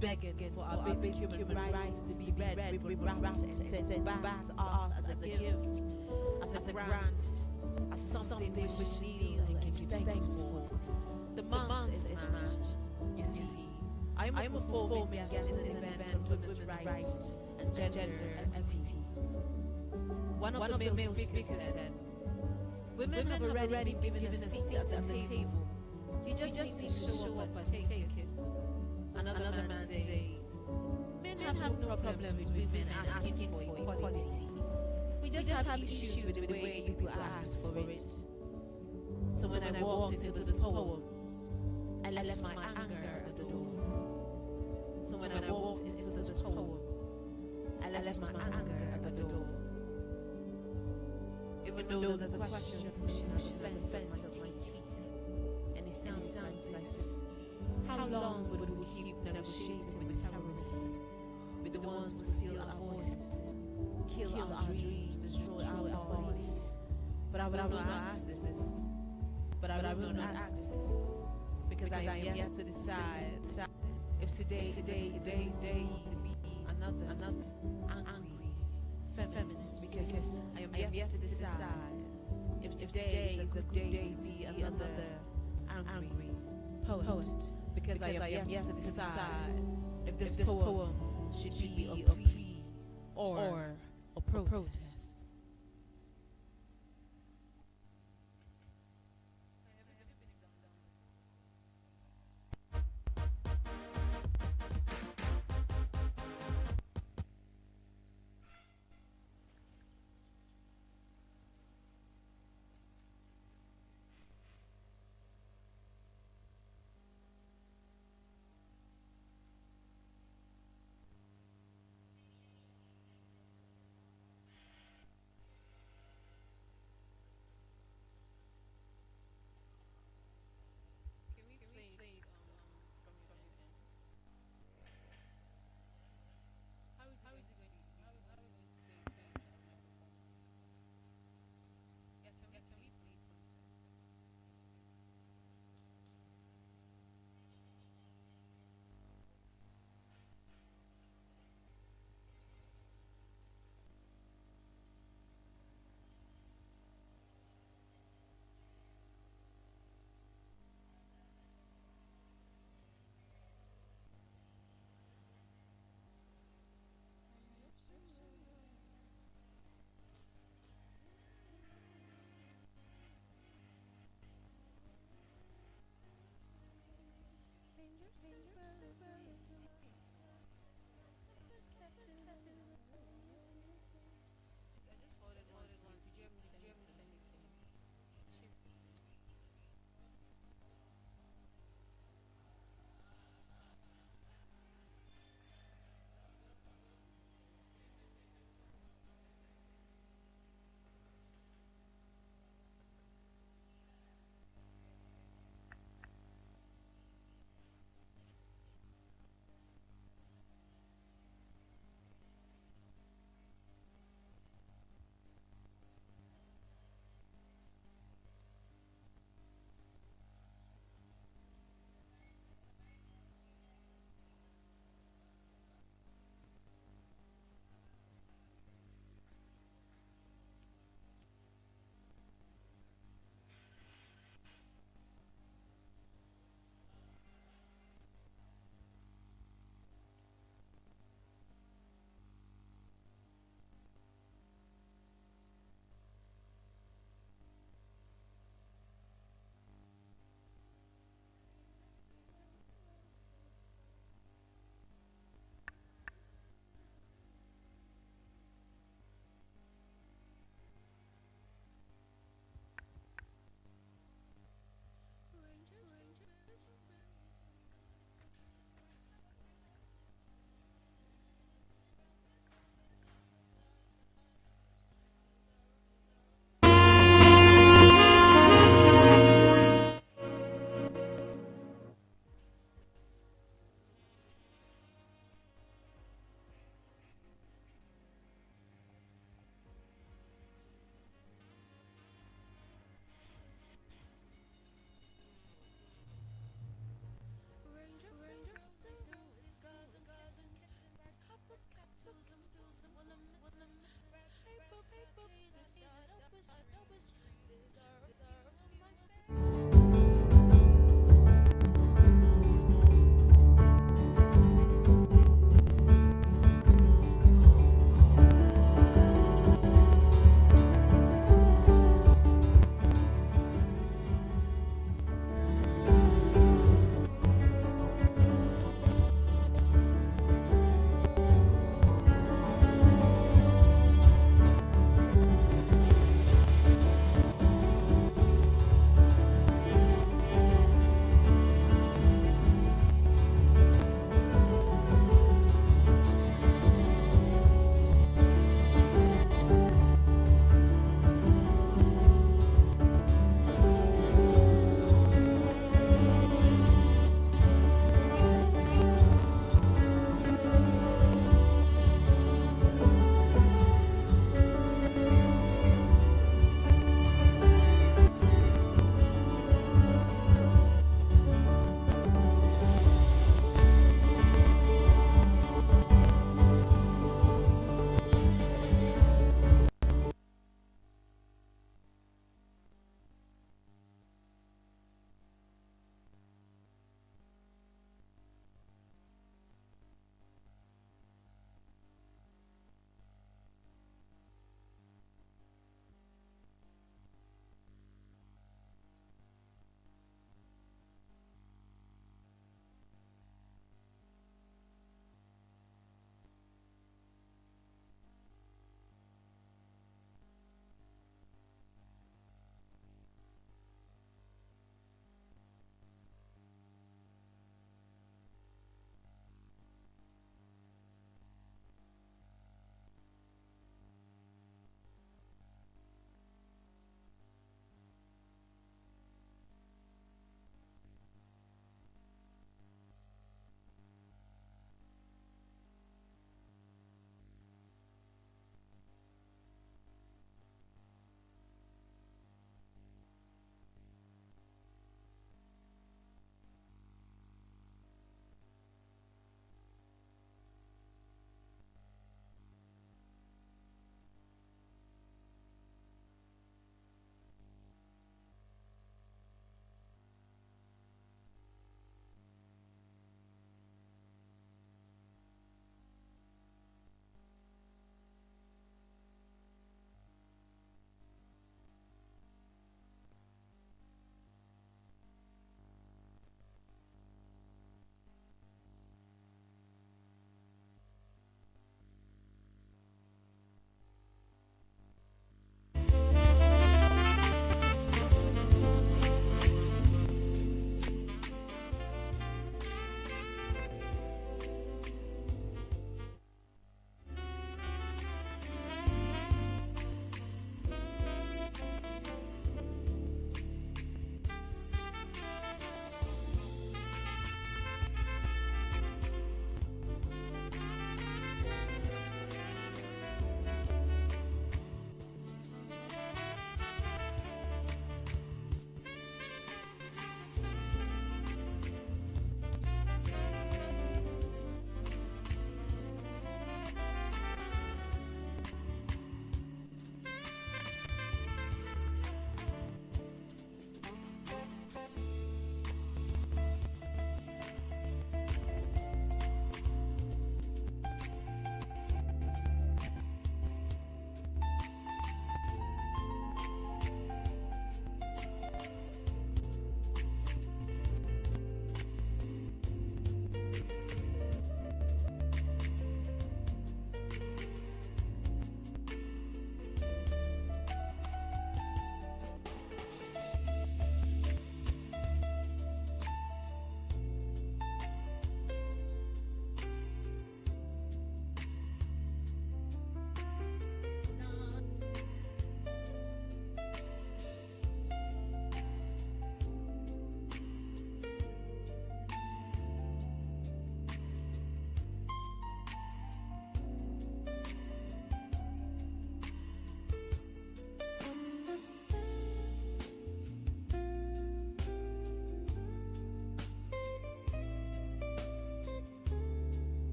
begging for our basic human rights to be read, wrapped and sent back to us as a gift, as a grant, as something we should kneel and give thanks for. The month is March. You see, I am performing against an event on women's rights and gender equity. One of the male speakers said, women have already been given a seat at the table. You just need to show up and take it. Another man says, men have no problems with women asking for equality. We just have issues with the way people ask for it. So when I walked into this poem, I left my anger at the door. So when I walked into this poem, I left my anger at the door. Even though there's a question pushing at the fence of my teeth, and it sounds like this. How long would we keep negotiating with terrorists, with the ones who steal our voices, kill our dreams, destroy our bodies? But I will not ask this. But I will not ask this, because I am yet to decide if today is a day to be another angry feminist. Because I am yet to decide if today is a good day to be another angry poet. Because I am yet to decide if this poem should be a plea or a protest.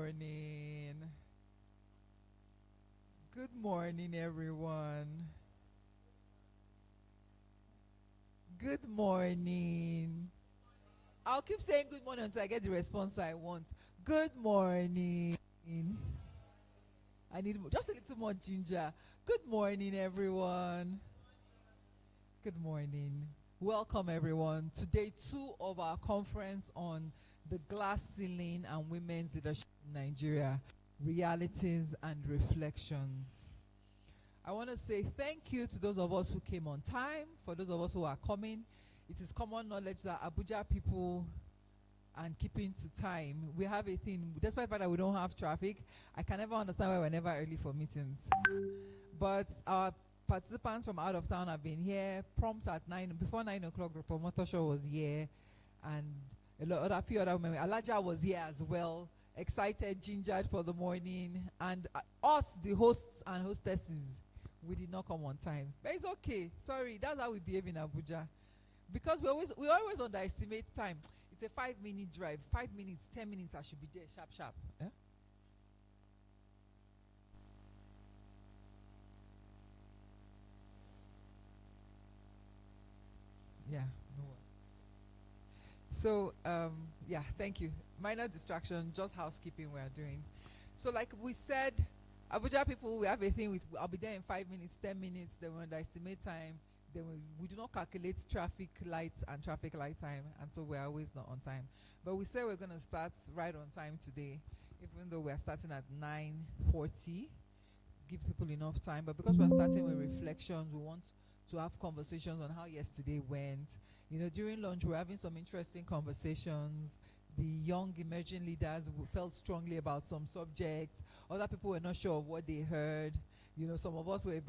morning. Good morning, everyone. Good morning. I'll keep saying good morning until I get the response I want. Good morning. I need just a little more ginger. Good morning, everyone. Good morning. Welcome, everyone, to day 2 of our conference on the glass ceiling and women's leadership in Nigeria, realities and reflections. I want to say thank you to those of us who came on time. For those of us who are coming, it is common knowledge that Abuja people and keeping to time, we have a thing. Despite the fact that we don't have traffic, I can never understand why we're never early for meetings. But our participants from out of town have been here prompt at 9, before 9 o'clock. Dr. Motosho was here, and a few other women. Alaja was here as well, excited, gingered for the morning. And us, the hosts and hostesses, we did not come on time. But it's okay. Sorry, that's how we behave in Abuja. Because we always underestimate time. It's a 5-minute drive. 5 minutes, 10 minutes, I should be there, sharp, sharp. Yeah? Yeah, no one. So, thank you. Minor distraction, just housekeeping we are doing. So, like we said, Abuja people, we have a thing with, I'll be there in 5 minutes, 10 minutes, then we underestimate time, then we do not calculate traffic lights and traffic light time, and so we're always not on time. But we said we're going to start right on time today, even though we're starting at 9:40, give people enough time. But because we're starting with reflections, we want to have conversations on how yesterday went. During lunch, we're having some interesting conversations. The young emerging leaders felt strongly about some subjects. Other people were not sure of what they heard. Some of us were a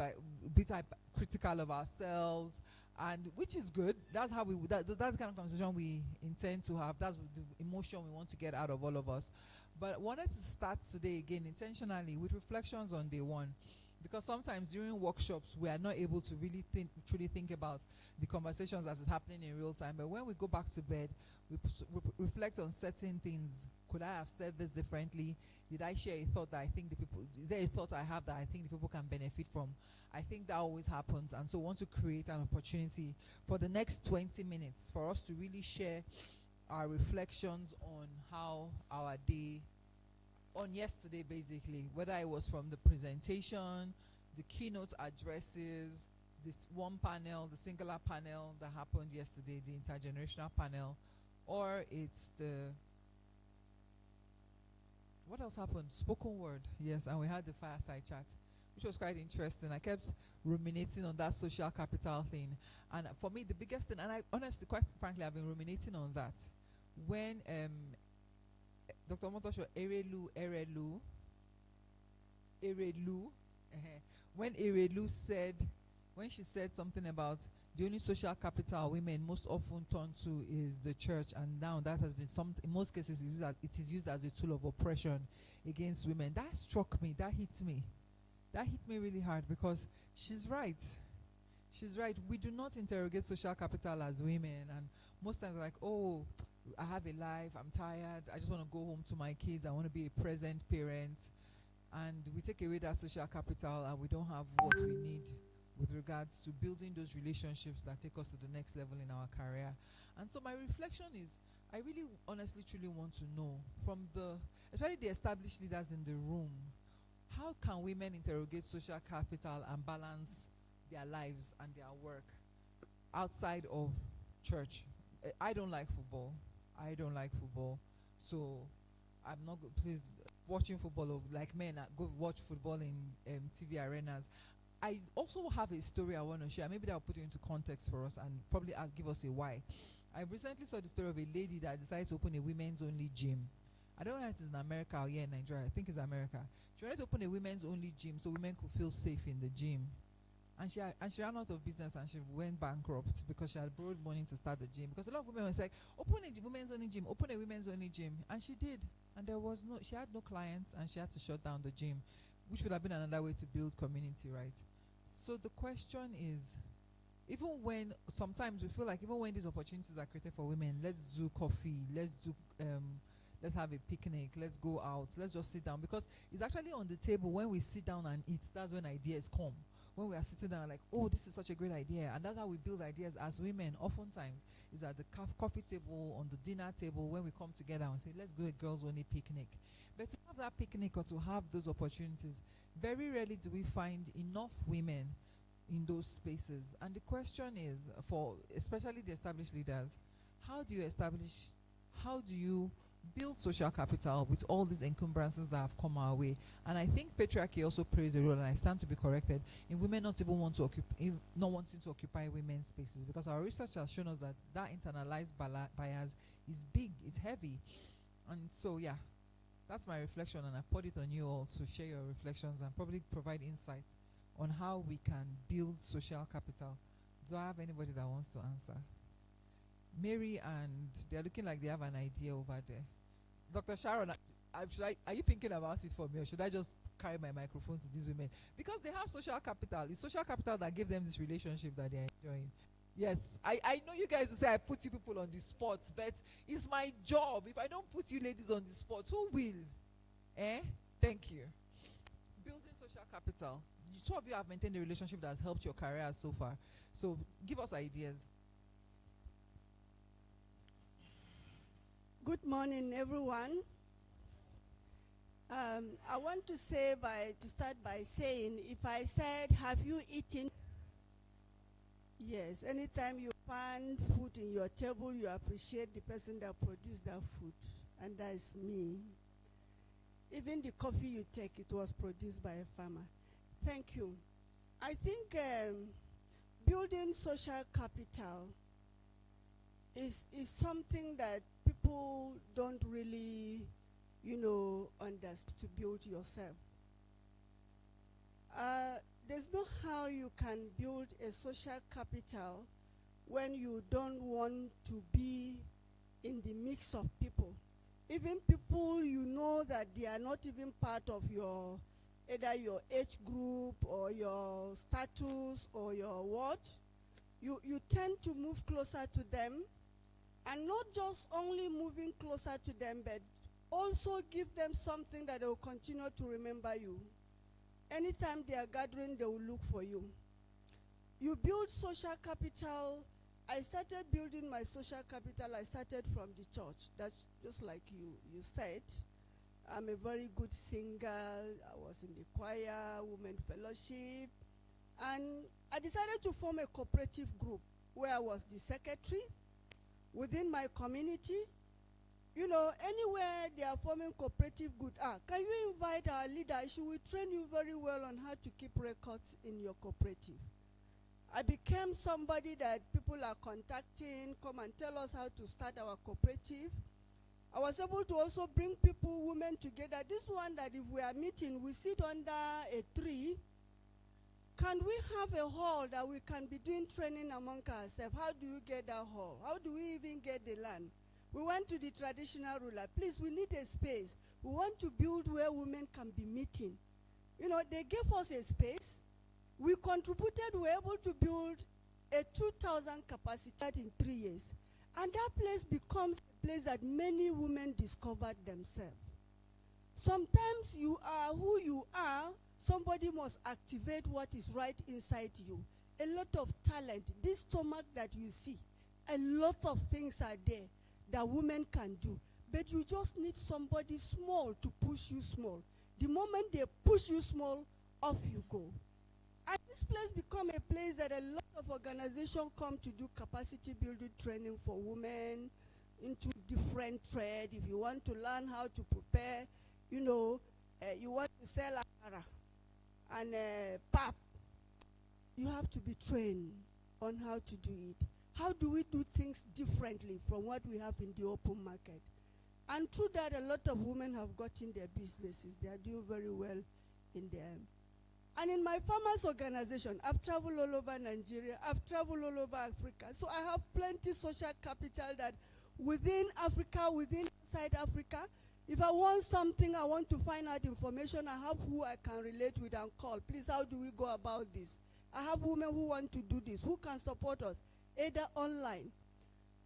bit critical of ourselves, and which is good. That's how that's the kind of conversation we intend to have. That's the emotion we want to get out of all of us. But I wanted to start today again intentionally with reflections on day 1. Because sometimes during workshops, we are not able to really truly think about the conversations as it's happening in real time. But when we go back to bed, we reflect on certain things. Could I have said this differently? Did I share a thought that I think is there a thought I have that I think the people can benefit from? I think that always happens. And so I want to create an opportunity for the next 20 minutes for us to really share our reflections on how our day on yesterday, basically, whether it was from the presentation, the keynote addresses, this one panel, the singular panel that happened yesterday, the intergenerational panel, or it's what else happened? Spoken word, yes, and we had the fireside chat, which was quite interesting. I kept ruminating on that social capital thing, and for me, the biggest thing, and I honestly, quite frankly, I've been ruminating on that. When Dr. Motosho Erelu, when she said something about the only social capital women most often turn to is the church, and now that has been in most cases it is used as a tool of oppression against women. That struck me, that hit me really hard, because she's right. We do not interrogate social capital as women, and most times we're like, oh, I have a life, I'm tired, I just want to go home to my kids, I want to be a present parent. And we take away that social capital and we don't have what we need with regards to building those relationships that take us to the next level in our career. And so my reflection is, I really honestly truly want to know from especially the established leaders in the room, how can women interrogate social capital and balance their lives and their work outside of church? I don't like football. So I'm not please watching football like men. Go watch football in TV arenas. I also have a story I want to share. Maybe that'll put it into context for us and probably give us a why. I recently saw the story of a lady that decided to open a women's only gym. I don't know if it's in America or here in Nigeria. I think it's America. She wanted to open a women's only gym so women could feel safe in the gym. And she ran out of business and she went bankrupt because she had borrowed money to start the gym. Because a lot of women were like, open a women's only gym, open a women's only gym. And she did. And she had no clients and she had to shut down the gym, which would have been another way to build community, right? So the question is, even when sometimes we feel like even when these opportunities are created for women, let's do coffee, let's do let's have a picnic, let's go out, let's just sit down, because it's actually on the table when we sit down and eat. That's when ideas come. When we are sitting down like, oh, this is such a great idea, and that's how we build ideas as women. Oftentimes is at the coffee table, on the dinner table, when we come together and say, let's go a girls only picnic. But to have that picnic or to have those opportunities, very rarely do we find enough women in those spaces. And the question is, for especially the established leaders, how do you build social capital with all these encumbrances that have come our way? And I think patriarchy also plays a role, and I stand to be corrected, in women not even not wanting to occupy women's spaces, because our research has shown us that internalized bias is big, it's heavy. And so yeah, that's my reflection, and I put it on you all to share your reflections and probably provide insight on how we can build social capital. Do I have anybody that wants to answer? Mary, and they're looking like they have an idea over there. Dr. Sharon, are you thinking about it for me, or should I just carry my microphone to these women? Because they have social capital. It's social capital that gave them this relationship that they're enjoying. Yes, I know you guys will say I put you people on the spot, but it's my job. If I don't put you ladies on the spot, who will? Thank you. Building social capital. The two of you have maintained a relationship that has helped your career so far. So give us ideas. Good morning, everyone. I want to start by saying, if I said, have you eaten? Yes, anytime you find food in your table, you appreciate the person that produced that food, and that is me. Even the coffee you take, it was produced by a farmer. Thank you. I think building social capital is something that people don't really, understand to build yourself. There's no how you can build a social capital when you don't want to be in the mix of people. Even people you know that they are not even part of either your age group or your status or your what, you tend to move closer to them, and not just only moving closer to them, but also give them something that they will continue to remember you. Anytime they are gathering, they will look for you. You build social capital. I started building my social capital. I started from the church. That's just like you said. I'm a very good singer. I was in the choir, women fellowship. And I decided to form a cooperative group where I was the secretary within my community. Anywhere they are forming cooperative group, can you invite our leader? She will train you very well on how to keep records in your cooperative. I became somebody that people are contacting, come and tell us how to start our cooperative. I was able to also bring people, women together. This one that if we are meeting, we sit under a tree. Can we have a hall that we can be doing training among ourselves? How do you get that hall? How do we even get the land? We went to the traditional ruler. Please, we need a space. We want to build where women can be meeting. They gave us a space. We contributed. We were able to build a 2,000 capacity in 3 years. And that place becomes a place that many women discovered themselves. Sometimes you are who you are. Somebody must activate what is right inside you. A lot of talent. This stomach that you see, a lot of things are there that women can do. But you just need somebody small to push you small. The moment they push you small, off you go. And this place become a place that a lot of organizations come to do capacity building training for women into different trade. If you want to learn how to prepare, you want to sell akara and pap, you have to be trained on how to do it. How do we do things differently from what we have in the open market? And through that, a lot of women have gotten their businesses. They are doing very well in them. And in my farmers organization, I've traveled all over Nigeria. I've traveled all over Africa. So I have plenty social capital that within Africa, within outside Africa, if I want something, I want to find out information, I have who I can relate with and call. Please, how do we go about this? I have women who want to do this, who can support us, either online.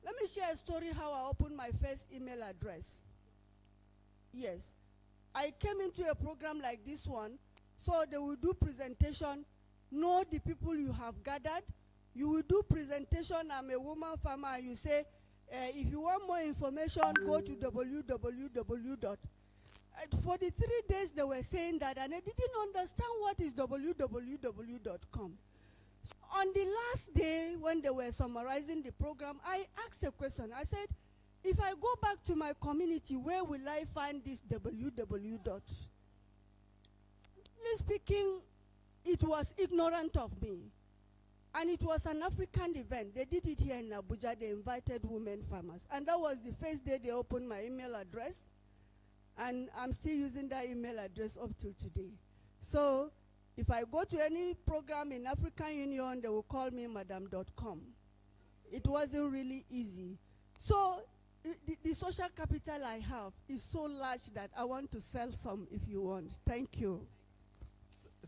Let me share a story how I opened my first email address. Yes. I came into a program like this one, so they will do presentation, know the people you have gathered. You will do presentation, I'm a woman farmer, and you say, if you want more information, go to www. For the 3 days they were saying that, and I didn't understand what is www.com. On the last day, when they were summarizing the program, I asked a question. I said, if I go back to my community, where will I find this www. Really speaking, it was ignorant of me. And it was an African event. They did it here in Abuja. They invited women farmers. And that was the first day they opened my email address. And I'm still using that email address up till today. So if I go to any program in African Union, they will call me madam.com. It wasn't really easy. So the social capital I have is so large that I want to sell some if you want. Thank you.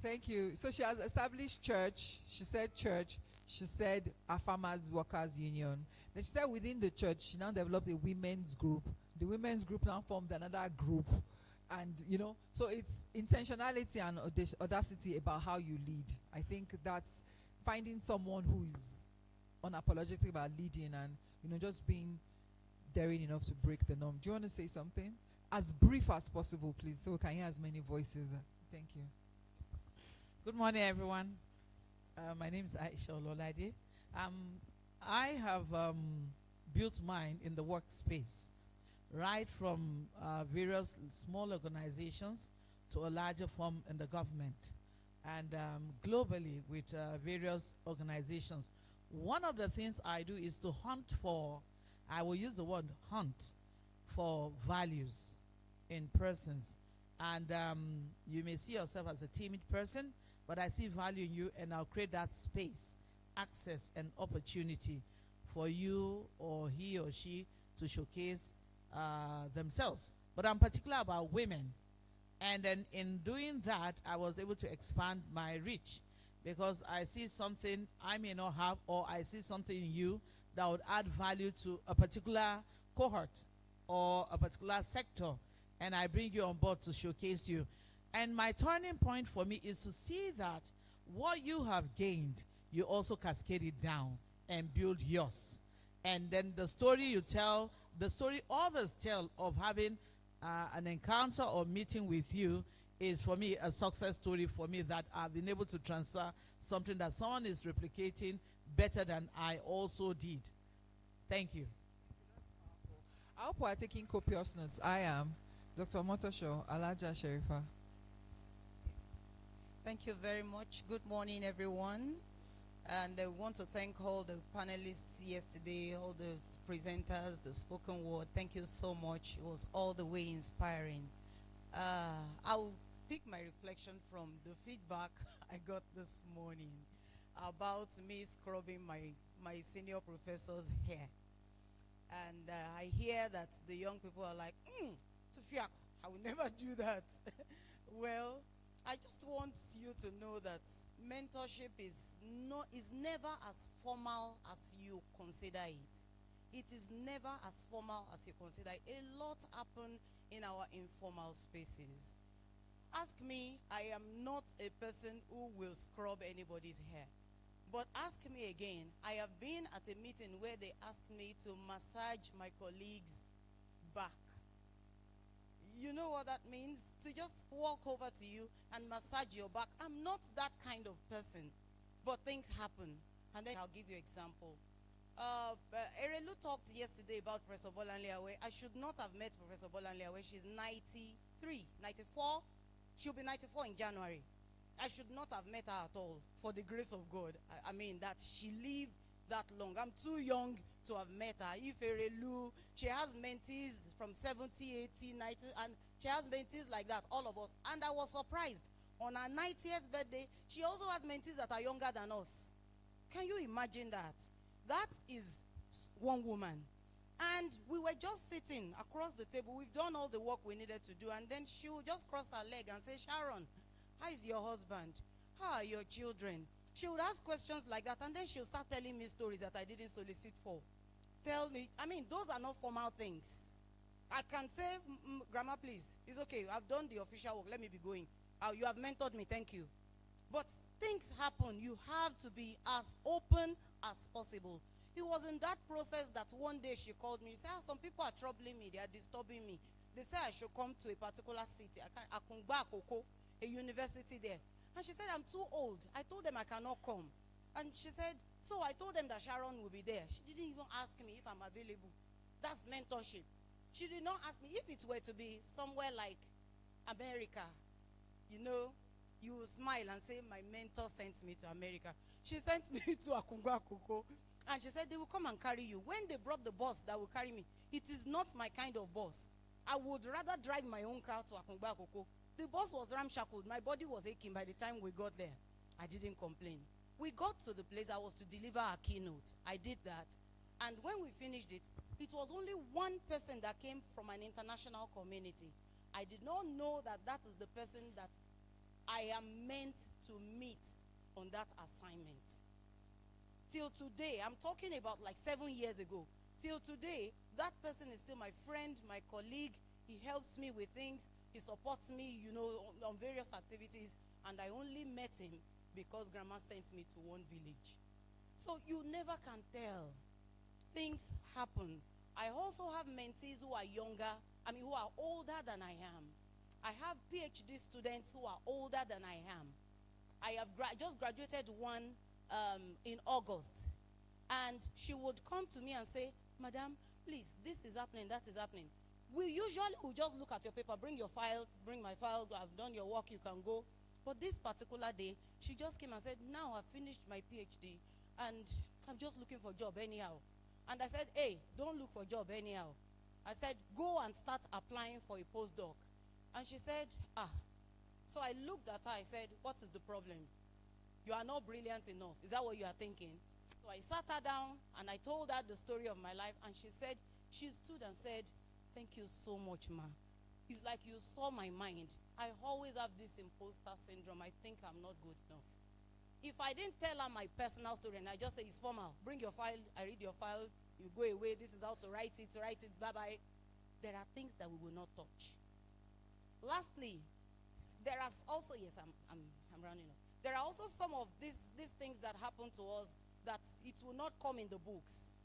Thank you. So she has established church. She said church. She said a farmers workers union. Then she said within the church, she now developed a women's group. The women's group now formed another group. And, so it's intentionality and audacity about how you lead. I think that's finding someone who is unapologetic about leading and, just being daring enough to break the norm. Do you want to say something? As brief as possible, please, so we can hear as many voices. Thank you. Good morning, everyone. My name is Aisha Ololade. I have built mine in the workspace, right from various small organizations to a larger firm in the government, and globally with various organizations. One of the things I do is to hunt for, I will use the word hunt, for values in persons. And you may see yourself as a timid person, but I see value in you, and I'll create that space, access, and opportunity for you or he or she to showcase themselves. But I'm particular about women. And then in doing that, I was able to expand my reach, because I see something I may not have, or I see something in you that would add value to a particular cohort or a particular sector, and I bring you on board to showcase you. And my turning point for me is to see that what you have gained, you also cascade it down and build yours. And then the story you tell, the story others tell of having an encounter or meeting with you is, for me, a success story for me, that I've been able to transfer something that someone is replicating better than I also did. Thank you. I hope we are taking copious notes. I am Dr. Motosho Alaja Sherifa. Thank you very much. Good morning, everyone. And I want to thank all the panelists yesterday, all the presenters, the spoken word. Thank you so much. It was all the way inspiring. I'll pick my reflection from the feedback I got this morning about me scrubbing my senior professor's hair. And I hear that the young people are like, Tufiak, I will never do that. Well, I just want you to know that mentorship is never as formal as you consider it. It is never as formal as you consider it. A lot happen in our informal spaces. Ask me, I am not a person who will scrub anybody's hair. But ask me again, I have been at a meeting where they asked me to massage my colleague's back. You know what that means? To just walk over to you and massage your back. I'm not that kind of person, but things happen. And then I'll give you an example. Erelu talked yesterday about Professor Bolanleawe. I should not have met Professor Bolanleawe. She's 93, 94. She'll be 94 in January. I should not have met her at all, for the grace of God. I mean, that she lived that long. I'm too young to have met her. If Erelu, she has mentees from 70, 80, 90, and she has mentees like that, all of us. And I was surprised. On her 90th birthday, she also has mentees that are younger than us. Can you imagine that? That is one woman. And we were just sitting across the table. We've done all the work we needed to do. And then she will just cross her leg and say, Sharon, how is your husband? How are your children? She would ask questions like that, and then she'll start telling me stories that I didn't solicit for. Tell me, I mean, those are not formal things. I can say, Grandma, please, it's okay. I've done the official work. Let me be going. You have mentored me. Thank you. But things happen. You have to be as open as possible. It was in that process that one day she called me. She said, some people are troubling me. They are disturbing me. They say I should come to a particular city. Akungba Akoko, a university there. And she said, I'm too old. I told them I cannot come. And she said, so I told them that Sharon will be there. She didn't even ask me if I'm available. That's mentorship. She did not ask me if it were to be somewhere like America. You know, you will smile and say, my mentor sent me to America. She sent me to Akungba Akoko. And she said, they will come and carry you. When they brought the bus that will carry me, it is not my kind of bus. I would rather drive my own car to Akungba Akoko. The bus was ramshackled. My body was aching by the time we got there. I didn't complain. We got to the place I was to deliver our keynote. I did that. And when we finished it, it was only one person that came from an international community. I did not know that that is the person that I am meant to meet on that assignment. Till today, I'm talking about like 7 years ago. Till today, that person is still my friend, my colleague. He helps me with things. He supports me, you know, on various activities. And I only met him because Grandma sent me to one village. So you never can tell. Things happen. I also have mentees who are younger, who are older than I am. I have PhD students who are older than I am. I have just graduated one in August. And she would come to me and say, Madam, please, this is happening, that is happening. We usually will just look at your paper, bring your file, bring my file, I've done your work, you can go. But this particular day, she just came and said, now I've finished my PhD and I'm just looking for a job anyhow. And I said, hey, don't look for a job anyhow. I said, go and start applying for a postdoc. And she said, So I looked at her, I said, what is the problem? You are not brilliant enough. Is that what you are thinking? So I sat her down and I told her the story of my life. And she said, she stood and said, thank you so much, ma. It's like you saw my mind. I always have this imposter syndrome. I think I'm not good enough. If I didn't tell her my personal story and I just say, it's formal, bring your file, I read your file, you go away, this is how to write it, bye-bye. There are things that we will not touch. Lastly, there are also, yes, I'm rounding up. There are also some of these things that happen to us that it will not come in the books.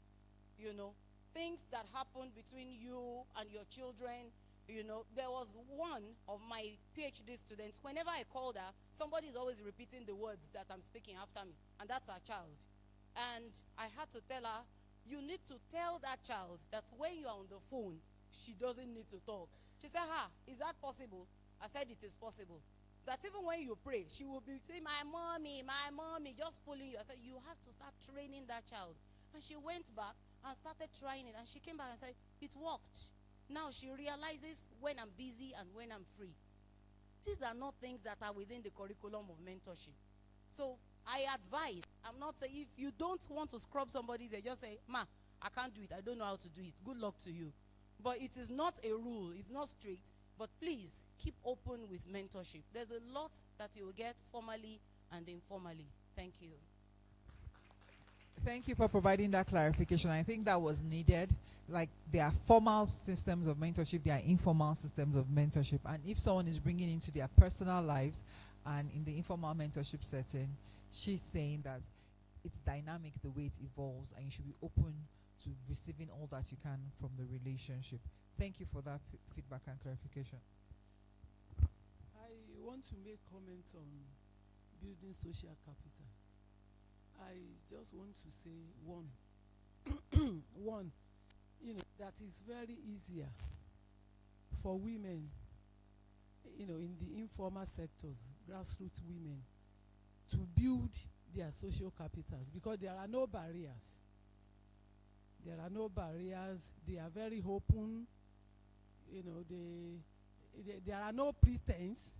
You know, things that happen between you and your children. You know, there was one of my PhD students, whenever I called her, somebody is always repeating the words that I'm speaking after me, and that's our child. And I had to tell her, you need to tell that child that when you are on the phone, she doesn't need to talk. She said, is that possible? I said, it is possible. That even when you pray, she will be saying, my mommy, just pulling you. I said, you have to start training that child. And she went back and started trying it. And she came back and said, it worked. Now she realizes when I'm busy and when I'm free. These are not things that are within the curriculum of mentorship. So I advise, I'm not saying, if you don't want to scrub somebody's head, just say, ma, I can't do it. I don't know how to do it. Good luck to you. But it is not a rule. It's not strict. But please, keep open with mentorship. There's a lot that you will get formally and informally. Thank you. Thank you for providing that clarification. I think that was needed. Like, there are formal systems of mentorship, there are informal systems of mentorship. And if someone is bringing into their personal lives and in the informal mentorship setting, she's saying that it's dynamic the way it evolves and you should be open to receiving all that you can from the relationship. Thank you for that feedback and clarification. I want to make comments on building social capital. I just want to say one, that is very easier for women, in the informal sectors, grassroots women, to build their social capitals because there are no barriers. There are no barriers. They are very open. There are no pretense.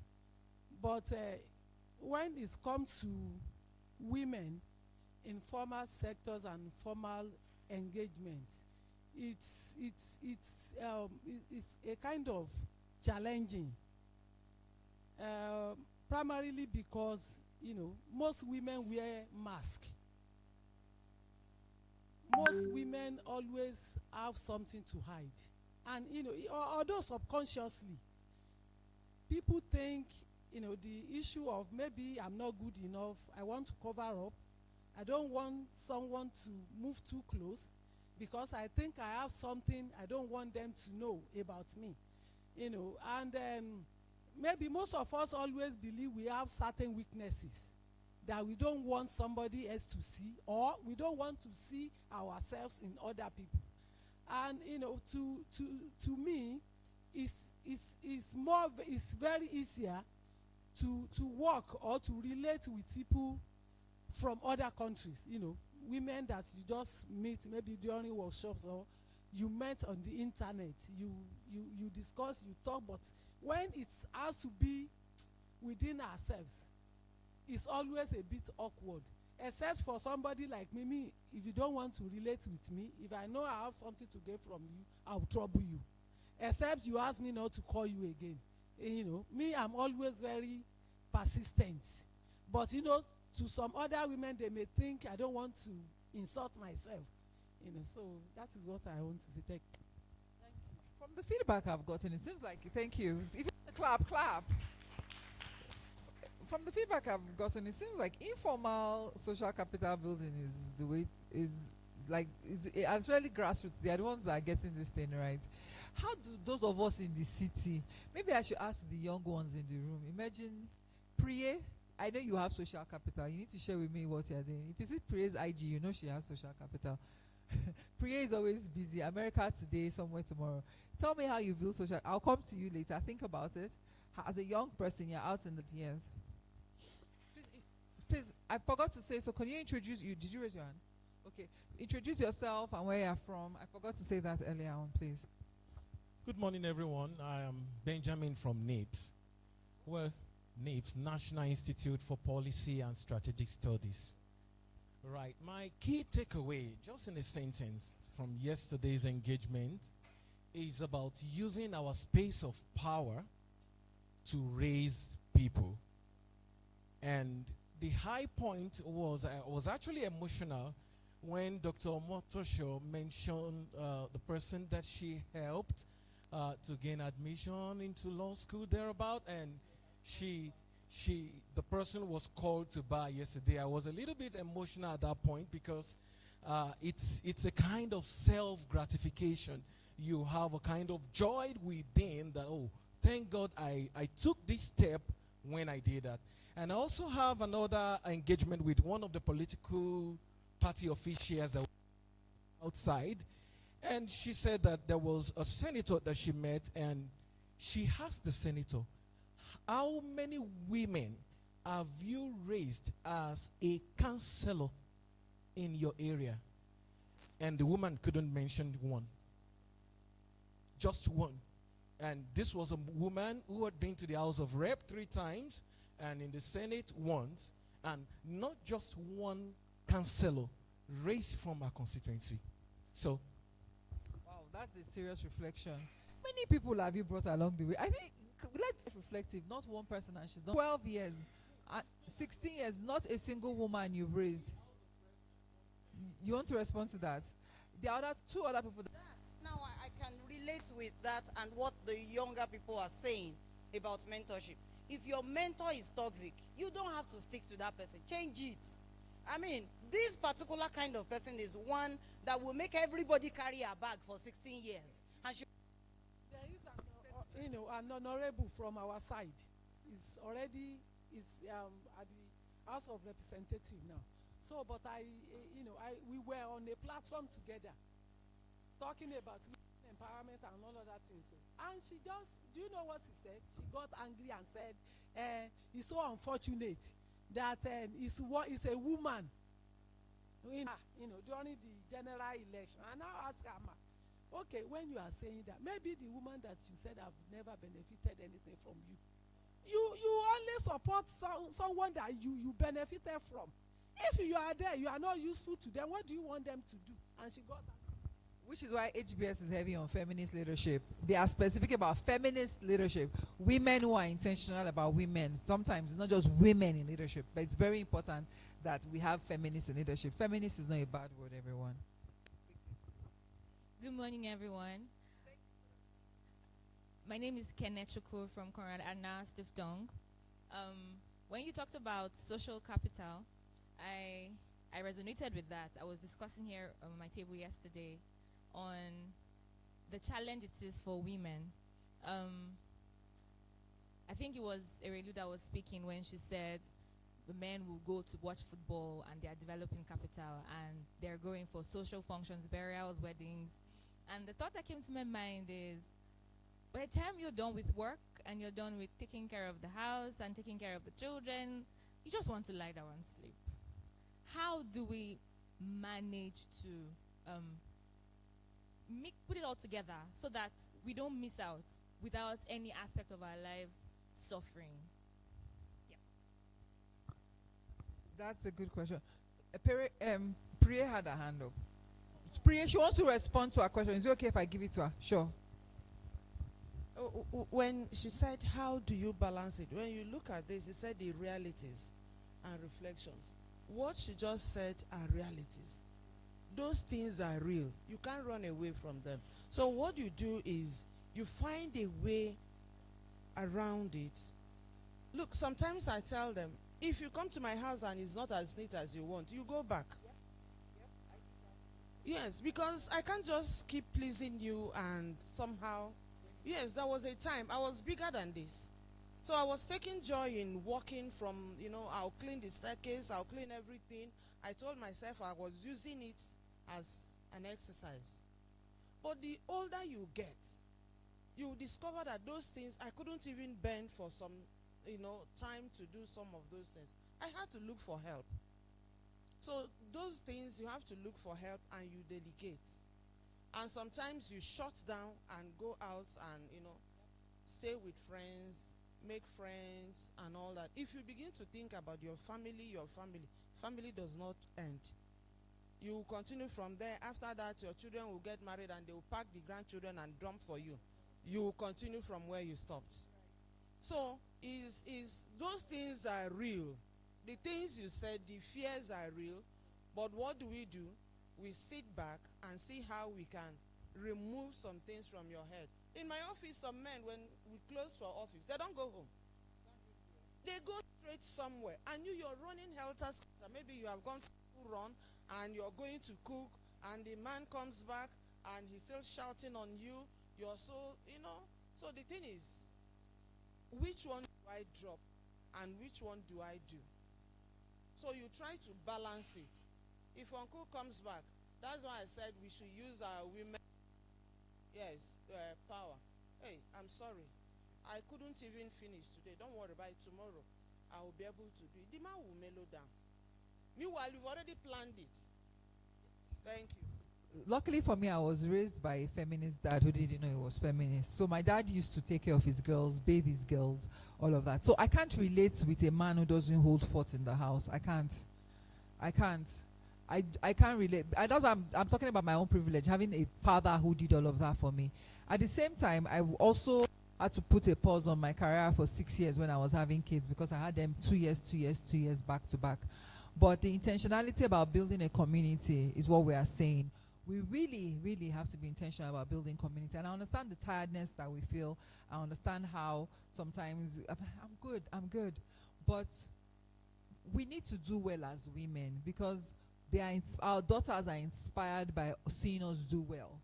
But when it comes to women in formal sectors and formal engagements, it's a kind of challenging. Primarily because most women wear masks. Most women always have something to hide. And, although subconsciously, people think, the issue of maybe I'm not good enough, I want to cover up, I don't want someone to move too close because I think I have something I don't want them to know about me. And maybe most of us always believe we have certain weaknesses that we don't want somebody else to see, or we don't want to see ourselves in other people. And to me, it's very easier to work or to relate with people from other countries, women that you just meet maybe during workshops, or you met on the internet, you discuss, you talk, but when it has to be within ourselves, it's always a bit awkward, except for somebody like me. If you don't want to relate with me, if I know I have something to get from you, I'll trouble you, except you ask me not to call you again. Me, I'm always very persistent, but to some other women, they may think I don't want to insult myself. So that is what I want to say. Thank you. From the feedback I've gotten, it seems like, thank you. If you clap. From the feedback I've gotten, it seems like informal social capital building is the way, it's really grassroots. They are the ones that are getting this thing right. How do those of us in the city, maybe I should ask the young ones in the room, imagine Priye. I know you have social capital. You need to share with me what you're doing. If you see Priye's IG, you know she has social capital. Priye is always busy. America today, somewhere tomorrow. Tell me how you build social. I'll come to you later. Think about it. As a young person, you're out in the years. Please, I forgot to say, so can you introduce you? Did you raise your hand? Okay. Introduce yourself and where you're from. I forgot to say that earlier on, please. Good morning, everyone. I am Benjamin from NIPS. Well, NIPS, National Institute for Policy and Strategic Studies. Right. My key takeaway, just in a sentence, from yesterday's engagement is about using our space of power to raise people. And the high point was actually emotional when Dr. Omotosho mentioned the person that she helped to gain admission into law school thereabout, and the person was called to bar yesterday. I was a little bit emotional at that point because it's a kind of self-gratification. You have a kind of joy within that, oh, thank God I took this step when I did that. And I also have another engagement with one of the political party officials that outside, and she said that there was a senator that she met, and she asked the senator, how many women have you raised as a counselor in your area? And the woman couldn't mention one. Just one. And this was a woman who had been to the House of Rep 3 times and in the Senate once, and not just one counselor raised from our constituency. So, wow, that's a serious reflection. Many people have you brought along the way? I think, let's be reflective. Not one person, and she's done 12 years, 16 years, not a single woman you've raised. You want to respond to that? The other 2 other people. Now I can relate with that and what the younger people are saying about mentorship. If your mentor is toxic, you don't have to stick to that person. Change it. I mean, this particular kind of person is one that will make everybody carry a bag for 16 years. And there is an honorable from our side. Is at the House of Representatives now. So, but we were on a platform together, talking about empowerment and all other things. And she just, do you know what she said? She got angry and said, it's so unfortunate that it's a woman, during the general election. And I asked her, okay, when you are saying that, maybe the woman that you said have never benefited anything from you. You only support someone that you benefited from. If you are there, you are not useful to them, what do you want them to do? And she got that. Which is why HBS is heavy on feminist leadership. They are specific about feminist leadership. Women who are intentional about women. Sometimes it's not just women in leadership, but it's very important that we have feminists in leadership. Feminist is not a bad word, everyone. Good morning, everyone. My name is Kenneth Chuku from Conrad Adna Stiftung. When you talked about social capital, I resonated with that. I was discussing here on my table yesterday on the challenge it is for women. I think it was Erelu that was speaking when she said the men will go to watch football and they are developing capital and they're going for social functions, burials, weddings. And the thought that came to my mind is, by the time you're done with work and you're done with taking care of the house and taking care of the children, you just want to lie down and sleep. How do we manage to put it all together so that we don't miss out without any aspect of our lives suffering? That's a good question. Priya had a hand up. Priya, she wants to respond to our question. Is it okay if I give it to her? Sure. When she said, how do you balance it? When you look at this, she said the realities and reflections. What she just said are realities. Those things are real. You can't run away from them. So what you do is you find a way around it. Look, sometimes I tell them, if you come to my house and it's not as neat as you want, you go back. Yes, because I can't just keep pleasing you and somehow. Yes, there was a time I was bigger than this. So I was taking joy in walking from, I'll clean the staircase, I'll clean everything. I told myself I was using it as an exercise. But the older you get, you discover that those things, I couldn't even bend for some, time to do some of those things. I had to look for help. So those things, you have to look for help and you delegate. And sometimes you shut down and go out and, stay with friends, make friends and all that. If you begin to think about your family does not end. You will continue from there. After that, your children will get married and they will pack the grandchildren and dump for you. You will continue from where you stopped. So, those things are real. The things you said, the fears are real. But what do? We sit back and see how we can remove some things from your head. In my office, some men, when we close for office, they don't go home. They go straight somewhere. And you're running helter-skelter. Maybe you have gone for a run and you're going to cook and the man comes back and he's still shouting on you. You're so, So the thing is, which one do I drop and which one do I do? So you try to balance it. If uncle comes back, that's why I said we should use our women, power. Hey, I'm sorry. I couldn't even finish today. Don't worry about it. Tomorrow, I will be able to do it. The man will mellow down. Meanwhile, you've already planned it. Thank you. Luckily for me, I was raised by a feminist dad who didn't know he was feminist. So my dad used to take care of his girls, bathe his girls, all of that. So I can't relate with a man who doesn't hold fort in the house. I can't. I can't relate. That's why I'm talking about my own privilege, having a father who did all of that for me. At the same time, I also had to put a pause on my career for 6 years when I was having kids because I had them 2 years back to back. But the intentionality about building a community is what we are saying. We really, really have to be intentional about building community. And I understand the tiredness that we feel. I understand how sometimes, I'm good. But we need to do well as women because our daughters are inspired by seeing us do well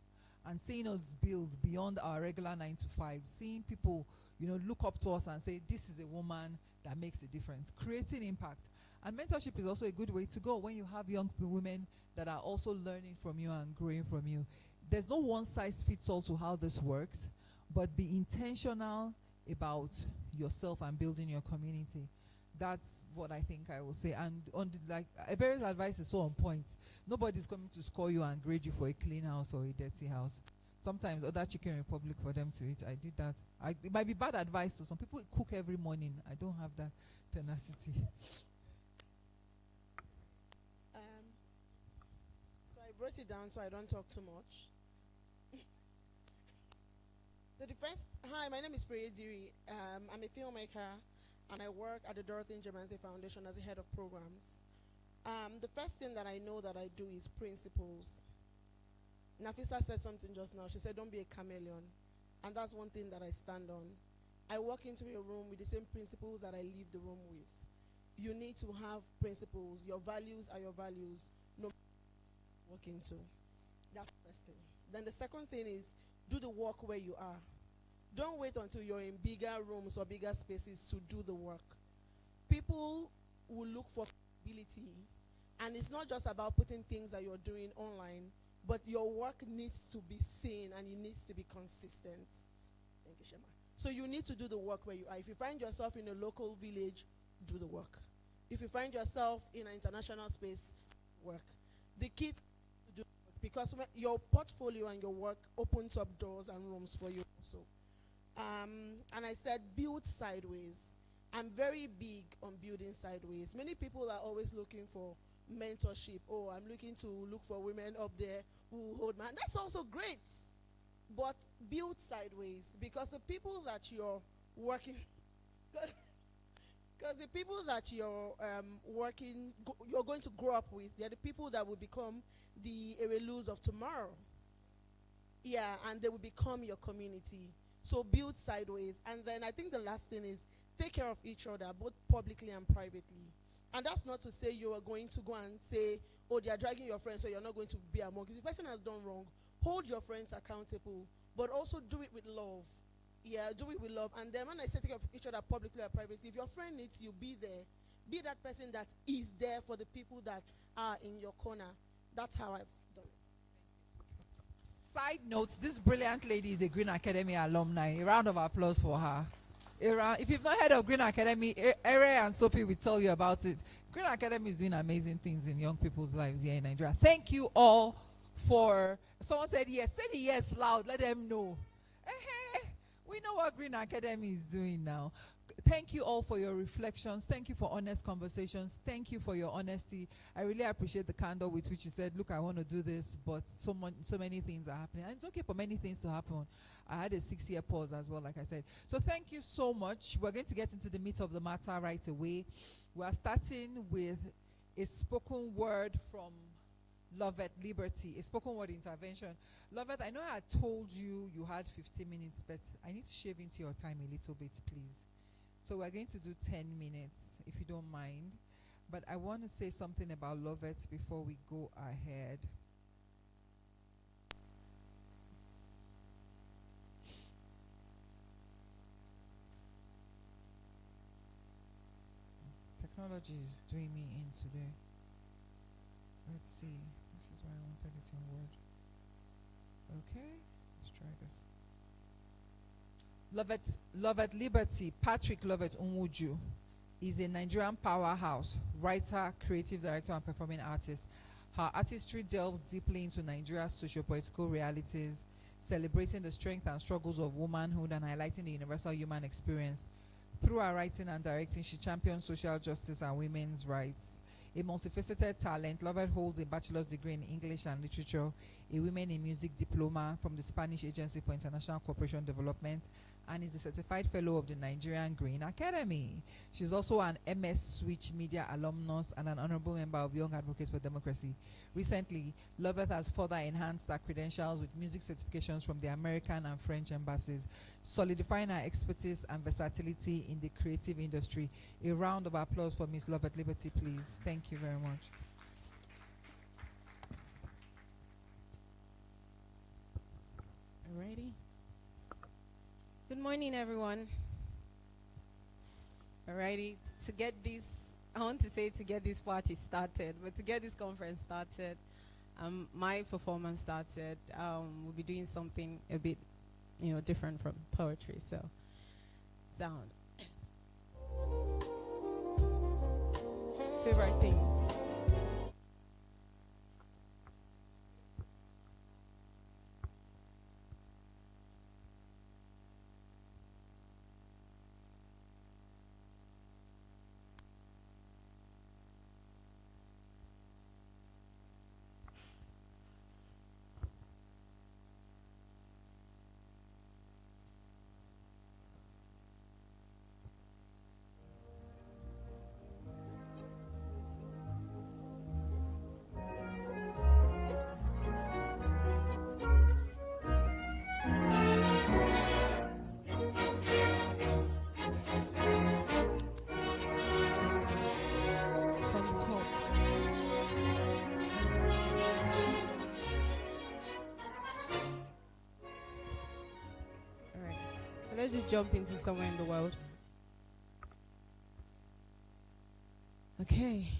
and seeing us build beyond our regular 9 to 5, seeing people, look up to us and say, this is a woman that makes a difference, creating impact. And mentorship is also a good way to go when you have young women that are also learning from you and growing from you. There's no one size fits all to how this works, but be intentional about yourself and building your community. That's what I think I will say. And on Eberi's advice is so on point. Nobody's coming to score you and grade you for a clean house or a dirty house. Sometimes other Chicken Republic for them to eat. I did that. It might be bad advice to some people. Cook every morning. I don't have that tenacity. So I wrote it down so I don't talk too much. Hi, my name is Priya Diri. I'm a filmmaker and I work at the Dorothy Njemanze Foundation as a head of programs. The first thing that I know that I do is principles. Nafisa said something just now. She said, don't be a chameleon. and that's one thing that I stand on. I walk into a room with the same principles that I leave the room with. You need to have principles. Your values are your values, no matter what you walk into. That's the first thing. Then the second thing is do the work where you are. Don't wait until you're in bigger rooms or bigger spaces to do the work. People will look for ability, and it's not just about putting things that you're doing online, but your work needs to be seen and it needs to be consistent. Thank you, Shema. So you need to do the work where you are. If you find yourself in a local village, do the work. If you find yourself in an international space, work. The key to do work, because your portfolio and your work opens up doors and rooms for you also. And I said build sideways. I'm very big on building sideways. Many people are always looking for mentorship. Oh, I'm looking to look for women up there who hold man. That's also great. But build sideways, because the people that you're working because the people that you're you're going to grow up with, they're the people that will become the Erelus of tomorrow. Yeah, and they will become your community. So build sideways. And then I think the last thing is take care of each other, both publicly and privately. And that's not to say you are going to go and say, oh, they are dragging your friends, so you're not going to be among. If the person has done wrong, hold your friends accountable, but also do it with love. Yeah, do it with love. And then when I say take care of each other publicly or privately, if your friend needs you, be there. Be that person that is there for the people that are in your corner. That's how I've done it. Side note, this brilliant lady is a Green Academy alumni. A round of applause for her. If you've not heard of Green Academy, Ere and Sophie will tell you about it. Green Academy is doing amazing things in young people's lives here in Nigeria. Thank you all for... Someone said yes. Say the yes loud. Let them know. We know what Green Academy is doing now. Thank you all for your reflections. Thank you for honest conversations. Thank you for your honesty. I really appreciate the candor with which you said, look, I want to do this, but so many things are happening. And it's okay for many things to happen. I had a 6-year pause as well, like I said. So thank you so much. We're going to get into the meat of the matter right away. We are starting with a spoken word from Lovett Liberty, a spoken word intervention. Lovett, I know I told you you had 15 minutes, but I need to shave into your time a little bit, please. So we're going to do 10 minutes, if you don't mind. But I want to say something about Lovett before we go ahead. Technology is doing me in today. Let's see. This is why I wanted it in Word. Okay, let's try this. Lovett Liberty, Patrick Lovett Unwuju, is a Nigerian powerhouse, writer, creative director, and performing artist. Her artistry delves deeply into Nigeria's socio-political realities, celebrating the strength and struggles of womanhood and highlighting the universal human experience. Through her writing and directing, she champions social justice and women's rights. A multifaceted talent, Lovett holds a bachelor's degree in English and Literature, a Women in Music diploma from the Spanish Agency for International Cooperation Development, and is a certified fellow of the Nigerian Green Academy. She's also an MS Switch Media alumnus and an honorable member of Young Advocates for Democracy. Recently, Lovett has further enhanced her credentials with music certifications from the American and French embassies, solidifying her expertise and versatility in the creative industry. A round of applause for Miss Lovett Liberty, please. Thank you very much. Ready? Good morning, everyone. Alrighty, to get this, I want to say to get this party started, but to get this conference started, my performance started. We'll be doing something a bit, different from poetry. So, sound. Favorite things. Let's just jump into somewhere in the world. Okay.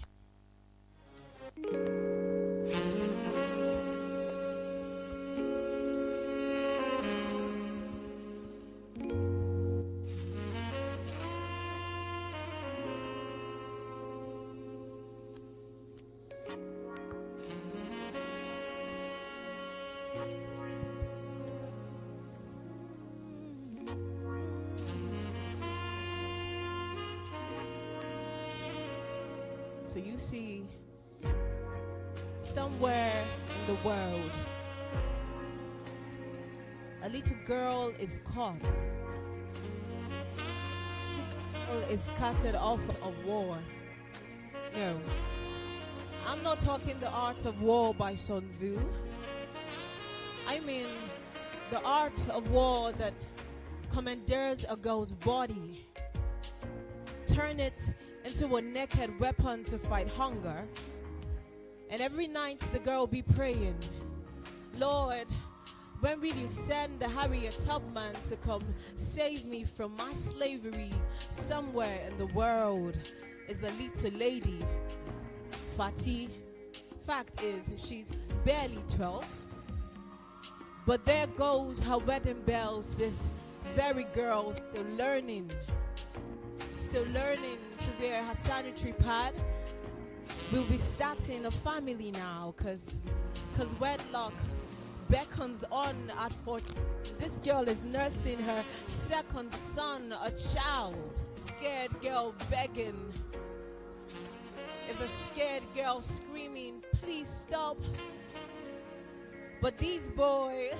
So you see, somewhere in the world, a little girl is caught. Girl is scattered off of war. No, I'm not talking the art of war by Sun Tzu. I mean the art of war that commandeers a girl's body, turn it into a naked weapon to fight hunger. And every night the girl will be praying, Lord, when will you send the Harriet Tubman to come save me from my slavery? Somewhere in the world is a little lady, Fati. Fact is, she's barely 12. But there goes her wedding bells, this very girl still learning to wear her sanitary pad. We'll be starting a family now, cause wedlock beckons on at 14. This girl is nursing her second son, a child. Scared girl begging. Is a scared girl screaming, please stop. But these boys,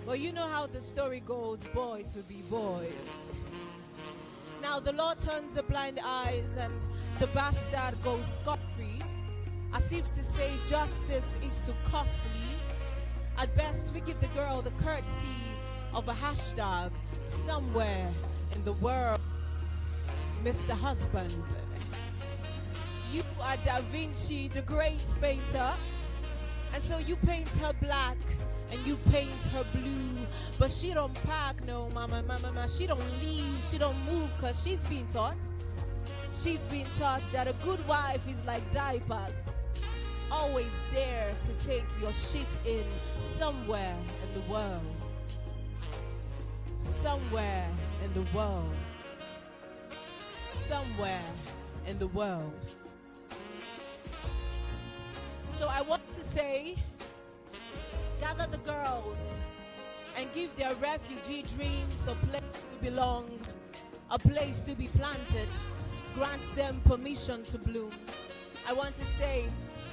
well, you know how the story goes, boys will be boys. Now the Lord turns the blind eyes and the bastard goes scot-free, as if to say justice is too costly. At best, we give the girl the courtesy of a hashtag somewhere in the world. Mr. Husband, you are Da Vinci, the great painter, and so you paint her black and you paint her blue, but she don't pack, no, mama, she don't leave, she don't move, cause she's been taught that a good wife is like diapers, always there to take your shit in somewhere in the world. Somewhere in the world. Somewhere in the world. So I want to say, gather the girls and give their refugee dreams a place to belong, a place to be planted, grant them permission to bloom. I want to say,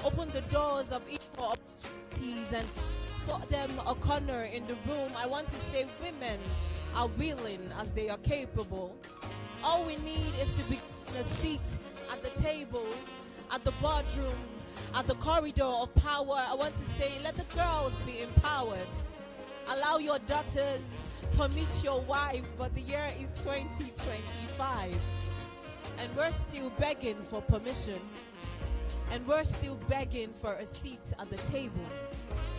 open the doors of equal opportunities and put them a corner in the room. I want to say women are willing as they are capable. All we need is to be in a seat at the table, at the boardroom, at the corridor of power. I want to say, let the girls be empowered. Allow your daughters, permit your wife, but the year is 2025. And we're still begging for permission. And we're still begging for a seat at the table.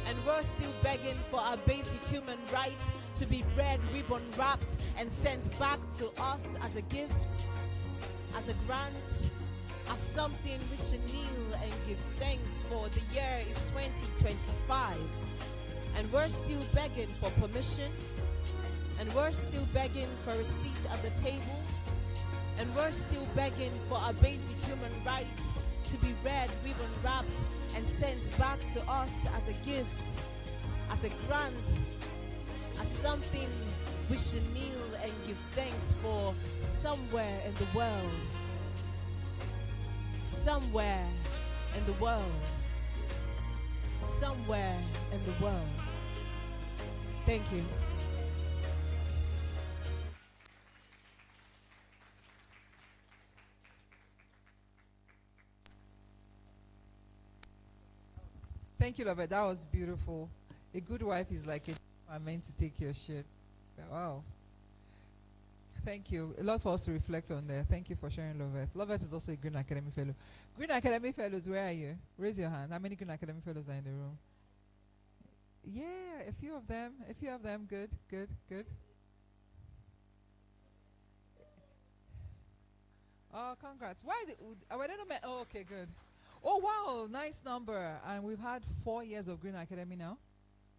And we're still begging for our basic human right to be red ribbon wrapped and sent back to us as a gift, as a grant, as something we should kneel and give thanks for. The year is 2025. And we're still begging for permission. And we're still begging for a seat at the table. And we're still begging for our basic human rights to be red ribbon wrapped and sent back to us as a gift, as a grant, as something we should kneel and give thanks for somewhere in the world. Somewhere in the world. Somewhere in the world. Thank you. Thank you, Lovett. That was beautiful. A good wife is like a meant to take your shit. Wow. Thank you. A lot for us to reflect on there. Thank you for sharing, Lovett. Lovett is also a Green Academy Fellow. Green Academy Fellows, where are you? Raise your hand. How many Green Academy Fellows are in the room? Yeah, a few of them. A few of them. Good, good, good. Oh, congrats. Why? Were they not oh, okay, good. Oh, wow. Nice number. And we've had 4 years of Green Academy now.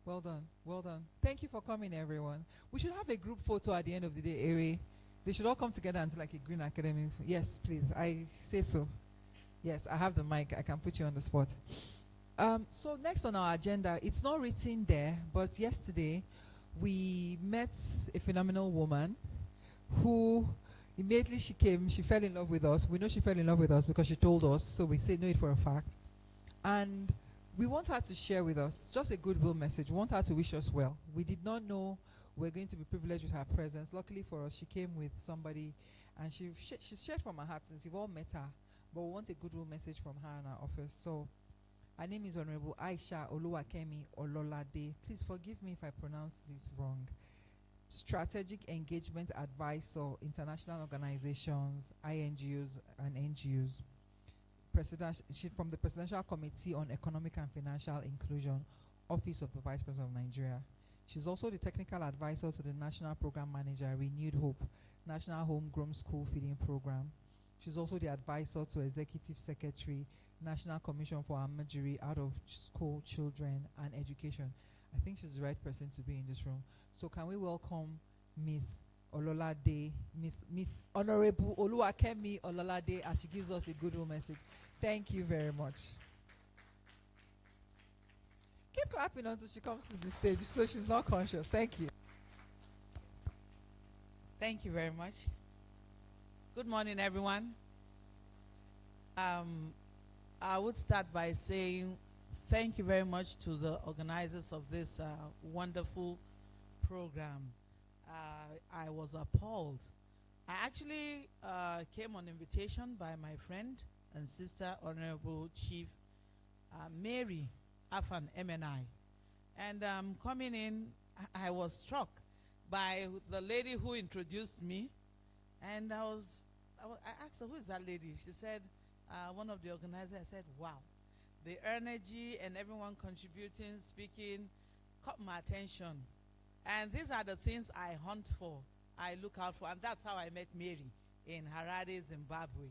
Well done. Well done. Thank you for coming, everyone. We should have a group photo at the end of the day, Ari. They should all come together into like a Green Academy. Yes, please. I say so. Yes, I have the mic. I can put you on the spot. So next on our agenda, it's not written there, but yesterday we met a phenomenal woman who immediately she came, she fell in love with us. We know she fell in love with us because she told us, so we say know it for a fact. And we want her to share with us just a goodwill message. We want her to wish us well. We did not know we were going to be privileged with her presence. Luckily for us, she came with somebody, and she shared from her heart since you've all met her. But we want a goodwill message from her in our office. So her name is Honorable Aisha Oluwakemi Ololade. Please forgive me if I pronounce this wrong. Strategic Engagement Advisor, International Organizations, INGOs and NGOs. She from the Presidential Committee on Economic and Financial Inclusion, Office of the Vice President of Nigeria. She's also the technical advisor to the National Program Manager, Renewed Hope, National Homegrown School Feeding Program. She's also the advisor to Executive Secretary, National Commission for Imagery Out of School Children and Education. I think she's the right person to be in this room. So can we welcome Miss Ololade, Miss Honorable Oluwakemi Ololade, as she gives us a goodwill message. Thank you very much. Keep clapping until she comes to the stage so she's not conscious. Thank you. Thank you very much. Good morning, everyone. I would start by saying thank you very much to the organizers of this wonderful program. I was appalled. I actually came on invitation by my friend and sister, Honorable Chief Mary Afan MNI. And coming in, I was struck by the lady who introduced me. And I asked her, who is that lady? She said, one of the organizers. I said, wow, the energy and everyone contributing, speaking, caught my attention. And these are the things I hunt for, I look out for. And that's how I met Mary in Harare, Zimbabwe.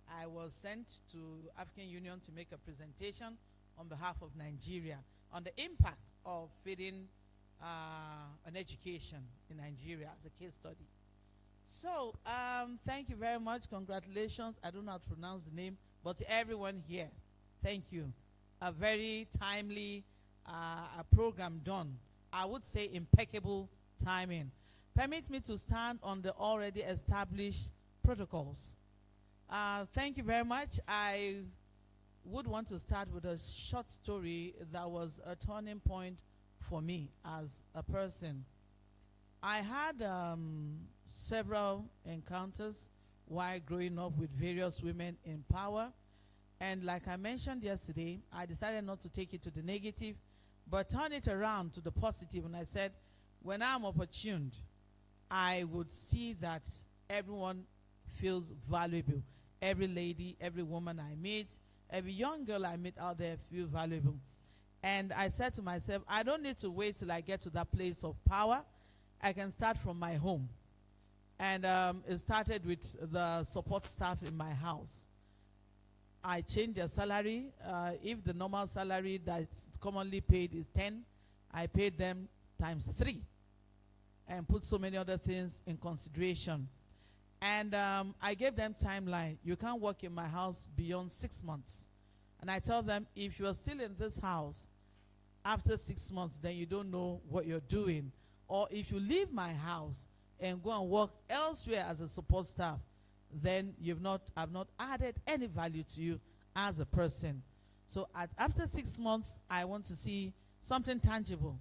I was sent to African Union to make a presentation on behalf of Nigeria on the impact of feeding an education in Nigeria as a case study. So, thank you very much. Congratulations. I don't know how to pronounce the name, but to everyone here, thank you. A very timely program done. I would say impeccable timing. Permit me to stand on the already established protocols. Thank you very much. I would want to start with a short story that was a turning point for me as a person. I had several encounters while growing up with various women in power. And like I mentioned yesterday, I decided not to take it to the negative, but turn it around to the positive. And I said, when I'm opportuned, I would see that everyone feels valuable. Every lady, every woman I meet, every young girl I meet out there feel valuable. And I said to myself, I don't need to wait till I get to that place of power. I can start from my home. And it started with the support staff in my house. I changed their salary. If the normal salary that's commonly paid is 10, I paid them times 3 and put so many other things in consideration. And I gave them timeline. You can't work in my house beyond 6 months. And I tell them, if you're still in this house after 6 months, then you don't know what you're doing. Or if you leave my house and go and work elsewhere as a support staff, then I've not added any value to you as a person. So after 6 months, I want to see something tangible,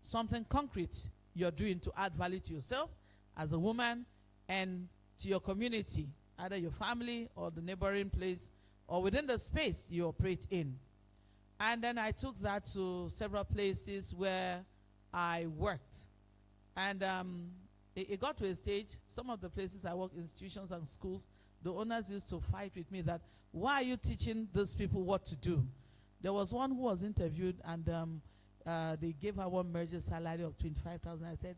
something concrete you're doing to add value to yourself as a woman and to your community, either your family or the neighboring place or within the space you operate in. And then I took that to several places where I worked. And it got to a stage, some of the places I work, institutions and schools, the owners used to fight with me that, why are you teaching these people what to do? There was one who was interviewed and they gave her one merger salary of 25,000. I said,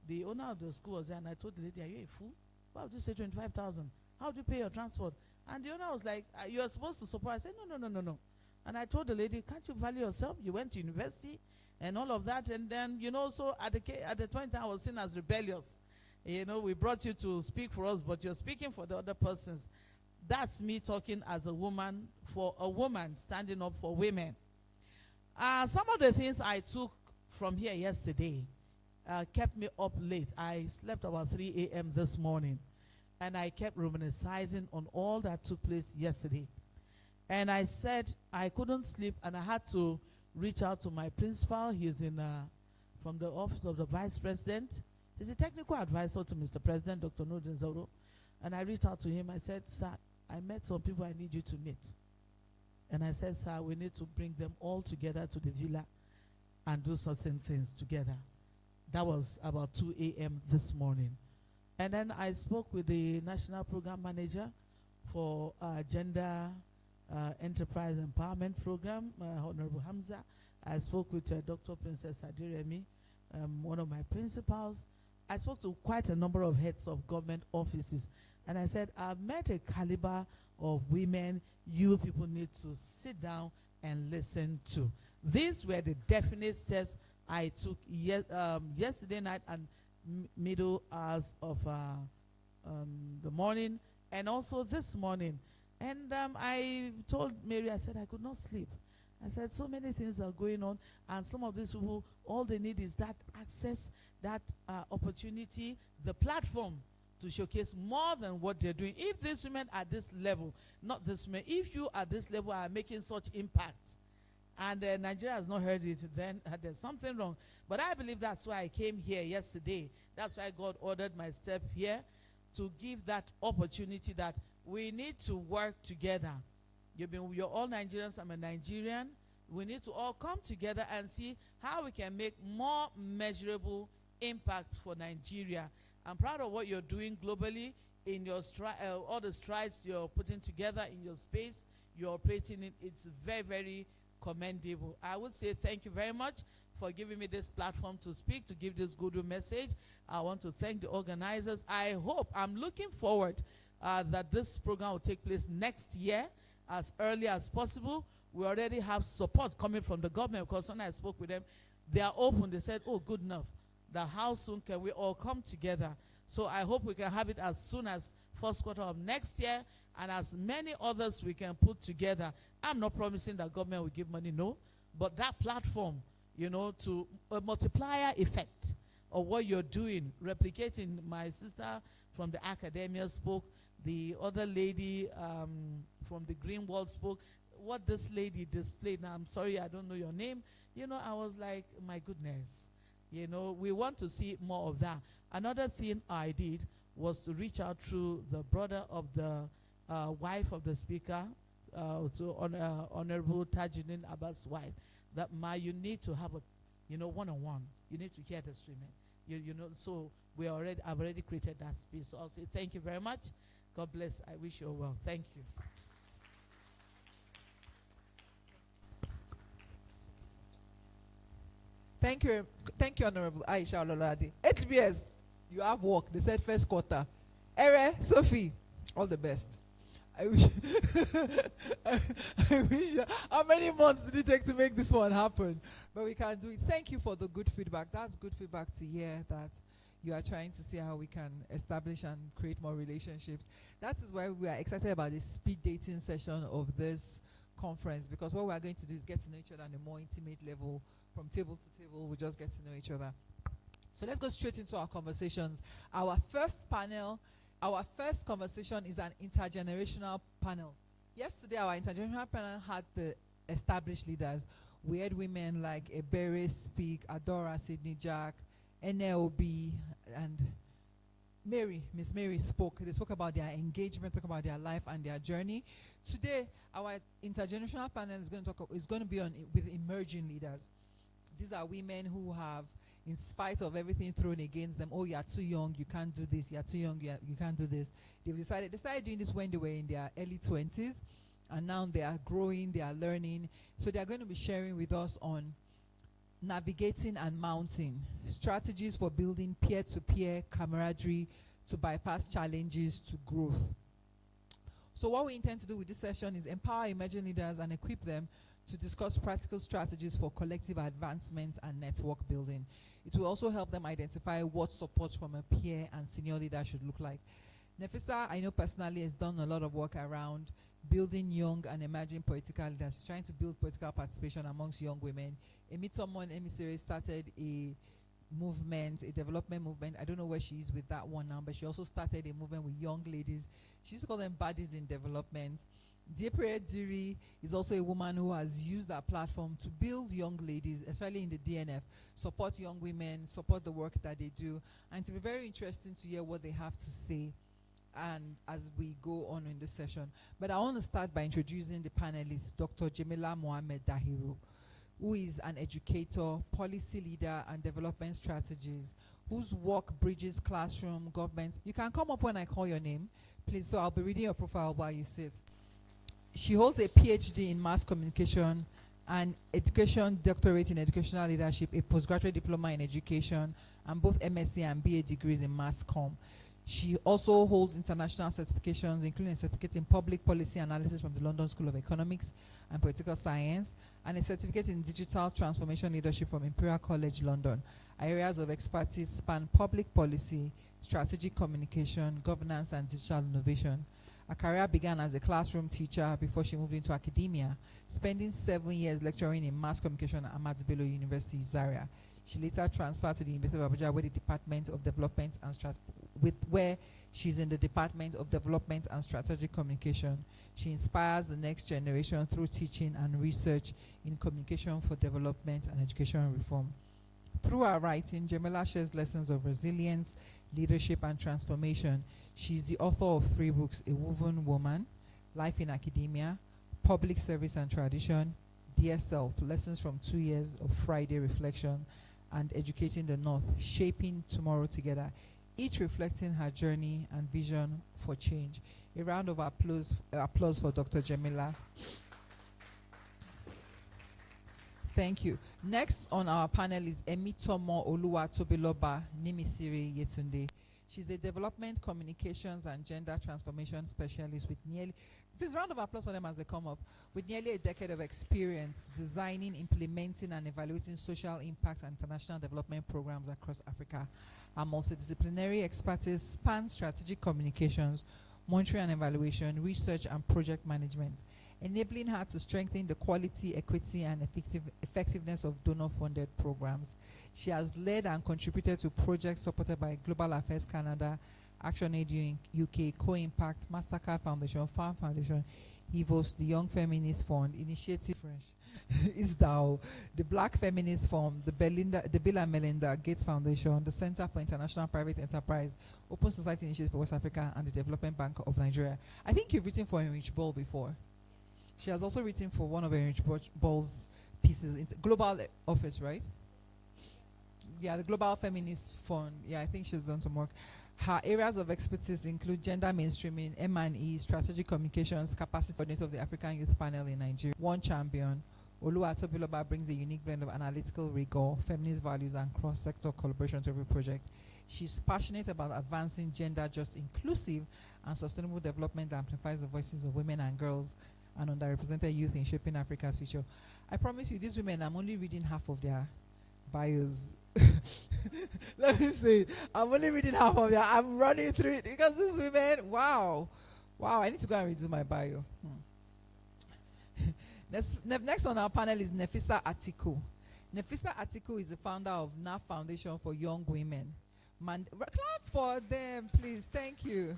the owner of the school was there and I told the lady, are you a fool? Why would you say 25,000? How do you pay your transport? And the owner was like, you are supposed to support. I said, no. And I told the lady, can't you value yourself? You went to university and all of that. And then, so at the point in time, I was seen as rebellious. We brought you to speak for us, but you're speaking for the other persons. That's me talking as a woman, for a woman standing up for women. Some of the things I took from here yesterday kept me up late. I slept about 3 a.m. this morning, and I kept reminiscing on all that took place yesterday. And I said I couldn't sleep, and I had to reach out to my principal. He's from the office of the vice president. He's a technical advisor to Mr. President, Dr. Nodin Zoro. And I reached out to him. I said, sir, I met some people I need you to meet. And I said, sir, we need to bring them all together to the villa and do certain things together. That was about 2 a.m. this morning. And then I spoke with the National Program Manager for Gender Enterprise Empowerment Program, Honorable Hamza. I spoke with Dr. Princess Adiremi, one of my principals. I spoke to quite a number of heads of government offices. And I said, I've met a caliber of women you people need to sit down and listen to. These were the definite steps I took yesterday night and middle hours of the morning, and also this morning. And I told Mary, I said I could not sleep. I said so many things are going on, and some of these people, all they need is that access, that opportunity, the platform to showcase more than what they're doing. If these women at this level, not this women, if you at this level are making such impact, and Nigeria has not heard it, then there's something wrong. But I believe that's why I came here yesterday. That's why God ordered my step here, to give that opportunity that we need to work together. You're all Nigerians, I'm a Nigerian. We need to all come together and see how we can make more measurable impact for Nigeria. I'm proud of what you're doing globally in your all the strides you're putting together in your space, you're operating in. It's very, very commendable. I would say thank you very much for giving me this platform to speak, to give this good message. I want to thank the organizers. I'm looking forward that this program will take place next year as early as possible. We already have support coming from the government, because when I spoke with them, they are open. They said, oh, good enough. How soon can we all come together? So I hope we can have it as soon as first quarter of next year, and as many others we can put together. I'm not promising that government will give money, no, but that platform, to a multiplier effect of what you're doing, replicating. My sister from the academia spoke, the other lady from the Green Wall spoke. What this lady displayed, now I'm sorry I don't know your name, I was like, my goodness, we want to see more of that. Another thing I did was to reach out through the brother of the wife of the speaker, to Honorable Tajuddin Abbas' wife, that you need to have a one-on-one. You need to hear the women. So I've already created that space. So I'll say thank you very much. God bless. I wish you all well. Thank you. Thank you, Honorable Aisha Ololade. HBS, you have work. They said first quarter. Ere, Sophie, all the best. I wish. I wish. How many months did it take to make this one happen? But we can do it. Thank you for the good feedback. That's good feedback to hear that you are trying to see how we can establish and create more relationships. That is why we are excited about the speed dating session of this conference, because what we are going to do is get to know each other on a more intimate level. From table to table, we just get to know each other. So let's go straight into our conversations. Our first conversation is an intergenerational panel. Yesterday, our intergenerational panel had the established leaders. We had women like Ebere speak, Adora, Sydney Jack, NLB, and Miss Mary spoke. They spoke about their engagement, talk about their life and their journey. Today, our intergenerational panel is going to be with emerging leaders. These are women who have, in spite of everything thrown against them, oh, you are too young, you can't do this, you are too young, you can't do this. They started doing this when they were in their early 20s, and now they are growing, they are learning. So they are going to be sharing with us on navigating and mounting, strategies for building peer-to-peer camaraderie to bypass challenges to growth. So what we intend to do with this session is empower emerging leaders and equip them to discuss practical strategies for collective advancement and network building. It will also help them identify what support from a peer and senior leader should look like. Nefisa, I know personally, has done a lot of work around building young and emerging political leaders, trying to build political participation amongst young women. Emitomo and Emisere started a movement, a development movement. I don't know where she is with that one now, but she also started a movement with young ladies. She used to call them baddies in development. Diepre Diri is also a woman who has used that platform to build young ladies, especially in the DNF, support young women, support the work that they do, and to be very interesting to hear what they have to say and as we go on in this session. But I want to start by introducing the panelists, Dr. Jamila Mohamed Dahiru, who is an educator, policy leader, and development strategist, whose work bridges classroom, government. You can come up when I call your name, please, so I'll be reading your profile while you sit. She holds a PhD in mass communication, an education doctorate in educational leadership, a postgraduate diploma in education, and both MSc and BA degrees in mass comm. She also holds international certifications, including a certificate in public policy analysis from the London School of Economics and Political Science, and a certificate in digital transformation leadership from Imperial College London. Her areas of expertise span public policy, strategic communication, governance, and digital innovation. Her career began as a classroom teacher before she moved into academia, spending 7 years lecturing in mass communication at Ahmadu Bello University, Zaria. She later transferred to the University of Abuja, where the Department of Development and where she's in the Department of Development and Strategic Communication. She inspires the next generation through teaching and research in communication for development and education reform. Through her writing, Jamila shares lessons of resilience, leadership, and transformation. She's the author of 3 books: A Woven Woman, Life in Academia, Public Service and Tradition, Dear Self, Lessons from 2 Years of Friday Reflection, and Educating the North, Shaping Tomorrow Together, each reflecting her journey and vision for change. A round of applause for Dr. Jamila. Thank you. Next on our panel is Emitomo Oluwatobiloba Nimisiri Yetunde. She's a development, communications, and gender transformation specialist with please round of applause for them as they come up, with nearly a decade of experience designing, implementing, and evaluating social impact and international development programs across Africa. Her multidisciplinary expertise spans strategic communications, monitoring and evaluation, research, and project management, enabling her to strengthen the quality, equity, and effectiveness of donor-funded programs. She has led and contributed to projects supported by Global Affairs Canada, ActionAid UK, Co-Impact, MasterCard Foundation, Farm Foundation, EVOS, the Young Feminist Fund, Initiative French, ISDAO, the Black Feminist Fund, the Bill and Melinda Gates Foundation, the Center for International Private Enterprise, Open Society Initiative for West Africa, and the Development Bank of Nigeria. I think you've written for Heinrich Boell before. She has also written for one of Heinrich Boell's pieces, in Global Office, right? Yeah, the Global Feminist Fund. Yeah, I think she's done some work. Her areas of expertise include gender mainstreaming, M&E, strategic communications, capacity coordinator of the African Youth Panel in Nigeria, One Champion. Oluwatobiloba brings a unique blend of analytical rigor, feminist values, and cross-sector collaboration to every project. She's passionate about advancing gender-just, inclusive, and sustainable development that amplifies the voices of women and girls and underrepresented youth in shaping Africa's future. I promise you, these women, I'm only reading half of their bios. Let me say, I'm only reading half of it. I'm running through it because these women, wow, I need to go and redo my bio. Next on our panel is Nefisa Atiku. Nefisa Atiku is the founder of NAF Foundation for Young Women. Clap for them, please. Thank you.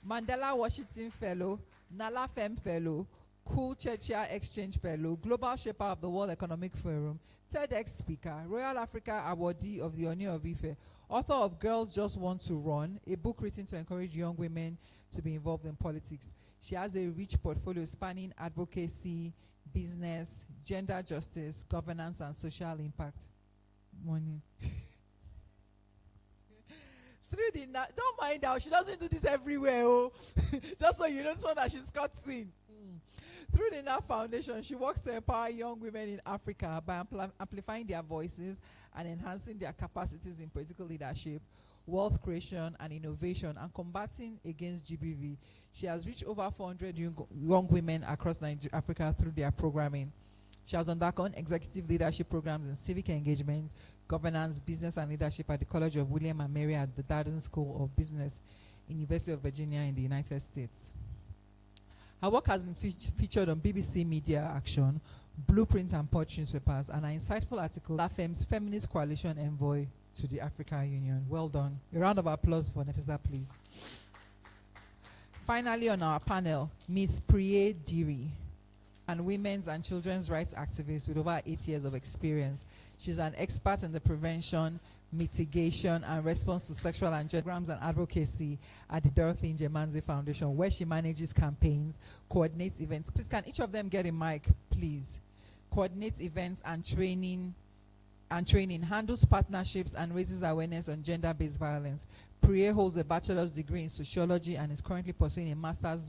Mandela Washington Fellow, Nala Femme Fellow, Cool Chechia Exchange Fellow, Global Shaper of the World Economic Forum, TEDx speaker, Royal Africa Awardee of the Oni of Ife, author of Girls Just Want to Run, a book written to encourage young women to be involved in politics. She has a rich portfolio spanning advocacy, business, gender justice, governance, and social impact. Morning. Don't mind her. She doesn't do this everywhere. Oh, just so you don't know that she's got seen. Through the NAF Foundation, she works to empower young women in Africa by amplifying their voices and enhancing their capacities in political leadership. wealth creation and innovation, and combating against GBV. She has reached over 400 young women across Africa through their programming. She has undergone executive leadership programs in civic engagement, governance, business, and leadership at the College of William and Mary at the Darden School of Business, University of Virginia in the United States. Her work has been featured on BBC Media Action, Blueprint and Punch newspapers, and an insightful article that FEM's Feminist Coalition Envoy to the African Union. Well done. A round of applause for Nefisa, please. Finally, on our panel, Ms. Priye Diri, and women's and children's rights activist with over 8 years of experience. She's an expert in the prevention, mitigation, and response to sexual and gender programs and advocacy at the Dorothy Njemanzi Foundation, where she manages campaigns, coordinates events. Please, can each of them get a mic, please? Coordinates events and training, handles partnerships, and raises awareness on gender-based violence. Priye holds a bachelor's degree in sociology and is currently pursuing a master's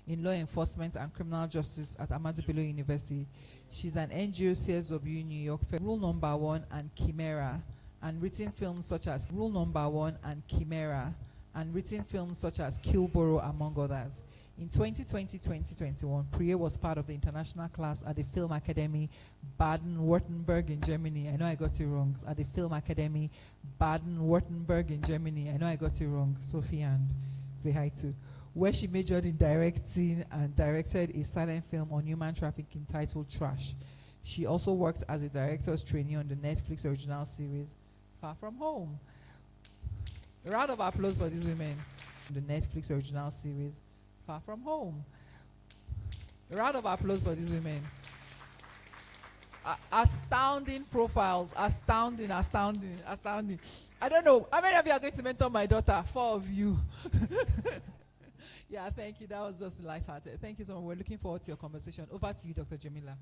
in law enforcement and criminal justice at Ahmadu Bello University. She's an NGO CSW New York Rule Number 1 and Chimera, and written films such as Rule Number 1 and Chimera, and written films such as Kilboro, among others. In 2020-2021, Priye was part of the international class at the Film Academy Baden-Württemberg in Germany. I know I got it wrong. At the Film Academy Baden-Württemberg in Germany. I know I got it wrong. Sophie and say hi to. Where she majored in directing and directed a silent film on human trafficking titled Trash. She also worked as a director's trainee on the Netflix original series Far From Home. A round of applause for these women. The Netflix original series Far From Home. A round of applause for these women. Astounding profiles. Astounding. I don't know. How many of you are going to mentor my daughter? 4 of you. Yeah, thank you. That was just lighthearted. Thank you so much. We're looking forward to your conversation. Over to you, Dr. Jamila.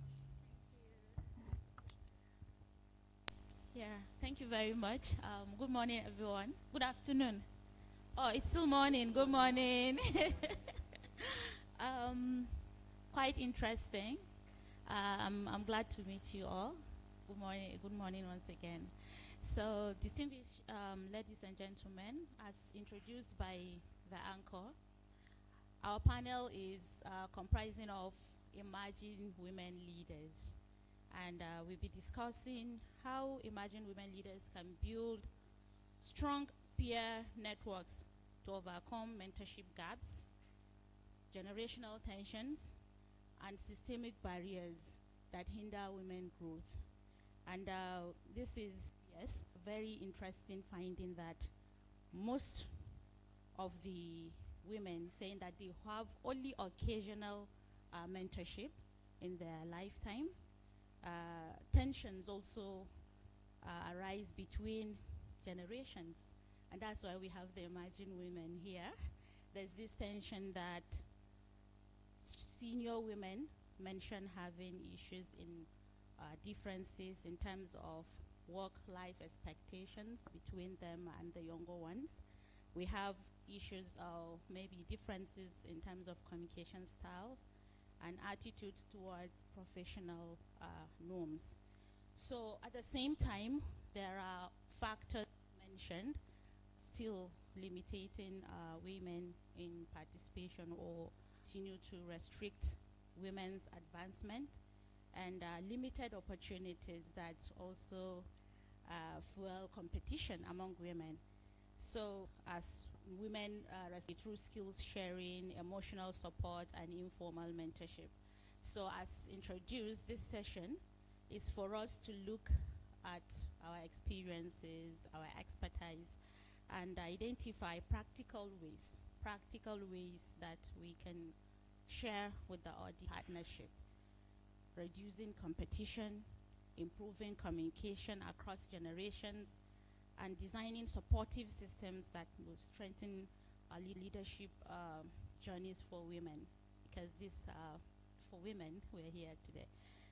Yeah, thank you very much. Good morning, everyone. Good afternoon. Oh, it's still morning. Good morning. Quite interesting. I'm glad to meet you all. Good morning. Good morning once again. So, distinguished ladies and gentlemen, as introduced by the anchor, our panel is comprising of emerging women leaders. And we'll be discussing how emerging women leaders can build strong peer networks to overcome mentorship gaps, generational tensions, and systemic barriers that hinder women growth. And this is, yes, a very interesting finding that most of the women saying that they have only occasional mentorship in their lifetime. Tensions also arise between generations, and that's why we have the emerging women here. There's this tension that senior women mention having issues in differences in terms of work-life expectations between them and the younger ones. We have issues of maybe differences in terms of communication styles and attitudes towards professional norms. So at the same time, there are factors mentioned still limiting women in participation or continue to restrict women's advancement, and limited opportunities that also fuel competition among women. So as women through skills sharing, emotional support, and informal mentorship. So as introduced, this session is for us to look at our experiences, our expertise, and identify practical ways that we can share with the audience. Partnership, reducing competition, improving communication across generations, and designing supportive systems that will strengthen our leadership journeys for women, because this for women we're here today.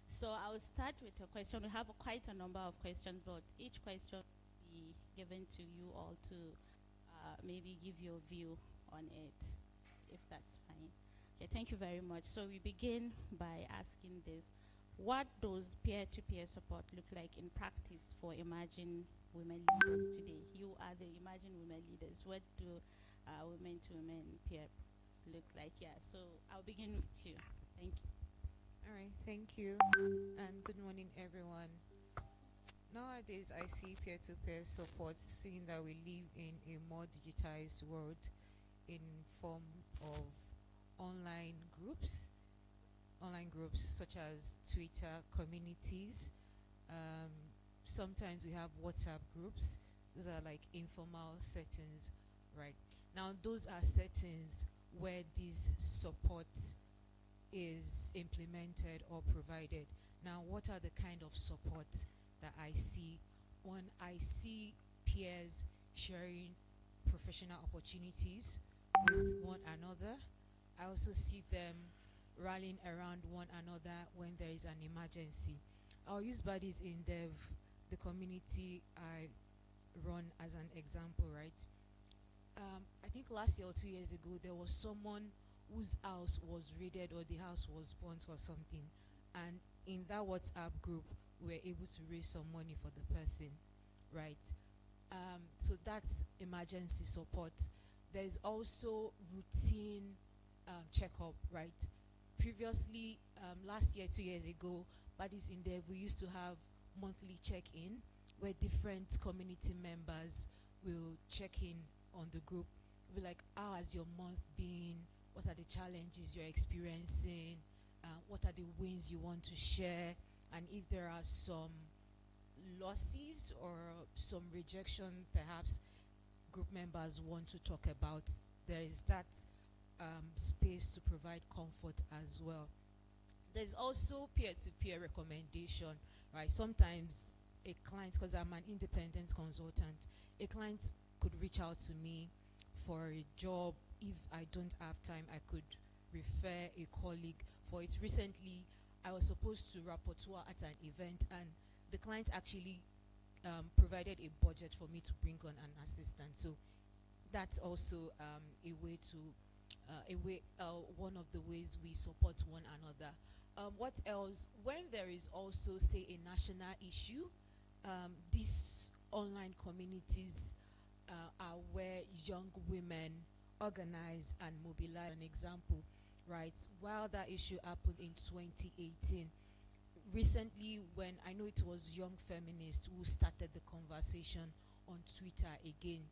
So I'll start with a question. We have quite a number of questions, but each question will be given to you all to maybe give your view on it, if that's fine. Okay, thank you very much. So we begin by asking this: what does peer-to-peer support look like in practice for emerging women leaders today? You are the Imagine Women leaders. What do women to women peer look like? Yeah, so I'll begin with you. Thank you. All right, thank you, and good morning, everyone. Nowadays, I see peer-to-peer support, seeing that we live in a more digitized world in form of online groups, such as Twitter communities. Um, Sometimes we have WhatsApp groups. Those are like informal settings, right? Now, those are settings where this support is implemented or provided. Now, what are the kind of support that I see? One, I see peers sharing professional opportunities with one another. I also see them rallying around one another when there is an emergency. I'll use Buddies in Dev, the community I run, as an example, right? I think last year or 2 years ago, there was someone whose house was raided or the house was burnt or something. And in that WhatsApp group, we were able to raise some money for the person, right? So that's emergency support. There's also routine checkup, right? Previously, last year, 2 years ago, Buddies in there, we used to have monthly check-in where different community members will check in on the group. Be like, how has your month been? What are the challenges you're experiencing? What are the wins you want to share? And if there are some losses or some rejection, perhaps group members want to talk about, there is that space to provide comfort as well. There's also peer-to-peer recommendation, right? Sometimes a client, because I'm an independent consultant, a client could reach out to me for a job. If I don't have time, I could refer a colleague for it. Recently, I was supposed to rapporteur at an event, and the client actually provided a budget for me to bring on an assistant. So that's also one of the ways we support one another. What else? When there is also, say, a national issue, these online communities are where young women organize and mobilize. An example, right? While that issue happened in 2018, recently, when I know it was young feminists who started the conversation on Twitter again.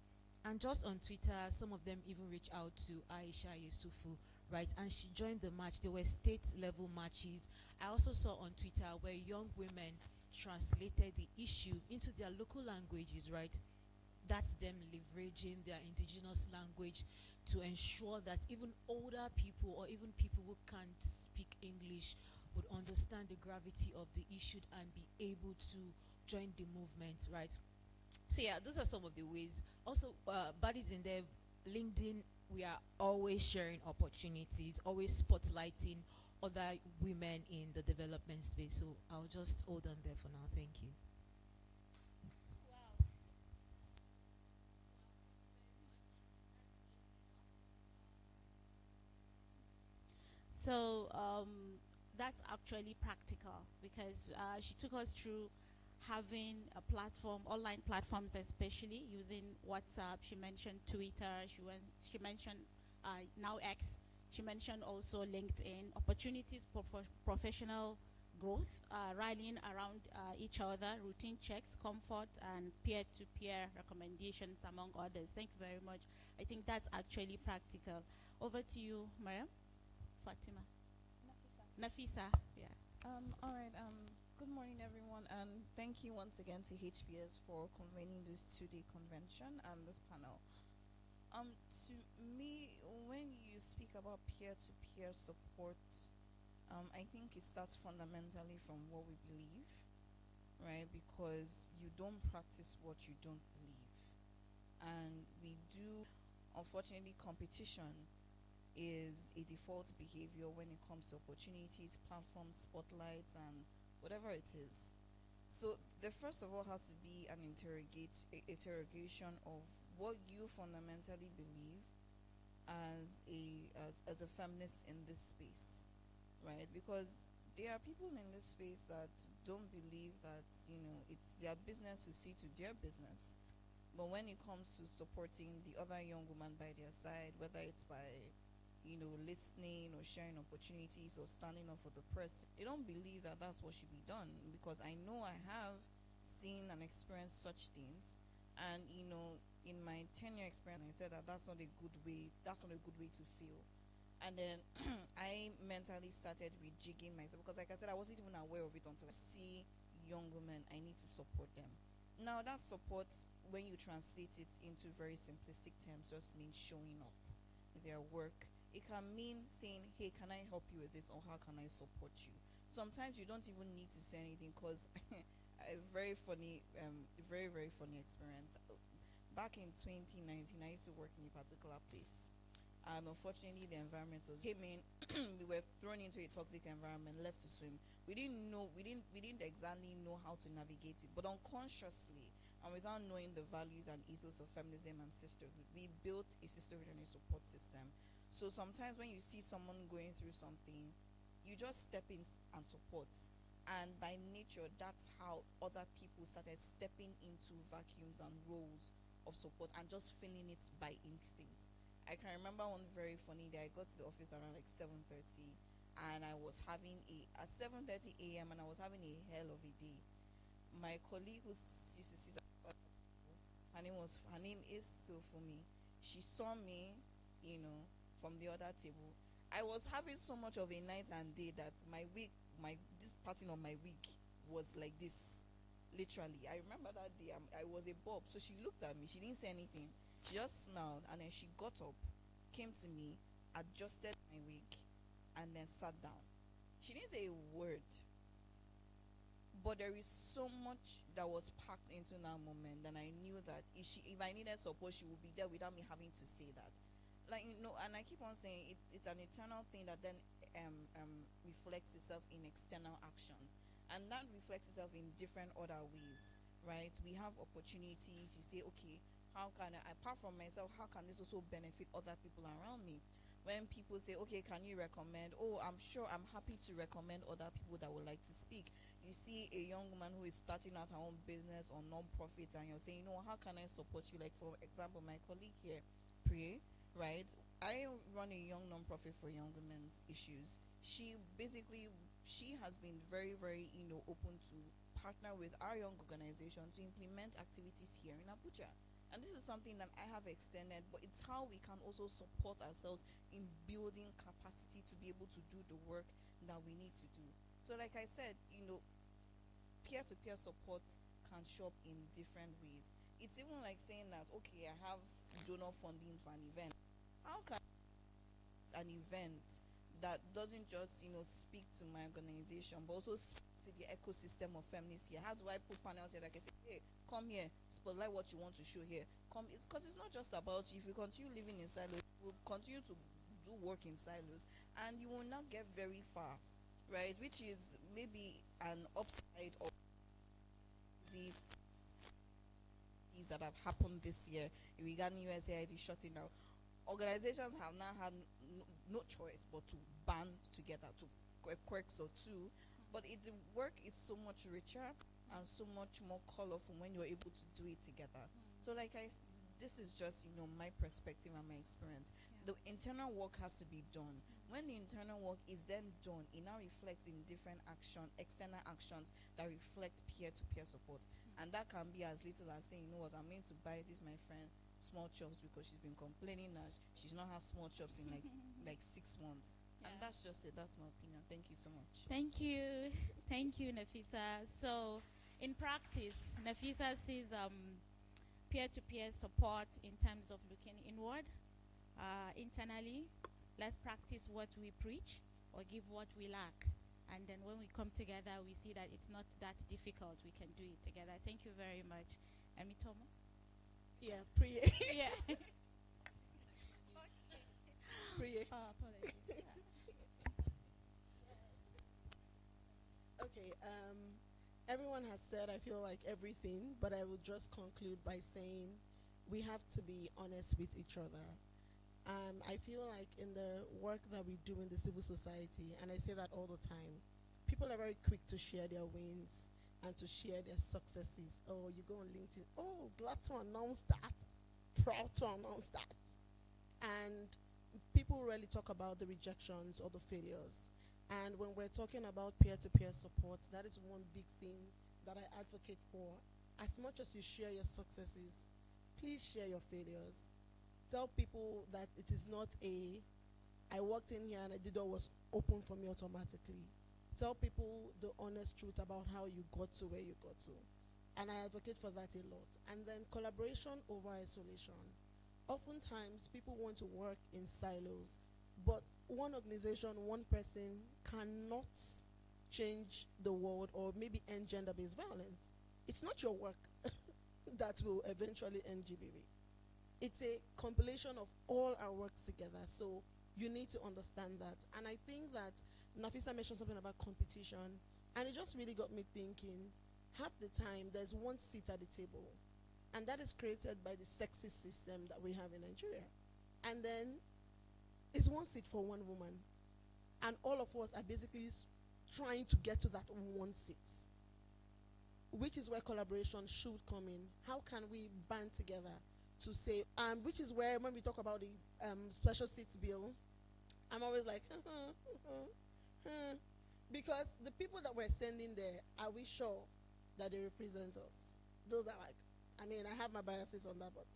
And just on Twitter, some of them even reached out to Aisha Yusufu, right? And she joined the march. There were state-level marches. I also saw on Twitter where young women translated the issue into their local languages, right? That's them leveraging their indigenous language to ensure that even older people or even people who can't speak English would understand the gravity of the issue and be able to join the movement, right? So yeah, those are some of the ways. Also, Buddies in Dev, LinkedIn, we are always sharing opportunities, always spotlighting other women in the development space. So I'll just hold on there for now. Thank you. So that's actually practical because she took us through having a platform, online platforms, especially using WhatsApp. She mentioned Twitter. She mentioned now X. She mentioned also LinkedIn, opportunities for professional growth, rallying around each other, routine checks, comfort, and peer-to-peer recommendations, among others. Thank you very much. I think that's actually practical. Over to you, Mariam. Fatima. Nafisa. Yeah. All right. Good morning, everyone, and thank you once again to HBS for convening this 2-day convention and this panel. To me, when you speak about peer-to-peer support, I think it starts fundamentally from what we believe, right? Because you don't practice what you don't believe, and we do. Unfortunately, competition is a default behavior when it comes to opportunities, platforms, spotlights, and whatever it is. So there first of all has to be an interrogation of what you fundamentally believe as a feminist in this space, right? Because there are people in this space that don't believe that, it's their business to see to their business. But when it comes to supporting the other young woman by their side, whether it's by, listening or sharing opportunities or standing up for the press, they don't believe that that's what should be done. Because I know I have seen and experienced such things. And, in my 10-year experience, I said that that's not a good way to feel. And then I mentally started rejigging myself because, like I said, I wasn't even aware of it until I see young women. I need to support them. Now, that support, when you translate it into very simplistic terms, just means showing up with their work. It can mean saying, hey, can I help you with this, or how can I support you? Sometimes you don't even need to say anything, because a very, very funny experience. Back in 2019, I used to work in a particular place. And unfortunately, the environment came in. We were thrown into a toxic environment, left to swim. We didn't exactly know how to navigate it, but unconsciously, and without knowing the values and ethos of feminism and sisterhood, we built a sisterhood and a support system. So sometimes when you see someone going through something, you just step in and support. And by nature, that's how other people started stepping into vacuums and roles of support and just feeling it by instinct. I can remember one very funny day. I got to the office around like 7:30, and I was having at 7:30 a.m. and I was having a hell of a day. My colleague who used to sit at her name is still for me. She saw me, from the other table. I was having so much of a night and day that this pattern of my week was like this. Literally, I remember that day I was a bob. So she looked at me. She didn't say anything. She just smiled, and then she got up, came to me, adjusted my wig, and then sat down. She didn't say a word. But there is so much that was packed into that moment that I knew that if I needed support, she would be there without me having to say that. And I keep on saying it's an eternal thing that then reflects itself in external actions. And that reflects itself in different other ways, right? We have opportunities. You say, okay, how can apart from myself, how can this also benefit other people around me? When people say, okay, can you recommend? Oh, I'm happy to recommend other people that would like to speak. You see a young woman who is starting out her own business or non-profit, and you're saying, how can I support you? Like, for example, my colleague here, Priye, right? I run a young non-profit for young women's issues. She has been very, very, open to partner with our young organization to implement activities here in Abuja. And this is something that I have extended, but it's how we can also support ourselves in building capacity to be able to do the work that we need to do. So like I said, peer-to-peer support can show up in different ways. It's even like saying that, okay, I have donor funding for an event. How can an event that doesn't just, speak to my organization, but also speak to the ecosystem of feminists here? How do I put panels here that can say, hey, come here, spotlight what you want to show here? Because it's not just about you. If you continue living in silos, you will continue to do work in silos, and you will not get very far, right? Which is maybe an upside of the things that have happened this year regarding USAID shutting down. Organizations have now had no choice but to band together, to quirks or two, but the work is so much richer and so much more colorful when you're able to do it together. So this is just my perspective and my experience. The internal work has to be done. When the internal work is then done, it now reflects in different external actions that reflect peer-to-peer support. And that can be as little as saying, I'm going to buy this my friend small chops because she's been complaining that she's not had small chops in like 6 months. And that's just it. That's my opinion. Thank you so much. Thank you, Nafisa. So, in practice, Nafisa sees peer-to-peer support in terms of looking inward, internally. Let's practice what we preach or give what we lack. And then when we come together, we see that it's not that difficult. We can do it together. Thank you very much. Amitoma? Yeah, Priye. Yeah. Priye. Apologies. Okay, everyone has said, I feel like, everything, but I will just conclude by saying we have to be honest with each other. I feel like in the work that we do in the civil society, and I say that all the time, people are very quick to share their wins and to share their successes. Oh, you go on LinkedIn. Oh, glad to announce that. Proud to announce that. And people rarely talk about the rejections or the failures. And when we're talking about peer-to-peer support, that is one big thing that I advocate for. As much as you share your successes, please share your failures. Tell people that it is not I walked in here and I did what was open for me automatically. Tell people the honest truth about how you got to where you got to. And I advocate for that a lot. And then collaboration over isolation. Oftentimes, people want to work in silos, but one organization, one person cannot change the world or maybe end gender-based violence. It's not your work that will eventually end GBV. It's a compilation of all our works together, so you need to understand that. And I think that Nafisa mentioned something about competition, and it just really got me thinking, half the time there's one seat at the table, and that is created by the sexist system that we have in Nigeria. And then it's one seat for one woman, and all of us are basically trying to get to that one seat, which is where collaboration should come in. How can we band together to say, which is where when we talk about the special seats bill, I'm always like, because the people that we're sending there, are we sure that they represent us? Those are like, I have my biases on that, but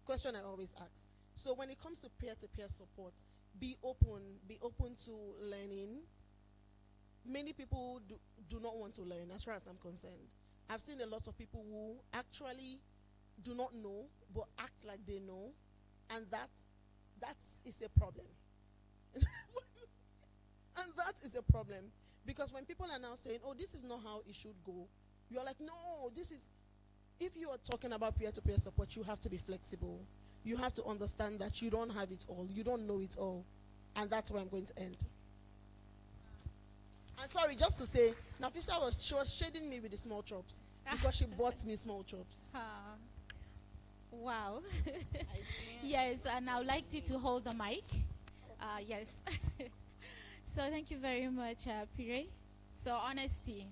question I always ask. So when it comes to peer-to-peer support, be open to learning. Many people do not want to learn, as far as I'm concerned. I've seen a lot of people who actually do not know, but act like they know, and that is a problem. And that is a problem, because when people are now saying, oh, this is not how it should go, you're like, no, if you are talking about peer-to-peer support, you have to be flexible. You have to understand that you don't have it all, you don't know it all, and that's where I'm going to end. And sorry, just to say, Nafisha she was shading me with the small chops because she bought me small chops. Wow. Yes, and I would like you to hold the mic. Yes. So thank you very much, Pire. So honesty,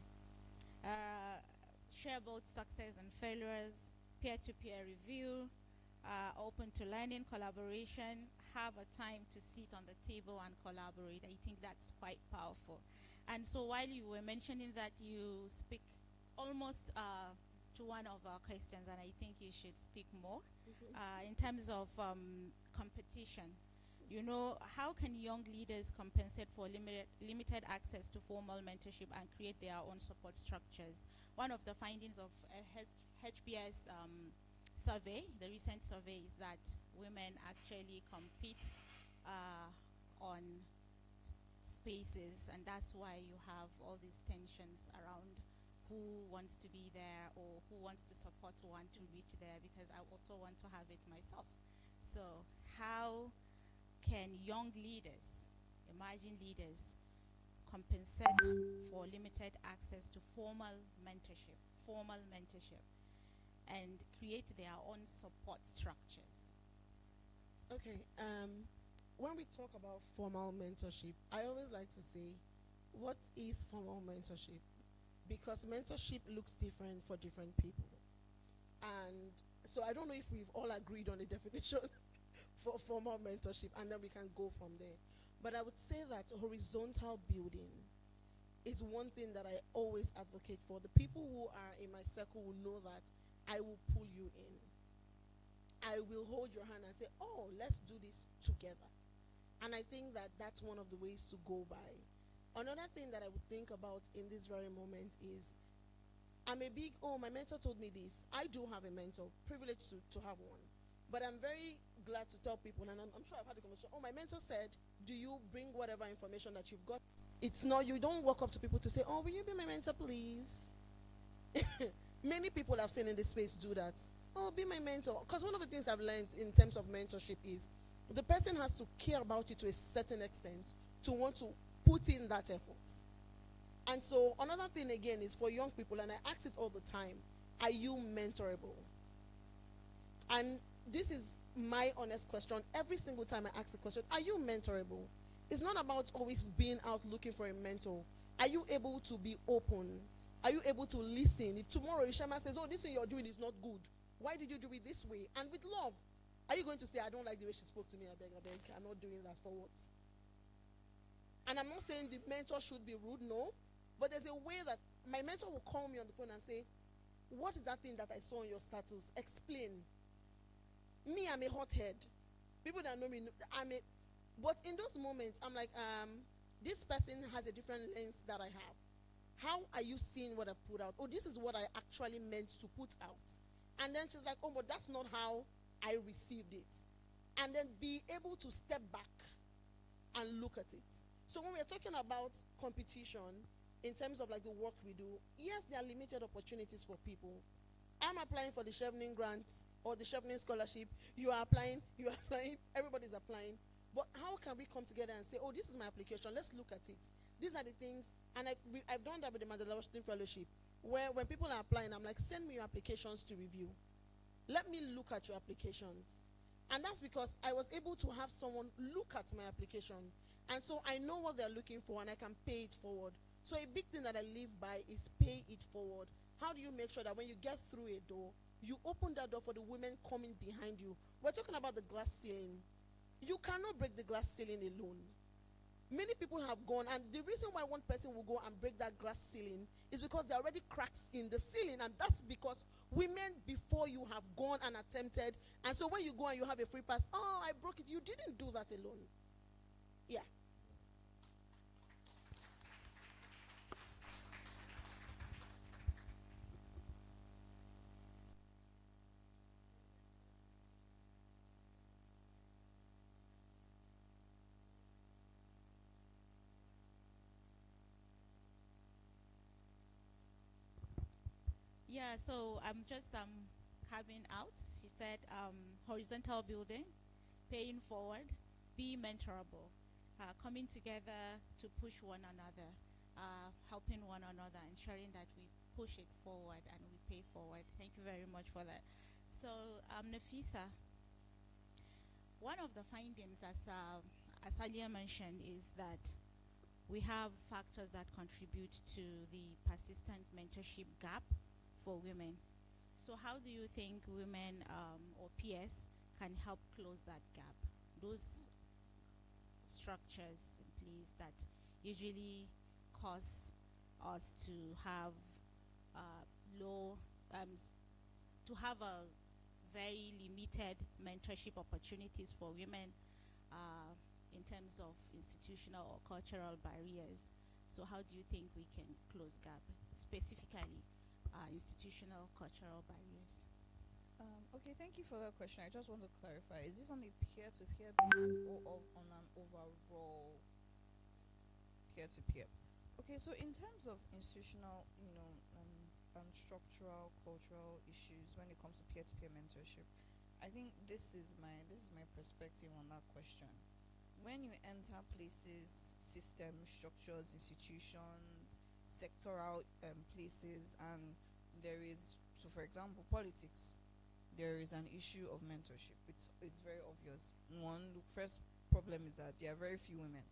share both success and failures, peer-to-peer review, open to learning, collaboration, have a time to sit on the table and collaborate. I think that's quite powerful. And so while you were mentioning that, you speak almost to one of our questions, and I think you should speak more in terms of competition. You know, how can young leaders compensate for limited access to formal mentorship and create their own support structures? One of the findings of HBS survey, the recent survey, is that women actually compete on spaces, and that's why you have all these tensions around who wants to be there or who wants to support one to reach there, because I also want to have it myself. So how can young leaders, emerging leaders, compensate for limited access to formal mentorship, and create their own support structures? Okay, when we talk about formal mentorship, I always like to say, what is formal mentorship? Because mentorship looks different for different people. And so I don't know if we've all agreed on the definition for formal mentorship, and then we can go from there. But I would say that horizontal building is one thing that I always advocate for. The people who are in my circle will know that I will pull you in. I will hold your hand and say, oh, let's do this together. And I think that that's one of the ways to go by. Another thing that I would think about in this very moment is, my mentor told me this. I do have a mentor, privileged to have one. But I'm very glad to tell people, and I'm sure I've had a conversation, my mentor said, do you bring whatever information that you've got? It's not, you don't walk up to people to say, oh, will you be my mentor, please? Many people I've seen in this space do that. Oh, be my mentor. Because one of the things I've learned in terms of mentorship is the person has to care about you to a certain extent to want to put in that effort. And so another thing again is for young people, and I ask it all the time, are you mentorable? And this is my honest question. Every single time I ask the question, are you mentorable? It's not about always being out looking for a mentor. Are you able to be open? Are you able to listen? If tomorrow Ishama says, oh, this thing you're doing is not good, why did you do it this way? And with love. Are you going to say, I don't like the way she spoke to me, I beg, I'm not doing that for what? And I'm not saying the mentor should be rude, no. But there's a way that my mentor will call me on the phone and say, what is that thing that I saw on your status? Explain. Me, I'm a hothead. People that know me, but in those moments, I'm like, this person has a different lens that I have. How are you seeing what I've put out? Oh, this is what I actually meant to put out. And then she's like, oh, but that's not how I received it. And then be able to step back and look at it. So when we're talking about competition, in terms of like the work we do, yes, there are limited opportunities for people. I'm applying for the Chevening grant or the Chevening scholarship. You are applying, everybody's applying. But how can we come together and say, oh, this is my application, let's look at it. These are the things, and I've done that with the Mandela Washington Fellowship, where when people are applying, I'm like, send me your applications to review. Let me look at your applications. And that's because I was able to have someone look at my application. And so I know what they're looking for and I can pay it forward. So a big thing that I live by is pay it forward. How do you make sure that when you get through a door, you open that door for the women coming behind you? We're talking about the glass ceiling. You cannot break the glass ceiling alone. Many people have gone, and the reason why one person will go and break that glass ceiling is because there are already cracks in the ceiling, and that's because women before you have gone and attempted. And so when you go and you have a free pass, oh, I broke it. You didn't do that alone. Yeah. Yeah, so I'm just carving out. She said horizontal building, paying forward, be mentorable, coming together to push one another, helping one another, ensuring that we push it forward and we pay forward. Thank you very much for that. So, Nafisa, one of the findings, as Alia mentioned, is that we have factors that contribute to the persistent mentorship gap for women. So how do you think women or peers can help close that gap? Those structures in place that usually cause us to have to have a very limited mentorship opportunities for women in terms of institutional or cultural barriers. So how do you think we can close gap, specifically institutional cultural barriers? Okay, thank you for that question. I just want to clarify: is this on a peer-to-peer basis or on an overall peer-to-peer? Okay, so in terms of institutional, structural, cultural issues when it comes to peer-to-peer mentorship, I think this is my perspective on that question. When you enter places, systems, structures, institutions, sectoral places, and there is, so for example, politics, there is an issue of mentorship. It's very obvious. The first problem is that there are very few women,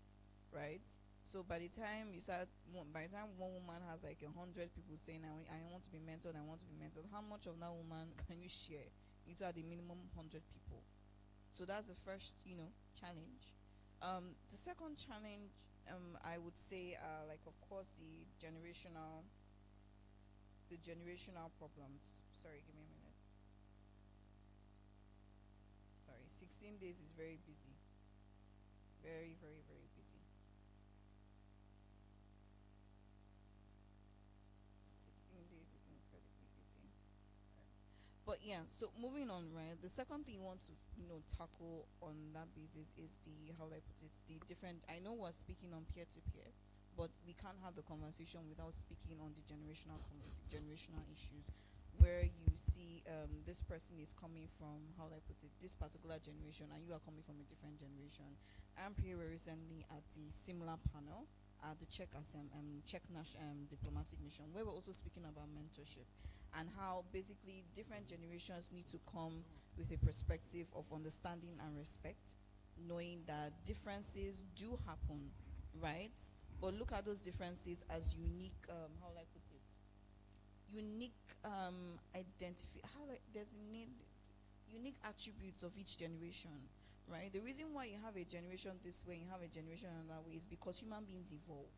right? So by the time one woman has like 100 people saying, I want to be mentored, I want to be mentored, how much of that woman can you share into at the minimum 100 people? So that's the first, challenge. The second challenge, I would say, of course, the generational problems. Sorry, give me a minute. Sorry, 16 days is very busy. Very, very, very busy. 16 days is incredibly busy. But yeah, so moving on, right? The second thing you want to, tackle on that basis is the different. I know we're speaking on peer to peer, but we can't have the conversation without speaking on the generational issues, where you see this person is coming from this particular generation, and you are coming from a different generation. I'm here recently at the similar panel at the Czech diplomatic mission, where we're also speaking about mentorship and how basically different generations need to come with a perspective of understanding and respect, knowing that differences do happen, right? but look at those differences as unique. How will I put it? Unique unique attributes of each generation, right? The reason why you have a generation this way, you have a generation another way, is because human beings evolve.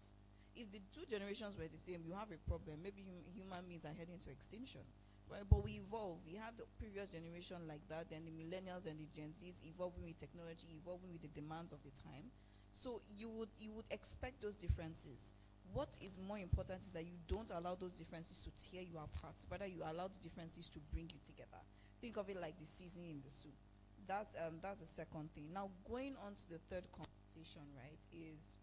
If the two generations were the same, you have a problem. Maybe human beings are heading to extinction, right? But we evolve. We had the previous generation like that, then the millennials and the Gen Zs evolving with technology, evolving with the demands of the time. So you would expect those differences. What is more important is that you don't allow those differences to tear you apart. Rather, you allow the differences to bring you together. Think of it like the seasoning in the soup. That's the second thing. Now, going on to the third conversation, right, is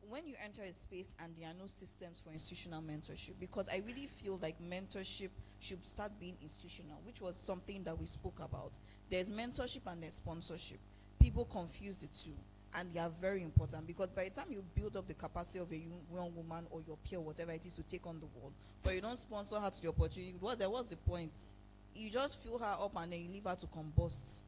when you enter a space and there are no systems for institutional mentorship, because I really feel like mentorship should start being institutional, which was something that we spoke about. There's mentorship and there's sponsorship. People confuse the two, and they are very important, because by the time you build up the capacity of a young woman or your peer, whatever it is, to take on the world, but you don't sponsor her to the opportunity, what's the point? You just fill her up and then you leave her to combust,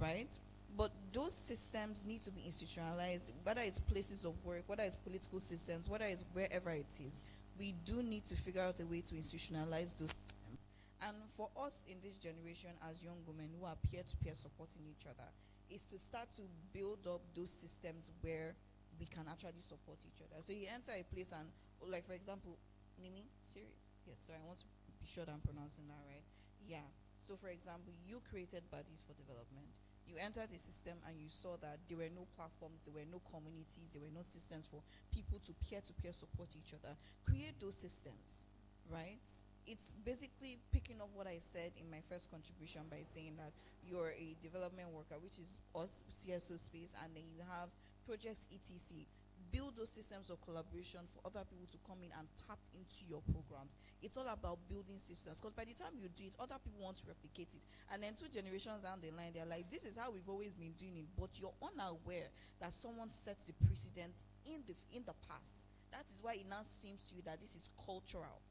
right? But those systems need to be institutionalized, whether it's places of work, whether it's political systems, whether it's wherever it is. We do need to figure out a way to institutionalize those systems. And for us in this generation as young women who are peer-to-peer supporting each other, is to start to build up those systems where we can actually support each other. So you enter a place and, like for example, Nimi, Siri, yes, so I want to be sure that I'm pronouncing that right. Yeah. So for example, you created Bodies for Development. You entered the system and you saw that there were no platforms, there were no communities, there were no systems for people to peer support each other. Create those systems, right? It's basically picking up what I said in my first contribution by saying that you're a development worker, which is us, CSO space, and then you have projects, etc. Build those systems of collaboration for other people to come in and tap into your programs. It's all about building systems, because by the time you do it, other people want to replicate it. And then 2 generations down the line, they're like, this is how we've always been doing it, but you're unaware that someone set the precedent in the past. That is why it now seems to you that this is cultural.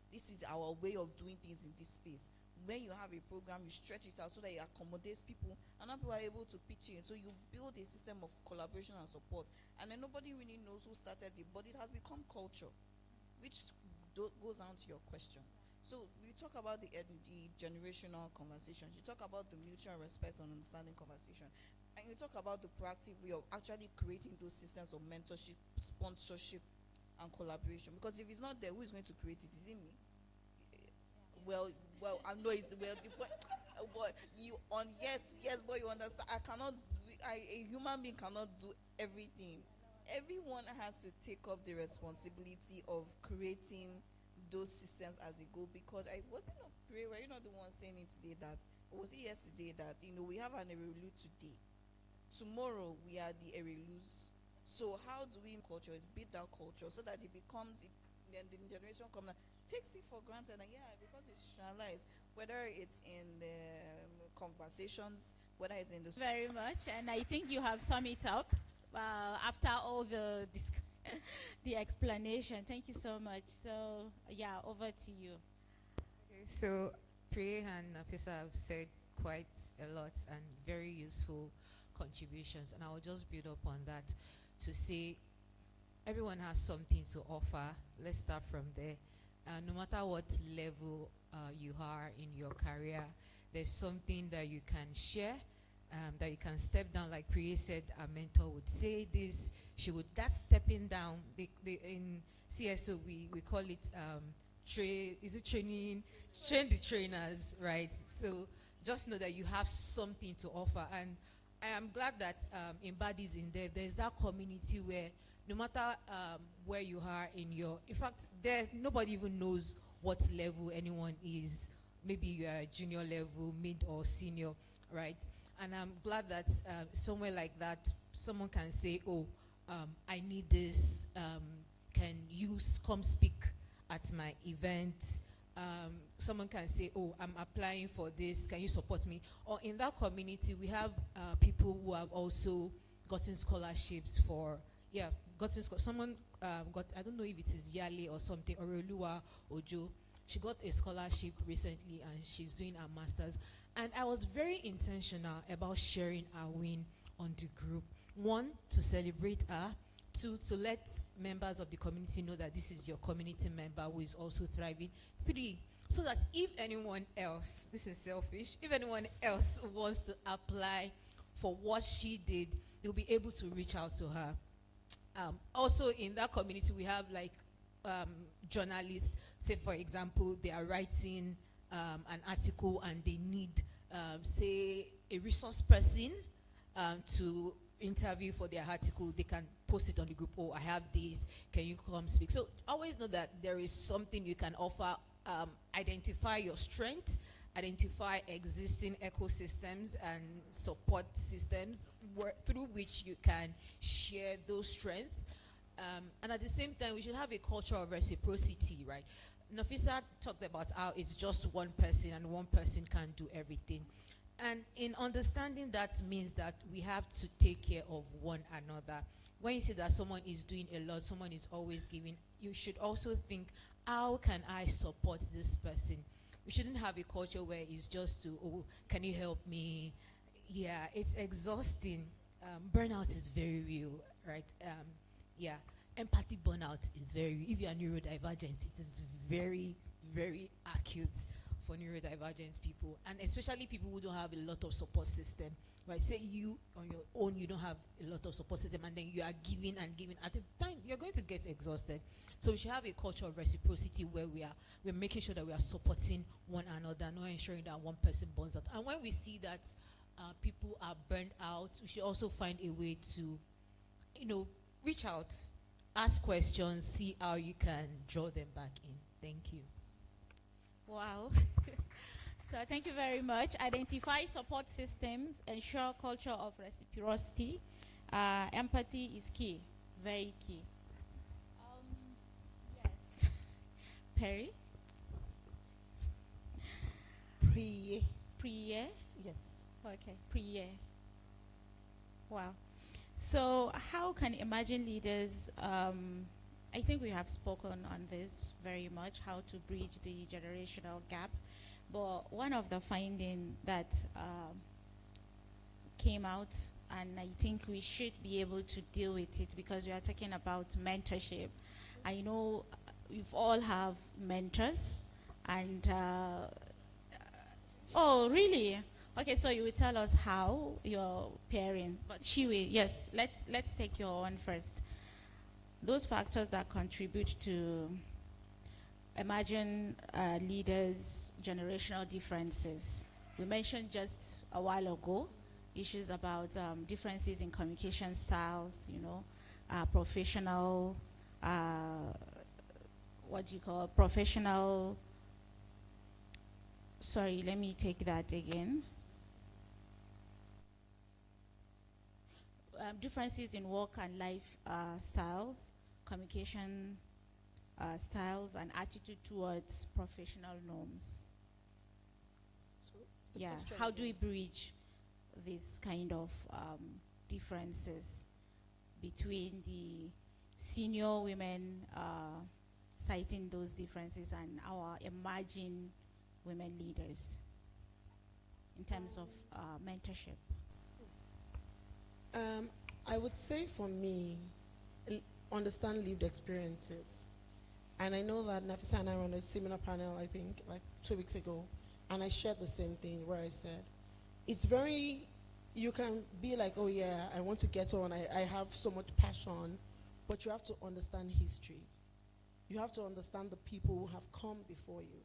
This is our way of doing things in this space. When you have a program, you stretch it out so that it accommodates people, and now people are able to pitch in. So you build a system of collaboration and support, and then nobody really knows who started it, but it has become culture, which goes on to your question. So we talk about the generational conversations. You talk about the mutual respect and understanding conversation, and you talk about the proactive way of actually creating those systems of mentorship, sponsorship, and collaboration. Because if it's not there, who is going to create it? Is it me? Well, I know it's the point. But but you understand. A human being cannot do everything. Everyone has to take up the responsibility of creating those systems as they go. Because were you not the one saying it today that, or was it yesterday that, we have an Erelu today. Tomorrow we are the Erelus. So how do we culture is build that culture so that it becomes then the generation comes takes it for granted, and because it's institutionalized, whether it's in the conversations, whether it's in the very much, and I think you have summed it up after all the the explanation. Thank you so much. So over to you. Okay, so Priya and Nafisa have said quite a lot and very useful contributions, and I will just build up on that to say everyone has something to offer. Let's start from there. No matter what level you are in your career, there's something that you can share, that you can step down. Like Priya said, a mentor would say this, that's stepping down. In CSO, we call it training? Train the trainers, right? So just know that you have something to offer. And I am glad that in Bodies in there's that community where no matter where you are in fact, nobody even knows what level anyone is. Maybe you are junior level, mid or senior, right? And I'm glad that somewhere like that, someone can say, I need this. Can you come speak at my event? Someone can say, I'm applying for this. Can you support me? Or in that community, we have people who have also gotten scholarships for, someone got, I don't know if it is Yale or something, or Oluwa Ojo. She got a scholarship recently and she's doing her master's. And I was very intentional about sharing our win on the group. 1, to celebrate her. 2, to let members of the community know that this is your community member who is also thriving. 3, so that if anyone else, this is selfish, if anyone else wants to apply for what she did, they'll be able to reach out to her. Also in that community, we have like journalists. Say for example, they are writing an article and they need say a resource person to interview for their article. They can post it on the group. Oh, I have this, can you come speak? So always know that there is something you can offer. Identify your strength, identify existing ecosystems and support systems through which you can share those strengths. And at the same time, we should have a culture of reciprocity, right? Nafisa talked about how it's just one person and one person can't do everything. And in understanding that means that we have to take care of one another. When you see that someone is doing a lot, someone is always giving, you should also think, how can I support this person? We shouldn't have a culture where it's just to, oh, can you help me? Yeah, it's exhausting. Burnout is very real, right? Yeah, empathy burnout is very real. If you are neurodivergent, it is very, very acute for neurodivergent people, and especially people who don't have a lot of support system, right? Say you on your own, you don't have a lot of support system, and then you are giving and giving. At the time, you're going to get exhausted. So we should have a culture of reciprocity where we're making sure that we are supporting one another, not ensuring that one person burns out. And when we see that people are burned out, we should also find a way to, reach out, ask questions, see how you can draw them back in. Thank you. Wow. So thank you very much. Identify support systems, ensure culture of reciprocity. Empathy is key, very key. Yes. Perry? Priye. Priye? Yes. Okay, Priye. Wow. So how can emerging leaders, I think we have spoken on this very much, how to bridge the generational gap. But one of the findings that came out, and I think we should be able to deal with it because we are talking about mentorship. I know we've all have mentors, and oh, really? Okay, so you will tell us how you're pairing. But she will, yes, let's take your one first. Those factors that contribute to emerging leaders' generational differences. We mentioned just a while ago issues about differences in communication styles, professional, sorry, let me take that again. Differences in work and life styles, communication styles, and attitude towards professional norms. So Yeah, how do we bridge these kind of differences between the senior women citing those differences and our emerging women leaders in terms of mentorship? I would say for me, understand lived experiences. And I know that Nafisa and I were on a similar panel, I think, like 2 weeks ago, and I shared the same thing where I said, it's very, you can be like, oh yeah, I want to get on, I have so much passion, but you have to understand history. You have to understand the people who have come before you.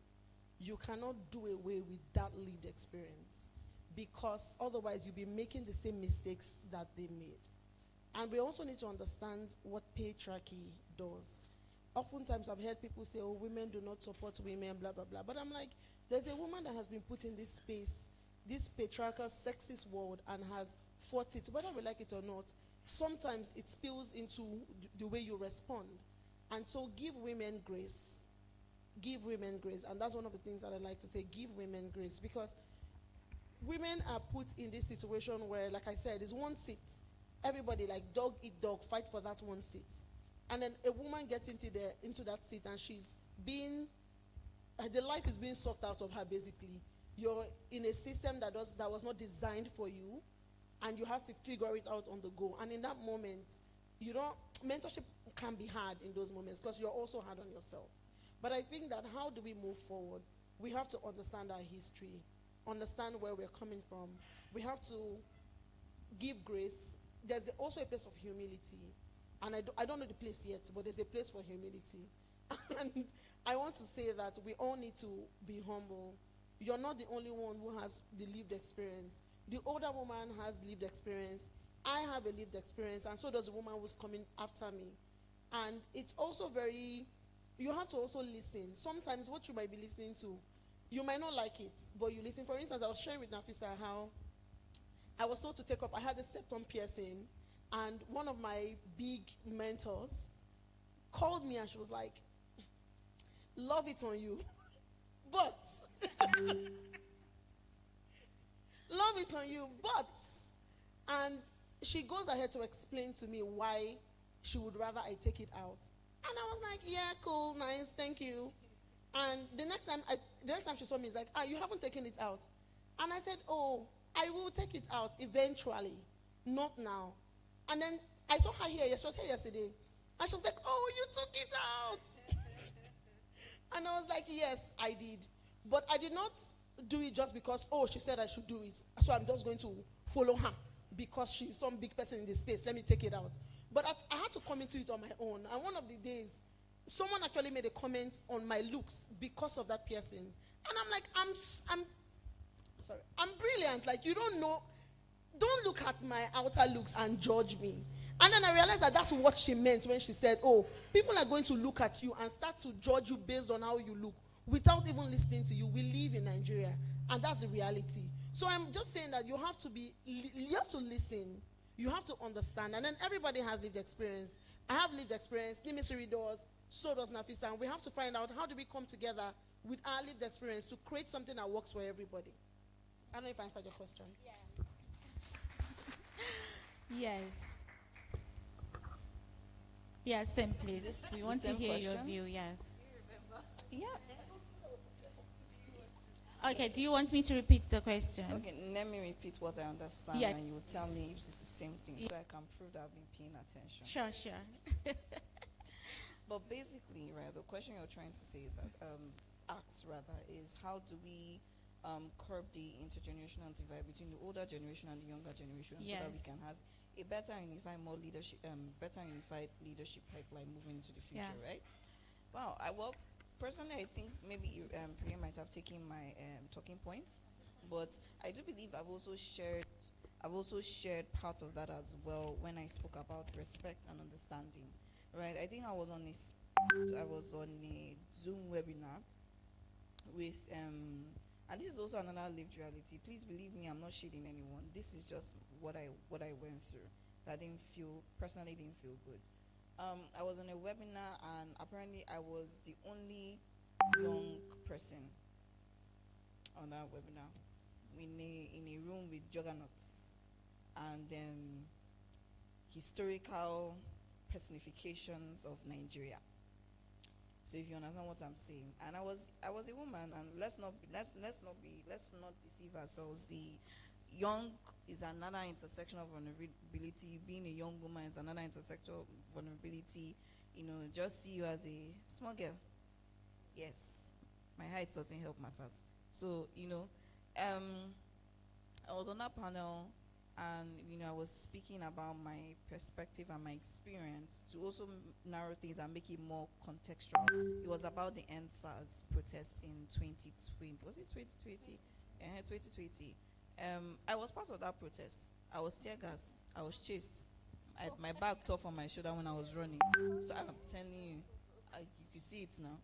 You cannot do away with that lived experience, because otherwise you'll be making the same mistakes that they made. And we also need to understand what patriarchy does. Oftentimes I've heard people say, oh, women do not support women, blah, blah, blah. But I'm like, there's a woman that has been put in this space, this patriarchal, sexist world, and has fought it. Whether we like it or not, sometimes it spills into the way you respond. And so give women grace. Give women grace. And that's one of the things that I like to say, give women grace. Because women are put in this situation where, like I said, it's one seat. Everybody, like dog eat dog, fight for that one seat. And then a woman gets into that seat and she's being, the life is being sucked out of her basically. You're in a system that was not designed for you, and you have to figure it out on the go. And in that moment, mentorship can be hard in those moments because you're also hard on yourself. But I think that how do we move forward? We have to understand our history, understand where we're coming from. We have to give grace. There's also a place of humility. And I don't know the place yet, but there's a place for humility. And I want to say that we all need to be humble. You're not the only one who has the lived experience. The older woman has lived experience. I have a lived experience, and so does the woman who's coming after me. And it's also you have to also listen. Sometimes what you might be listening to, you might not like it, but you listen. For instance, I was sharing with Nafisa how I was told to take off. I had a septum piercing, and one of my big mentors called me and she was like, love it on you, but love it on you, but, and she goes ahead to explain to me why she would rather I take it out. And I was like, yeah, cool, nice, thank you. And the next time she saw me, she's like, you haven't taken it out. And I said, oh, I will take it out eventually, not now. And then I saw her here, she was here yesterday. And she was like, oh, you took it out. And I was like, yes, I did. But I did not do it just because, she said I should do it. So I'm just going to follow her because she's some big person in this space. Let me take it out. But I had to come into it on my own. And one of the days, someone actually made a comment on my looks because of that piercing. And I'm like, I'm brilliant. Like, you don't know. Don't look at my outer looks and judge me. And then I realized that that's what she meant when she said, people are going to look at you and start to judge you based on how you look without even listening to you. We live in Nigeria, and that's the reality. So I'm just saying that you have to listen. You have to understand. And then everybody has lived experience. I have lived experience. Nimisiri does. So does Nafisa. And we have to find out how do we come together with our lived experience to create something that works for everybody. I don't know if I answered your question. Yeah. Yes. Yeah, same please. We want to hear your view, yes. Yeah. Okay, do you want me to repeat the question? Okay, let me repeat what I understand, and you will tell me if it's the same thing, so I can prove that I've been paying attention. Sure. But basically, right, the question you're trying to say is that, is how do we curb the intergenerational divide between the older generation and the younger generation, so that we can have a better unified leadership pipeline moving into the future, right? Wow, personally, I think maybe Priya might have taken my talking points, but I do believe I've also shared part of that as well when I spoke about respect and understanding, right? I think I was on a Zoom webinar with and this is also another lived reality. Please believe me, I'm not shading anyone. This is just what I went through that personally didn't feel good. I was on a webinar, and apparently I was the only young person on that webinar in a room with juggernauts and historical personifications of Nigeria. So if you understand what I'm saying, and I was a woman, and let's not deceive ourselves. The young is another intersection of vulnerability. Being a young woman is another intersection of vulnerability. Just see you as a small girl. Yes, my height doesn't help matters. So I was on that panel, and I was speaking about my perspective and my experience to also narrow things and make it more contextual. It was about the EndSARS protests in 2020. Was it 2020? 2020. I was part of that protest. I was tear gas. I was chased. My bag tore from my shoulder when I was running. So I'm telling you, you can see it now.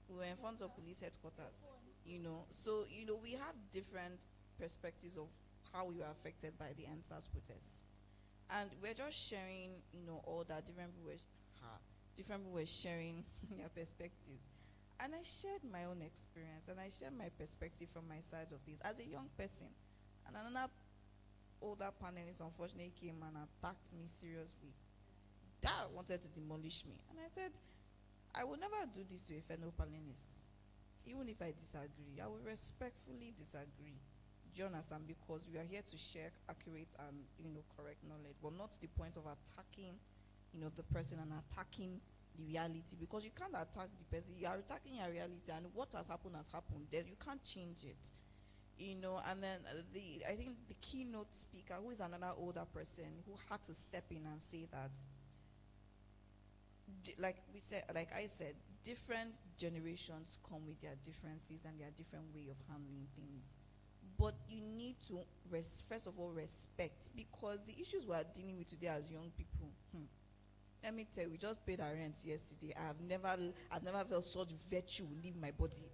We were in front of police headquarters. So we have different perspectives of how we were affected by the EndSARS protests, and we're just sharing, all that different people were sharing their perspective, and I shared my own experience, and I shared my perspective from my side of this as a young person. And another older panelist unfortunately came and attacked me seriously. That wanted to demolish me, and I said, I will never do this to a fellow panelist, even if I disagree. I will respectfully disagree. Do you understand? Because we are here to share accurate and correct knowledge, but not to the point of attacking, the person and attacking the reality, because you can't attack the person. You are attacking your reality, and what has happened has happened. There, you can't change it. And then I think the keynote speaker, who is another older person, who had to step in and say that, like I said, different generations come with their differences and their different way of handling things. But you need to first of all respect, because the issues we are dealing with today as young people. Let me tell you, we just paid our rent yesterday. I've never felt such virtue leave my body.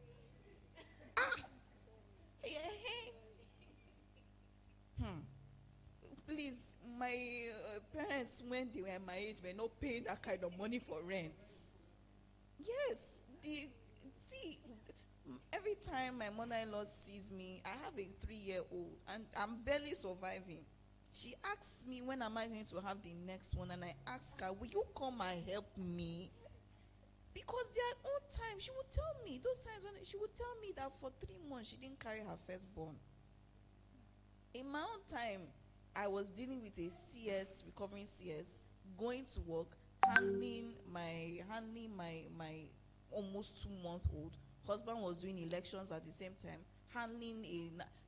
Please, my parents, when they were my age, were not paying that kind of money for rent. Yes, every time my mother-in-law sees me, I have a 3-year-old, and I'm barely surviving. She asks me, when am I going to have the next one? And I ask her, will you come and help me? Because their own time, she would tell me, those times when she would tell me that for 3 months, she didn't carry her firstborn. In my own time, I was dealing with a CS, recovering CS, going to work, handling my almost 2-month-old. Husband was doing elections at the same time, handling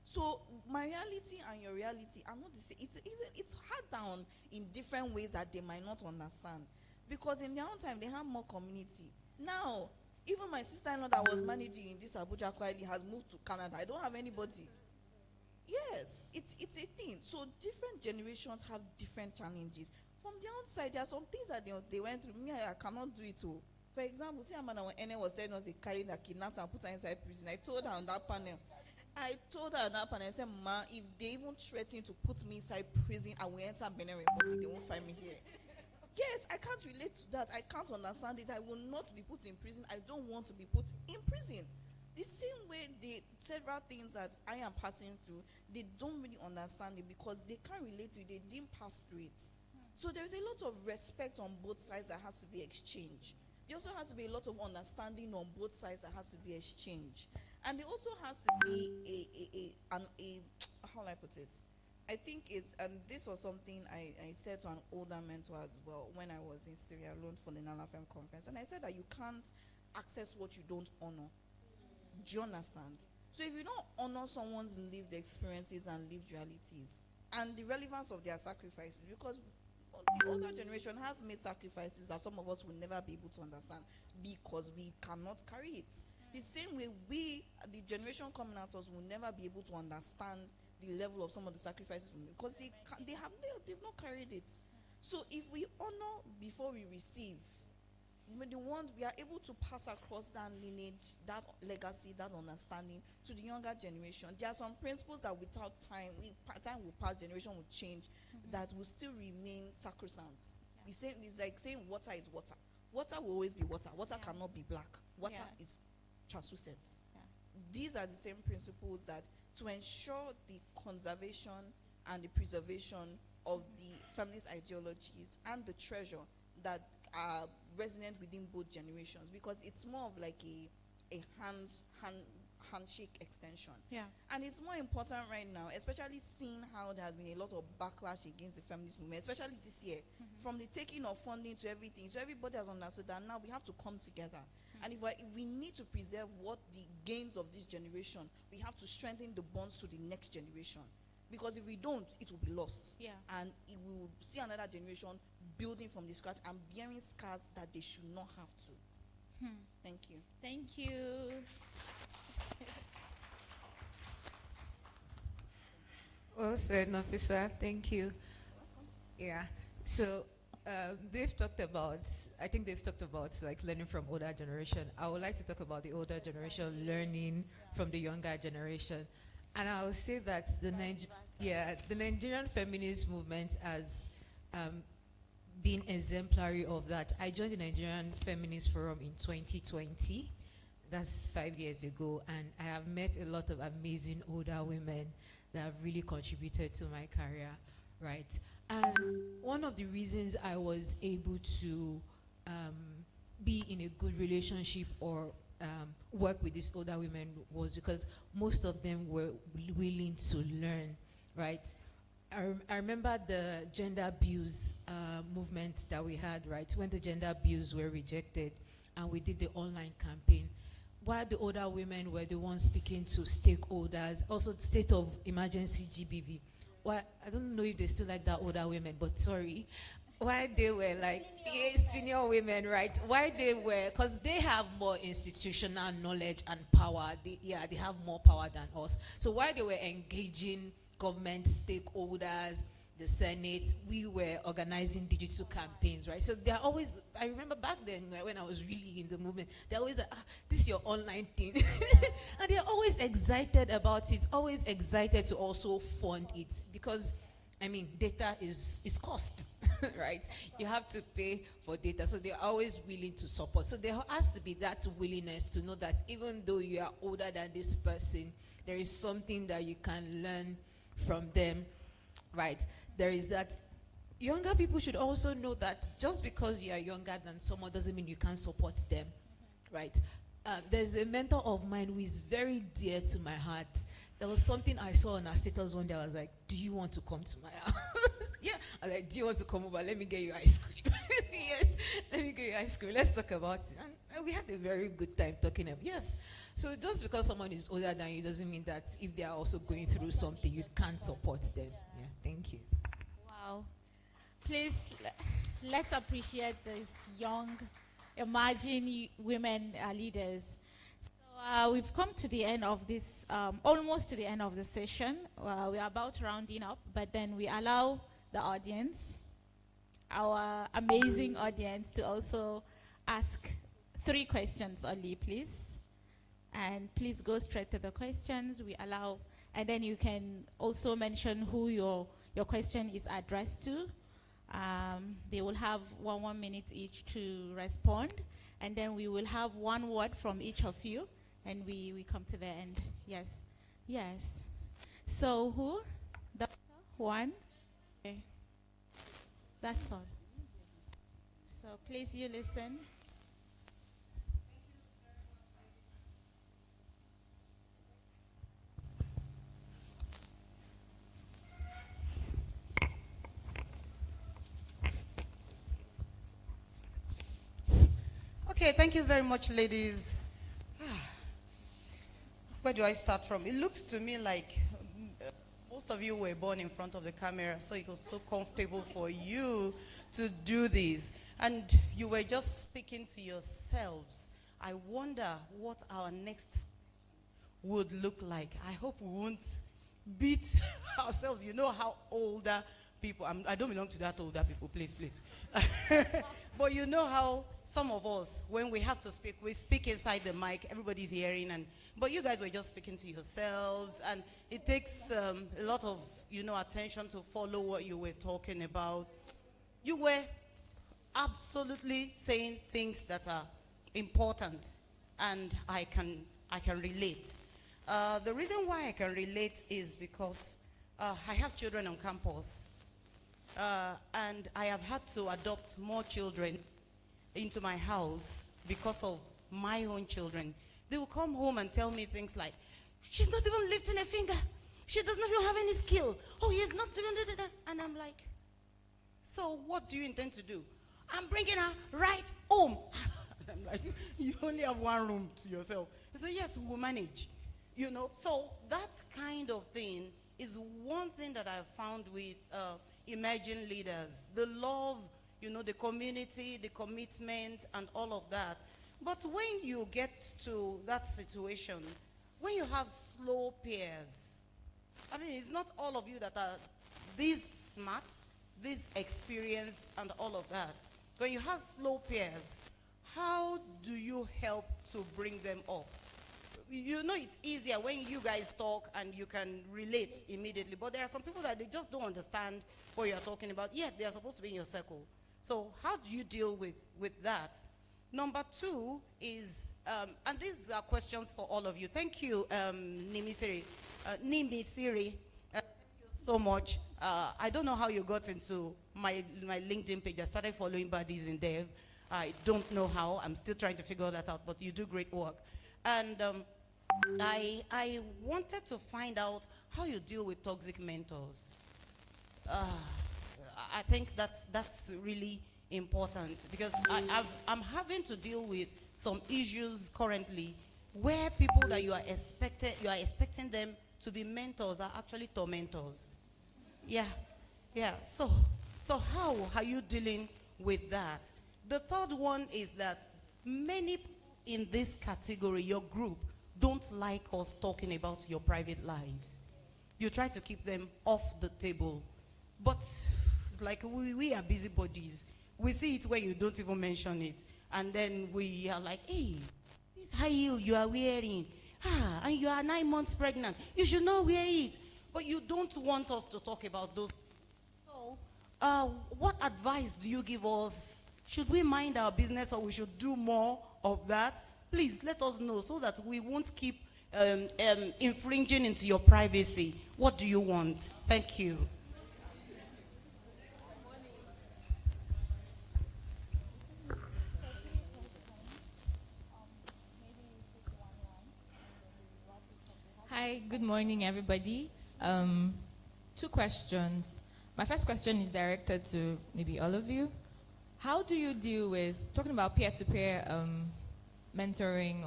so my reality and your reality are not the same. It's hard down in different ways that they might not understand, because in their own time they have more community. Now, even my sister-in-law that was managing in this Abuja quietly has moved to Canada. I don't have anybody. Yes, it's a thing. So different generations have different challenges. From their own side, there are some things that they went through. Me, I cannot do it too. For example, see, when Ene was telling us they carried her, kidnapped her, and put her inside prison. I told her on that panel, I said, Ma, if they even threaten to put me inside prison, I will enter Benin Republic. They won't find me here. Yes, I can't relate to that. I can't understand it. I will not be put in prison. I don't want to be put in prison. The same way several things that I am passing through, they don't really understand it because they can't relate to it. They didn't pass through it. So there's a lot of respect on both sides that has to be exchanged. There also has to be a lot of understanding on both sides that has to be exchanged. And there also has to be how will I put it? I think and this was something I said to an older mentor as well when I was in Sierra Leone for the NALAFM conference. And I said that you can't access what you don't honor. Do you understand? So if you don't honor someone's lived experiences and lived realities and the relevance of their sacrifices, because the older generation has made sacrifices that some of us will never be able to understand because we cannot carry it. The same way the generation coming at us, will never be able to understand the level of some of the sacrifices we make because they've not carried it. So if we honor before we receive, we are able to pass across that lineage, that legacy, that understanding to the younger generation. There are some principles that without time will pass, generation will change, that will still remain sacrosanct. It's like saying water is water. Water will always be water. Water cannot be black. Water is translucent. These are the same principles that to ensure the conservation and the preservation of the family's ideologies and the treasure that are resonant within both generations, because it's more of like a handshake extension. And it's more important right now, especially seeing how there has been a lot of backlash against the feminist movement, especially this year, from the taking of funding to everything. So everybody has understood that now we have to come together. And if we need to preserve what the gains of this generation, we have to strengthen the bonds to the next generation. Because if we don't, it will be lost. And it will see another generation building from the scratch and bearing scars that they should not have to. Thank you. Thank you. Well said, Nafisa. Thank you. Yeah. So they've talked about like learning from older generation. I would like to talk about the older generation learning from the younger generation. And I will say that the Nigerian feminist movement has been exemplary of that. I joined the Nigerian Feminist Forum in 2020. That's 5 years ago. And I have met a lot of amazing older women that have really contributed to my career, right? And one of the reasons I was able to be in a good relationship or work with these older women was because most of them were willing to learn, right? I remember the gender abuse movement that we had, right? When the gender abuse were rejected and we did the online campaign, while the older women were the ones speaking to stakeholders, also the state of emergency GBV. Well, I don't know if they still like that older women, but sorry. Why they were like senior women, right? Why they were, because they have more institutional knowledge and power. They have more power than us. So while they were engaging government stakeholders, the Senate, we were organizing digital campaigns, right? So they're always, I remember back then when I was really in the movement, they're always like, this is your online thing. And they're always excited about it, always excited to also fund it because, I mean, data is cost, right? You have to pay for data. So they're always willing to support. So there has to be that willingness to know that even though you are older than this person, there is something that you can learn from them, right? There is that. Younger people should also know that just because you are younger than someone doesn't mean you can't support them, right? There's a mentor of mine who is very dear to my heart. There was something I saw on her status one day. I was like, do you want to come to my house? Yeah. I was like, do you want to come over? Let me get you ice cream. Yes, let me get you ice cream. Let's talk about it. And we had a very good time talking about yes. So just because someone is older than you doesn't mean that if they are also going through something, you can't support them. Yeah, thank you. Wow. Please, let's appreciate these young, emerging women leaders. So we've come to the end of this, almost to the end of the session. We are about rounding up, but then we allow the audience, our amazing audience, to also ask 3 questions only, please. And please go straight to the questions we allow. And then you can also mention who your question is addressed to. They will have 1 minute each to respond. And then we will have 1 word from each of you. And we come to the end. Yes. Yes. So who? Doctor? 1? Okay. That's all. So please you listen. Okay, thank you very much, ladies. Where do I start from? It looks to me like most of you were born in front of the camera, so it was so comfortable for you to do this. And you were just speaking to yourselves. I wonder what our next would look like. I hope we won't beat ourselves. You know how older people, I don't belong to that older people, please. But you know how some of us, when we have to speak, we speak inside the mic, everybody's hearing, but you guys were just speaking to yourselves, and it takes a lot of, attention to follow what you were talking about. You were absolutely saying things that are important, and I can relate. The reason why I can relate is because I have children on campus. And I have had to adopt more children into my house because of my own children. They will come home and tell me things like, she's not even lifting a finger. She doesn't even have any skill. Oh, he's not doing that. And I'm like, so what do you intend to do? I'm bringing her right home. And I'm like, you only have 1 room to yourself. He said, yes, we'll manage. So that kind of thing is one thing that I've found with emerging leaders. The love, the community, the commitment, and all of that. But when you get to that situation, when you have slow peers, it's not all of you that are this smart, this experienced, and all of that. When you have slow peers, how do you help to bring them up? It's easier when you guys talk and you can relate immediately. But there are some people that they just don't understand what you're talking about, yet they are supposed to be in your circle. So how do you deal with that? Number 2 is, and these are questions for all of you. Thank you, Nimisiri. Thank you so much. I don't know how you got into my LinkedIn page. I started following buddies in dev. I don't know how. I'm still trying to figure that out, but you do great work. And I wanted to find out how you deal with toxic mentors. I think that's really important, because I'm having to deal with some issues currently where people that you are expecting them to be mentors are actually tormentors. Yeah, yeah. So how are you dealing with that? The third one is that many people in this category, your group, don't like us talking about your private lives. You try to keep them off the table. But it's like we are busybodies. We see it when you don't even mention it. And then we are like, hey, this high heel you are wearing, and you are 9 months pregnant. You should not wear it. But you don't want us to talk about those. So, what advice do you give us? Should we mind our business, or we should do more of that? Please let us know so that we won't keep infringing into your privacy. What do you want? Thank you. Hi, good morning, everybody. Two questions. My first question is directed to maybe all of you. How do you deal with talking about peer-to-peer mentoring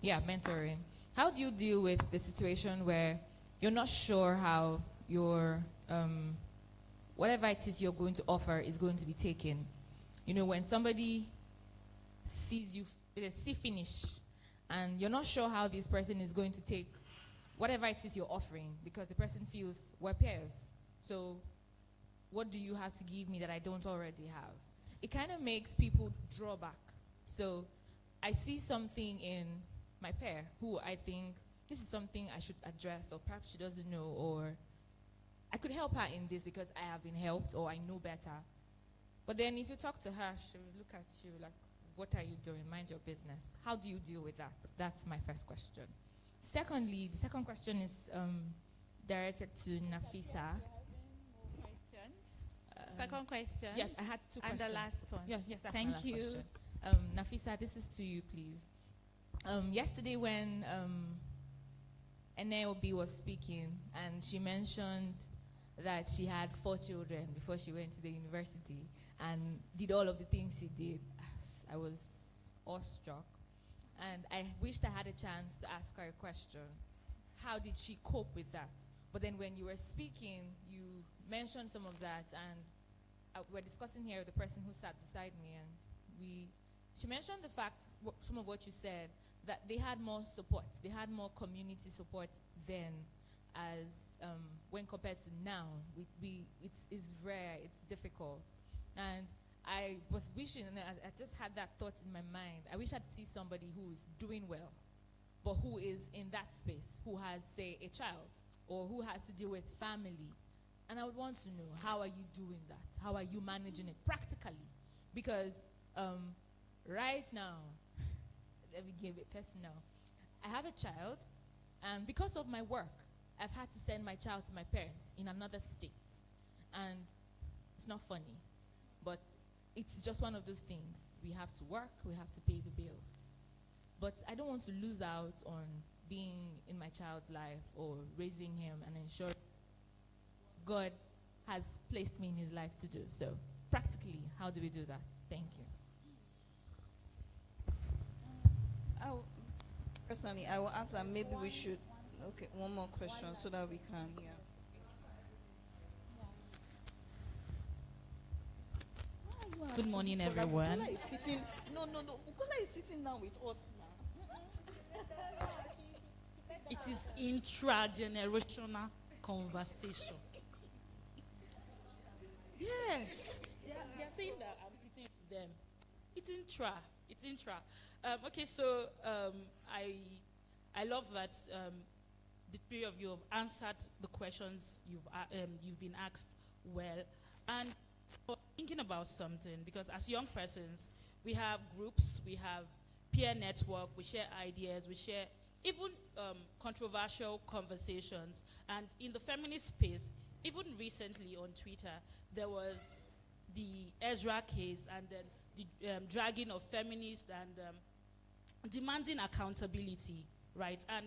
mentoring? How do you deal with the situation where you're not sure how your whatever it is you're going to offer is going to be taken? You know, when somebody sees you with a C finish, and you're not sure how this person is going to take whatever it is you're offering, because the person feels we're peers. So what do you have to give me that I don't already have? It kind of makes people draw back. So I see something in my pair who I think this is something I should address, or perhaps she doesn't know, or I could help her in this because I have been helped, or I know better. But then if you talk to her, she will look at you like, what are you doing? Mind your business. How do you deal with that? That's my first question. Secondly, the second question is directed to Nafisa. Second question. Yes, I had two questions. And the last one. Yeah, that's Thank my last you. question. Nafisa, this is to you, please. Yesterday when Eneobi was speaking, and she mentioned that she had 4 children before she went to the university and did all of the things she did, I was awestruck. And I wished I had a chance to ask her a question. How did she cope with that? But then when you were speaking, you mentioned some of that, and we're discussing here with the person who sat beside me, and she mentioned the fact, some of what you said, that they had more support. They had more community support then, as when compared to now. It's rare, it's difficult. And I was wishing, and I just had that thought in my mind, I wish I'd see somebody who is doing well, but who is in that space, who has, say, a child, or who has to deal with family. And I would want to know, how are you doing that? How are you managing it practically? Because right now, let me give it personal. I have a child, and because of my work, I've had to send my child to my parents in another state. And it's not funny, but it's just one of those things. We have to work, we have to pay the bills. But I don't want to lose out on being in my child's life, or raising him and ensure God has placed me in his life to do. So practically, how do we do that? Thank you. Personally, I will ask that maybe we should, okay, one more question so that we can, Good morning, everyone. Bukola is sitting, no, Bukola is sitting down with us now. It is intra-generational conversation. Yes. They are saying that I'm sitting with them. It's intra. Okay, so I love that the three of you have answered the questions you've been asked well. And thinking about something, because as young persons, we have groups, we have peer network, we share ideas, we share even controversial conversations. And in the feminist space, even recently on Twitter, there was the Ezra case, and then the dragging of feminists, and demanding accountability, right? And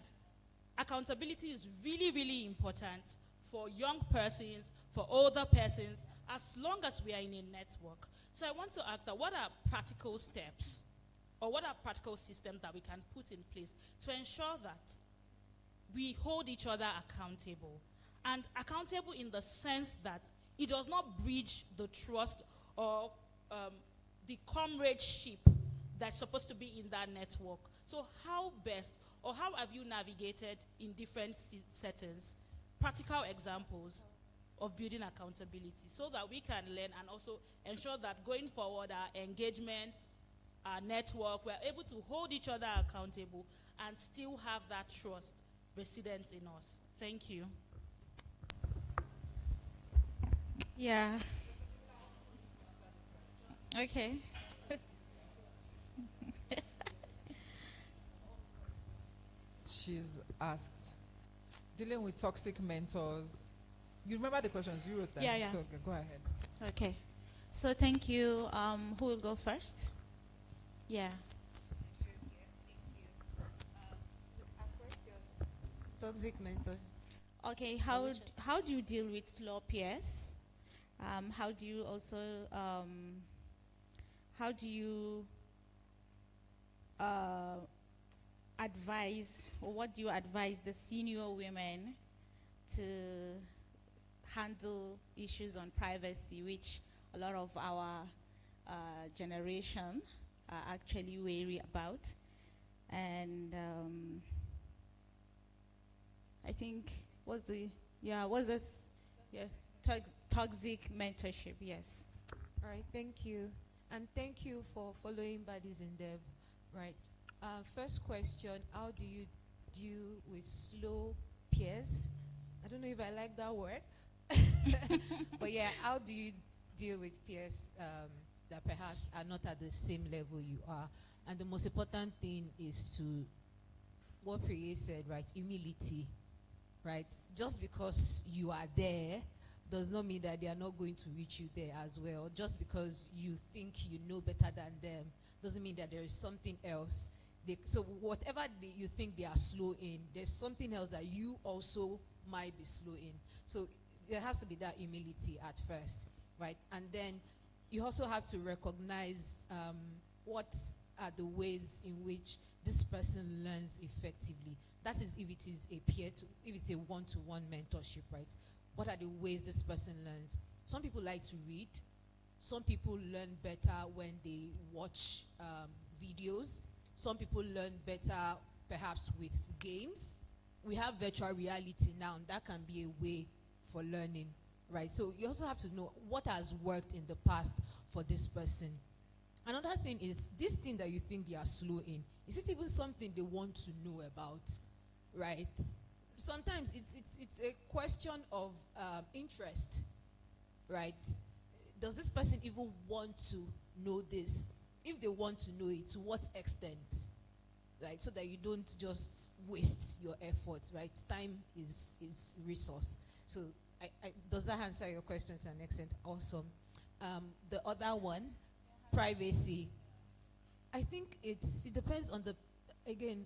accountability is really, really important for young persons, for older persons, as long as we are in a network. So I want to ask that what are practical steps or what are practical systems that we can put in place to ensure that we hold each other accountable, and accountable in the sense that it does not breach the trust or the comradeship that's supposed to be in that network. So how best, or how have you navigated in different settings, practical examples of building accountability so that we can learn and also ensure that going forward our engagements, our network, we're able to hold each other accountable and still have that trust resident in us. Thank you. Yeah. Okay. She's asked, dealing with toxic mentors. You remember the questions you wrote them? Yeah. So go ahead. Okay. So thank you. Who will go first? Yeah. Toxic mentors. Okay. How do you deal with slow peers? How do you also how do you advise, or what do you advise the senior women to handle issues on privacy, which a lot of our generation are actually wary about? And I think toxic mentorship, yes. All right, thank you. And thank you for following Buddies in Dev. Right. First question, how do you deal with slow peers? I don't know if I like that word. But yeah, how do you deal with peers that perhaps are not at the same level you are? And the most important thing is to, what Priye said, right, humility, right? Just because you are there does not mean that they are not going to reach you there as well. Just because you think you know better than them doesn't mean that there is something else. So whatever you think they are slow in, there's something else that you also might be slow in. So there has to be that humility at first, right? And then you also have to recognize what are the ways in which this person learns effectively. That is, if it is a if it's a one-to-one mentorship, right? What are the ways this person learns? Some people like to read. Some people learn better when they watch videos. Some people learn better perhaps with games. We have virtual reality now, and that can be a way for learning, right? So you also have to know what has worked in the past for this person. Another thing is, this thing that you think they are slow in, is it even something they want to know about, right? Sometimes it's a question of interest, right? Does this person even want to know this? If they want to know it, to what extent? Right? So that you don't just waste your effort, right? Time is resource. So does that answer your question to an extent? Awesome. The other one, privacy. I think it depends on the, again,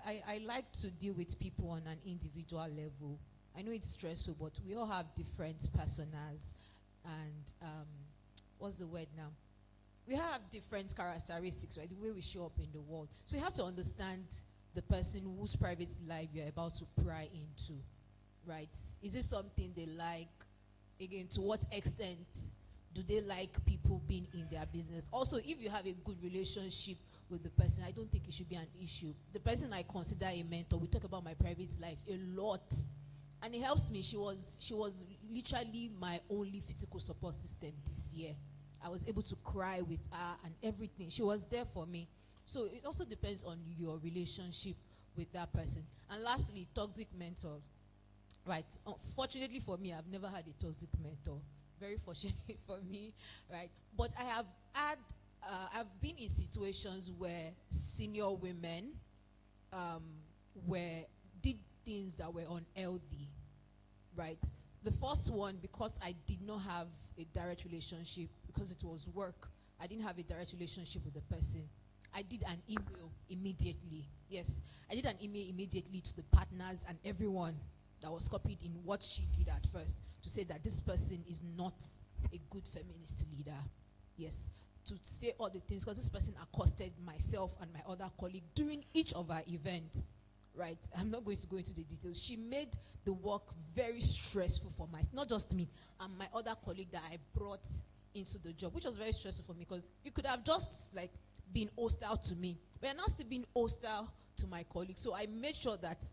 I like to deal with people on an individual level. I know it's stressful, but we all have different personas and what's the word now? We have different characteristics, right? The way we show up in the world. So you have to understand the person whose private life you're about to pry into, right? Is it something they like? Again, to what extent do they like people being in their business? Also, if you have a good relationship with the person, I don't think it should be an issue. The person I consider a mentor, we talk about my private life a lot, and it helps me. She was literally my only physical support system this year. I was able to cry with her and everything. She was there for me. So it also depends on your relationship with that person. And lastly, toxic mentor. Right. Unfortunately for me, I've never had a toxic mentor. Very fortunate for me, right? But I have had, I've been in situations where senior women did things that were unhealthy, right? The first one, because I did not have a direct relationship, because it was work, I didn't have a direct relationship with the person. I did an email immediately. Yes, I did an email immediately to the partners and everyone. that was copied in what she did at first to say that this person is not a good feminist leader. Yes, to say all the things, because this person accosted myself and my other colleague during each of our events, right? I'm not going to go into the details. She made the work very stressful for not just me, and my other colleague that I brought into the job, which was very stressful for me because you could have just like been hostile to me, but you're not still being hostile to my colleague. So I made sure that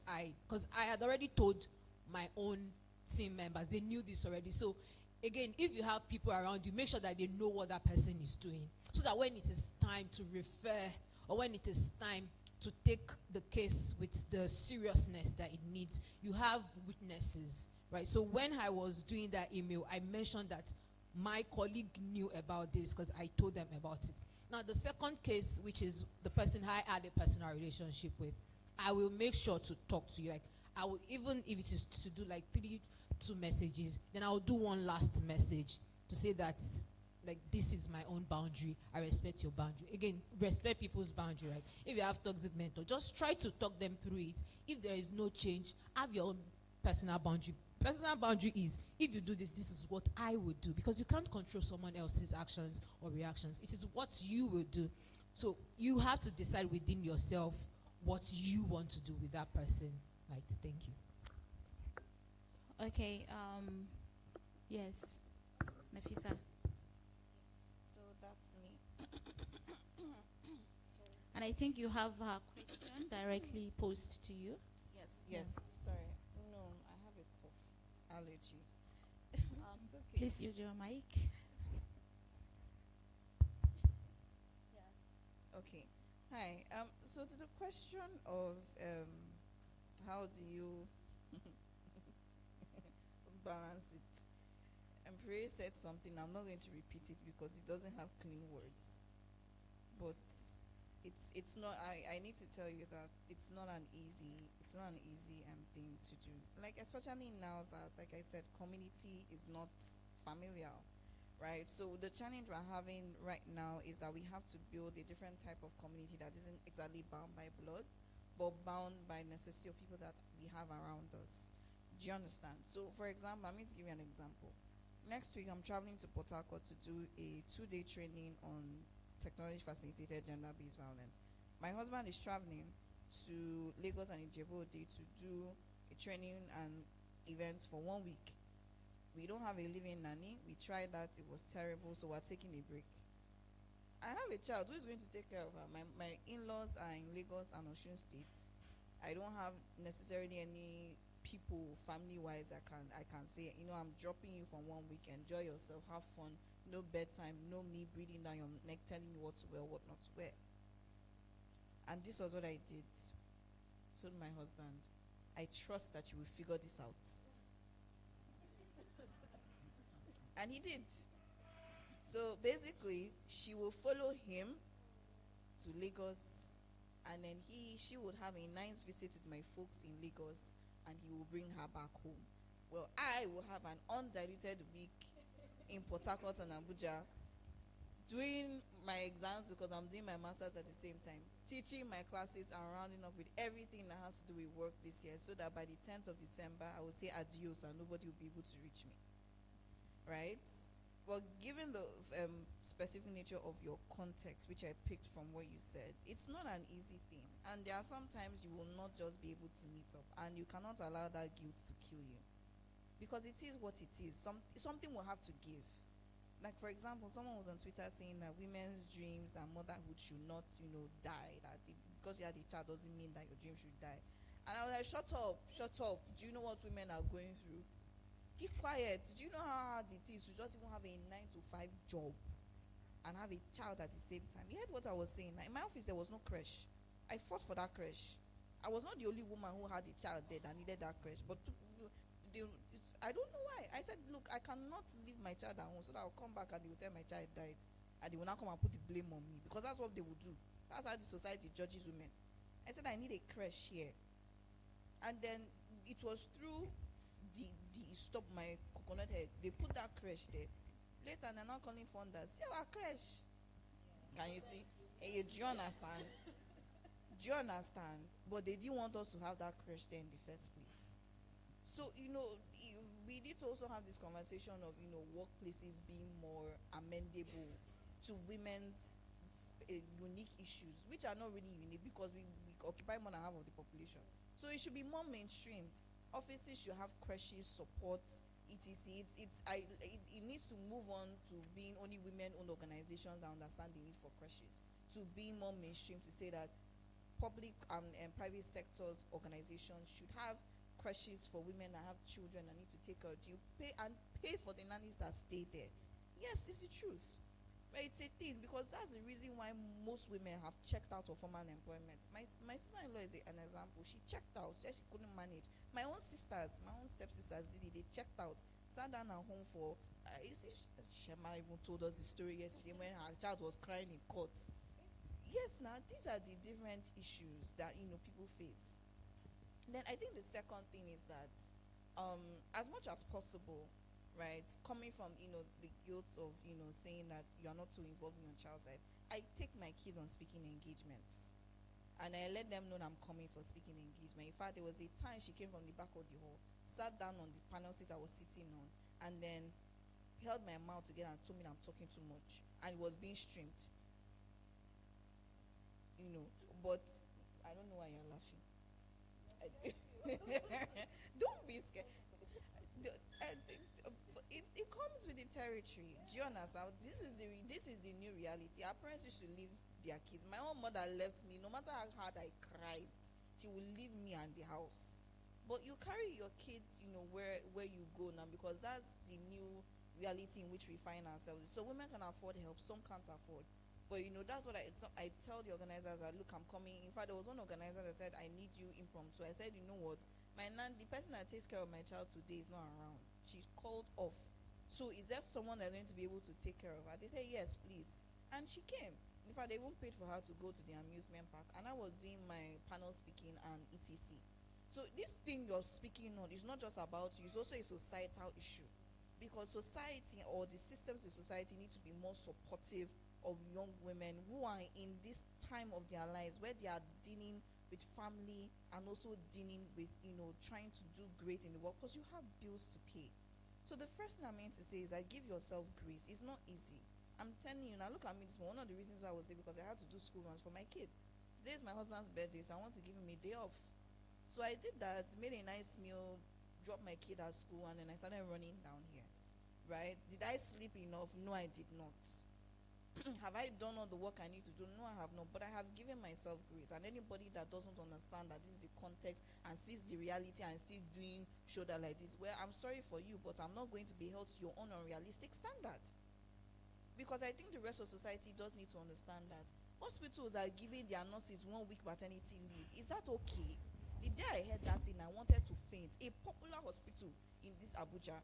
because I had already told my own team members, they knew this already. So again, if you have people around you, make sure that they know what that person is doing, so that when it is time to refer or when it is time to take the case with the seriousness that it needs, you have witnesses, right? So when I was doing that email, I mentioned that my colleague knew about this because I told them about it. Now, the second case, which is the person I had a personal relationship with, I will make sure to talk to you. Like, I will, even if it is to do like 2 messages, then I'll do one last message to say that, like, this is my own boundary. I respect your boundary. Again, respect people's boundary, right? If you have toxic mentor, just try to talk them through it. If there is no change, have your own personal boundary. Personal boundary is, if you do this, this is what I would do, because you can't control someone else's actions or reactions. It is what you will do. So you have to decide within yourself what you want to do with that person. Right? Thank you. Okay, yes, Nafisa. So that's me. And I think you have a question directly posed to you. Yes. Sorry. No, I have a cough. Allergies. It's okay. Please use your mic. Okay. Hi. So to the question of how do you balance it? Pray said something. I'm not going to repeat it because it doesn't have clean words. But it's not. I need to tell you that it's not an easy thing to do. Like, especially now that, like I said, community is not familiar, right? So the challenge we're having right now is that we have to build a different type of community that isn't exactly bound by blood, but bound by necessity of people that we have around us. Do you understand? So, for example, I'm going to give you an example. Next week, I'm traveling to Port Harcourt to do a 2-day training on technology-facilitated gender-based violence. My husband is traveling to Lagos and Ijebu-Ode to do a training and events for 1 week. We don't have a living nanny. We tried that. It was terrible, so we're taking a break. I have a child who is going to take care of her. My in-laws are in Lagos and Osun State. I don't have necessarily any people family-wise I can say, I'm dropping you for 1 week. Enjoy yourself. Have fun. No bedtime. No me breathing down your neck telling me what to wear, what not to wear. And this was what I did. Told my husband, I trust that you will figure this out. And he did. So basically, she will follow him to Lagos, and then she would have a nice visit with my folks in Lagos, and he will bring her back home. Well, I will have an undiluted week in Port Harcourt and Abuja, doing my exams because I'm doing my master's at the same time, teaching my classes and rounding up with everything that has to do with work this year, so that by the 10th of December, I will say adios and nobody will be able to reach me. Right? Well, given the specific nature of your context, which I picked from what you said, it's not an easy thing. And there are sometimes you will not just be able to meet up, and you cannot allow that guilt to kill you. Because it is what it is. Something will have to give. Like, for example, someone was on Twitter saying that women's dreams and motherhood should not, die. That because you had a child doesn't mean that your dream should die. And I was like, shut up. Do you know what women are going through? Keep quiet. Do you know how hard it is to just even have a 9-to-5 job and have a child at the same time? You heard what I was saying. In my office, there was no creche. I fought for that creche. I was not the only woman who had a child there that needed that creche. But I don't know why. I said, look, I cannot leave my child at home so that I'll come back and they will tell my child died. And they will now come and put the blame on me. Because that's what they will do. That's how the society judges women. I said, I need a creche here. And then it was through the stop my coconut head. They put that creche there. Later, they're not calling funders. See our creche. Can you see? Hey, do you understand? Do you understand? But they didn't want us to have that creche there in the first place. So, we need to also have this conversation of, workplaces being more amendable to women's unique issues, which are not really unique because we occupy more than half of the population. So it should be more mainstreamed. Offices should have crashes, support, etc. It needs to move on to being only women-owned organizations that understand the need for crashes, to being more mainstream, to say that public and private sectors organizations should have crashes for women that have children and need to take care of you, pay for the nannies that stay there. Yes, it's the truth. But it's a thing, because that's the reason why most women have checked out of formal employment. My sister-in-law is an example. She checked out. She said she couldn't manage. My own stepsisters did it. They checked out, sat down at home for. Shema even told us the story yesterday when her child was crying in court. Yes, now these are the different issues that people face. Then I think the second thing is that, as much as possible, right, coming from the guilt of saying that you are not too involved in your child's life, I take my kid on speaking engagements, and I let them know that I'm coming for speaking engagement. In fact, there was a time she came from the back of the hall, sat down on the panel seat I was sitting on, and then held my mouth together and told me that I'm talking too much, and it was being streamed. But I don't know why you're laughing. Don't be scared. It comes with the territory. Do you understand? This is the new reality. Our parents used to leave their kids. My own mother left me. No matter how hard I cried, she would leave me and the house. But you carry your kids, where you go now, because that's the new reality in which we find ourselves. So women can afford help, some can't afford. But that's what I tell the organizers that, look, I'm coming. In fact, there was one organizer that said, I need you impromptu. I said, you know what? The person that takes care of my child today is not around. She's called off. So is there someone that's going to be able to take care of her? They said, yes, please. And she came. In fact, they even paid for her to go to the amusement park. And I was doing my panel speaking and etc. So this thing you're speaking on is not just about you. It's also a societal issue. Because society, or the systems in society, need to be more supportive of young women who are in this time of their lives where they are dealing with family and also dealing with trying to do great in the world, because you have bills to pay. So the first thing I meant to say is that give yourself grace. It's not easy. I'm telling you now. Look at me this morning. One of the reasons why I was there, because I had to do school runs for my kid. Today is my husband's birthday, so I want to give him a day off. So I did that, made a nice meal, dropped my kid at school, and then I started running down here. Right? Did I sleep enough? No, I did not. Have I done all the work I need to do? No, I have not. But I have given myself grace. And anybody that doesn't understand that this is the context and sees the reality and still doing shoulder like this, well, I'm sorry for you, but I'm not going to be held to your own unrealistic standard. Because I think the rest of society does need to understand that hospitals are giving their nurses 1 week maternity leave. Is that okay? The day I heard that thing, I wanted to faint. A popular hospital in this Abuja.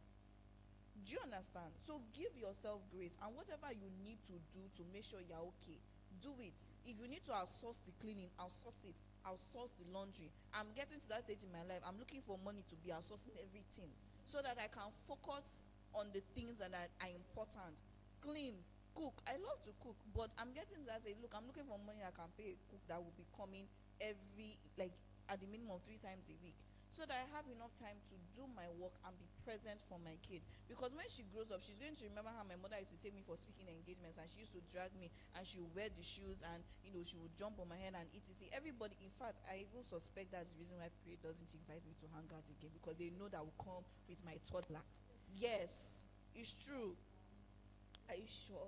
Do you understand? So give yourself grace, and whatever you need to do to make sure you're okay, do it. If you need to outsource the cleaning, outsource it. Outsource the laundry. I'm getting to that stage in my life. I'm looking for money to be outsourcing everything so that I can focus on the things that are important. Clean, cook. I love to cook, but I'm getting to that stage. Look, I'm looking for money I can pay a cook that will be coming at the minimum 3 times a week, so that I have enough time to do my work and be present for my kid. Because when she grows up, she's going to remember how my mother used to take me for speaking engagements, and she used to drag me, and she would wear the shoes, and she would jump on my head and etc. Everybody, in fact, I even suspect that's the reason why Pray doesn't invite me to hang out again, because they know that I will come with my toddler. Yes, it's true. Are you sure?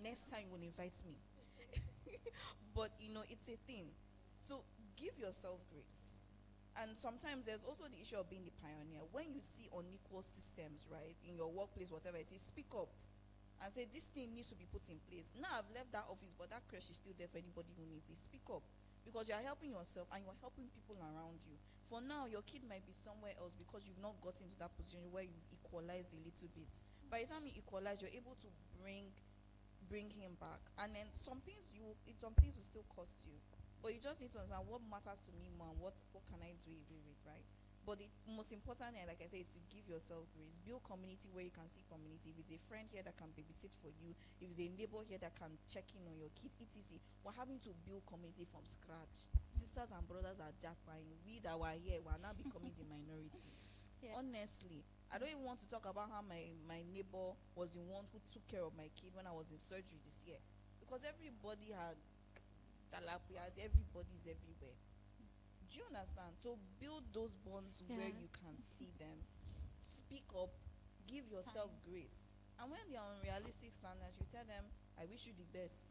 Next time you will invite me. But it's a thing. So give yourself grace. And sometimes there's also the issue of being the pioneer. When you see unequal systems, right, in your workplace, whatever it is, speak up and say, this thing needs to be put in place. Now I've left that office, but that crash is still there for anybody who needs it. Speak up, because you're helping yourself and you're helping people around you. For now, your kid might be somewhere else because you've not gotten to that position where you've equalized a little bit. By the time you equalize, you're able to bring him back. And then some things will still cost you. But you just need to understand what matters to me more, and what can I do away with, right? But the most important thing, like I say, is to give yourself grace. Build community where you can see community. If it's a friend here that can babysit for you, if it's a neighbor here that can check in on your kid, etc. We're having to build community from scratch. Sisters and brothers are jackpying. We that were here, we're now becoming the minority. Honestly, I don't even want to talk about how my neighbor was the one who took care of my kid when I was in surgery this year. Because everybody had talapia, everybody's everywhere. Do you understand? So build those bonds where you can see them. Speak up, give yourself grace. And when they are unrealistic standards, you tell them, I wish you the best,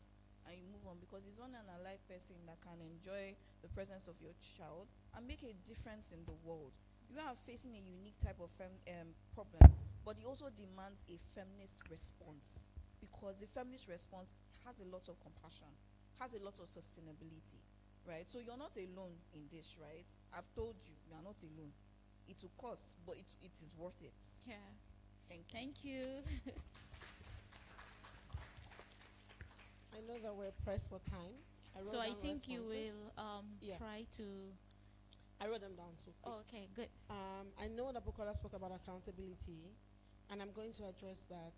and you move on, because it's only an alive person that can enjoy the presence of your child and make a difference in the world. You are facing a unique type of problem, but it also demands a feminist response, because the feminist response has a lot of compassion, has a lot of sustainability, right? So you're not alone in this, right? I've told you, you are not alone. It will cost, but it is worth it. Yeah. Thank you. I know that we're pressed for time. So I think you will try to. I wrote them down so quick. Oh, okay, good. I know that Bukola spoke about accountability, and I'm going to address that.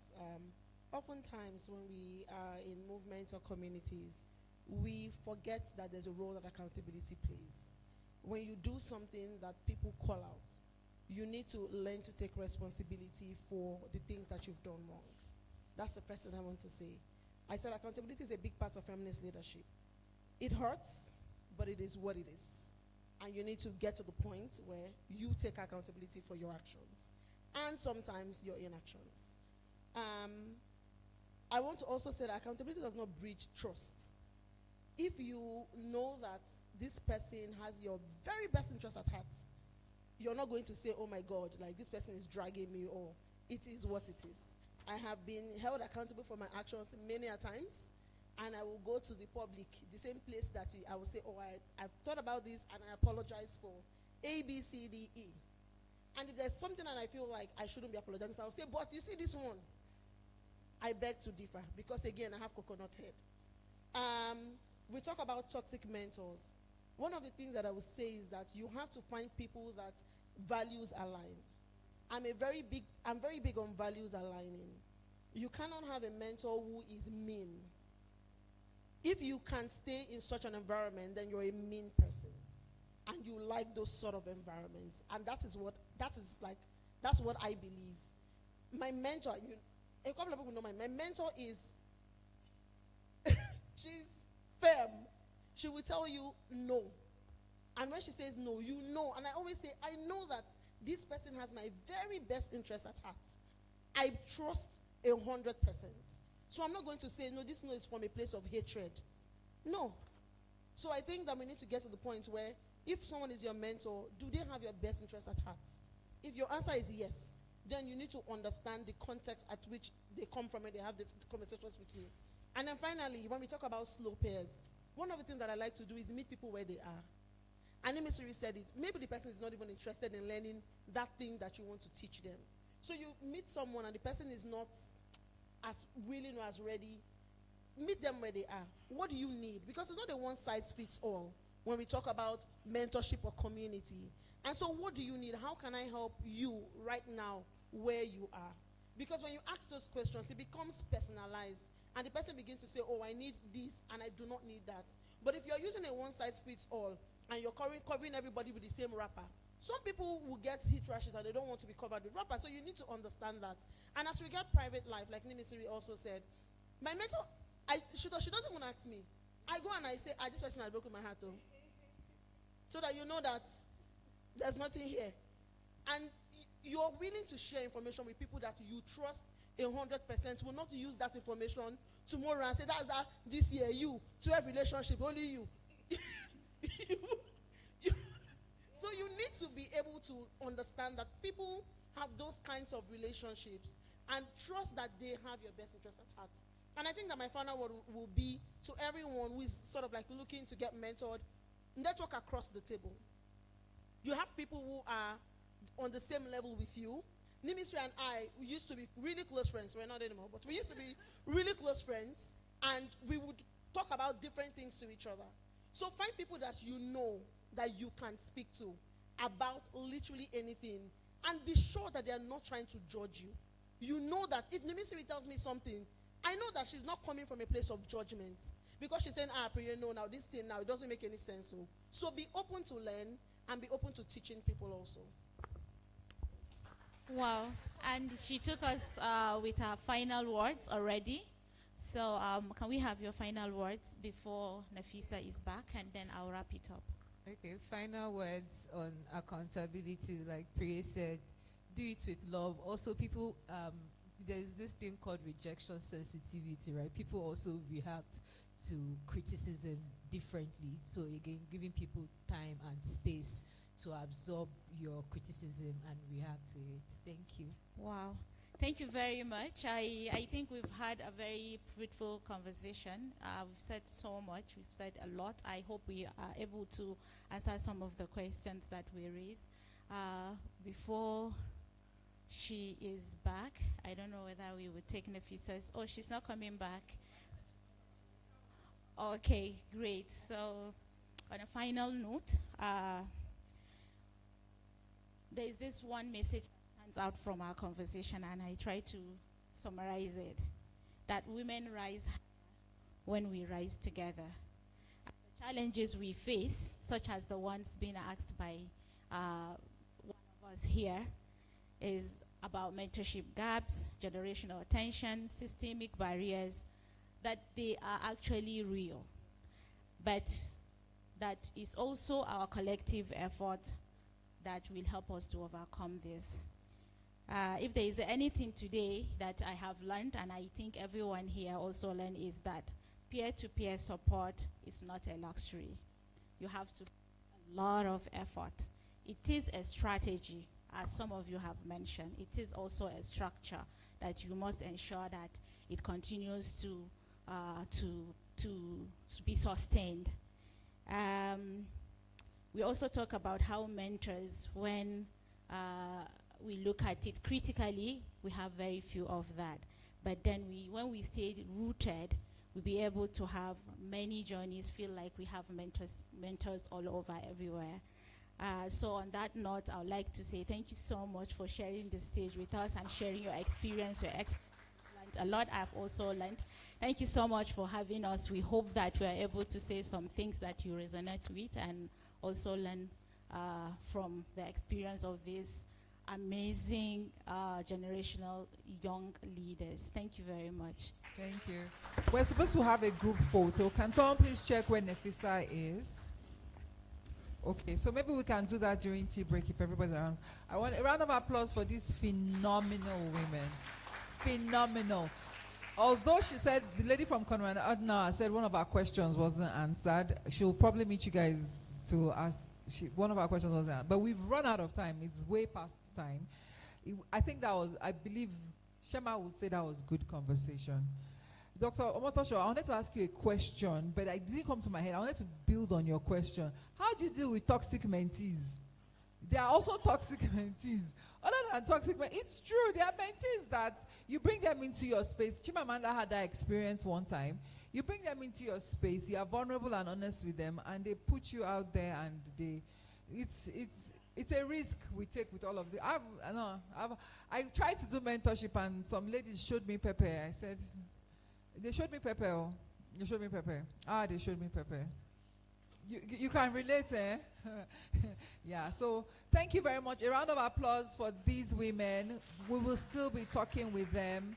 Oftentimes when we are in movements or communities, we forget that there's a role that accountability plays. When you do something that people call out, you need to learn to take responsibility for the things that you've done wrong. That's the first thing I want to say. I said accountability is a big part of feminist leadership. It hurts, but it is what it is. And you need to get to the point where you take accountability for your actions and sometimes your inactions. I want to also say that accountability does not breed trust. If you know that this person has your very best interest at heart, you're not going to say, oh my God, like this person is dragging me, or it is what it is. I have been held accountable for my actions many a times, and I will go to the public, the same place that I will say, oh, I've thought about this and I apologize for A, B, C, D, E. And if there's something that I feel like I shouldn't be apologizing for, I will say, but you see this one, I beg to differ, because again, I have coconut head. We talk about toxic mentors. One of the things that I would say is that you have to find people that values align. I'm very big on values aligning. You cannot have a mentor who is mean. If you can stay in such an environment, then you're a mean person. And you like those sort of environments. And that's what I believe. My mentor, a couple of people know my mentor is, she's firm. She will tell you no. And when she says no, you know. And I always say, I know that this person has my very best interest at heart. I trust 100%. So I'm not going to say, no, this no is from a place of hatred. No. So I think that we need to get to the point where if someone is your mentor, do they have your best interest at heart? If your answer is yes, then you need to understand the context at which they come from and they have the conversations with you. And then finally, when we talk about slow pairs, one of the things that I like to do is meet people where they are. And Emisiri said it. Maybe the person is not even interested in learning that thing that you want to teach them. So you meet someone and the person is not as willing or as ready. Meet them where they are. What do you need? Because it's not a one size fits all when we talk about mentorship or community. And so what do you need? How can I help you right now where you are? Because when you ask those questions, it becomes personalized. And the person begins to say, oh, I need this and I do not need that. But if you're using a one size fits all and you're covering everybody with the same wrapper, some people will get heat rashes and they don't want to be covered with wrapper. So you need to understand that. And as we get private life, like Nimisiri also said, my mentor, she doesn't want to ask me. I go and I say, this person has broken my heart though. So that you know that there's nothing here. And you're willing to share information with people that you trust 100%, will not use that information tomorrow and say, that's this year, you, 12 relationship, only you. So you need to be able to understand that people have those kinds of relationships and trust that they have your best interest at heart. And I think that my final word will be to everyone who is sort of like looking to get mentored, network across the table. You have people who are on the same level with you. Nimisri and I, we used to be really close friends. We're not anymore, but we used to be really close friends, and we would talk about different things to each other. So find people that you know that you can speak to about literally anything, and be sure that they are not trying to judge you. You know that if Nimisri tells me something, I know that she's not coming from a place of judgment, because she's saying, Priya, no, now this thing now, it doesn't make any sense. So be open to learn and be open to teaching people also. Wow. And she took us with her final words already. So can we have your final words before Nafisa is back, and then I'll wrap it up. Okay, final words on accountability. Like Priya said, do it with love. Also, people, there's this thing called rejection sensitivity, right? People also react to criticism differently. So again, giving people time and space to absorb your criticism and react to it. Thank you. Wow. Thank you very much. I think we've had a very fruitful conversation. We've said so much. We've said a lot. I hope we are able to answer some of the questions that we raised. Before she is back, I don't know whether we would take Nefisa's. Oh, she's not coming back. Okay, great. So on a final note, there is this one message that stands out from our conversation, and I try to summarize it. That women rise when we rise together. And the challenges we face, such as the ones being asked by one of us here, is about mentorship gaps, generational tension, systemic barriers, that they are actually real. But that is also our collective effort that will help us to overcome this. If there is anything today that I have learned, and I think everyone here also learned, is that peer-to-peer support is not a luxury. You have to put a lot of effort. It is a strategy, as some of you have mentioned. It is also a structure that you must ensure that it continues to be sustained. We also talk about how mentors, when we look at it critically, we have very few of that. But then when we stay rooted, we'll be able to have many journeys, feel like we have mentors all over everywhere. So on that note, I would like to say thank you so much for sharing the stage with us and sharing your experience, a lot. I've also learned. Thank you so much for having us. We hope that we are able to say some things that you resonate with, and also learn from the experience of these amazing generational young leaders. Thank you very much. Thank you. We're supposed to have a group photo. Can someone please check where Nefisa is? Okay, so maybe we can do that during tea break if everybody's around. I want a round of applause for these phenomenal women. Phenomenal. Although she said, the lady from Conrad Adna said one of our questions wasn't answered, she'll probably meet you guys to ask. One of our questions wasn't answered. But we've run out of time. It's way past time. I think that was, I believe, Shema would say that was good conversation. Dr. Omotosho, I wanted to ask you a question, but it didn't come to my head. I wanted to build on your question. How do you deal with toxic mentees? There are also toxic mentees. Other than toxic mentees, it's true. There are mentees that you bring them into your space. Chimamanda had that experience one time. You bring them into your space. You are vulnerable and honest with them, and they put you out there, and it's a risk we take with all of this. I tried to do mentorship, and some ladies showed me pepper. I said, they showed me pepper. Oh. They showed me pepper. They showed me pepper. You can relate, eh? Yeah, so thank you very much. A round of applause for these women. We will still be talking with them.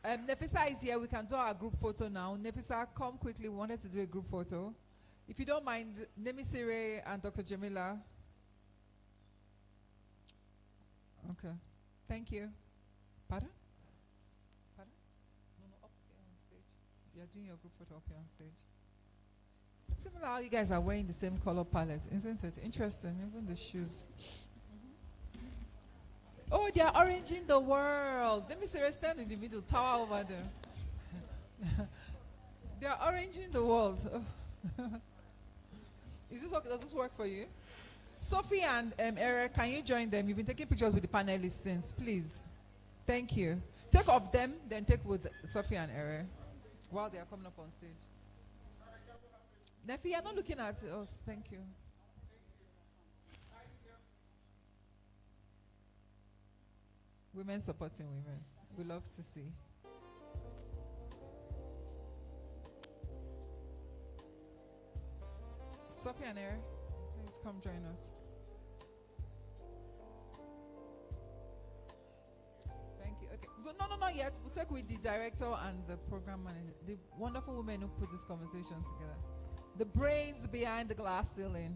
Nefisa is here. We can do our group photo now. Nefisa, come quickly. We wanted to do a group photo. If you don't mind, Nemisire and Dr. Jamila. Okay. Thank you. Pardon? Pardon? No, up here on stage. You're doing your group photo up here on stage. Similar how you guys are wearing the same color palette, isn't it? Interesting, even the shoes. Oh, they are oranging the world. Let me say, stand in the middle, tower over there. They are oranging the world. Does this work for you? Sophie and Eric, can you join them? You've been taking pictures with the panelists since, please. Thank you. Take off them, then take with Sophie and Eric while they are coming up on stage. Nefi, you're not looking at us. Thank you. Women supporting women. We love to see. Sophie and Eric, please come join us. No, no, not yet. We'll take with the director and the program manager, the wonderful women who put this conversation together, the brains behind the glass ceiling.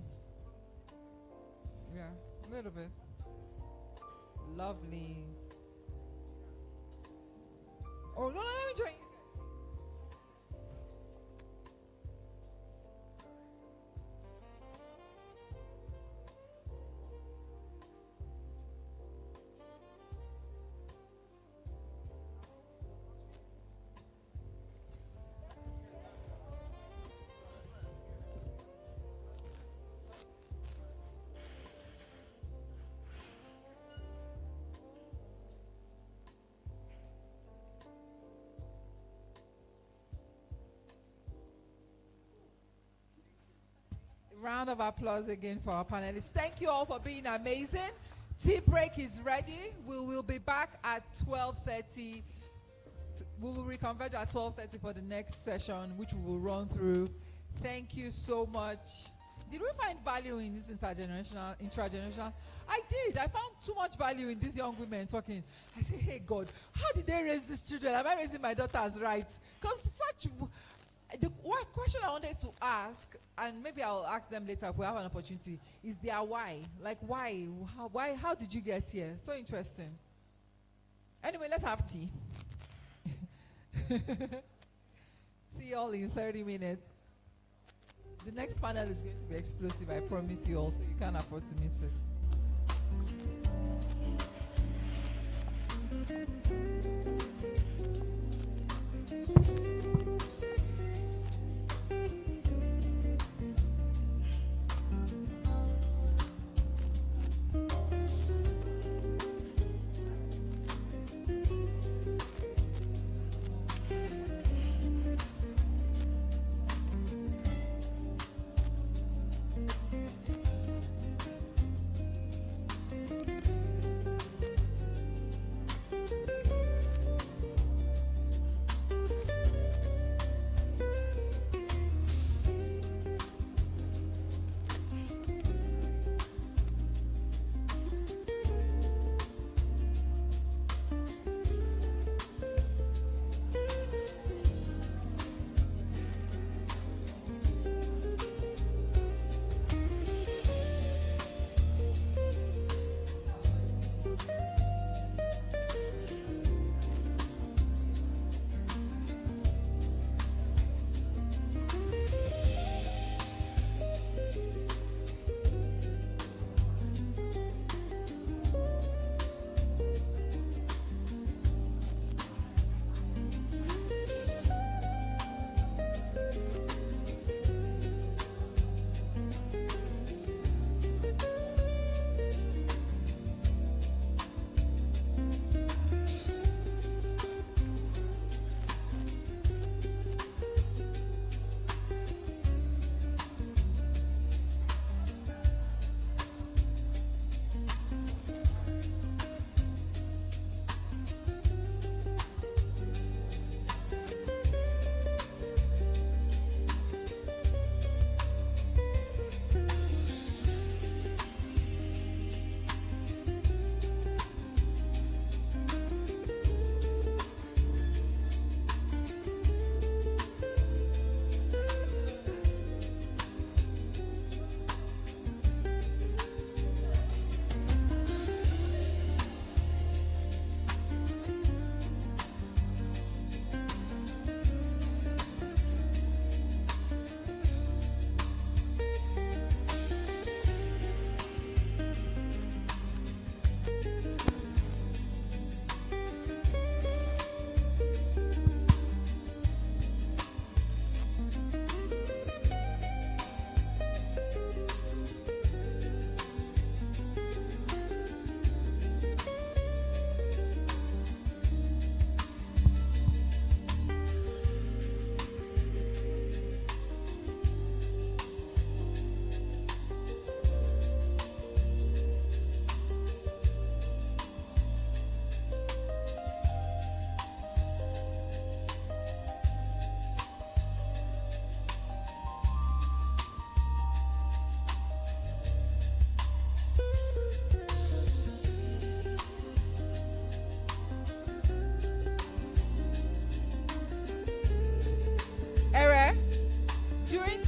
Yeah, a little bit. Lovely. Oh, no, no, let me join you. Round of applause again for our panelists. Thank you all for being amazing. Tea break is ready. We will be back at 12:30. We will reconverge at 12:30 for the next session, which we will run through. Thank you so much. Did we find value in this intragenerational? I did. I found too much value in these young women talking. I said, hey, God, how did they raise these children? Am I raising my daughters right? Because such... The one question I wanted to ask, and maybe I'll ask them later if we have an opportunity, is their why. Like, why? How did you get here? So interesting. Anyway, let's have tea. See you all in 30 minutes. The next panel is going to be explosive, I promise you all, so you can't afford to miss it.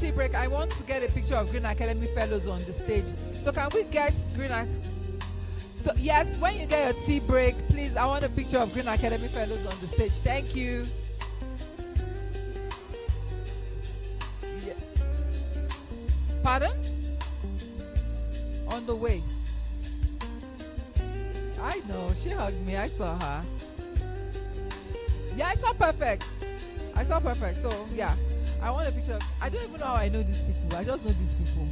tea break, I want to get a picture of Green Academy Fellows on the stage. So can we get So yes, when you get your tea break, please, I want a picture of Green Academy Fellows on the stage. Thank you. Yeah. Pardon? On the way. I know, she hugged me. I saw her. Yeah, I saw perfect. So yeah, I want a picture. I don't even know how I know these people. I just know these people.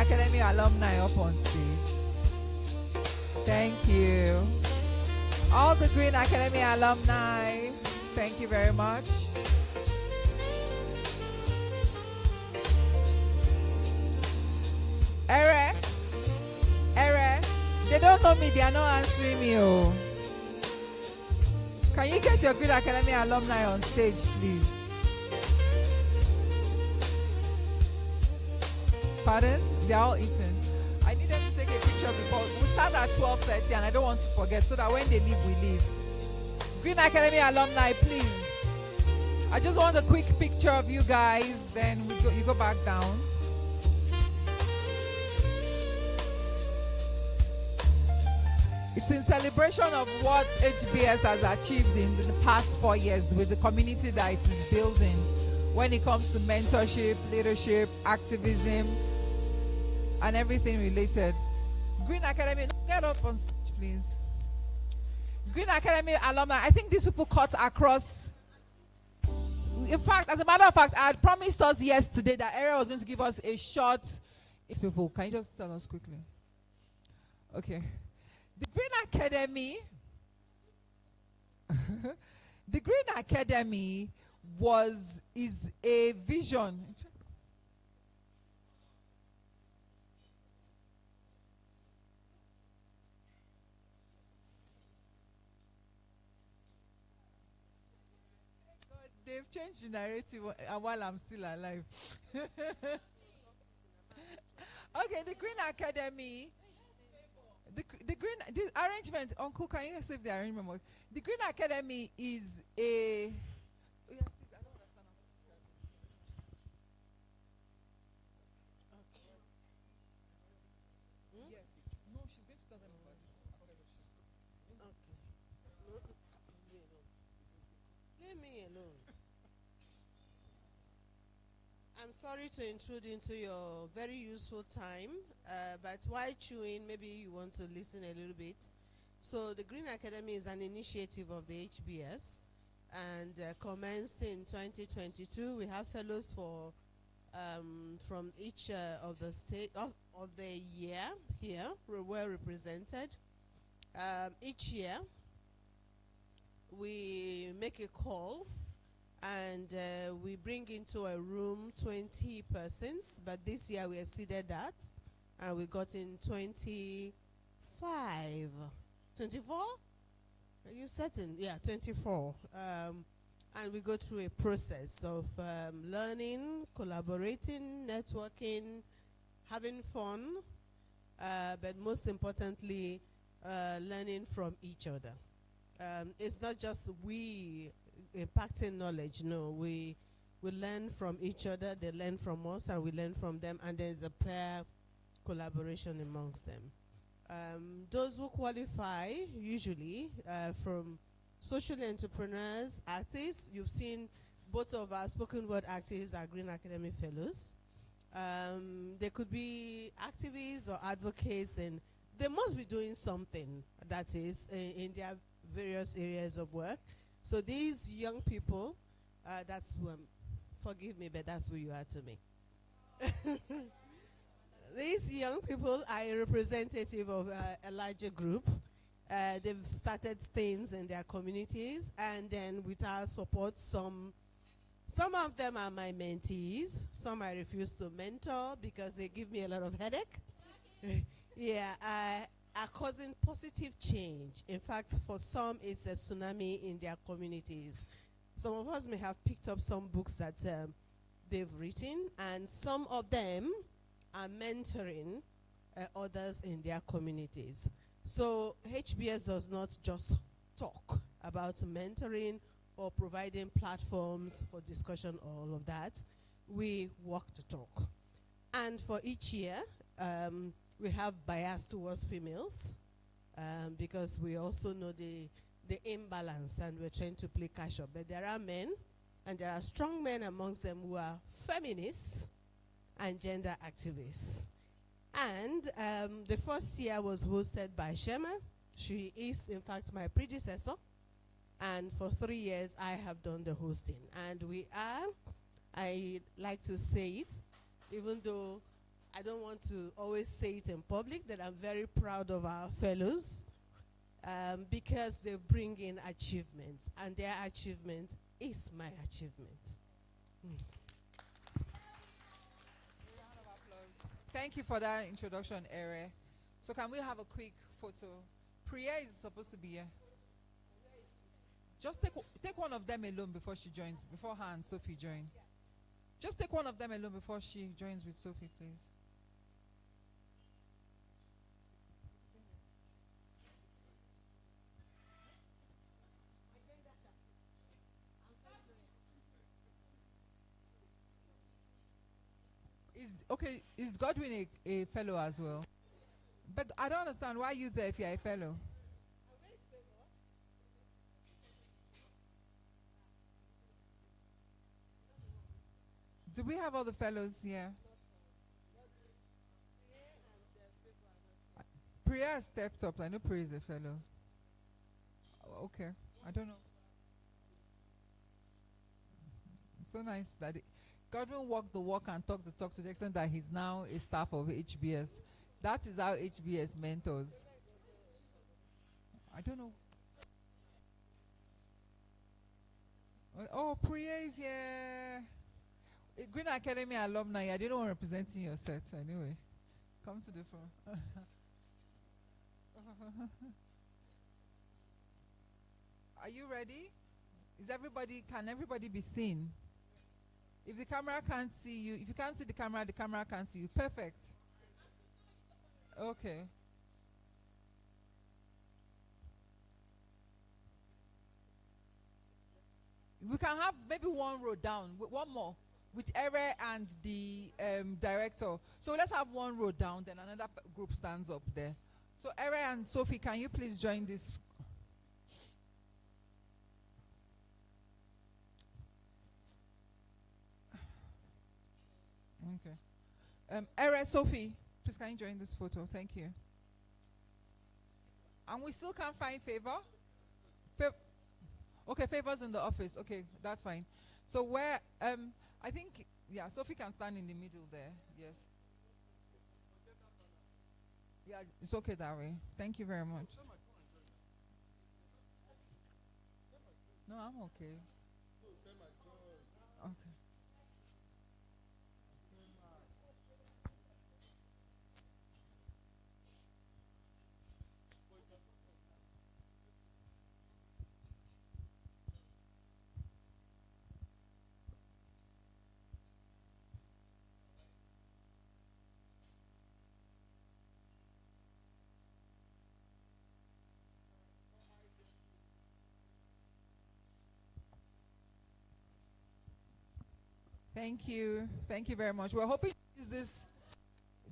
Academy alumni up on stage. Thank you. All the Green Academy alumni, thank you very much. Ere, they don't know me, they are not answering me. Oh. Can you get your Green Academy alumni on stage, please? Pardon? They're all eating. I need them to take a picture before. We start at 12:30 and I don't want to forget so that when they leave, we leave. Green Academy alumni, please. I just want a quick picture of you guys, then you go back down. It's in celebration of what HBS has achieved in the past 4 years with the community that it is building when it comes to mentorship, leadership, activism, and everything related. Green Academy, get up on stage, please. Green Academy alumni, I think these people cut across. In fact, as a matter of fact, I had promised us yesterday that Area was going to give us a short. People, can you just tell us quickly? Okay. The Green Academy, the Green Academy is a vision. They've changed the narrative while I'm still alive. Okay, the Green Academy. The arrangement, Uncle, can you save the arrangement? The Green Academy is a. Oh yeah, please, I don't understand. Okay. Yes. No, she's going to tell them about this. Okay. Leave me alone. I'm sorry to intrude into your very useful time, but while chewing, maybe you want to listen a little bit. So the Green Academy is an initiative of the HBS and commenced in 2022. We have fellows from each of the state of the year here. We're well represented. Each year, we make a call and we bring into a room 20 persons, but this year we exceeded that and we got in 25. 24? Are you certain? Yeah, 24. And we go through a process of learning, collaborating, networking, having fun, but most importantly, learning from each other. It's not just we impacting knowledge. No, we learn from each other, they learn from us, and we learn from them, and there's a pair collaboration amongst them. Those who qualify, usually from social entrepreneurs, artists. You've seen both of our spoken word artists are Green Academy Fellows. They could be activists or advocates, and they must be doing something that is in their various areas of work. So these young people, that's who forgive me, but that's who you are to me. These young people are a representative of a larger group. They've started things in their communities, and then with our support, some of them are my mentees. Some I refuse to mentor because they give me a lot of headache. Yeah, are causing positive change. In fact, for some, it's a tsunami in their communities. Some of us may have picked up some books that they've written, and some of them are mentoring others in their communities. So HBS does not just talk about mentoring or providing platforms for discussion, all of that. We walk the talk. And for each year, we have bias towards females because we also know the imbalance, and we're trying to play catch up. But there are men, and there are strong men amongst them who are feminists and gender activists. And the first year was hosted by Shema. She is, in fact, my predecessor. And for 3 years, I have done the hosting. And we are, I like to say it, even though I don't want to always say it in public that I'm very proud of our fellows because they bring in achievements, and their achievement is my achievement. Thank you for that introduction, Ere. So can we have a quick photo? Priya is supposed to be here. Just take one of them alone before she joins, before her and Sophie join. Just take one of them alone before she joins with Sophie, please. Is Godwin a fellow as well? But I don't understand why you there if you're a fellow. Do we have all the fellows here? Priya stepped up. I know Priya is a fellow. Okay. I don't know. It's so nice that Godwin walked the walk and talked the talk to the extent that he's now a staff of HBS. That is how HBS mentors. I don't know. Oh, Priya is here. Green Academy alumni. I didn't want representing your set anyway. Come to the front. Are you ready? Can everybody be seen? If the camera can't see you, if you can't see the camera can't see you. Perfect. Okay. We can have maybe one row down, one more, with Ere and the director. So let's have one row down, then another group stands up there. So Ere and Sophie, can you please join this? Okay. Ere, Sophie, please can you join this photo? Thank you. And we still can't find Favor? Okay, Favor's in the office. Okay, that's fine. So where, I think, yeah, Sophie can stand in the middle there. Yes. Yeah, it's okay that way. Thank you very much. No, I'm okay. Okay. Thank you. Thank you very much. We're hoping to use this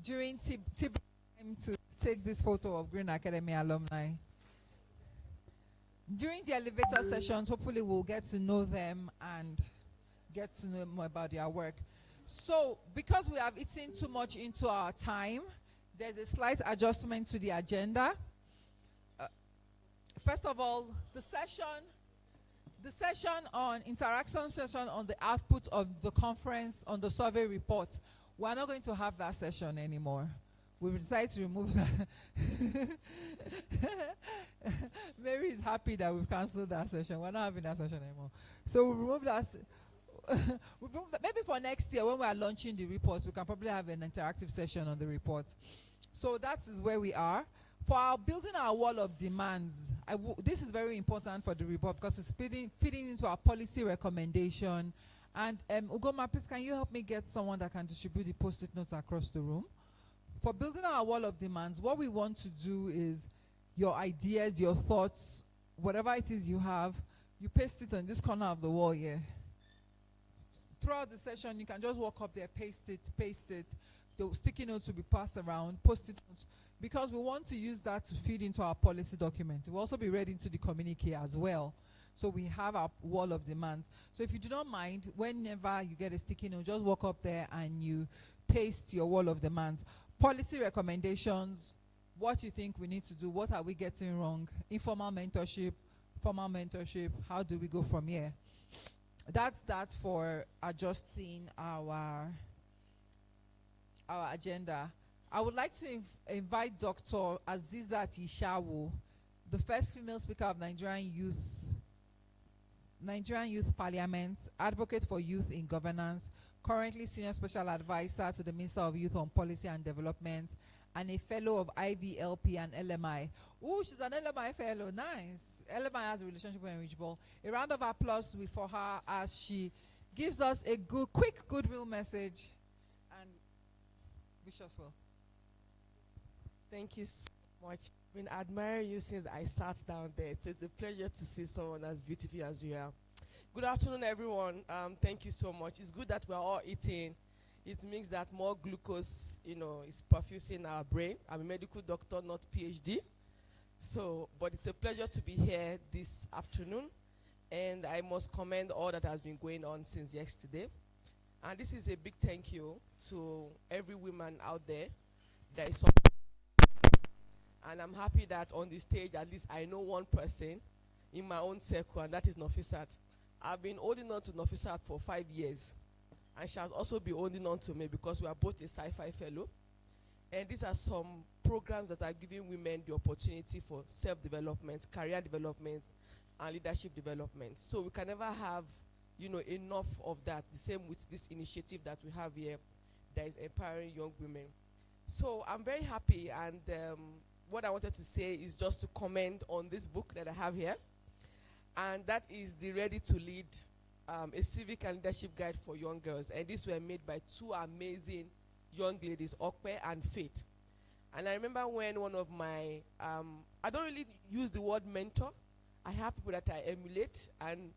during tip time to take this photo of Green Academy alumni. During the elevator sessions, hopefully we'll get to know them and get to know more about their work. So, because we have eaten too much into our time, there's a slight adjustment to the agenda. First of all, the interaction session on the output of the conference on the survey report, we're not going to have that session anymore. We've decided to remove that. Mary is happy that we've cancelled that session. We're not having that session anymore. So we'll remove that. Maybe for next year when we are launching the reports, we can probably have an interactive session on the report. So that is where we are. For our building our wall of demands, this is very important for the report because it's feeding into our policy recommendation. And Ugoma, please can you help me get someone that can distribute the post-it notes across the room? For building our wall of demands, what we want to do is your ideas, your thoughts, whatever it is you have, you paste it on this corner of the wall here. Throughout the session, you can just walk up there, paste it. The sticky notes will be passed around, post-it notes, because we want to use that to feed into our policy document. It will also be read into the communique as well. So we have our wall of demands. So if you do not mind, whenever you get a sticky note, just walk up there and you paste your wall of demands. Policy recommendations, what you think we need to do, what are we getting wrong, informal mentorship, formal mentorship, how do we go from here? That's that for adjusting our our agenda, I would like to invite Dr. Azizat Ishawu, the first female speaker of Nigerian Youth Parliament, advocate for youth in governance, currently senior special advisor to the Minister of Youth on Policy and Development, and a fellow of IVLP and LMI. Oh, she's an LMI fellow. Nice. LMI has a relationship with Enrichable. A round of applause for her as she gives us a quick goodwill message and wish us well. Thank you so much. I've been admiring you since I sat down there. So it's a pleasure to see someone as beautiful as you are. Good afternoon, everyone. Thank you so much. It's good that we're all eating. It means that more glucose, is perfusing our brain. I'm a medical doctor, not PhD. So, but it's a pleasure to be here this afternoon. And I must commend all that has been going on since yesterday. And this is a big thank you to every woman out there that is supporting. And I'm happy that on the stage, at least I know one person in my own circle, and that is Nofisat. I've been holding on to Nofisat for 5 years. And she has also been holding on to me because we are both a sci-fi fellow. And these are some programs that are giving women the opportunity for self-development, career development, and leadership development. So we can never have, enough of that. The same with this initiative that we have here that is empowering young women. So I'm very happy, and what I wanted to say is just to comment on this book that I have here. And that is the Ready to Lead, a civic and leadership guide for young girls. And these were made by two amazing young ladies, Okpe and Faith. And I remember when one of my, I don't really use the word mentor. I have people that I emulate. And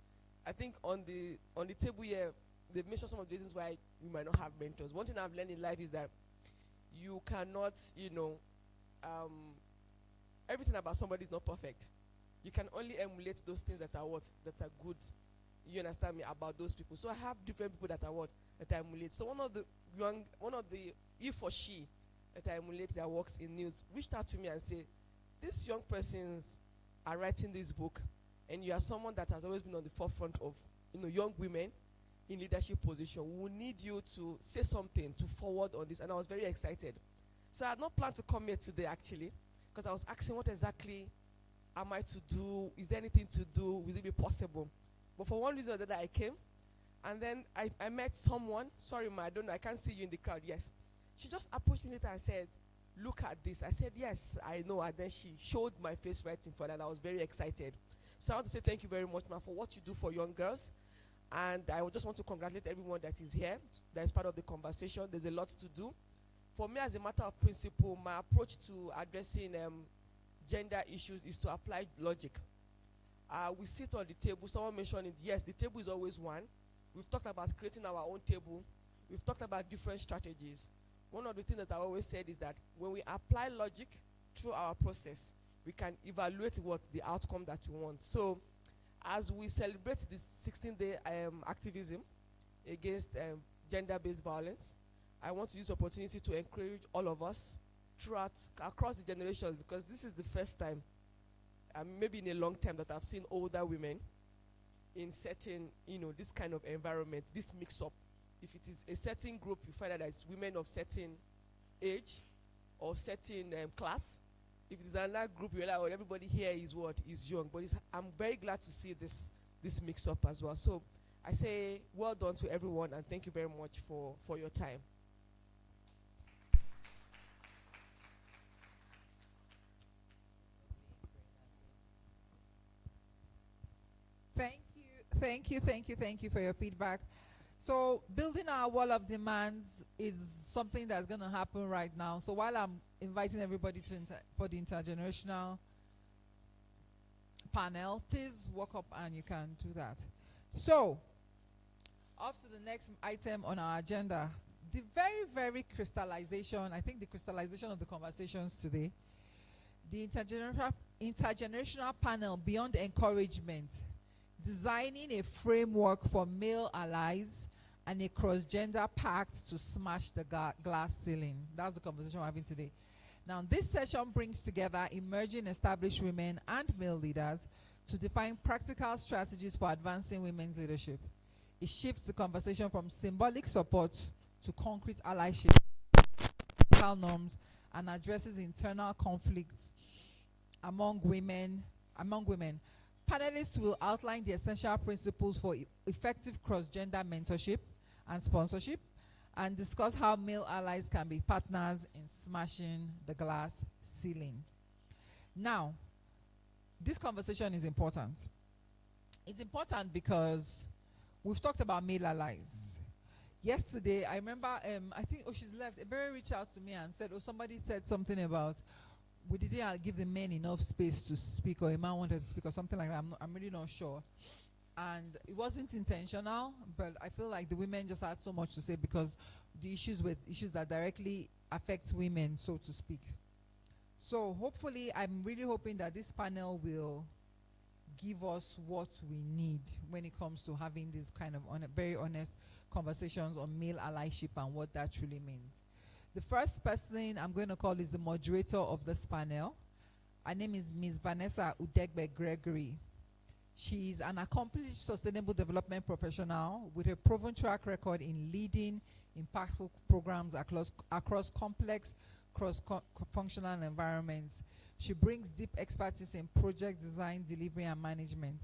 I think on the table here, they've mentioned some of the reasons why you might not have mentors. One thing I've learned in life is that you cannot, everything about somebody is not perfect. You can only emulate those things that are good. You understand me, about those people. So I have different people that are that I emulate. So one of the he or she that I emulate that works in news reached out to me and said, these young persons are writing this book, and you are someone that has always been on the forefront of young women in leadership position. We need you to say something to forward on this. And I was very excited. So I had not planned to come here today actually, because I was asking what exactly am I to do? Is there anything to do? Will it be possible? But for one reason or the other, I came. And then I met someone. Sorry, ma, I don't know. I can't see you in the crowd. Yes. She just approached me later and said, look at this. I said, yes, I know. And then she showed my face right in front, and I was very excited. So I want to say thank you very much, ma, for what you do for young girls. And I just want to congratulate everyone that is here, that is part of the conversation. There's a lot to do. For me, as a matter of principle, my approach to addressing gender issues is to apply logic. We sit on the table. Someone mentioned it. Yes, the table is always one. We've talked about creating our own table. We've talked about different strategies. One of the things that I always said is that when we apply logic through our process, we can evaluate what the outcome that we want. So as we celebrate this 16-day activism against gender-based violence, I want to use the opportunity to encourage all of us across the generations, because this is the first time, maybe in a long time, that I've seen older women in certain, this kind of environment, this mix-up. If it is a certain group, you find out that it's women of certain age or certain class. If it is another group, you're like, oh, everybody here is young. But I'm very glad to see this mix-up as well. So I say well done to everyone, and thank you very much for your time. Thank you for your feedback. So building our wall of demands is something that's going to happen right now. So while I'm inviting everybody for the intergenerational panel, please walk up and you can do that. So off to the next item on our agenda, the very crystallization, I think the crystallization of the conversations today, the intergenerational panel, Beyond Encouragement, designing a framework for male allies and a cross-gender pact to smash the glass ceiling. That's the conversation we're having today. Now, this session brings together emerging established women and male leaders to define practical strategies for advancing women's leadership. It shifts the conversation from symbolic support to concrete allyship patriarchal norms and addresses internal conflicts among women. Panelists will outline the essential principles for effective cross-gender mentorship and sponsorship, and discuss how male allies can be partners in smashing the glass ceiling. Now, this conversation is important. It's important because we've talked about male allies. Yesterday, I remember, I think, she's left. Ebere reached out to me and said, somebody said something about, we didn't give the men enough space to speak, or a man wanted to speak, or something like that. I'm really not sure. And it wasn't intentional, but I feel like the women just had so much to say because the issues were issues that directly affect women, so to speak. So hopefully, I'm really hoping that this panel will give us what we need when it comes to having this kind of very honest conversations on male allyship and what that truly means. The first person I'm going to call is the moderator of this panel. Her name is Ms. Vanessa Udegbe Gregory. She is an accomplished sustainable development professional with a proven track record in leading impactful programs across complex, cross-functional environments. She brings deep expertise in project design, delivery, and management,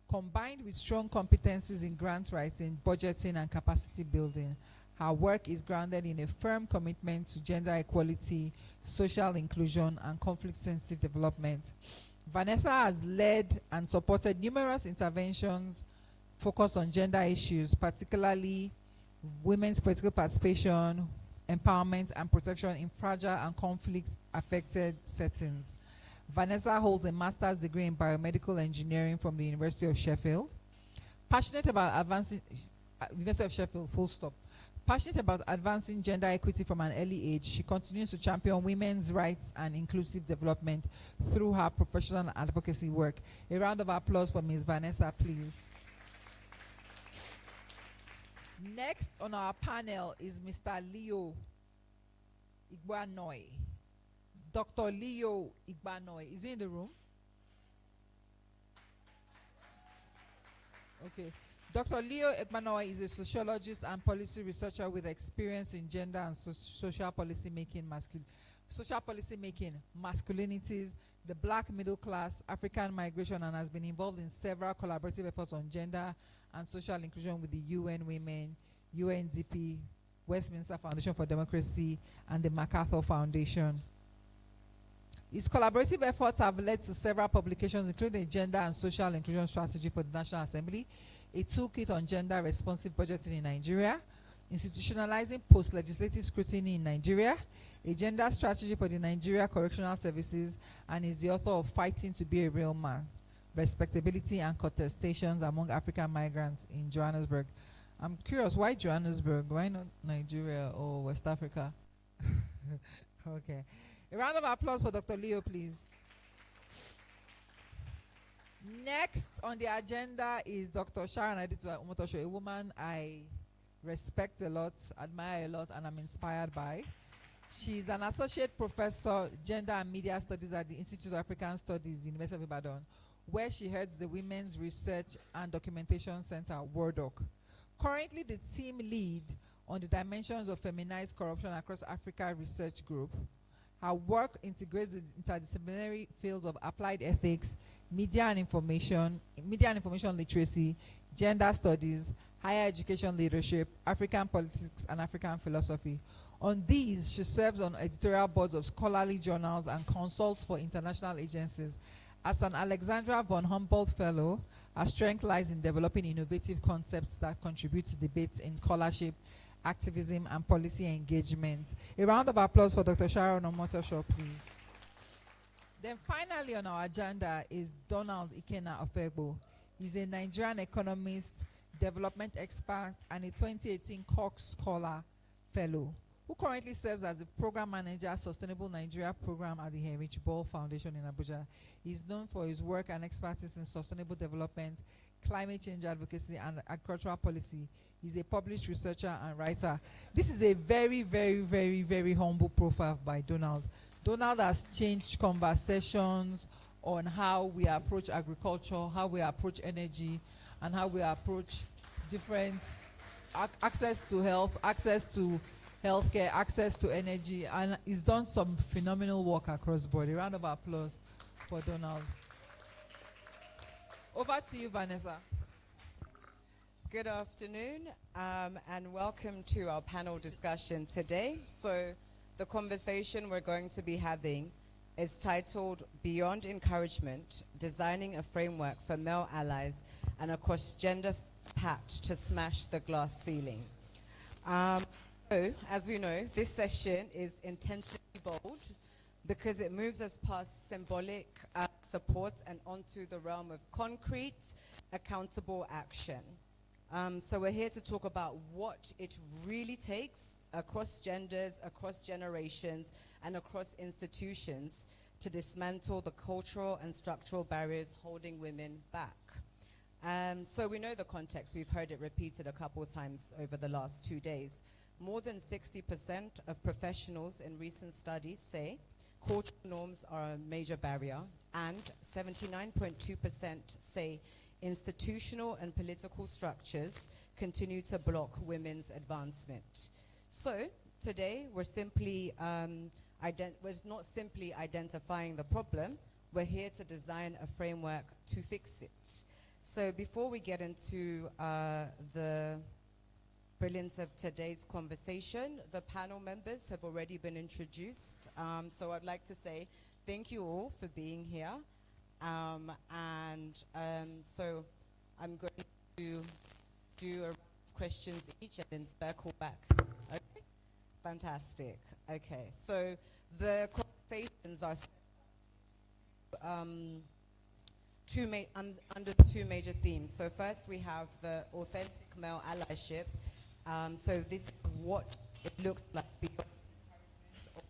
combined with strong competencies in grant writing, budgeting, and capacity building. Her work is grounded in a firm commitment to gender equality, social inclusion, and conflict-sensitive development. Vanessa has led and supported numerous interventions focused on gender issues, particularly women's political participation, empowerment, and protection in fragile and conflict-affected settings. Vanessa holds a master's degree in biomedical engineering from the University of Sheffield. Passionate about advancing gender equity from an early age, she continues to champion women's rights and inclusive development through her professional and advocacy work. A round of applause for Ms. Vanessa, please. Next on our panel is Mr. Leo Igbanoy. Dr. Leo Igbanoy. Is he in the room? Okay. Dr. Leo Igbanoy is a sociologist and policy researcher with experience in gender and social policy making, masculinities, the black middle class, African migration, and has been involved in several collaborative efforts on gender and social inclusion with the UN Women, UNDP, Westminster Foundation for Democracy, and the MacArthur Foundation. His collaborative efforts have led to several publications, including a gender and social inclusion strategy for the National Assembly, a toolkit on gender responsive budgeting in Nigeria, institutionalizing post-legislative scrutiny in Nigeria, a gender strategy for the Nigeria Correctional Services, and is the author of Fighting to Be a Real Man, Respectability and Contestations Among African Migrants in Johannesburg. I'm curious, why Johannesburg? Why not Nigeria or West Africa? Okay. A round of applause for Dr. Leo, please. Next on the agenda is Dr. Sharon Aditya Omotosho, a woman I respect a lot, admire a lot, and I'm inspired by. She's an associate professor, gender and media studies at the Institute of African Studies, University of Ibadan, where she heads the Women's Research and Documentation Center, WORDOC. Currently the team lead on the dimensions of feminized corruption across Africa Research Group. Her work integrates the interdisciplinary fields of applied ethics, media and information literacy, gender studies, higher education leadership, African politics, and African philosophy. On these, she serves on editorial boards of scholarly journals and consults for international agencies. As an Alexandra von Humboldt Fellow, her strength lies in developing innovative concepts that contribute to debates in scholarship, activism, and policy engagement. A round of applause for Dr. Sharon Omotosho, please. Then finally on our agenda is Donald Ikena Ofegbo. He's a Nigerian economist, development expert, and a 2018 Cox Scholar Fellow, who currently serves as the Program Manager, Sustainable Nigeria Program at the Heinrich Boell Foundation in Abuja. He's known for his work and expertise in sustainable development, climate change advocacy, and agricultural policy. He's a published researcher and writer. This is a very, very, very, very humble profile by Donald. Donald has changed conversations on how we approach agriculture, how we approach energy, and how we approach different access to health, access to healthcare, access to energy, and he's done some phenomenal work across board. A round of applause for Donald. Over to you, Vanessa. Good afternoon, and welcome to our panel discussion today. So the conversation we're going to be having is titled Beyond Encouragement, Designing a Framework for Male Allies and a Cross-Gender Pact to Smash the Glass Ceiling. So, as we know, this session is intentionally bold because it moves us past symbolic support and onto the realm of concrete, accountable action. So we're here to talk about what it really takes across genders, across generations, and across institutions to dismantle the cultural and structural barriers holding women back. So we know the context. We've heard it repeated a couple of times over the last 2 days. More than 60% of professionals in recent studies say cultural norms are a major barrier, and 79.2% say institutional and political structures continue to block women's advancement. So today we're not simply identifying the problem, we're here to design a framework to fix it. So before we get into the brilliance of today's conversation, the panel members have already been introduced. So I'd like to say thank you all for being here. So I'm going to do a round of questions each and then circle back. Okay? Fantastic. Okay, so the conversations are under two major themes. So first we have the authentic male allyship. So this is what it looks like beyond or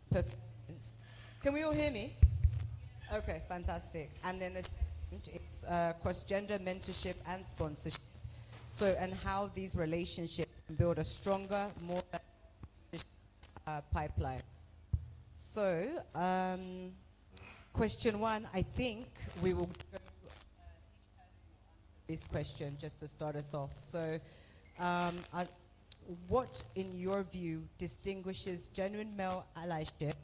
performance. Can we all hear me? Okay, fantastic. And then the second is cross-gender mentorship and sponsorship. So, and how these relationships can build a stronger, more pipeline. So, question one, I think we will go this question just to start us off. So, what, in your view, distinguishes genuine male allyship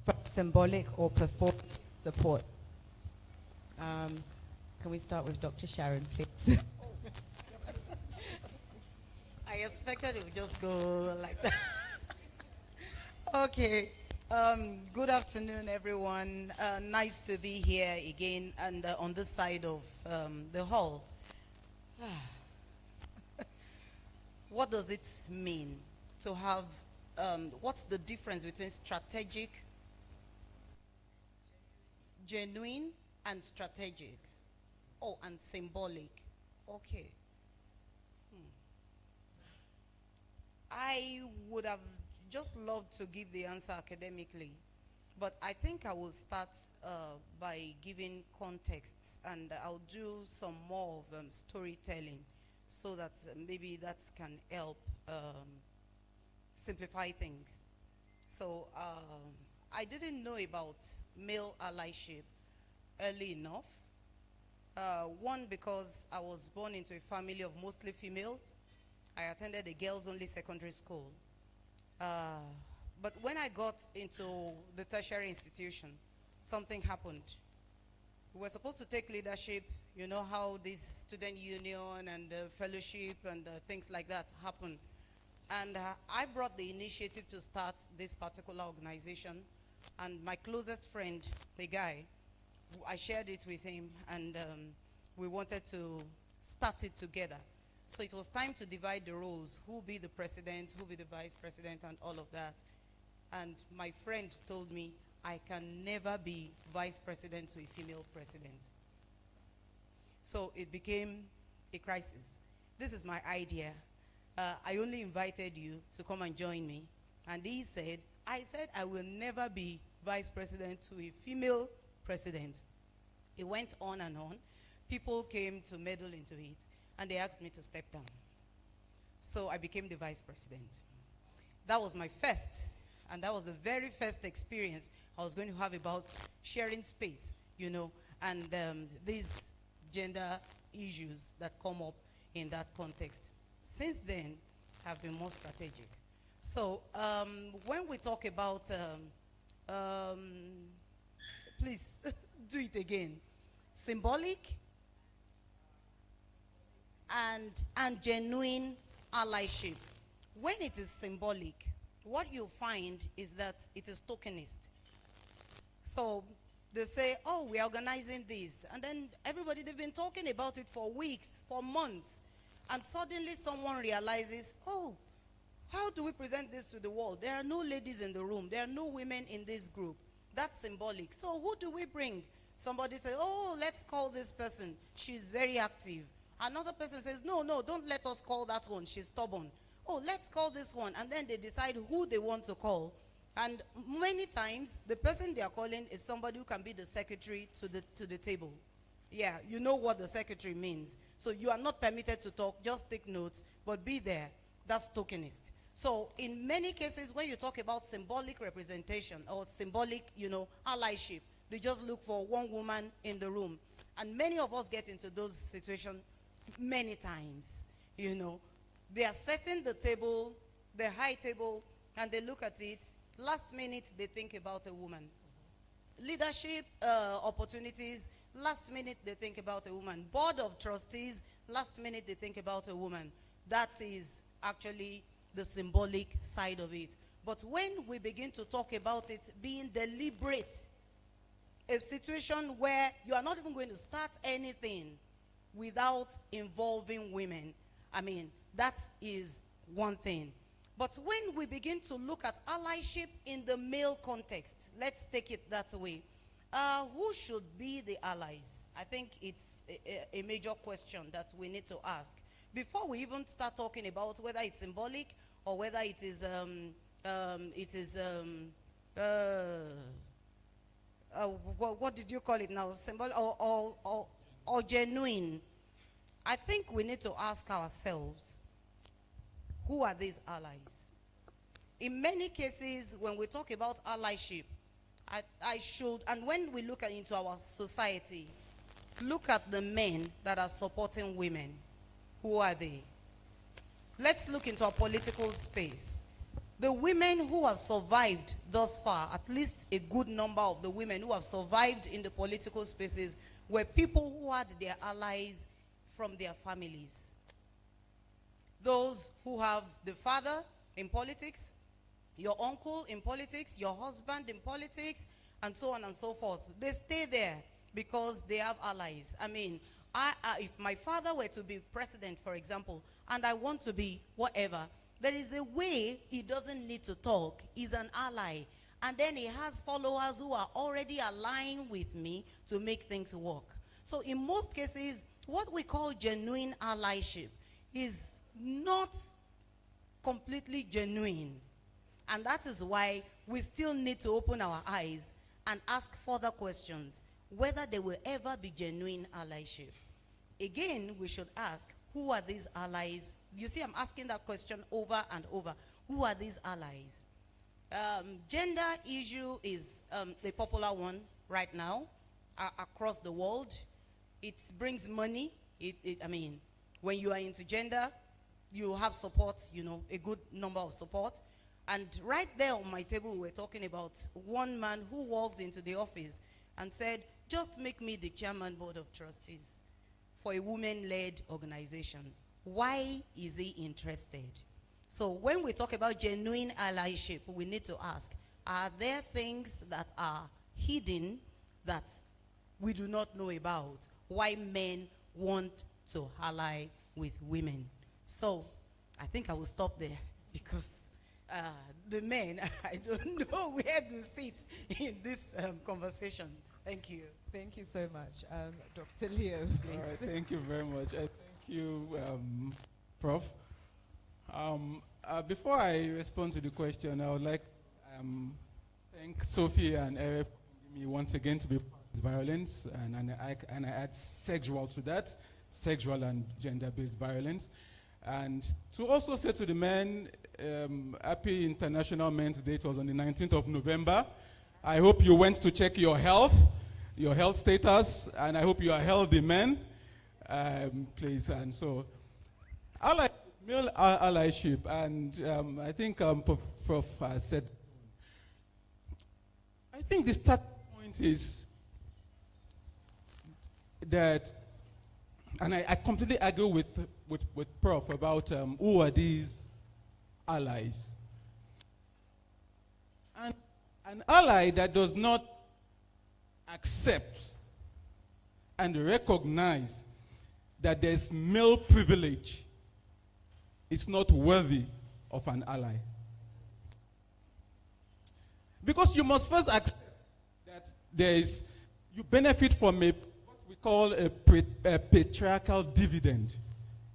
from symbolic or performative support? Can we start with Dr. Sharon, please? I expected it would just go like that. Okay. Good afternoon, everyone. Nice to be here again and on this side of the hall. What does it mean to have, what's the difference between strategic, genuine, and strategic? Oh, and symbolic. Okay. I would have just loved to give the answer academically, but I think I will start by giving contexts, and I'll do some more of storytelling so that maybe that can help simplify things. So I didn't know about male allyship early enough. One, because I was born into a family of mostly females. I attended a girls-only secondary school. But when I got into the tertiary institution, something happened. We were supposed to take leadership. You know how this student union and fellowship and things like that happen. And I brought the initiative to start this particular organization. And my closest friend, the guy, I shared it with him, and we wanted to start it together. So it was time to divide the roles, who be the president, who be the vice president, and all of that. And my friend told me, I can never be vice president to a female president. So it became a crisis. This is my idea. I only invited you to come and join me. And he said, I will never be vice president to a female president. It went on and on. People came to meddle into it, and they asked me to step down. So I became the vice president. That was my first, and that was the very first experience I was going to have about sharing space, you know, and these gender issues that come up in that context. Since then, have been more strategic. So when we talk about, please do it again, symbolic and genuine allyship. When it is symbolic, what you find is that it is tokenist. So they say, oh, we're organizing this. And then everybody, they've been talking about it for weeks, for months. And suddenly someone realizes, oh, how do we present this to the world? There are no ladies in the room. There are no women in this group. That's symbolic. So who do we bring? Somebody says, oh, let's call this person. She's very active. Another person says, no, don't let us call that one. She's stubborn. Oh, let's call this one. And then they decide who they want to call. And many times, the person they are calling is somebody who can be the secretary to the table. Yeah, you know what the secretary means. So you are not permitted to talk, just take notes, but be there. That's tokenist. So in many cases, when you talk about symbolic representation or symbolic, allyship, they just look for one woman in the room. And many of us get into those situations many times, They are setting the table, the high table, and they look at it. Last minute, they think about a woman. Leadership opportunities, last minute, they think about a woman. Board of trustees, last minute, they think about a woman. That is actually the symbolic side of it. But when we begin to talk about it being deliberate, a situation where you are not even going to start anything without involving women, that is one thing. But when we begin to look at allyship in the male context, let's take it that way. Who should be the allies? I think it's a major question that we need to ask. Before we even start talking about whether it's symbolic or whether it is what did you call it now? Symbolic or genuine. I think we need to ask ourselves, who are these allies? In many cases, when we talk about allyship, and when we look into our society, look at the men that are supporting women. Who are they? Let's look into our political space. The women who have survived thus far, at least a good number of the women who have survived in the political spaces, were people who had their allies from their families. Those who have the father in politics, your uncle in politics, your husband in politics, and so on and so forth. They stay there because they have allies. If my father were to be president, for example, and I want to be whatever, there is a way he doesn't need to talk. He's an ally. And then he has followers who are already aligned with me to make things work. So in most cases, what we call genuine allyship is not completely genuine. And that is why we still need to open our eyes and ask further questions, whether there will ever be genuine allyship. Again, we should ask, who are these allies? You see, I'm asking that question over and over. Who are these allies? Gender issue is a popular one right now across the world. It brings money. When you are into gender, you have support, a good number of support. And right there on my table, we were talking about one man who walked into the office and said, just make me the chairman board of trustees for a women-led organization. Why is he interested? So when we talk about genuine allyship, we need to ask, are there things that are hidden that we do not know about? Why men want to ally with women? So I think I will stop there because the men, I don't know where to sit in this conversation. Thank you. Thank you so much. Dr. Leo, please. All right, thank you very much. Thank you, Prof. Before I respond to the question, I would like to thank Sophie and Eric for giving me once again to be violence, and I add sexual to that, sexual and gender-based violence. And to also say to the men, happy International Men's Day. It was on the 19th of November. I hope you went to check your health status, and I hope you are healthy men, please. And so, male allyship, and I think Prof said. I think the start point is that, and I completely agree with Prof about who are these allies. And an ally that does not accept and recognize that there's male privilege is not worthy of an ally. Because you must first accept that you benefit from what we call a patriarchal dividend,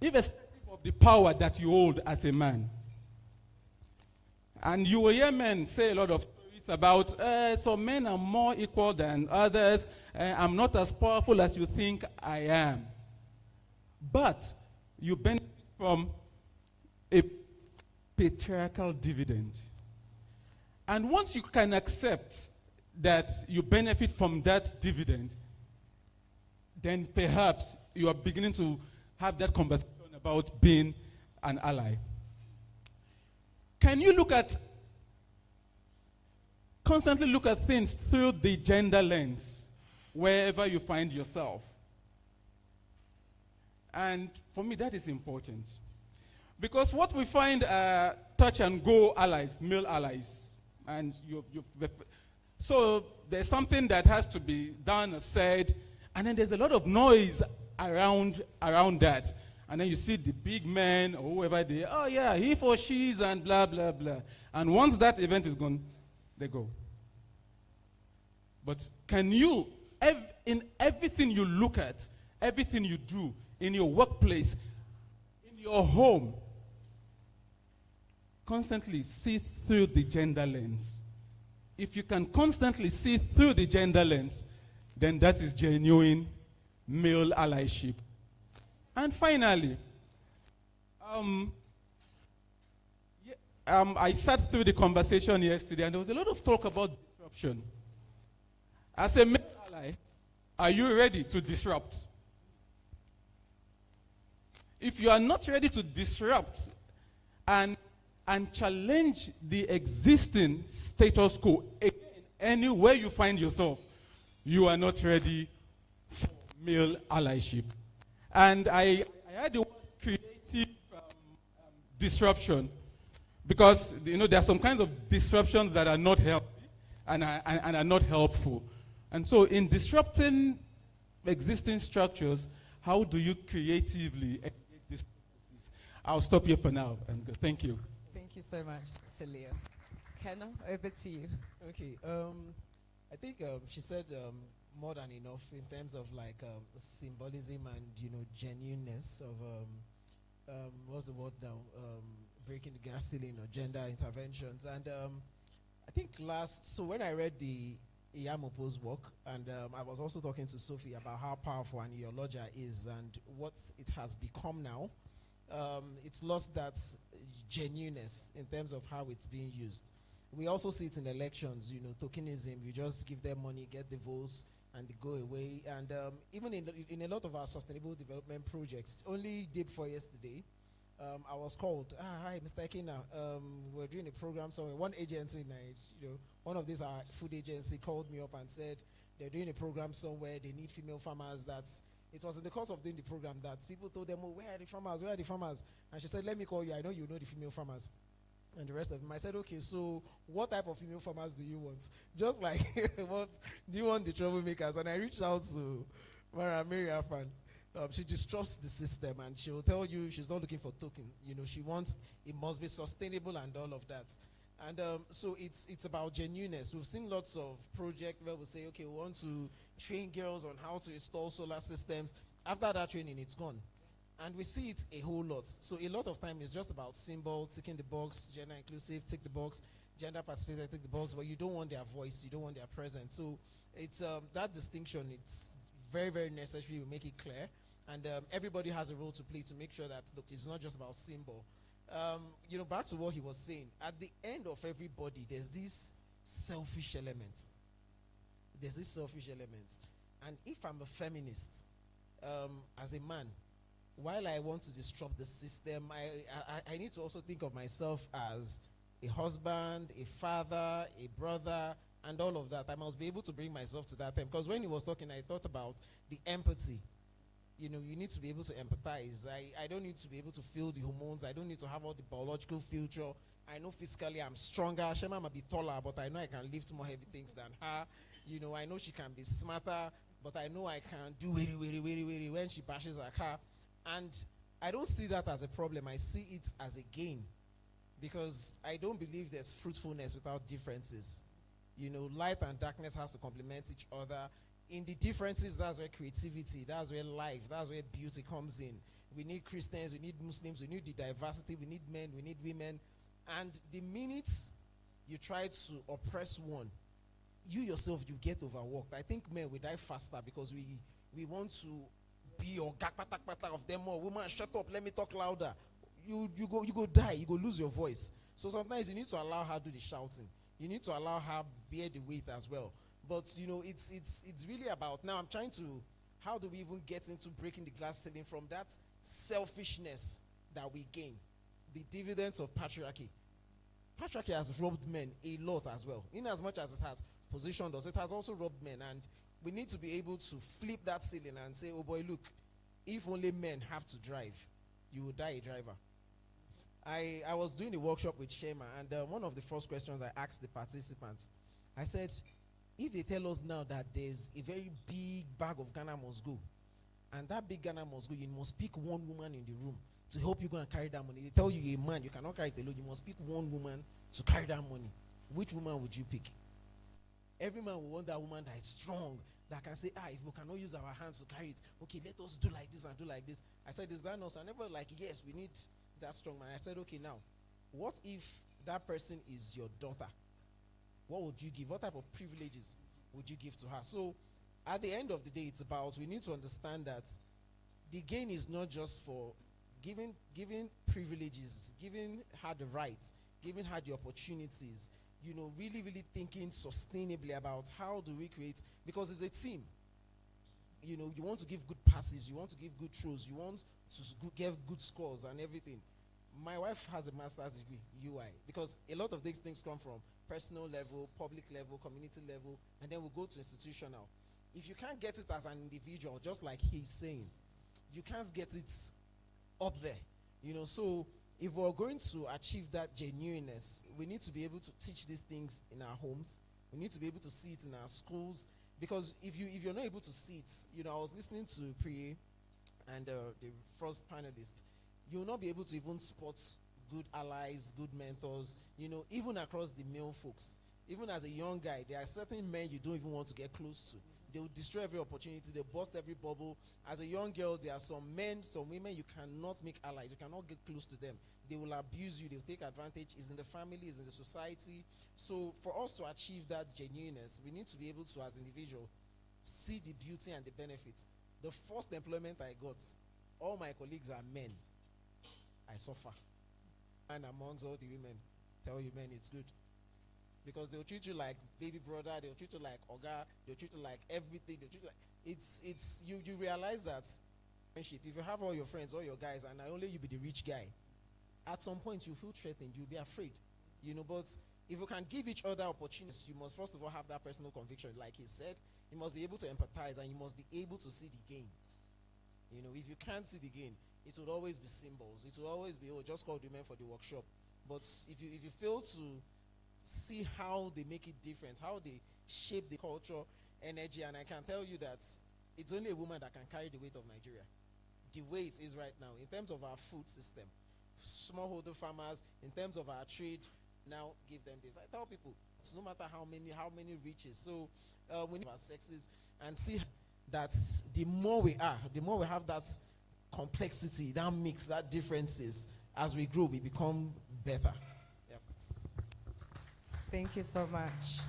irrespective of the power that you hold as a man. And you will hear men say a lot of stories about, some men are more equal than others, I'm not as powerful as you think I am. But you benefit from a patriarchal dividend. And once you can accept that you benefit from that dividend, then perhaps you are beginning to have that conversation about being an ally. Can you constantly look at things through the gender lens, wherever you find yourself? And for me, that is important. Because what we find are touch and go allies, male allies. And so there's something that has to be done or said, and then there's a lot of noise around that. And then you see the big men or whoever they are, oh yeah, he for she's and blah, blah, blah. And once that event is gone, they go. But can you, in everything you look at, everything you do, in your workplace, in your home, constantly see through the gender lens? If you can constantly see through the gender lens, then that is genuine male allyship. And finally, I sat through the conversation yesterday, and there was a lot of talk about disruption. As a male ally, are you ready to disrupt? If you are not ready to disrupt and challenge the existing status quo, again, anywhere you find yourself, you are not ready for male allyship. And I had the word creative disruption, because there are some kinds of disruptions that are not healthy and are not helpful. And so in disrupting existing structures, how do you creatively engage these processes? I'll stop here for now and go. Thank you. Thank you so much, Celia. Kenna, over to you. Okay. I think she said more than enough in terms of symbolism and genuineness of what's the word now? Breaking the gas ceiling or gender interventions. And I think so when I read the Iyamopo's work, and I was also talking to Sophie about how powerful an ideologia is and what it has become now. It's lost that genuineness in terms of how it's being used. We also see it in elections, tokenism. You just give them money, get the votes, and they go away. And even in a lot of our sustainable development projects, only day before yesterday, I was called. Hi, Mr. Ekina. We're doing a program somewhere. One agency, one of these food agency called me up and said they're doing a program somewhere. They need female farmers. It was in the course of doing the program that people told them, "Oh, where are the farmers? Where are the farmers?" And she said, "Let me call you. I know you know the female farmers." And the rest of them. I said, "Okay, so what type of female farmers do you want? Just like, what do you want the troublemakers?" And I reached out to Mary Afan. She distrusts the system, and she will tell you she's not looking for token. She wants it must be sustainable and all of that. And so it's about genuineness. We've seen lots of projects where we say, okay, we want to train girls on how to install solar systems. After that training, it's gone. And we see it a whole lot. So a lot of time it's just about symbol, ticking the box, gender inclusive, tick the box, gender participative, tick the box, but you don't want their voice, you don't want their presence. So it's that distinction, it's very, very necessary. We make it clear. And everybody has a role to play to make sure that, look, it's not just about symbol. Back to what he was saying, at the end of everybody, there's this selfish element. And if I'm a feminist, as a man, while I want to disrupt the system, I need to also think of myself as a husband, a father, a brother, and all of that. I must be able to bring myself to that time. Because when he was talking, I thought about the empathy. You know, you need to be able to empathize. I don't need to be able to feel the hormones. I don't need to have all the biological future. I know physically I'm stronger. Shema might be taller, but I know I can lift more heavy things than her. You know, I know she can be smarter, but I know I can do very when she bashes her car. And I don't see that as a problem. I see it as a gain. Because I don't believe there's fruitfulness without differences. You know, light and darkness has to complement each other. In the differences, that's where creativity, that's where life, that's where beauty comes in. We need Christians, we need Muslims, we need the diversity, we need men, we need women. And the minute you try to oppress one, you yourself, you get overworked. I think men will die faster because we want to be or gakpatak of them more. Woman, shut up, let me talk louder. You go die, you go lose your voice. So sometimes you need to allow her do the shouting. You need to allow her bear the weight as well. But you know, it's really about, now I'm trying to, how do we even get into breaking the glass ceiling from that selfishness that we gain? The dividends of patriarchy. Patriarchy has robbed men a lot as well. In as much as it has positioned us, it has also robbed men. And we need to be able to flip that ceiling and say, oh boy, look, if only men have to drive, you will die a driver. I was doing a workshop with Shema, and one of the first questions I asked the participants, I said, if they tell us now that there's a very big bag of Ghana must go, and that big Ghana must go, you must pick one woman in the room to help you go and carry that money. They tell you you're a man, you cannot carry it alone, you must pick one woman to carry that money. Which woman would you pick? Every man will want that woman that is strong, that can say, if we cannot use our hands to carry it, okay, let us do like this and do like this. I said, is that not? And everybody like, yes, we need that strong man. I said, okay, now, what if that person is your daughter? What would you give? What type of privileges would you give to her? So, at the end of the day, it's about, we need to understand that the gain is not just for giving privileges, giving her the rights, giving her the opportunities, you know, really thinking sustainably about how do we create, because it's a team. You know, you want to give good passes, you want to give good throws, you want to get good scores and everything. My wife has a master's degree, UI, because a lot of these things come from personal level, public level, community level, and then we'll go to institutional. If you can't get it as an individual, just like he's saying, you can't get it up there. You know, so if we're going to achieve that genuineness, we need to be able to teach these things in our homes. We need to be able to see it in our schools. Because if you're not able to see it, you know, I was listening to Priye and the first panelist, you will not be able to even spot good allies, good mentors, you know, even across the male folks. Even as a young guy, there are certain men you don't even want to get close to. They will destroy every opportunity, they'll burst every bubble. As a young girl, there are some men, some women you cannot make allies, you cannot get close to them. They will abuse you, they'll take advantage. It's in the family, it's in the society. So for us to achieve that genuineness, we need to be able to, as individuals, see the beauty and the benefits. The first employment I got, all my colleagues are men. I suffer. And amongst all the women, tell you men it's good. Because they'll treat you like baby brother, they'll treat you like Oga, they'll treat you like everything, they'll treat you like, you realize that friendship, if you have all your friends, all your guys, and only you be the rich guy, at some point you feel threatened, you'll be afraid. You know, but if you can give each other opportunities, you must first of all have that personal conviction, like he said. You must be able to empathize and you must be able to see the gain. You know, if you can't see the gain, it will always be symbols. It will always be, just called women for the workshop. But if you fail to see how they make it different, how they shape the culture, energy, and I can tell you that it's only a woman that can carry the weight of Nigeria. The way it is right now, in terms of our food system, smallholder farmers, in terms of our trade, now give them this. I tell people, it's no matter how many riches. So we need our sexes and see that the more we have that complexity, that mix, that differences, as we grow, we become better. Yep. Thank you so much.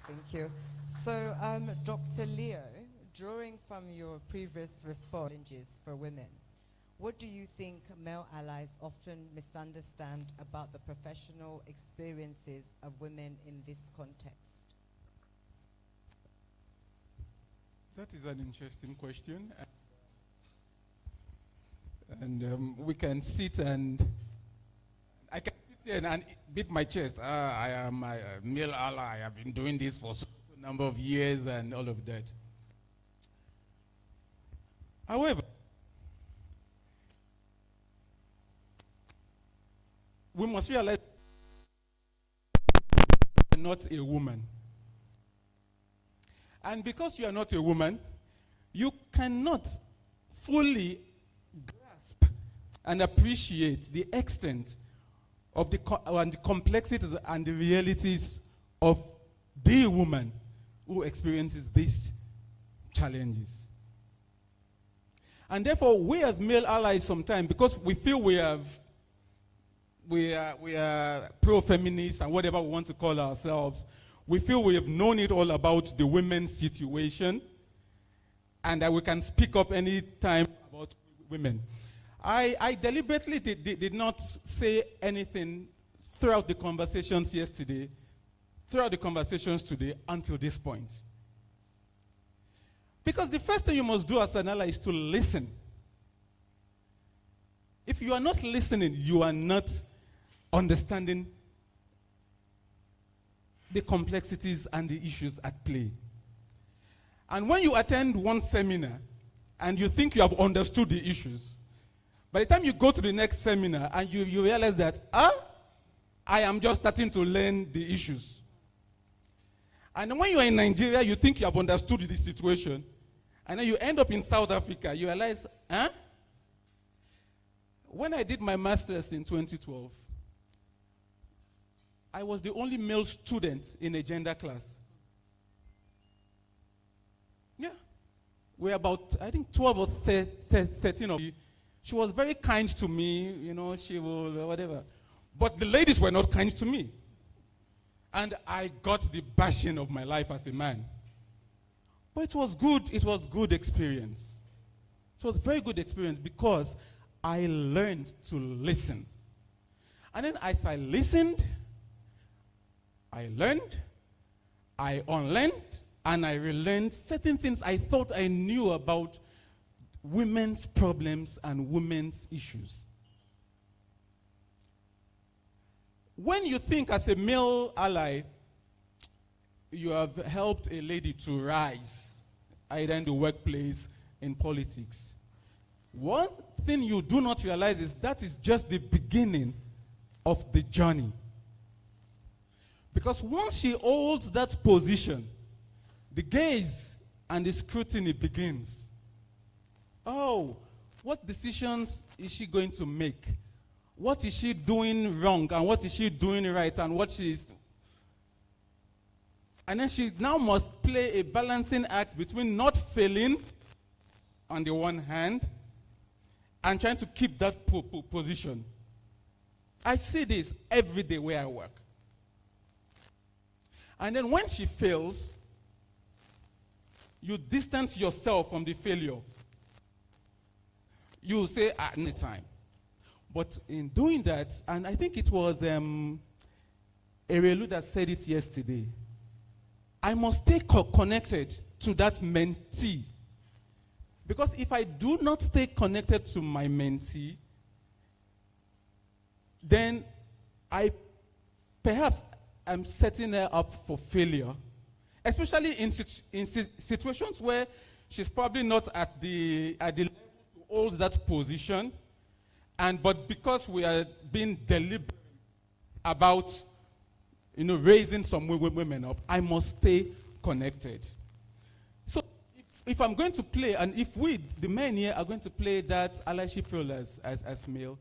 Thank you. So, Dr. Leo, drawing from your previous responses for women, what do you think male allies often misunderstand about the professional experiences of women in this context? That is an interesting question. And we can sit and I can sit here and beat my chest. I am a male ally. I have been doing this for a number of years and all of that. However, we must realize you are not a woman. And because you are not a woman, you cannot fully grasp and appreciate the extent of the complexities and the realities of the woman who experiences these challenges. And therefore, we as male allies sometimes, because we feel we are pro-feminist and whatever we want to call ourselves, we feel we have known it all about the women's situation and that we can speak up any time about women. I deliberately did not say anything throughout the conversations yesterday, throughout the conversations today, until this point. Because the first thing you must do as an ally is to listen. If you are not listening, you are not understanding the complexities and the issues at play. And when you attend one seminar and you think you have understood the issues, by the time you go to the next seminar and you realize that, I am just starting to learn the issues. And when you are in Nigeria, you think you have understood the situation, and then you end up in South Africa, you realize, When I did my master's in 2012, I was the only male student in a gender class. Yeah. We're about, I think, 12 or 13 of you. She was very kind to me, she will, whatever. But the ladies were not kind to me. And I got the bashing of my life as a man. But it was good experience. It was very good experience because I learned to listen. And then as I listened, I learned, I unlearned, and I relearned certain things I thought I knew about women's problems and women's issues. When you think as a male ally, you have helped a lady to rise, either in the workplace, in politics, one thing you do not realize is that is just the beginning of the journey. Because once she holds that position, the gaze and the scrutiny begins. Oh, what decisions is she going to make? What is she doing wrong and what is she doing right and what she is... And then she now must play a balancing act between not failing on the one hand and trying to keep that position. I see this every day where I work. And then when she fails, you distance yourself from the failure. You say at any time. But in doing that, and I think it was Erelu that said it yesterday, I must stay connected to that mentee. Because if I do not stay connected to my mentee, then perhaps I'm setting her up for failure. Especially in situations where she's probably not at the level to hold that position. But because we are being deliberate about raising some women up, I must stay connected. So if I'm going to play, and if we, the men here, are going to play that allyship role as male,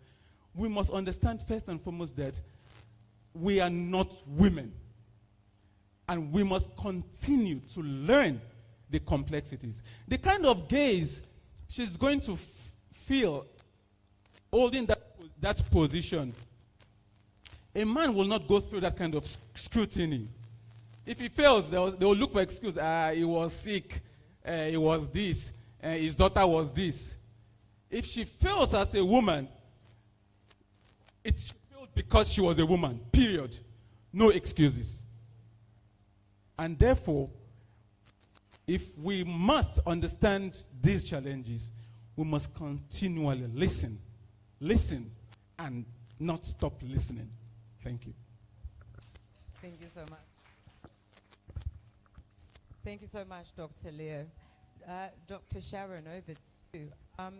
we must understand first and foremost that we are not women. And we must continue to learn the complexities. The kind of gaze she's going to feel holding that position, a man will not go through that kind of scrutiny. If he fails, they will look for excuse. He was sick. He was this. His daughter was this. If she fails as a woman, it's because she was a woman, period. No excuses. And therefore, if we must understand these challenges, we must continually listen, and not stop listening. Thank you. Thank you so much. Thank you so much, Dr. Leo. Dr. Sharon, over to you.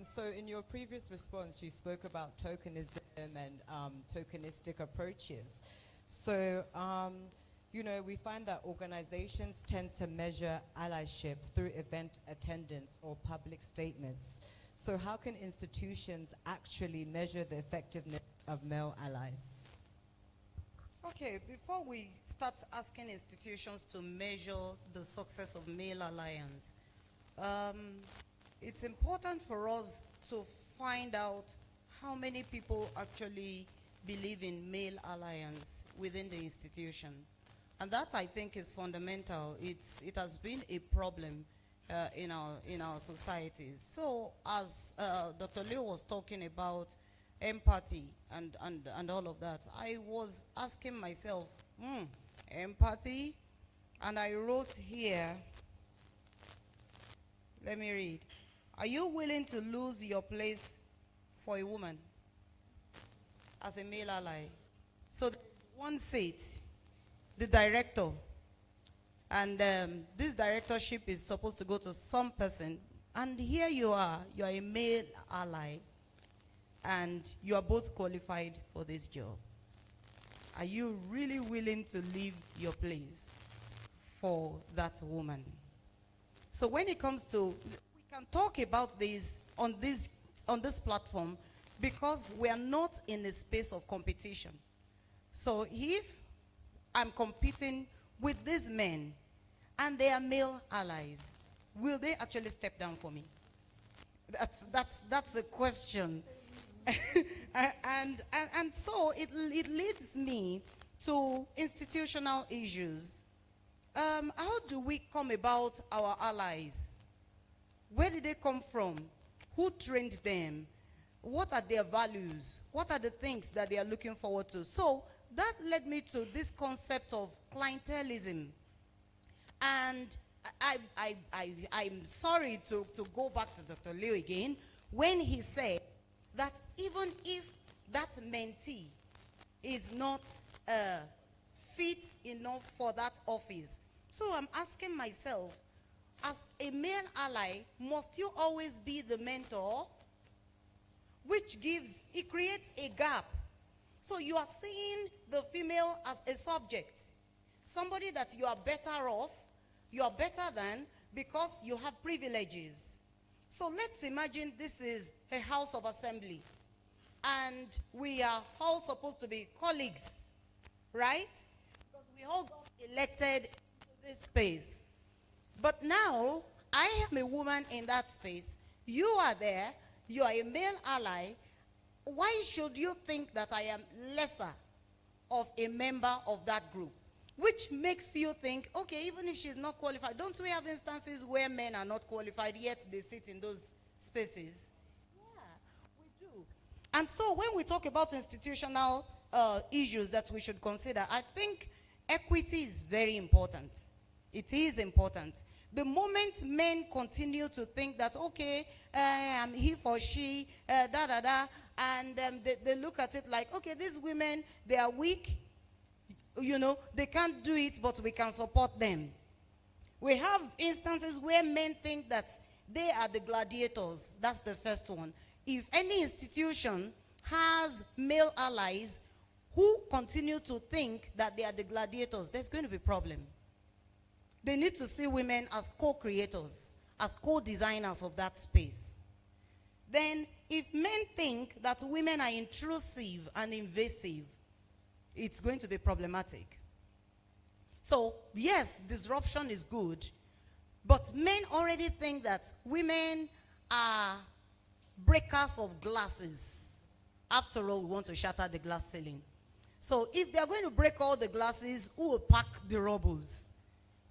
So in your previous response, you spoke about tokenism and tokenistic approaches. So, we find that organizations tend to measure allyship through event attendance or public statements. So how can institutions actually measure the effectiveness of male allies? Okay, before we start asking institutions to measure the success of male alliance, it's important for us to find out how many people actually believe in male alliance within the institution. And that, I think, is fundamental. It has been a problem in our societies. So as Dr. Leo was talking about empathy and all of that, I was asking myself, empathy? And I wrote here, let me read. Are you willing to lose your place for a woman as a male ally? So one seat, the director, and this directorship is supposed to go to some person, and here you are a male ally, and you are both qualified for this job. Are you really willing to leave your place for that woman? So when it comes to, we can talk about this on this platform because we are not in a space of competition. So if I'm competing with these men and they are male allies, will they actually step down for me? That's a question. and so it leads me to institutional issues. How do we come about our allies? Where did they come from? Who trained them? What are their values? What are the things that they are looking forward to? So that led me to this concept of clientelism. And I'm sorry to go back to Dr. Leo again when he said that even if that mentee is not fit enough for that office. So I'm asking myself, as a male ally, must you always be the mentor? Which it creates a gap. So you are seeing the female as a subject, somebody that you are better off, you are better than because you have privileges. So let's imagine this is a house of assembly and we are all supposed to be colleagues, right? Because we all got elected into this space. But now I am a woman in that space. You are there, you are a male ally. Why should you think that I am lesser of a member of that group? Which makes you think, okay, even if she's not qualified, don't we have instances where men are not qualified, yet they sit in those spaces? Yeah, we do. And so when we talk about institutional issues that we should consider, I think equity is very important. It is important. The moment men continue to think that, okay, I'm he for she, and they look at it like, okay, these women, they are weak, they can't do it, but we can support them. We have instances where men think that they are the gladiators. That's the first one. If any institution has male allies who continue to think that they are the gladiators, there's going to be a problem. They need to see women as co-creators, as co-designers of that space. Then, if men think that women are intrusive and invasive, it's going to be problematic. So, yes, disruption is good, but men already think that women are breakers of glasses. After all, we want to shatter the glass ceiling. So, if they're going to break all the glasses, who will pack the rubbles?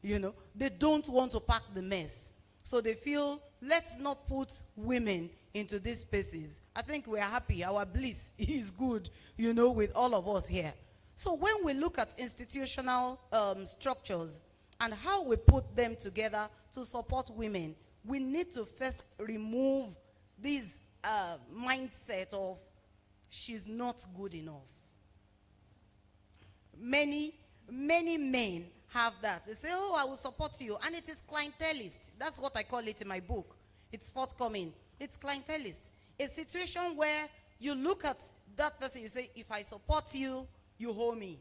They don't want to pack the mess. So they feel, let's not put women into these spaces. I think we are happy. Our bliss is good, with all of us here. So when we look at institutional structures and how we put them together to support women, we need to first remove this mindset of she's not good enough. Many men have that. They say, oh, I will support you. And it is clientelist. That's what I call it in my book. It's forthcoming. It's clientelist. A situation where you look at that person, you say, if I support you, you owe me.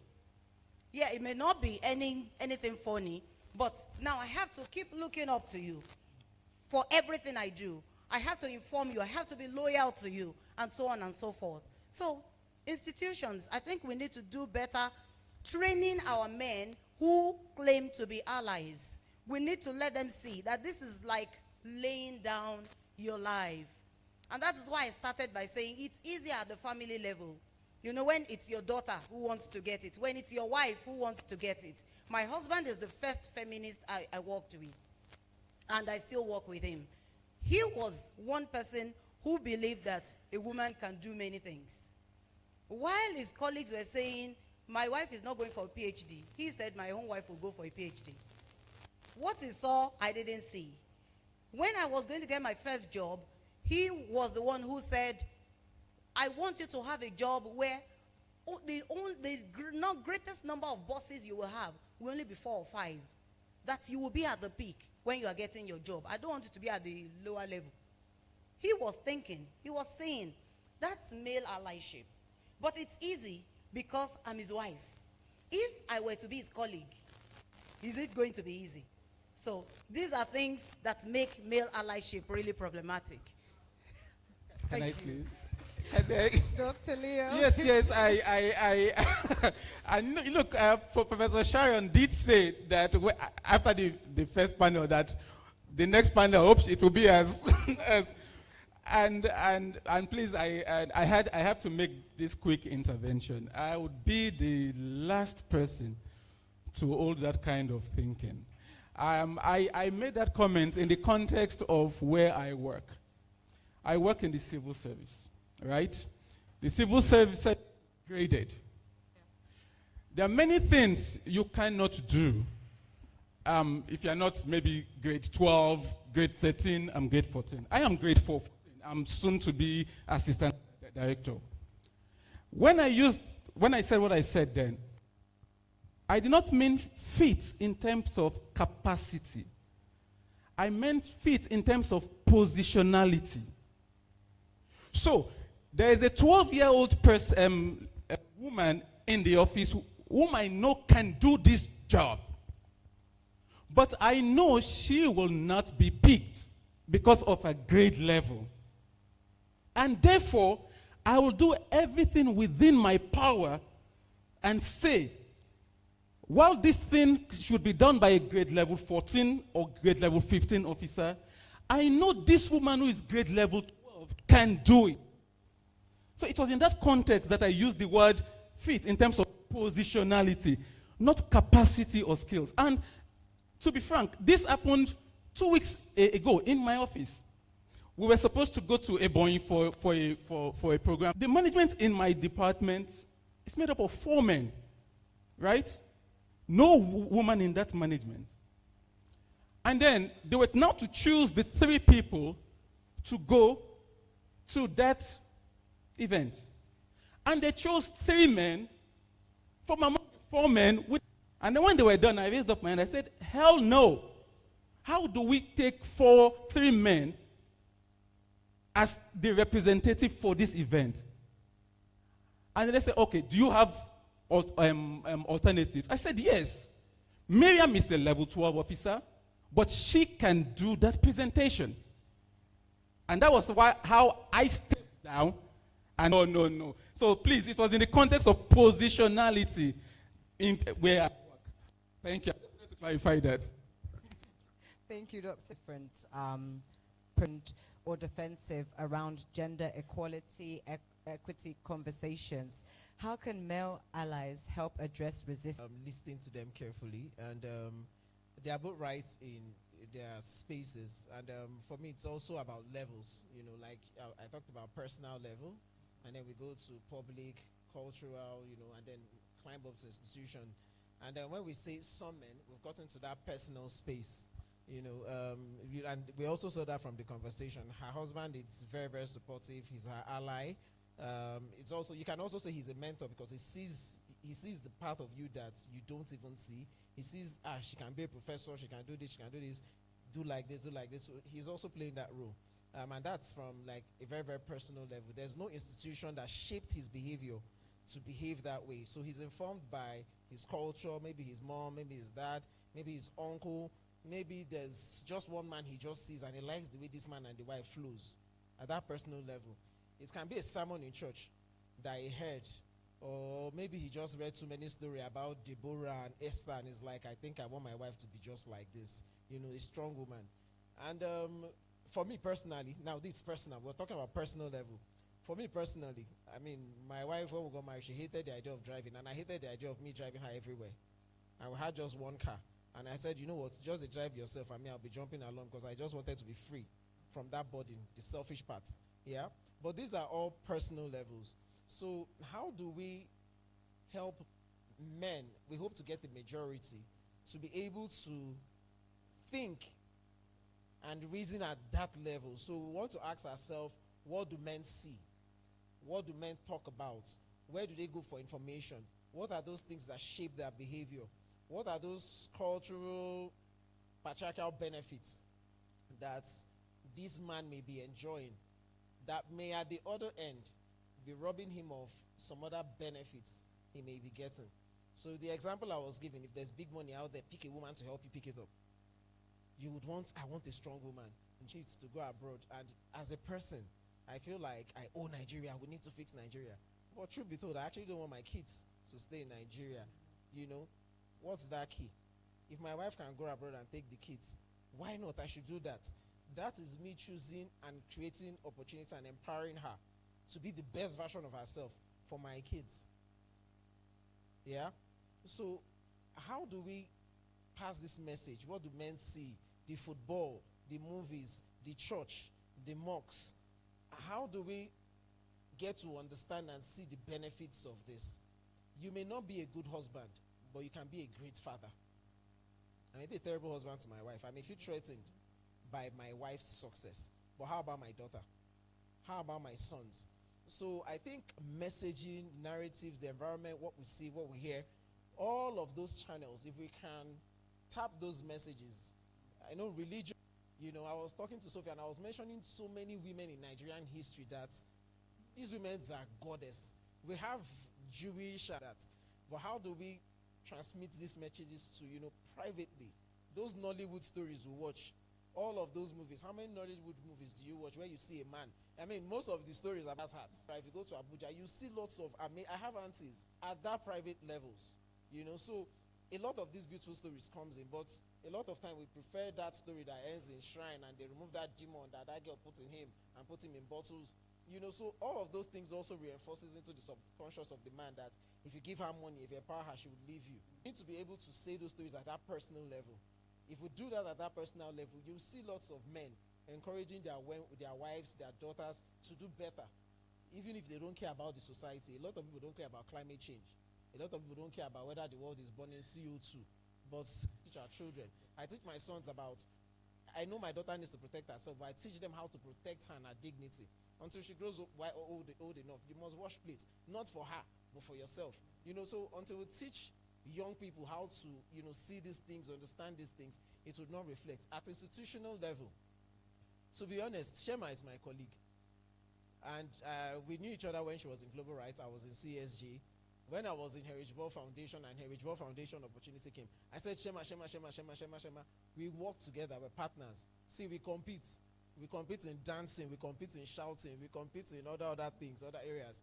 Yeah, it may not be anything funny, but now I have to keep looking up to you for everything I do. I have to inform you. I have to be loyal to you, and so on and so forth. So, institutions, I think we need to do better training our men who claim to be allies. We need to let them see that this is like laying down your life. And that is why I started by saying it's easier at the family level. You know, when it's your daughter who wants to get it, when it's your wife who wants to get it. My husband is the first feminist I worked with, and I still work with him. He was one person who believed that a woman can do many things. While his colleagues were saying, my wife is not going for a PhD, he said, my own wife will go for a PhD. What he saw, I didn't see. When I was going to get my first job, he was the one who said, I want you to have a job where the greatest number of bosses you will have will only be 4 or 5. That you will be at the peak when you are getting your job. I don't want you to be at the lower level. He was thinking, he was saying, that's male allyship. But it's easy because I'm his wife. If I were to be his colleague, is it going to be easy? So these are things that make male allyship really problematic. Can I Thank you. please? Dr. Leo. Yes, I look, Professor Sharon did say that after the first panel that the next panel hopes it will be as, and please, I have to make this quick intervention. I would be the last person to hold that kind of thinking. I made that comment in the context of where I work. I work in the civil service. Right? The civil service is graded. There are many things you cannot do if you're not maybe grade 12, grade 13, I'm grade 14. I am grade 14. I'm soon to be assistant director. When I said what I said then, I did not mean fit in terms of capacity. I meant fit in terms of positionality. So, there is a 12-year-old woman in the office whom I know can do this job. But I know she will not be picked because of her grade level. And therefore, I will do everything within my power and say, while this thing should be done by a grade level 14 or grade level 15 officer, I know this woman who is grade level 12 can do it. So it was in that context that I used the word fit in terms of positionality, not capacity or skills. And to be frank, this happened 2 weeks ago in my office. We were supposed to go to Ebonyi for a program. The management in my department is made up of 4 men, right? No woman in that management. And then they were now to choose the 3 people to go to that event. And they chose 3 men from among the 4 men. And then when they were done, I raised up my hand. I said, hell no. How do we take 3 men as the representative for this event? And then they said, okay, do you have alternatives? I said, yes. Miriam is a level 12 officer, but she can do that presentation. And that was how I stepped down. And no. So please, it was in the context of positionality in where I work. Thank you. I just wanted to clarify that. Thank you, Dr. Different or defensive around gender equality, equity conversations. How can male allies help address resistance? Listening to them carefully, and they are both right in their spaces. And for me, it's also about levels. You know, like I talked about personal level. And then we go to public, cultural, and then climb up to institution. And then when we say some men, we've gotten to that personal space. And we also saw that from the conversation. Her husband is very, very supportive. He's her ally. It's also, you can also say he's a mentor because he sees the part of you that you don't even see. He sees, she can be a professor, she can do this, do like this, do like this. So he's also playing that role. And that's from like a very, very personal level. There's no institution that shaped his behavior to behave that way. So he's informed by his culture, maybe his mom, maybe his dad, maybe his uncle. Maybe there's just one man he just sees and he likes the way this man and the wife flows at that personal level. It can be a sermon in church that he heard, or maybe he just read too many stories about Deborah and Esther and is like, I think I want my wife to be just like this, a strong woman. And for me personally, now this is personal, we're talking about personal level. For me personally, I mean, my wife, when we got married, she hated the idea of driving, and I hated the idea of me driving her everywhere. And we had just one car. And I said, you know what, just drive yourself, and me, I'll be jumping along because I just wanted to be free from that burden, the selfish parts. Yeah? But these are all personal levels. So how do we help men, we hope to get the majority, to be able to think and reason at that level? So we want to ask ourselves, what do men see? What do men talk about? Where do they go for information? What are those things that shape their behavior? What are those cultural, patriarchal benefits that this man may be enjoying that may at the other end be robbing him of some other benefits he may be getting? So the example I was giving, if there's big money out there, pick a woman to help you pick it up. You would want, I want a strong woman, and she's to go abroad. And as a person, I feel like I owe Nigeria. We need to fix Nigeria. But truth be told, I actually don't want my kids to stay in Nigeria. What's that key? If my wife can go abroad and take the kids, why not? I should do that. That is me choosing and creating opportunity and empowering her to be the best version of herself for my kids. Yeah? So how do we pass this message? What do men see? The football, the movies, the church, the mosques. How do we get to understand and see the benefits of this? You may not be a good husband, but you can be a great father. I may be a terrible husband to my wife. I may feel threatened by my wife's success. But how about my daughter? How about my sons? So I think messaging, narratives, the environment, what we see, what we hear, all of those channels, if we can tap those messages. I know religion, I was talking to Sophia and I was mentioning so many women in Nigerian history that these women are goddess. We have Jewish that, but how do we transmit these messages to, privately? Those Nollywood stories we watch, all of those movies, how many Nollywood movies do you watch where you see a man? I mean, most of the stories are hearts. If you go to Abuja, you see lots of, I have aunties at that private levels, so a lot of these beautiful stories comes in, but a lot of time we prefer that story that ends in shrine and they remove that demon that girl put in him and put him in bottles. So all of those things also reinforces into the subconscious of the man that if you give her money, if you empower her, she will leave you. You need to be able to say those stories at that personal level. If we do that at that personal level, you'll see lots of men encouraging their wives, their daughters to do better. Even if they don't care about the society. A lot of people don't care about climate change. A lot of people don't care about whether the world is burning CO2. But teach our children. I teach my sons about, I know my daughter needs to protect herself, but I teach them how to protect her and her dignity. Until she grows up old enough, you must wash plates. Not for her, but for yourself. So until we teach young people how to, see these things, understand these things, it would not reflect. At institutional level, to be honest, Shema is my colleague. And we knew each other when she was in Global Rights. I was in CSG. When I was in Heinrich Boell Foundation and Heinrich Boell Foundation opportunity came, I said, Shema. We work together, we're partners. See, we compete. We compete in dancing, we compete in shouting, we compete in other things, other areas,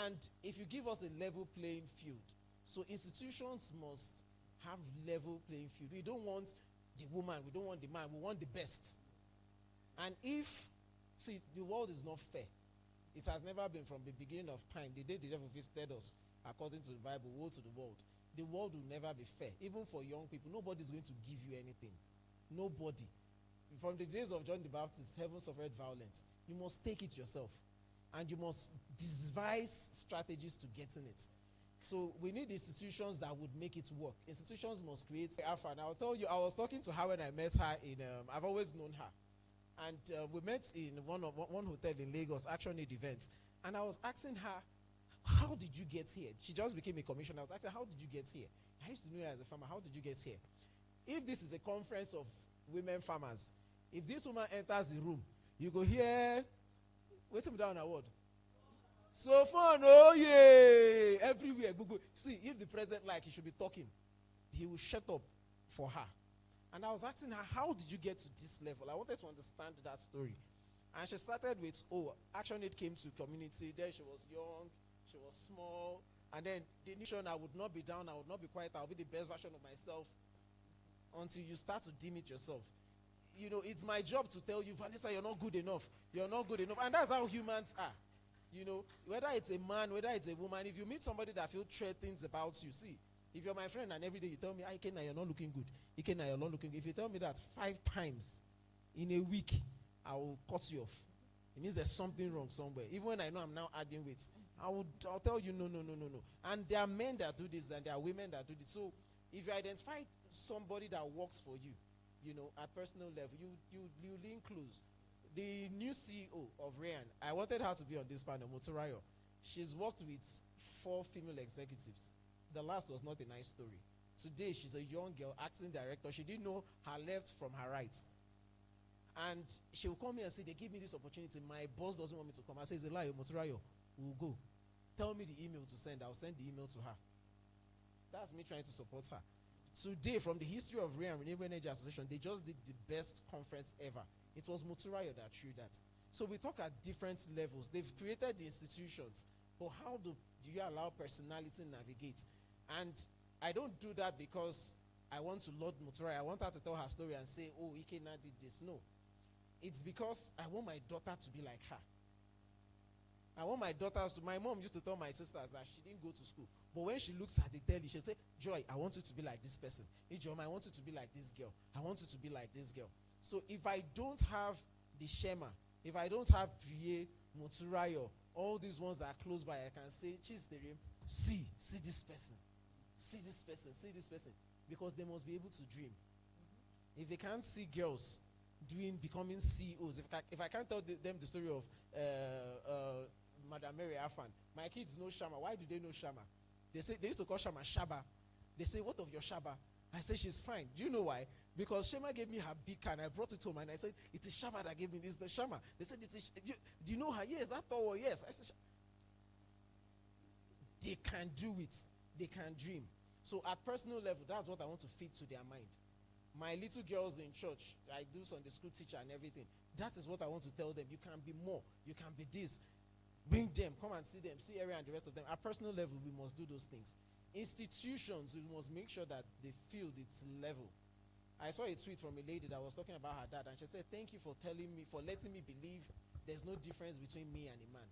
And if you give us a level playing field, so institutions must have level playing field. We don't want the woman, we don't want the man, we want the best. And the world is not fair. It has never been from the beginning of time. The day the devil visited us, according to the Bible, woe to the world. The world will never be fair. Even for young people, nobody's going to give you anything. Nobody. From the days of John the Baptist, heaven suffered violence. You must take it yourself. And you must devise strategies to getting it. So we need institutions that would make it work. Institutions must create alpha. And I'll tell you, I was talking to her when I met her in, I've always known her. And we met in one hotel in Lagos, Action Aid events. And I was asking her, how did you get here? She just became a commissioner. I was asking her, how did you get here? I used to know her as a farmer. How did you get here? If this is a conference of women farmers, if this woman enters the room, you go hear, wait till me down a word. So fun, oh yeah, everywhere. Google. See, if the president he should be talking, he will shut up for her. And I was asking her, how did you get to this level? I wanted to understand that story. And she started with, Action Aid came to community. Then she was young, she was small. And then the nation, I would not be down, I would not be quiet, I'll be the best version of myself until you start to deem it yourself. You know, it's my job to tell you, Vanessa, you're not good enough. You're not good enough. And that's how humans are. You know, whether it's a man, whether it's a woman, if you meet somebody that feels things about you, see, if you're my friend and every day you tell me, Ikena, you're not looking good. Ikena, you're not looking good. If you tell me that 5 times in a week, I will cut you off. It means there's something wrong somewhere. Even when I know I'm now adding weight, I'll tell you, no. And there are men that do this and there are women that do this. So if you identify somebody that works for you, you know, at personal level, you lean close. The new CEO of Rayan, I wanted her to be on this panel, Moturayo. She's worked with 4 female executives. The last was not a nice story. Today, she's a young girl, acting director. She didn't know her left from her right. And she will call me and say, they give me this opportunity. My boss doesn't want me to come. I say, it's a lie, Moturayo. We'll go. Tell me the email to send. I'll send the email to her. That's me trying to support her. Today, from the history of Rayan Renewable Energy Association, they just did the best conference ever. It was Moturayo that threw that. So we talk at different levels. They've created the institutions, but how do you allow personality navigate? And I don't do that because I want to laud Moturayo. I want her to tell her story and say, oh, Ikena did this. No. It's because I want my daughter to be like her. I want my daughters to, my mom used to tell my sisters that she didn't go to school. But when she looks at the telly, she'll say, Joy, I want you to be like this person. Ijoma, I want you to be like this girl. I want you to be like this girl. So if I don't have the Shema, if I don't have Priye, Moturayo, all these ones that are close by, I can say, Chisterim, see this person. See this person, see this person. Because they must be able to dream. If they can't see girls becoming CEOs, if I can't tell them the story of Madam Mary Afan, my kids know Shama. Why do they know Shama? They used to call Shama Shaba. They say, what of your Shaba? I say, she's fine. Do you know why? Because Shema gave me her big car and I brought it home and I said, it is Shama that gave me this, the Shama. They said, do you know her? Yes, that tall. Yes. I said, they can do it. They can dream. So at personal level, that's what I want to feed to their mind. My little girls in church, I do Sunday school teacher and everything. That is what I want to tell them. You can be more. You can be this. Bring them. Come and see them. See Area and the rest of them. At personal level, we must do those things. Institutions, we must make sure that they feel its level. I saw a tweet from a lady that was talking about her dad, and she said, thank you for letting me believe there's no difference between me and a man.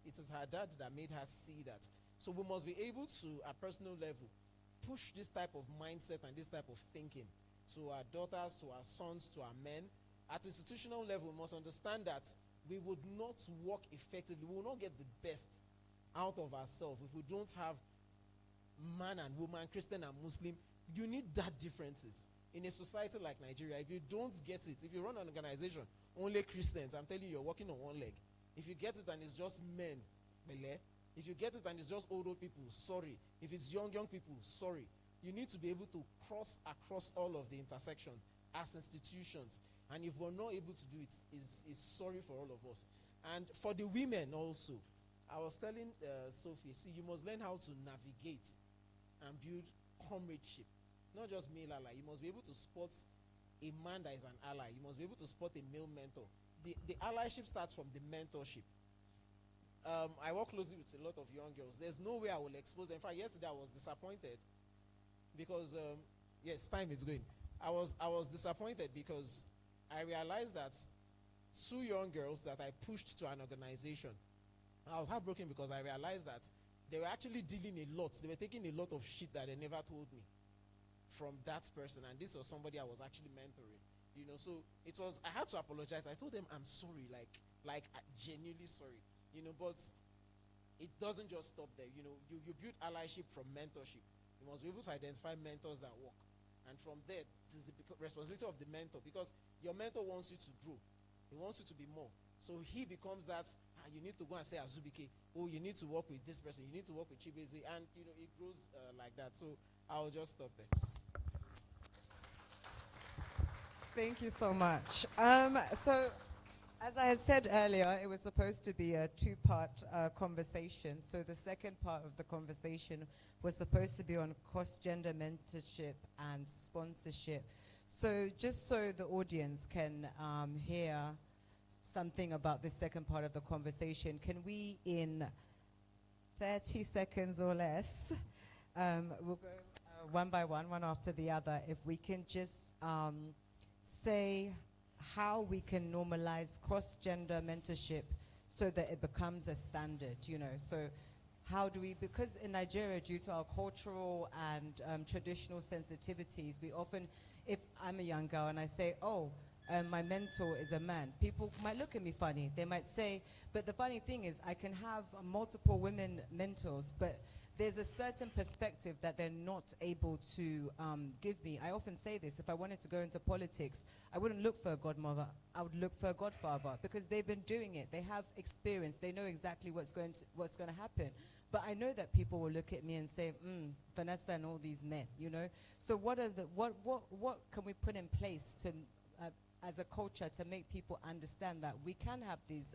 It is her dad that made her see that. So we must be able to, at personal level, push this type of mindset and this type of thinking to our daughters, to our sons, to our men. At institutional level, we must understand that we would not work effectively. We will not get the best out of ourselves if we don't have man and woman, Christian and Muslim. You need that differences. In a society like Nigeria, if you don't get it, if you run an organization, only Christians, I'm telling you, you're walking on one leg. If you get it and it's just men, if you get it and it's just older people, sorry. If it's young people, sorry. You need to be able to cross across all of the intersection as institutions. And if we're not able to do it, it's sorry for all of us. And for the women also, I was telling Sophie, see, you must learn how to navigate and build comradeship. Not just male ally. You must be able to spot a man that is an ally. You must be able to spot a male mentor. The allyship starts from the mentorship. I work closely with a lot of young girls. There's no way I will expose them. In fact, yesterday I was disappointed because, yes, time is going. I was disappointed because I realized that 2 young girls that I pushed to an organization, I was heartbroken because I realized that they were actually dealing a lot. They were taking a lot of shit that they never told me from that person. And this was somebody I was actually mentoring. You know, so I had to apologize. I told them I'm sorry, like genuinely sorry. You know, but it doesn't just stop there. You know, you build allyship from mentorship. You must be able to identify mentors that work. And from there, it is the responsibility of the mentor, because your mentor wants you to grow. He wants you to be more. So he becomes that, you need to go and say Azubike, oh, you need to work with this person, you need to work with Chibeze, and you know, it grows like that. So I'll just stop there. Thank you so much. So, as I had said earlier, it was supposed to be a two-part conversation. So the second part of the conversation was supposed to be on cross-gender mentorship and sponsorship. So just so the audience can hear something about the second part of the conversation, can we, in 30 seconds or less, we'll go one by one after the other, if we can just say how we can normalize cross-gender mentorship so that it becomes a standard, you know. So how do we, because in Nigeria, due to our cultural and traditional sensitivities, we often, if I'm a young girl and I say, oh, my mentor is a man, people might look at me funny. They might say, but the funny thing is I can have multiple women mentors, but there's a certain perspective that they're not able to give me. I often say this, if I wanted to go into politics, I wouldn't look for a godmother, I would look for a godfather, because they've been doing it, they have experience, they know exactly what's going to happen. But I know that people will look at me and say, Vanessa and all these men, you know? So what can we put in place to, as a culture, to make people understand that we can have these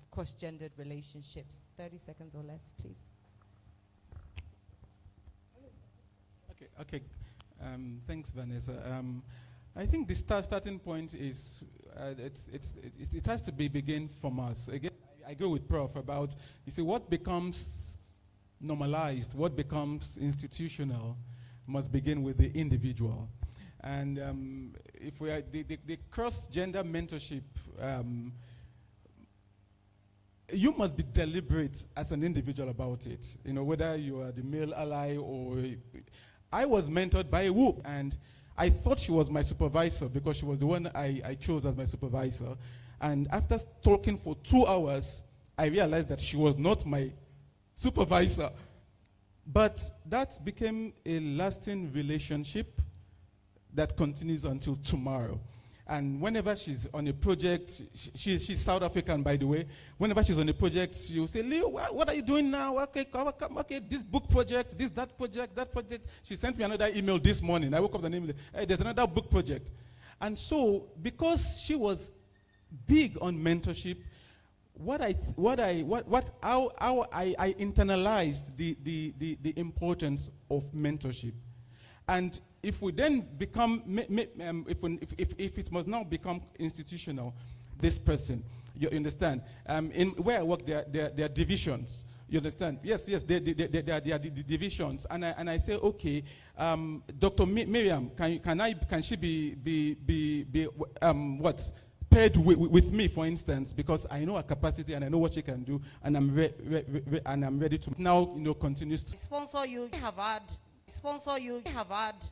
cross-gendered relationships? 30 seconds or less, please. Okay. Thanks, Vanessa. I think the starting point is it has to begin from us. Again, I agree with Prof about, you see, what becomes normalized, what becomes institutional, must begin with the individual. And if we are the cross-gender mentorship, you must be deliberate as an individual about it. You know, whether you are the male ally or... I was mentored by a whoop, and I thought she was my supervisor because she was the one I chose as my supervisor. And after talking for 2 hours, I realized that she was not my supervisor. But that became a lasting relationship that continues until tomorrow. And whenever she's on a project, she's South African, by the way. Whenever she's on a project, she'll say, Leo, what are you doing now? Okay, this book project, that project. She sent me another email this morning. I woke up and email, hey, there's another book project. And so, because she was big on mentorship, how I internalized the importance of mentorship. And if we then become, if it must now become institutional, this person, you understand? In where I work, there are divisions. You understand? Yes, there are divisions, and I say, okay, Dr. Miriam, can she be paired with me, for instance, because I know her capacity and I know what she can do, and I'm ready to now, continues to sponsor you. Have had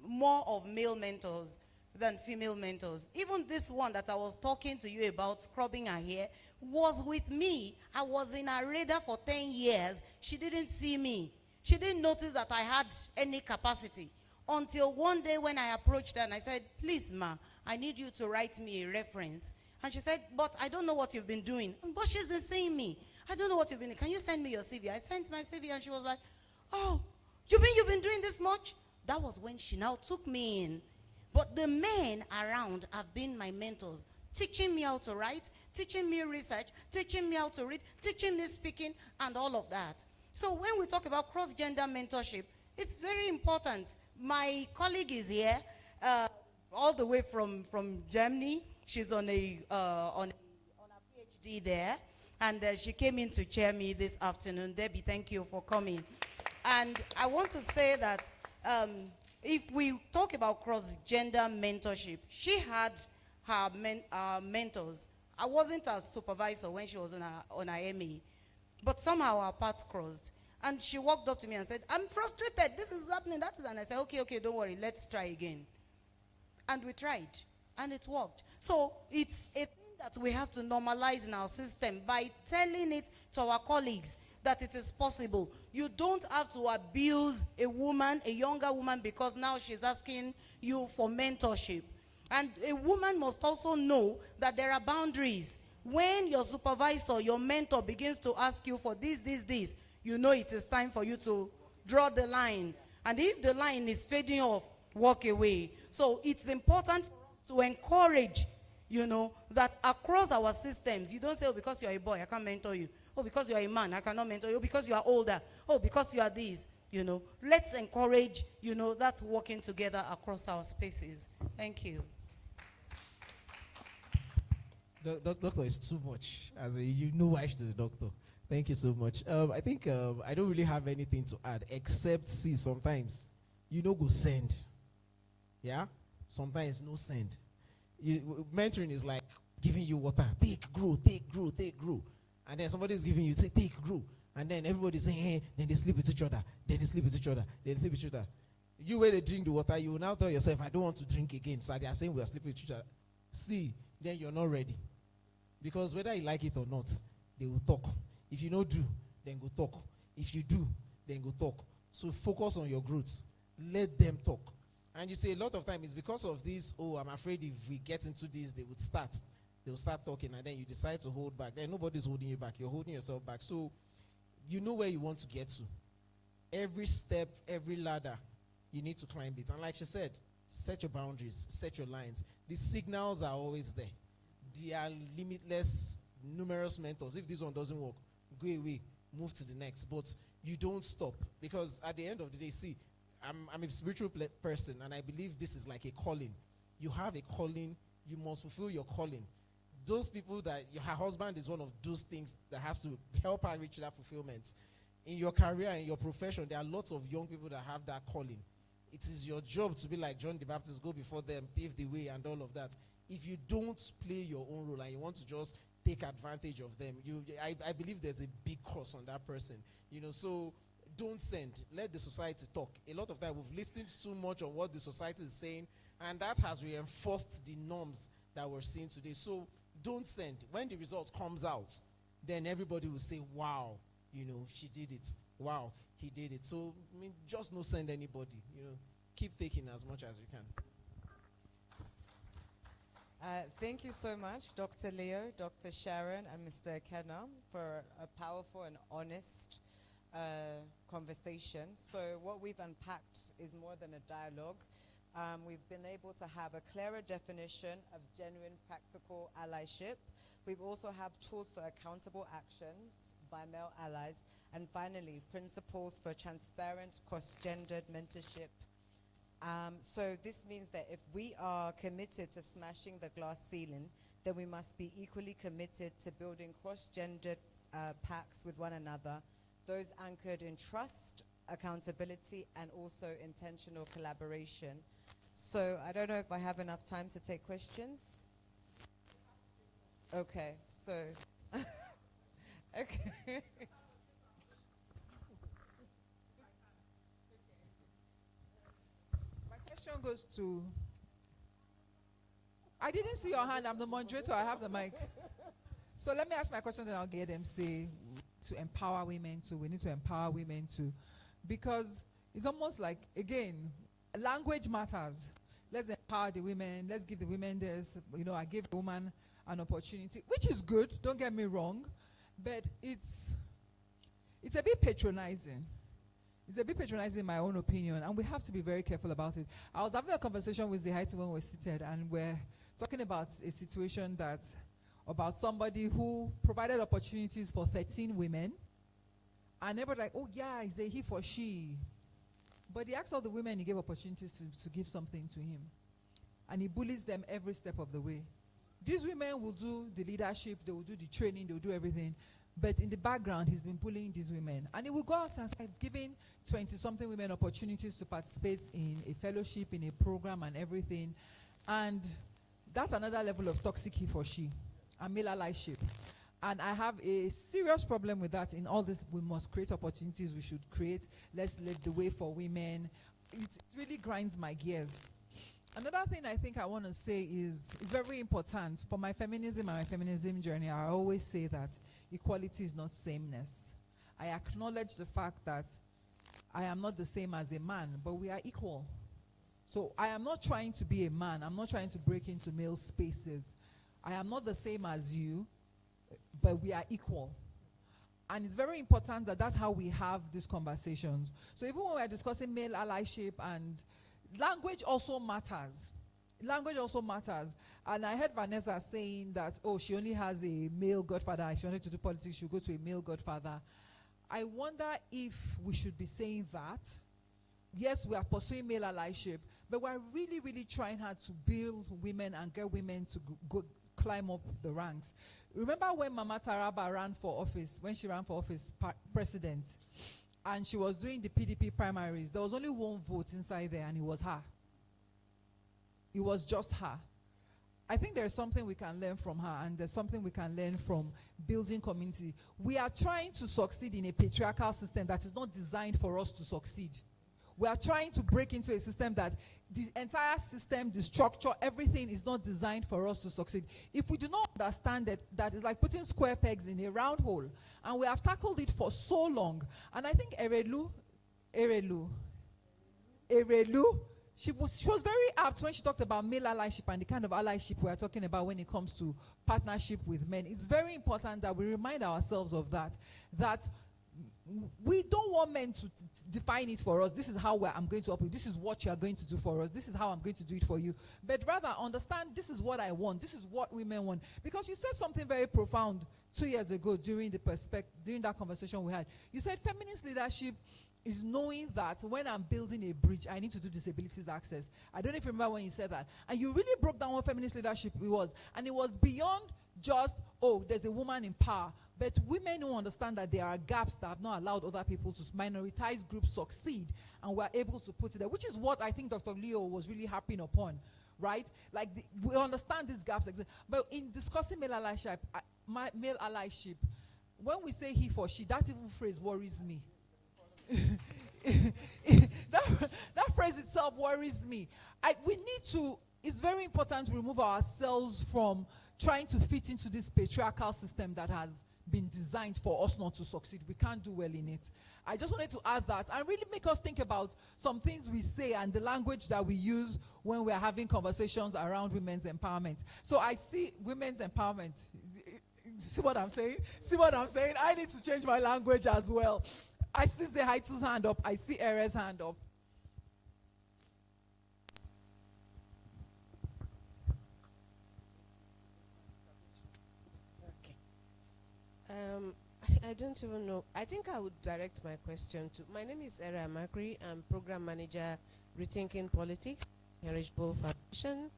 more of male mentors than female mentors. Even this one that I was talking to you about, scrubbing her hair, was with me. I was in her radar for 10 years. She didn't see me. She didn't notice that I had any capacity. Until one day when I approached her and I said, please, ma, I need you to write me a reference. And she said, but I don't know what you've been doing. But she's been seeing me. I don't know what you've been doing. Can you send me your CV? I sent my CV and she was like, oh, you mean you've been doing this much? That was when she now took me in. But the men around have been my mentors, teaching me how to write, teaching me research, teaching me how to read, teaching me speaking, and all of that. So when we talk about cross-gender mentorship, it's very important. My colleague is here, all the way from Germany. She's on a PhD there, and she came in to chair me this afternoon. Debbie, thank you for coming. And I want to say that if we talk about cross-gender mentorship, she had her mentors. I wasn't a supervisor when she was on her MA, but somehow our paths crossed. And she walked up to me and said, I'm frustrated. This is happening, that is. And I said, okay, don't worry. Let's try again. And we tried, and it worked. So it's a thing that we have to normalize in our system by telling it to our colleagues. that it is possible. You don't have to abuse a woman, a younger woman, because now she's asking you for mentorship. And a woman must also know that there are boundaries. When your supervisor, your mentor begins to ask you for this, you know it is time for you to draw the line. And if the line is fading off, walk away. So it's important for us to encourage, that across our systems, you don't say, oh, because you're a boy, I can't mentor you. Oh, because you are a man, I cannot mentor you. Oh, because you are older. Oh, because you are this. Let's encourage, that working together across our spaces. Thank you. Doctor is too much. You know why she's the doctor. Thank you so much. I think I don't really have anything to add except sometimes go send. Yeah? Sometimes no send. Mentoring is like giving you water. Take, grow. And then somebody is giving you, say, take, grow. And then everybody's saying, hey, then they sleep with each other. You, when they drink the water, you will now tell yourself, I don't want to drink again. So they are saying we are sleeping with each other. See, then you're not ready. Because whether you like it or not, they will talk. If you don't do, then go talk. If you do, then go talk. So focus on your growth. Let them talk. And you say a lot of time it's because of this, oh, I'm afraid if we get into this, they'll start talking, and then you decide to hold back. Then nobody's holding you back. You're holding yourself back. So you know where you want to get to. Every step, every ladder, you need to climb it. And like she said, set your boundaries, set your lines. The signals are always there. There are limitless, numerous mentors. If this one doesn't work, go away, move to the next. But you don't stop, because at the end of the day, see, I'm a spiritual person, and I believe this is like a calling. You have a calling. You must fulfill your calling. Those people that her husband is one of those things that has to help her reach that fulfillment. In your career, in your profession, there are lots of young people that have that calling. It is your job to be like John the Baptist, go before them, pave the way, and all of that. If you don't play your own role and you want to just take advantage of them, I believe there's a big cost on that person. So don't send. Let the society talk. A lot of time we've listened too much on what the society is saying, and that has reinforced the norms that we're seeing today. So don't send. When the result comes out, then everybody will say, wow, she did it. Wow, he did it. So, just no send anybody. Keep taking as much as you can. Thank you so much, Dr. Leo, Dr. Sharon, and Mr. Kenna, for a powerful and honest conversation. So what we've unpacked is more than a dialogue. We've been able to have a clearer definition of genuine practical allyship. We've also have tools for accountable actions by male allies. And finally, principles for transparent cross-gendered mentorship. So this means that if we are committed to smashing the glass ceiling, then we must be equally committed to building cross-gendered pacts with one another, those anchored in trust, accountability, and also intentional collaboration. So I don't know if I have enough time to take questions. Okay, so okay. My question goes to, I didn't see your hand. I'm the moderator. I have the mic. So let me ask my question, then I'll get them say to empower women too. We need to empower women too. Because it's almost like, again, language matters. Let's empower the women. Let's give the women this. I give the woman an opportunity, which is good. Don't get me wrong. But it's a bit patronizing. It's a bit patronizing in my own opinion. And we have to be very careful about it. I was having a conversation with the Haiti when we were seated, and we're talking about a situation about somebody who provided opportunities for 13 women. And everybody like, oh yeah, it's a he for she. But he asked all the women he gave opportunities to give something to him. And he bullies them every step of the way. These women will do the leadership, they will do the training, they will do everything. But in the background, he's been bullying these women. And he will go out and start giving 20-something women opportunities to participate in a fellowship, in a program and everything. And that's another level of toxic he for she, a male allyship. And I have a serious problem with that. In all this, we must create opportunities. We should create, let's live the way for women. It really grinds my gears. Another thing I think I want to say is very important. For my feminism and my feminism journey, I always say that equality is not sameness. I acknowledge the fact that I am not the same as a man, but we are equal. So I am not trying to be a man. I'm not trying to break into male spaces. I am not the same as you, but we are equal. And it's very important that that's how we have these conversations. So even when we're discussing male allyship, and language also matters. Language also matters. And I heard Vanessa saying that, oh, she only has a male godfather. If she wanted to do politics, she'll go to a male godfather. I wonder if we should be saying that. Yes, we are pursuing male allyship, but we're really, really trying hard to build women and get women to climb up the ranks. Remember when Mama Taraba ran for office, when she ran for office, president, and she was doing the PDP primaries, there was only one vote inside there, and it was her. It was just her. I think there's something we can learn from her, and there's something we can learn from building community. We are trying to succeed in a patriarchal system that is not designed for us to succeed. We are trying to break into a system that the entire system, the structure, everything is not designed for us to succeed. If we do not understand that is like putting square pegs in a round hole. And we have tackled it for so long. And I think Erelu, she was very apt when she talked about male allyship and the kind of allyship we are talking about when it comes to partnership with men. It's very important that we remind ourselves of that we don't want men to define it for us. This is how I'm going to operate. This is what you are going to do for us. This is how I'm going to do it for you. But rather understand this is what I want. This is what women want. Because you said something very profound 2 years ago during that conversation we had. You said feminist leadership is knowing that when I'm building a bridge, I need to do disabilities access. I don't know if you remember when you said that. And you really broke down what feminist leadership was. And it was beyond just, oh, there's a woman in power. But women who understand that there are gaps that have not allowed other people to minoritized groups succeed, and we're able to put it there, which is what I think Dr. Leo was really harping upon, right? Like, we understand these gaps exist. But in discussing male allyship, when we say he for she, that even phrase worries me. that phrase itself worries me. It's very important to remove ourselves from trying to fit into this patriarchal system that has been designed for us not to succeed. We can't do well in it. I just wanted to add that and really make us think about some things we say and the language that we use when we are having conversations around women's empowerment. So I see women's empowerment. See what I'm saying? See what I'm saying? I need to change my language as well. I see Zehaitu's hand up. I see Ere's hand up. I don't even know. I think I would direct my question to. My name is Era Makri. I'm Program Manager, Rethinking Politics, Heinrich Boell Foundation,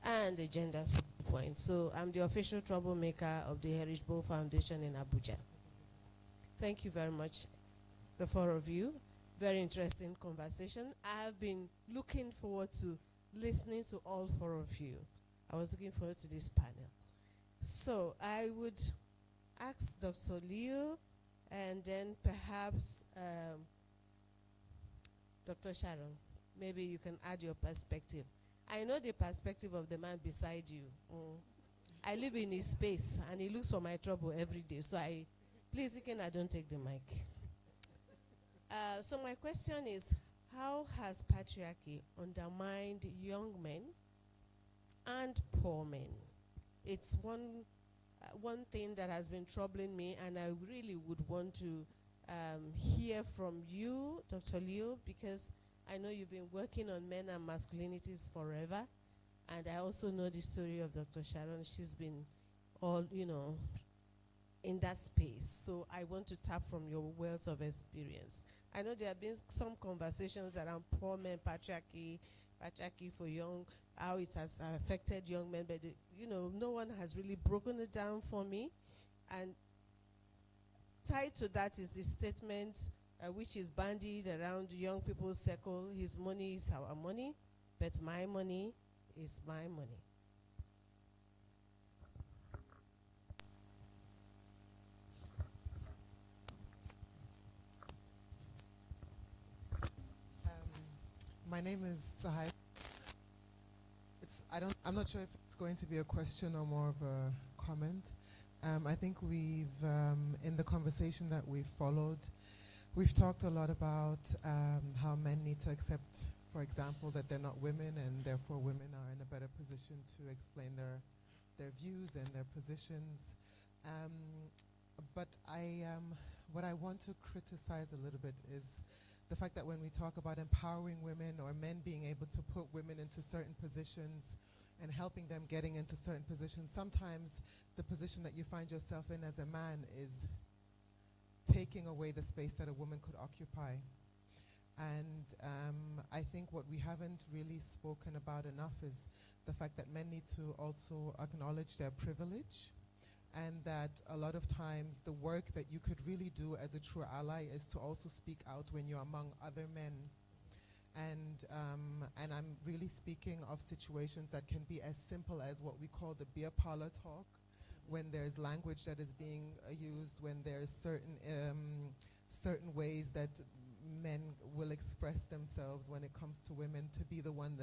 and the Gender Point. So I'm the official troublemaker of the Heinrich Boell Foundation in Abuja. Thank you very much, the four of you. Very interesting conversation. I have been looking forward to listening to all four of you. I was looking forward to this panel. So I would ask Dr. Leo and then perhaps Dr. Sharon. Maybe you can add your perspective. I know the perspective of the man beside you. I live in his space and he looks for my trouble every day. So please, I don't take the mic. So my question is, how has patriarchy undermined young men and poor men? It's one thing that has been troubling me, and I really would want to hear from you, Dr. Leo, because I know you've been working on men and masculinities forever, and I also know the story of Dr. Sharon. She's been in that space. So I want to tap from your wealth of experience. I know there have been some conversations around poor men, patriarchy for young, how it has affected young men, but no one has really broken it down for me. And tied to that is the statement which is bandied around young people's circle: his money is our money, but my money is my money. My name is Sahai. I'm not sure if it's going to be a question or more of a comment. I think in the conversation that we've followed, we've talked a lot about how men need to accept, for example, that they're not women, and therefore women are in a better position to explain their views and their positions. But what I want to criticize a little bit is the fact that when we talk about empowering women or men being able to put women into certain positions and helping them getting into certain positions, sometimes the position that you find yourself in as a man is taking away the space that a woman could occupy. And I think what we haven't really spoken about enough is the fact that men need to also acknowledge their privilege, and that a lot of times the work that you could really do as a true ally is to also speak out when you're among other men. And I'm really speaking of situations that can be as simple as what we call the beer parlor talk, when there's language that is being used, when there's certain ways that men will express themselves when it comes to women, to be the one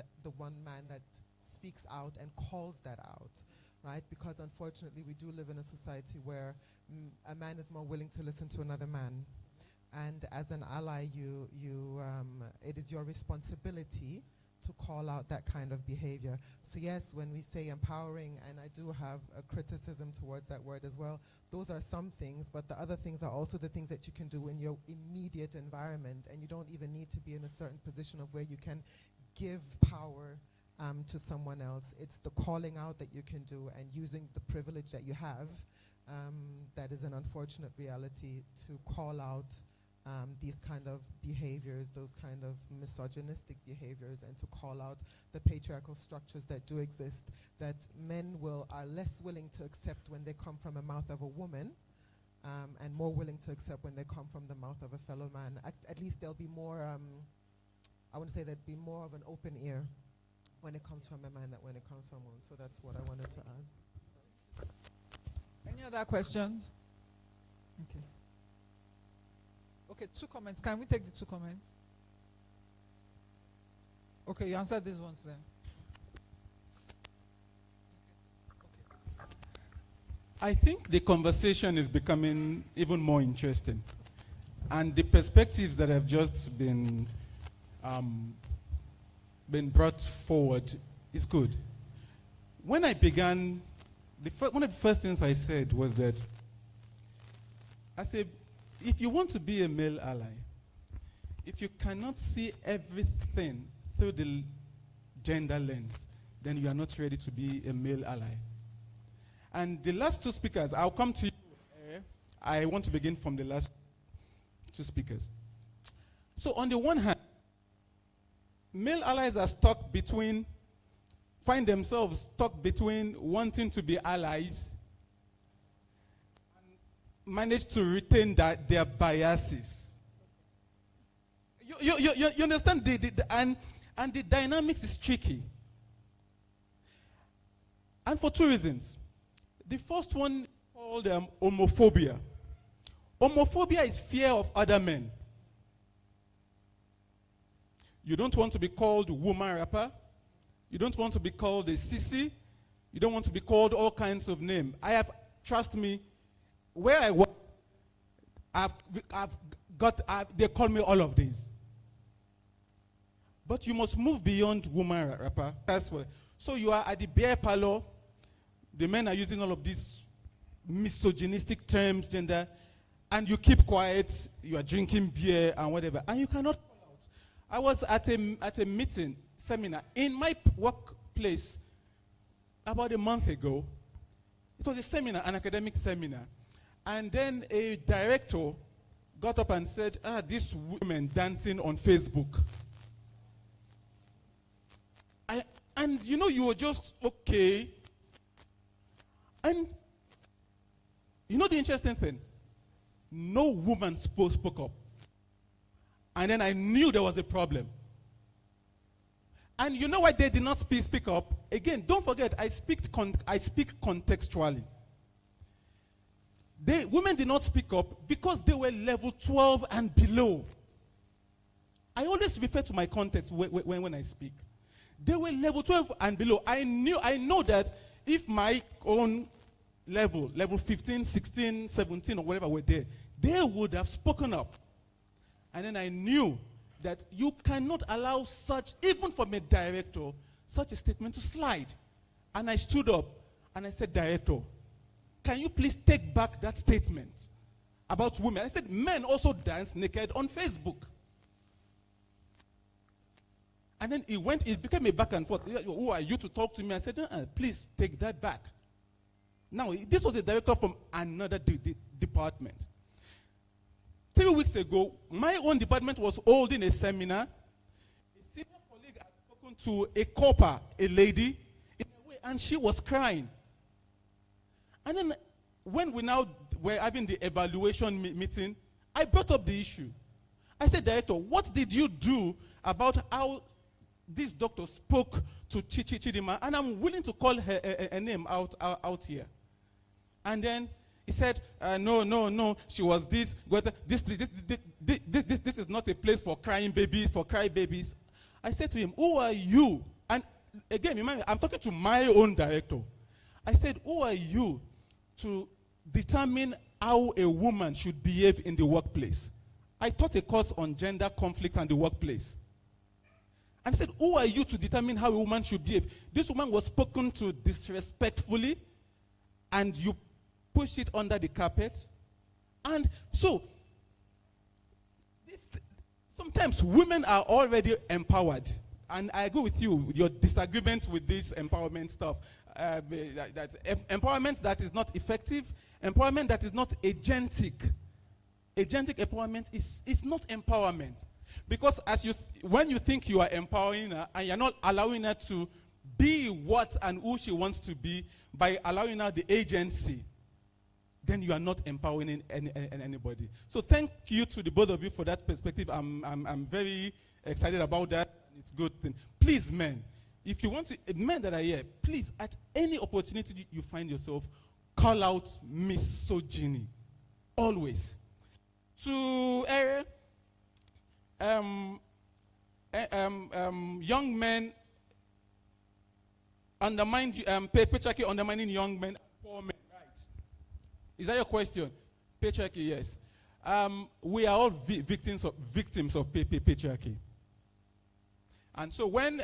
man that speaks out and calls that out. Right? Because unfortunately we do live in a society where a man is more willing to listen to another man. And as an ally, it is your responsibility to call out that kind of behavior. So yes, when we say empowering, and I do have a criticism towards that word as well, those are some things, but the other things are also the things that you can do in your immediate environment, and you don't even need to be in a certain position of where you can give power to someone else. It's the calling out that you can do and using the privilege that you have. That is an unfortunate reality, to call out these kind of behaviors, those kind of misogynistic behaviors, and to call out the patriarchal structures that do exist, that men are less willing to accept when they come from the mouth of a woman, and more willing to accept when they come from the mouth of a fellow man. At least there'll be more, I want to say there'd be more of an open ear when it comes from a man than when it comes from a woman. So that's what I wanted to add. Any other questions? Okay. Okay, 2 comments. Can we take the 2 comments? Okay, you answer these ones then. I think the conversation is becoming even more interesting. And the perspectives that have just been brought forward is good. When I began, one of the first things I said was that I said, if you want to be a male ally, if you cannot see everything through the gender lens, then you are not ready to be a male ally. And the last 2 speakers, I'll come to you. I want to begin from the last 2 speakers. So on the one hand, male allies are find themselves stuck between wanting to be allies and manage to retain their biases. You understand? And the dynamics is tricky. And for 2 reasons. The first one called homophobia. Homophobia is fear of other men. You don't want to be called woman rapper. You don't want to be called a sissy. You don't want to be called all kinds of names. Trust me, where I work, they call me all of these. But you must move beyond woman rapper. That's what. So you are at the beer parlor. The men are using all of these misogynistic terms, gender, and you keep quiet. You are drinking beer and whatever, and you cannot call out. I was at a meeting, seminar, in my workplace about a month ago. It was a seminar, an academic seminar. And then a director got up and said, these women dancing on Facebook. And you were just, okay. And the interesting thing? No woman spoke up. And then I knew there was a problem. And you know why they did not speak up? Again, don't forget, I speak contextually. Women did not speak up because they were level 12 and below. I always refer to my context when I speak. They were level 12 and below. I know that if my own level 15, 16, 17, or whatever were there, they would have spoken up. And then I knew that you cannot allow such, even from a director, such a statement to slide. And I stood up and I said, Director, can you please take back that statement about women? I said, men also dance naked on Facebook. And then it became a back and forth. Who are you to talk to me? I said, please take that back. Now, this was a director from another department. 3 weeks ago, my own department was holding a seminar. A senior colleague had spoken to a copper, a lady, in a way, and she was crying. And then when we now were having the evaluation meeting, I brought up the issue. I said, Director, what did you do about how this doctor spoke to Chidima? And I'm willing to call her name out here. And then he said, no, she was this. This is not a place for crying babies, for cry babies. I said to him, who are you? And again, remember, I'm talking to my own director. I said, who are you to determine how a woman should behave in the workplace? I taught a course on gender conflict and the workplace. And I said, who are you to determine how a woman should behave? This woman was spoken to disrespectfully, and you push it under the carpet. And so, sometimes women are already empowered. And I agree with you, with your disagreements with this empowerment stuff. That's empowerment that is not effective, empowerment that is not agentic. Agentic empowerment is not empowerment. Because when you think you are empowering her and you're not allowing her to be what and who she wants to be by allowing her the agency, then you are not empowering anybody. So thank you to the both of you for that perspective. I'm very excited about that. It's a good thing. Please, men, if you want to, men that are here, please, at any opportunity you find yourself, call out misogyny. Always. To young men undermine patriarchy, undermining young men, poor men, right? Is that your question? Patriarchy, yes. We are all victims of patriarchy. And so when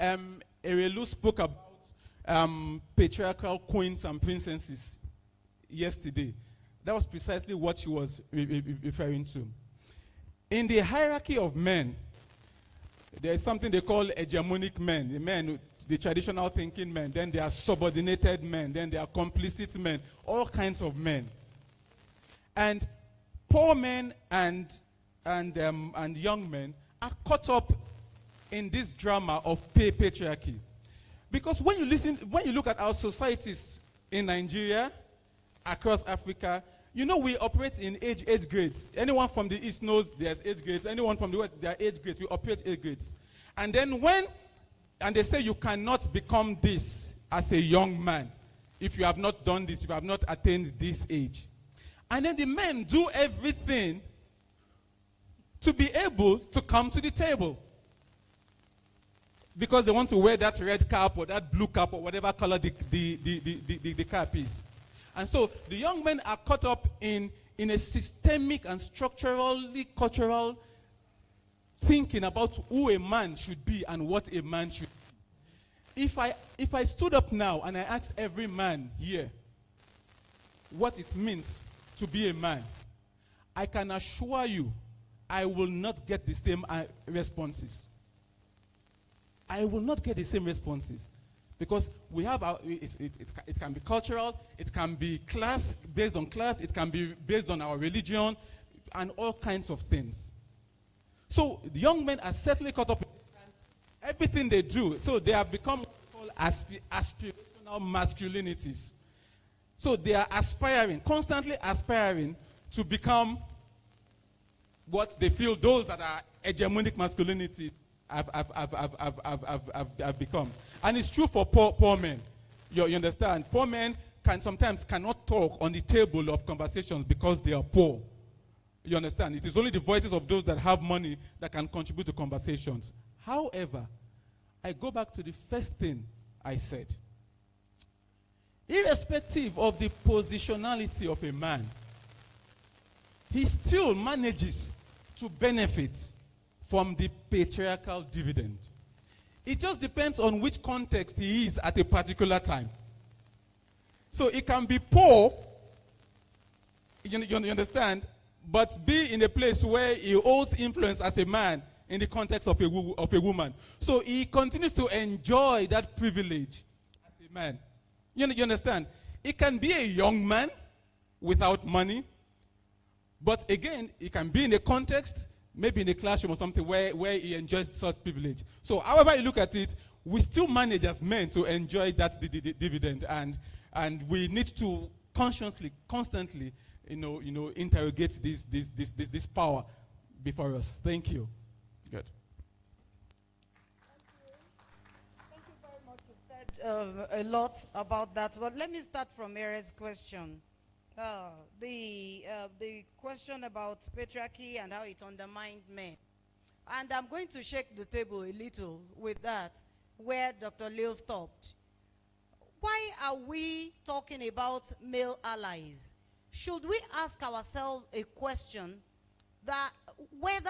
Erelu spoke about patriarchal queens and princesses yesterday, that was precisely what she was referring to. In the hierarchy of men, there is something they call hegemonic men, the traditional thinking men. Then there are subordinated men. Then there are complicit men. All kinds of men. And poor men and young men are caught up in this drama of patriarchy. Because when you look at our societies in Nigeria, across Africa, you know we operate in age grades. Anyone from the East knows there's age grades. Anyone from the West, there are age grades. We operate age grades. And then they say you cannot become this as a young man if you have not done this, if you have not attained this age. And then the men do everything to be able to come to the table. Because they want to wear that red cap or that blue cap or whatever color the cap is. And so the young men are caught up in a systemic and structurally cultural thinking about who a man should be and what a man should be. If I stood up now and I asked every man here what it means to be a man, I can assure you I will not get the same responses. I will not get the same responses. Because we have it can be cultural, it can be based on class, it can be based on our religion, and all kinds of things. So the young men are certainly caught up in everything they do. So they have become what we call aspirational masculinities. So they are constantly aspiring to become what they feel those that are hegemonic masculinity have become. And it's true for poor men. You understand? Poor men cannot talk on the table of conversations because they are poor. You understand? It is only the voices of those that have money that can contribute to conversations. However, I go back to the first thing I said. irrespective of the positionality of a man, he still manages to benefit from the patriarchal dividend. It just depends on which context he is at a particular time. So it can be poor, you understand, but be in a place where he holds influence as a man in the context of a woman. So he continues to enjoy that privilege as a man. You understand? It can be a young man without money, but again, it can be in a context, maybe in a classroom or something where he enjoys such privilege. So however you look at it, we still manage as men to enjoy that dividend, and we need to constantly, interrogate this power before us. Thank you. Good. Thank you very much. You said a lot about that, but let me start from Ere's question. The question about patriarchy and how it undermined men. And I'm going to shake the table a little with that, where Dr. Leo stopped. Why are we talking about male allies? Should we ask ourselves a question that whether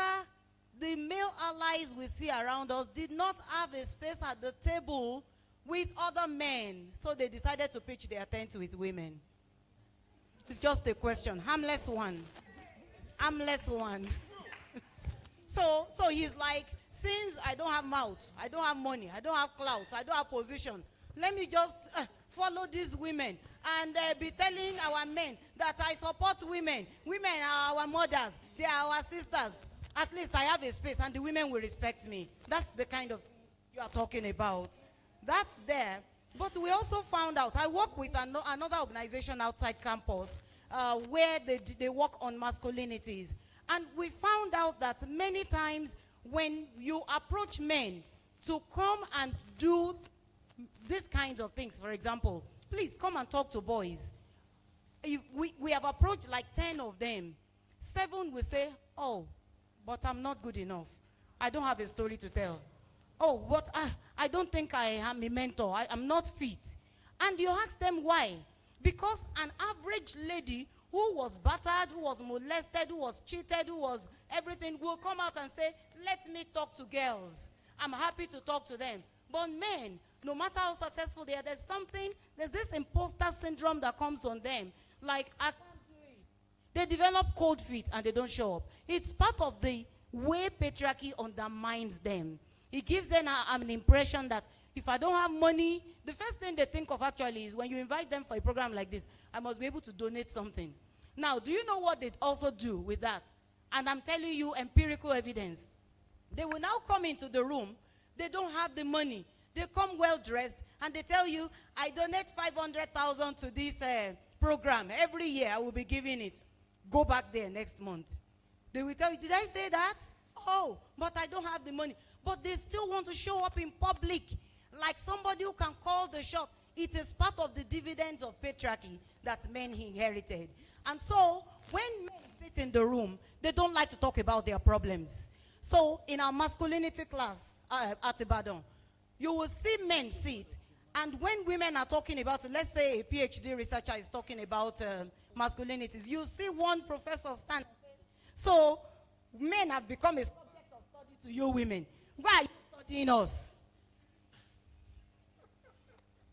the male allies we see around us did not have a space at the table with other men, so they decided to pitch their tent with women? It's just a question. Harmless one. Harmless one. So he's like, since I don't have mouth, I don't have money, I don't have clout, I don't have position, let me just follow these women and be telling our men that I support women. Women are our mothers. They are our sisters. At least I have a space and the women will respect me. That's the kind of thing you are talking about. That's there. But we also found out, I work with another organization outside campus where they work on masculinities. And we found out that many times when you approach men to come and do these kinds of things, for example, please come and talk to boys. We have approached like 10 of them. 7 will say, oh, but I'm not good enough. I don't have a story to tell. Oh, but I don't think I am a mentor. I'm not fit. And you ask them why. Because an average lady who was battered, who was molested, who was cheated, who was everything, will come out and say, let me talk to girls. I'm happy to talk to them. But men, no matter how successful they are, there's this imposter syndrome that comes on them. Like, I can't do it. They develop cold feet and they don't show up. It's part of the way patriarchy undermines them. It gives them an impression that if I don't have money, the first thing they think of actually is when you invite them for a program like this, I must be able to donate something. Now, do you know what they also do with that? And I'm telling you empirical evidence. They will now come into the room. They don't have the money. They come well dressed and they tell you, I donate 500,000 to this program. Every year I will be giving it. Go back there next month. They will tell you, did I say that? Oh, but I don't have the money. But they still want to show up in public like somebody who can call the shot. It is part of the dividends of patriarchy that men inherited. And so when men sit in the room, they don't like to talk about their problems. So in our masculinity class at Ibadan, you will see men sit, and when women are talking about, let's say a PhD researcher is talking about masculinities, you see one professor stand. So men have become a subject of study to you women. Why are you studying us?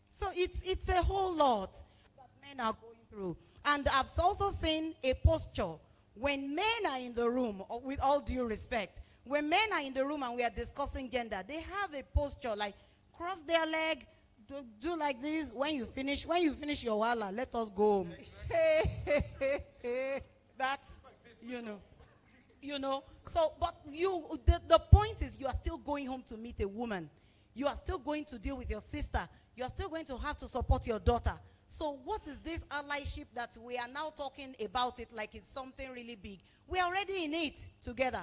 So it's a whole lot that men are going through. And I've also seen a posture when men are in the room, with all due respect, when men are in the room and we are discussing gender, they have a posture like cross their leg, do like this. When you finish your wala, let us go home. That's, you know. So, but the point is you are still going home to meet a woman. You are still going to deal with your sister. You are still going to have to support your daughter. So what is this allyship that we are now talking about it like it's something really big? We are already in it together.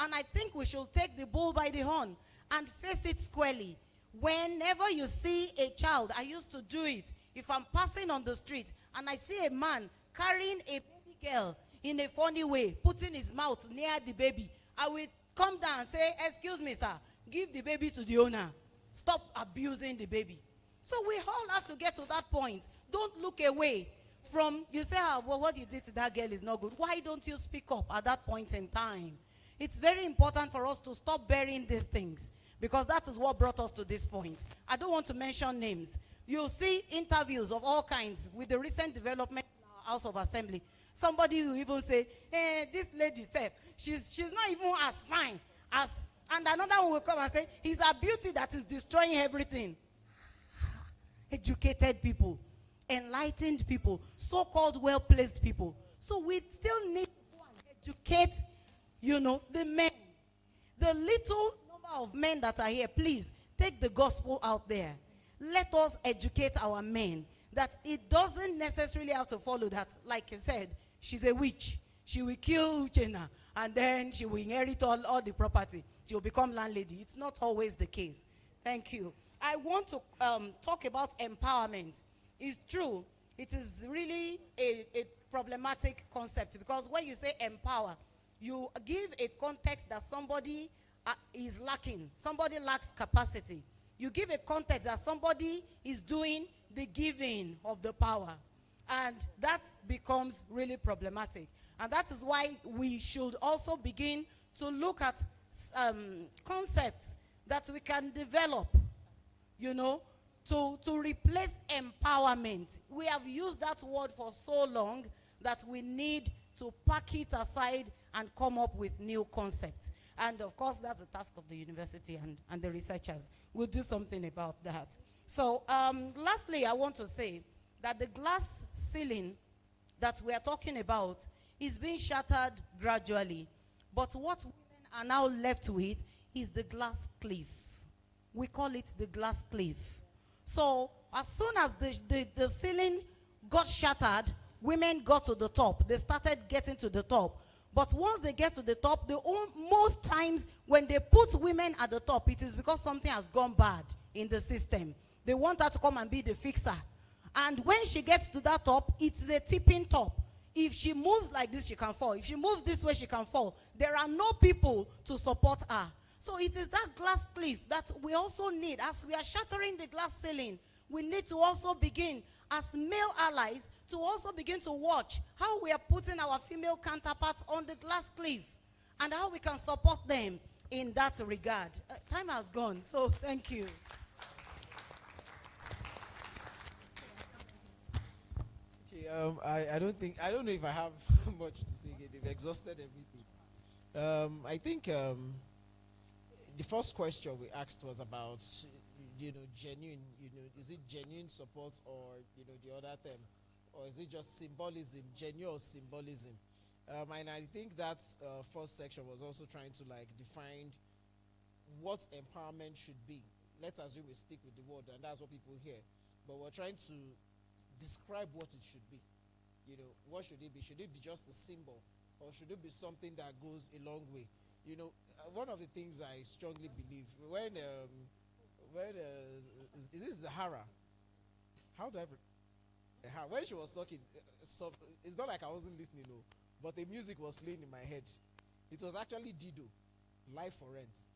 And I think we should take the bull by the horn and face it squarely. Whenever you see a child, I used to do it. If I'm passing on the street and I see a man carrying a baby girl in a funny way, putting his mouth near the baby, I will come down and say, excuse me, sir, give the baby to the owner. Stop abusing the baby. So we all have to get to that point don't look away from, you say, well, what you did to that girl is not good. Why don't you speak up at that point in time? It's very important for us to stop burying these things, because that is what brought us to this point. I don't want to mention names. You'll see interviews of all kinds with the recent development in our House of Assembly. Somebody will even say, hey, this lady said, she's not even as fine as, and another one will come and say, it's her beauty that is destroying everything. Educated people, enlightened people, so-called well-placed people. So we still need to go and educate, the men. The little number of men that are here, please, take the gospel out there. Let us educate our men that it doesn't necessarily have to follow that, like you said, she's a witch. She will kill Uchenna, and then she will inherit all the property. She will become landlady. It's not always the case. Thank you. I want to talk about empowerment. It's true. It is really a problematic concept, because when you say empower, you give a context that somebody is lacking. Somebody lacks capacity. You give a context that somebody is doing the giving of the power. And that becomes really problematic. And that is why we should also begin to look at concepts that we can develop, to replace empowerment. We have used that word for so long that we need to pack it aside and come up with new concepts. And of course, that's the task of the university and the researchers. We'll do something about that. So lastly, I want to say that the glass ceiling that we are talking about is being shattered gradually. But what women are now left with is the glass cliff. We call it the glass cliff. So as soon as the ceiling got shattered, women got to the top. They started getting to the top. But once they get to the top, most times when they put women at the top, it is because something has gone bad in the system. They want her to come and be the fixer. And when she gets to that top, it's a tipping top. If she moves like this, she can fall. If she moves this way, she can fall. There are no people to support her. So it is that glass cliff that we also need. As we are shattering the glass ceiling, we need to also begin, as male allies, to also begin to watch how we are putting our female counterparts on the glass cliff and how we can support them in that regard. Time has gone, so thank you. Okay, I don't know if I have much to say again. They've exhausted everything. I think the first question we asked was about, genuine, is it genuine support or, the other term? Or is it just symbolism, genuine symbolism? And I think that first section was also trying to define what empowerment should be. Let's assume we stick with the word, and that's what people hear. But we're trying to describe what it should be. What should it be? Should it be just a symbol, or should it be something that goes a long way? One of the things I strongly believe when is this Zahara? How do I? When she was talking, it's not like I wasn't listening, but the music was playing in my head. It was actually Dido, Life for Rent.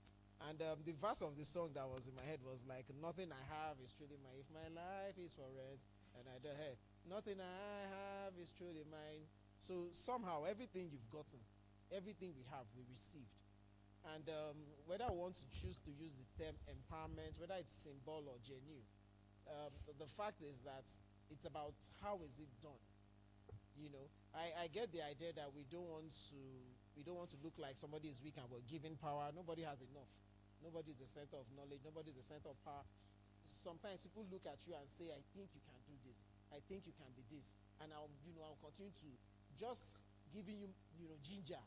And the verse of the song that was in my head was like, nothing I have is truly mine. If my life is for rent, and I don't have, nothing I have is truly mine. So somehow, everything you've gotten, everything we have, we received. And whether I want to choose to use the term empowerment, whether it's symbol or genuine, the fact is that it's about how is it done. I get the idea that we don't want to look like somebody is weak and we're giving power. Nobody has enough. Nobody is the center of knowledge. Nobody is the center of power. Sometimes people look at you and say, I think you can do this. I think you can be this. And I'll continue to just giving you, ginger.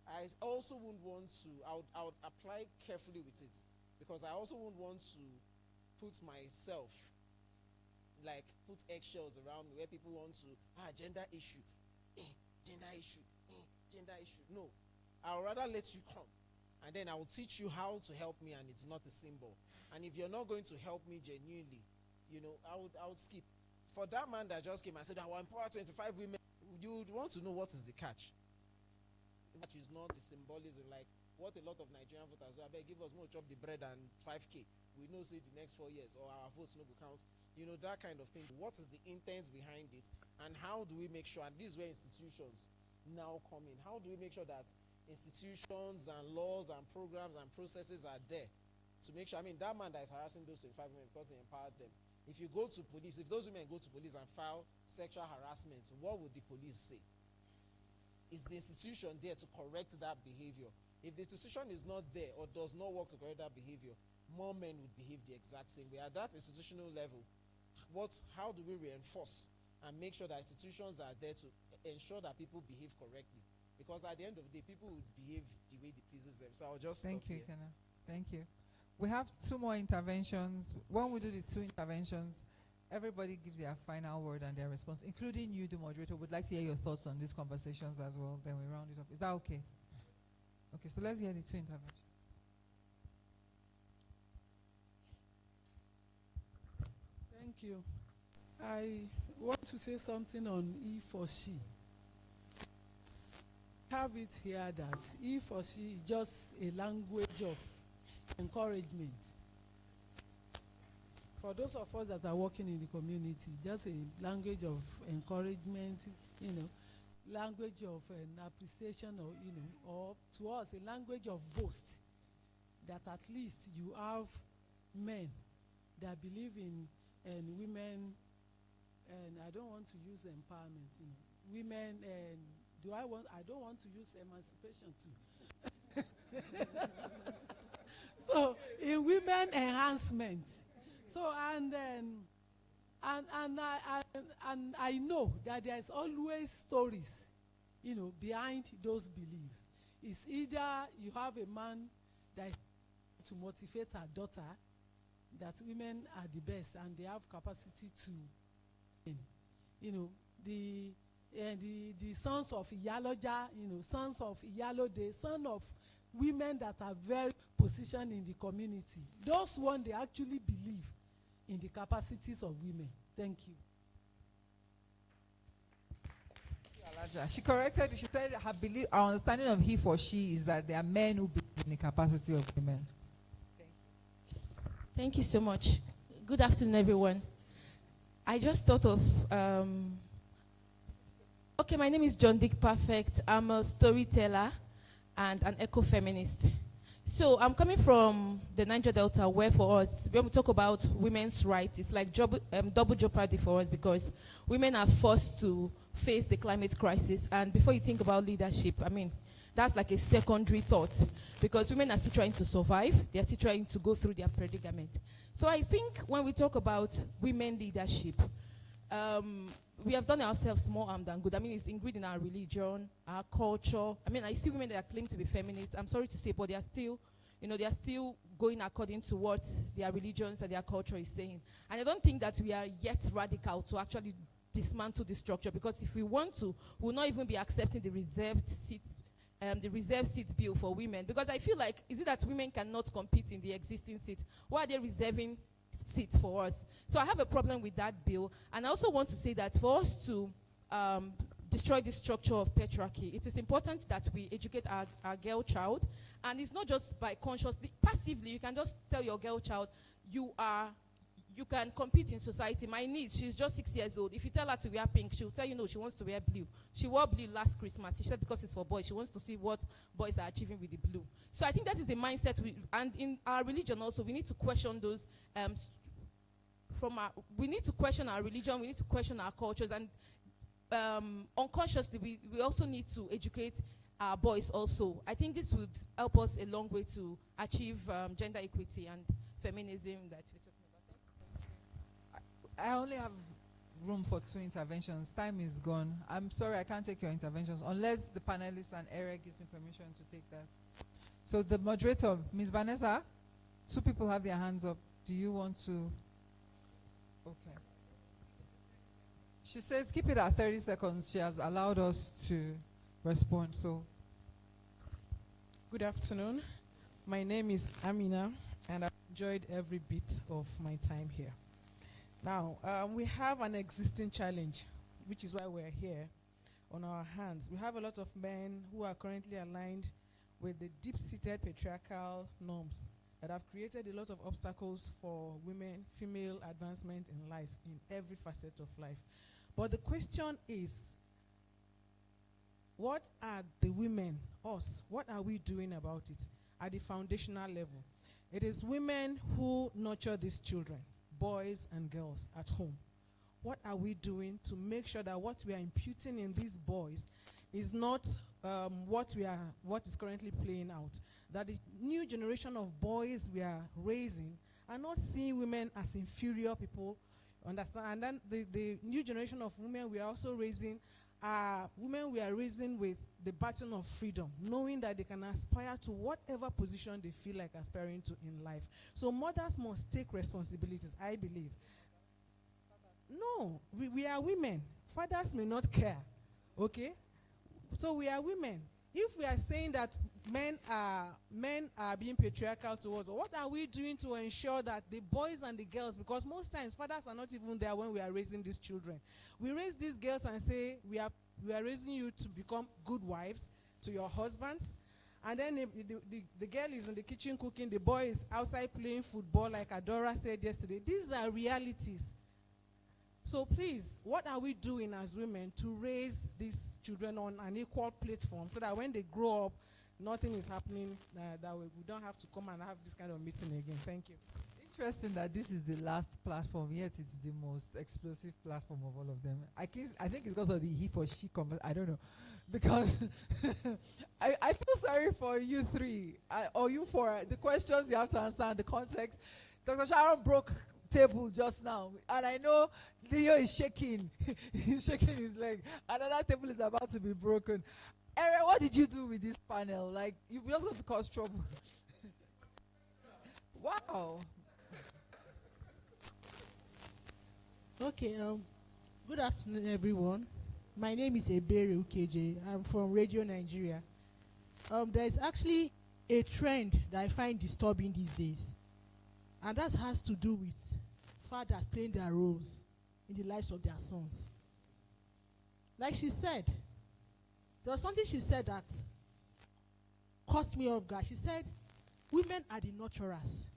I also wouldn't want to, I would apply carefully with it, because I also wouldn't want to put myself, put eggshells around me where people want to, gender issue, gender issue, gender issue. No, I'll rather let you come, and then I will teach you how to help me, and it's not a symbol. And if you're not going to help me genuinely, I would skip. For that man that just came and said, I will empower 25 women, you would want to know what is the catch. The catch is not the symbolism, like what a lot of Nigerian voters do. I beg, give us more chop the bread and 5K. We know say the next 4 years, or our votes no will count. that kind of thing. What is the intent behind it, and how do we make sure, and this is where institutions now come in, how do we make sure that institutions and laws and programs and processes are there to make sure, that man that is harassing those 25 women because he empowered them, if you go to police, if those women go to police and file sexual harassment, what would the police say? Is the institution there to correct that behavior? If the institution is not there or does not work to correct that behavior, more men would behave the exact same way. At that institutional level, how do we reinforce and make sure that institutions are there to ensure that people behave correctly? Because at the end of the day, people will behave the way it pleases them. So I'll just Thank stop you, here. Kenna. Thank you. We have 2 more interventions. When we do the 2 interventions, everybody gives their final word and their response, including you, the moderator. Would like to hear your thoughts on these conversations as well. Then we round it off. Is that okay? Okay, so let's hear the 2 interventions. Thank you. I want to say something on he for she. Have it here that he for she is just a language of encouragement. For those of us that are working in the community, just a language of encouragement, language of an appreciation, or to us, a language of boast, that at least you have men that believe in women, and I don't want to use empowerment, women, and I don't want to use emancipation too. So in women enhancement. So and I know that there's always stories, behind those beliefs. It's either you have a man that to motivate her daughter that women are the best and they have capacity to, the sons of Iyaloja, sons of Iyalode, sons of women that are very positioned in the community. Those ones, they actually believe in the capacities of women. Thank you. She corrected. She said our understanding of he for she is that there are men who believe in the capacity of women. Thank you so much. Good afternoon, everyone. I just thought of, okay, my name is John Dick Perfect. I'm a storyteller and an eco-feminist. So I'm coming from the Niger Delta, where for us, when we talk about women's rights, it's like double jeopardy for us, because women are forced to face the climate crisis. And before you think about leadership, that's like a secondary thought, because women are still trying to survive. They're still trying to go through their predicament. So I think when we talk about women leadership, we have done ourselves more harm than good. It's ingrained in our religion, our culture. I see women that claim to be feminists. I'm sorry to say, but they are still, they are still going according to what their religions and their culture is saying. And I don't think that we are yet radical to actually dismantle the structure, because if we want to, we'll not even be accepting the reserved seats. The reserved seat bill for women, because I feel like, is it that women cannot compete in the existing seats? Why are they reserving seats for us? So I have a problem with that bill. And I also want to say that for us to destroy the structure of patriarchy, it is important that we educate our girl child. And it's not just by consciously, passively, you can just tell your girl child, you can compete in society. My niece, she's just 6 years old. If you tell her to wear pink, she'll tell you no, she wants to wear blue. She wore blue last Christmas. She said because it's for boys. She wants to see what boys are achieving with the blue. So I think that is the mindset. And in our religion also, we need to question those. We need to question our religion. We need to question our cultures. And unconsciously, we also need to educate our boys also. I think this would help us a long way to achieve gender equity and feminism that we're talking about. I only have room for 2 interventions. Time is gone. I'm sorry I can't take your interventions unless the panelists and Eric gives me permission to take that. So the moderator, Ms. Vanessa, 2 people have their hands up. Do you want to? Okay. She says keep it at 30 seconds. She has allowed us to respond. So. Good afternoon. My name is Amina, and I've enjoyed every bit of my time here. Now, we have an existing challenge, which is why we're here, on our hands. We have a lot of men who are currently aligned with the deep-seated patriarchal norms that have created a lot of obstacles for women, female advancement in life, in every facet of life. But the question is, what are the women, us, what are we doing about it at the foundational level? It is women who nurture these children, boys and girls at home. What are we doing to make sure that what we are imputing in these boys is not what is currently playing out? That the new generation of boys we are raising are not seeing women as inferior people, understand? And then the new generation of women we are also raising are women we are raising with the baton of freedom, knowing that they can aspire to whatever position they feel like aspiring to in life. So mothers must take responsibilities, I believe. No, we are women. Fathers may not care, okay? So we are women. If we are saying that men are being patriarchal towards us, what are we doing to ensure that the boys and the girls, because most times fathers are not even there when we are raising these children. We raise these girls and say, we are raising you to become good wives to your husbands. And then the girl is in the kitchen cooking, the boy is outside playing football like Adora said yesterday. These are realities. So please, what are we doing as women to raise these children on an equal platform so that when they grow up, nothing is happening, that we don't have to come and have this kind of meeting again? Thank you. Interesting that this is the last platform, yet it's the most explosive platform of all of them. I think it's because of the he for she comment. I don't know. Because I feel sorry for you three, or you four. The questions you have to answer, the context. Dr. Sharon broke table just now, and I know Leo is shaking. He's shaking his leg. Another table is about to be broken. Aaron, what did you do with this panel? Like, you just want to cause trouble. Wow. Okay, good afternoon, everyone. My name is Ebere Ukeje. I'm from Radio Nigeria. There is actually a trend that I find disturbing these days, and that has to do with fathers playing their roles in the lives of their sons. Like she said, there was something she said that caught me off guard. She said, women are the nurturers,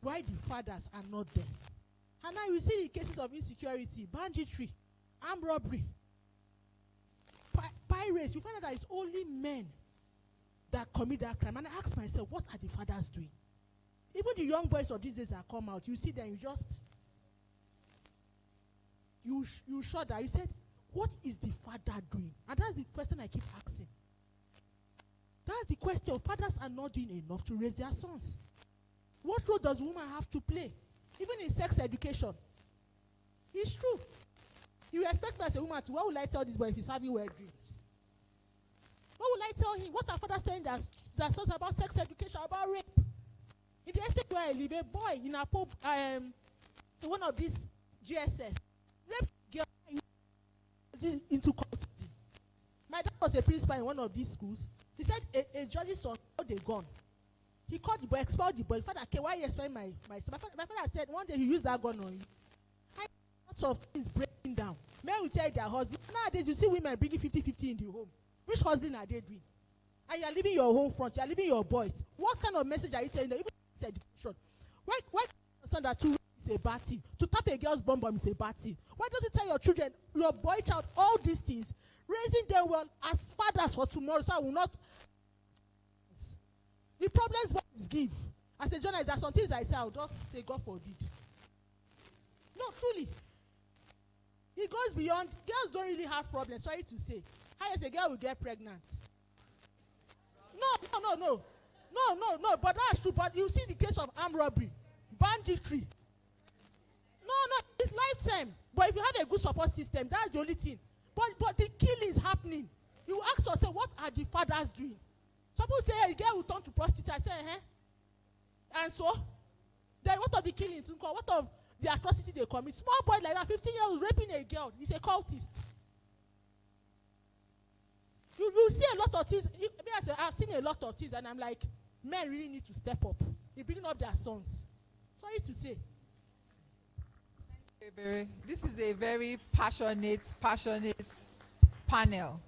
why the fathers are not there. And now you see the cases of insecurity, banditry, armed robbery, pirates. You find out that it's only men that commit that crime. And I ask myself, what are the fathers doing? Even the young boys of these days that come out, you see them, you shudder. You said, what is the father doing? And that's the question I keep asking. That's the question. Fathers are not doing enough to raise their sons. What role does women have to play? Even in sex education. It's true. You expect me as a woman to, what will I tell this boy if he's having weird dreams? What will I tell him? What are fathers telling their sons about sex education, about rape? In the estate where I live, a boy in one of these GSS raped a girl into custody. My dad was a principal in one of these schools. He said a judge's son got a gun. He caught the boy, expelled the boy. The father, okay, why are you expelling my son? My father said, one day he used that gun on you. Lots of things breaking down. Men will tell their husband. Nowadays, you see women bringing 50-50 in the home. Which husband are they doing? And you are leaving your home front. You are leaving your boys. What kind of message are you telling them? Even education. Why can you understand that to rape is a bad thing? To tap a girl's bum is a bad thing. Why don't you tell your children, your boy child, all these things, raising them well as fathers for tomorrow, so I will not. The problems boys give. As a journalist, there are some things I say, I'll just say, God forbid. No, truly. It goes beyond. Girls don't really have problems, sorry to say. How is a girl will get pregnant? No. But that's true. But you see the case of armed robbery, banditry. No, it's lifetime. But if you have a good support system, that's the only thing. But the killing is happening. You ask yourself, what are the fathers doing? Suppose say a girl will turn to prostitute. I say, And so, then what of the killings? What of the atrocity they commit? Small boy like that, 15-year-old raping a girl. He's a cultist. You see a lot of things. I've seen a lot of things, and I'm like, men really need to step up. They're bringing up their sons. Sorry to say. This is a very passionate panel.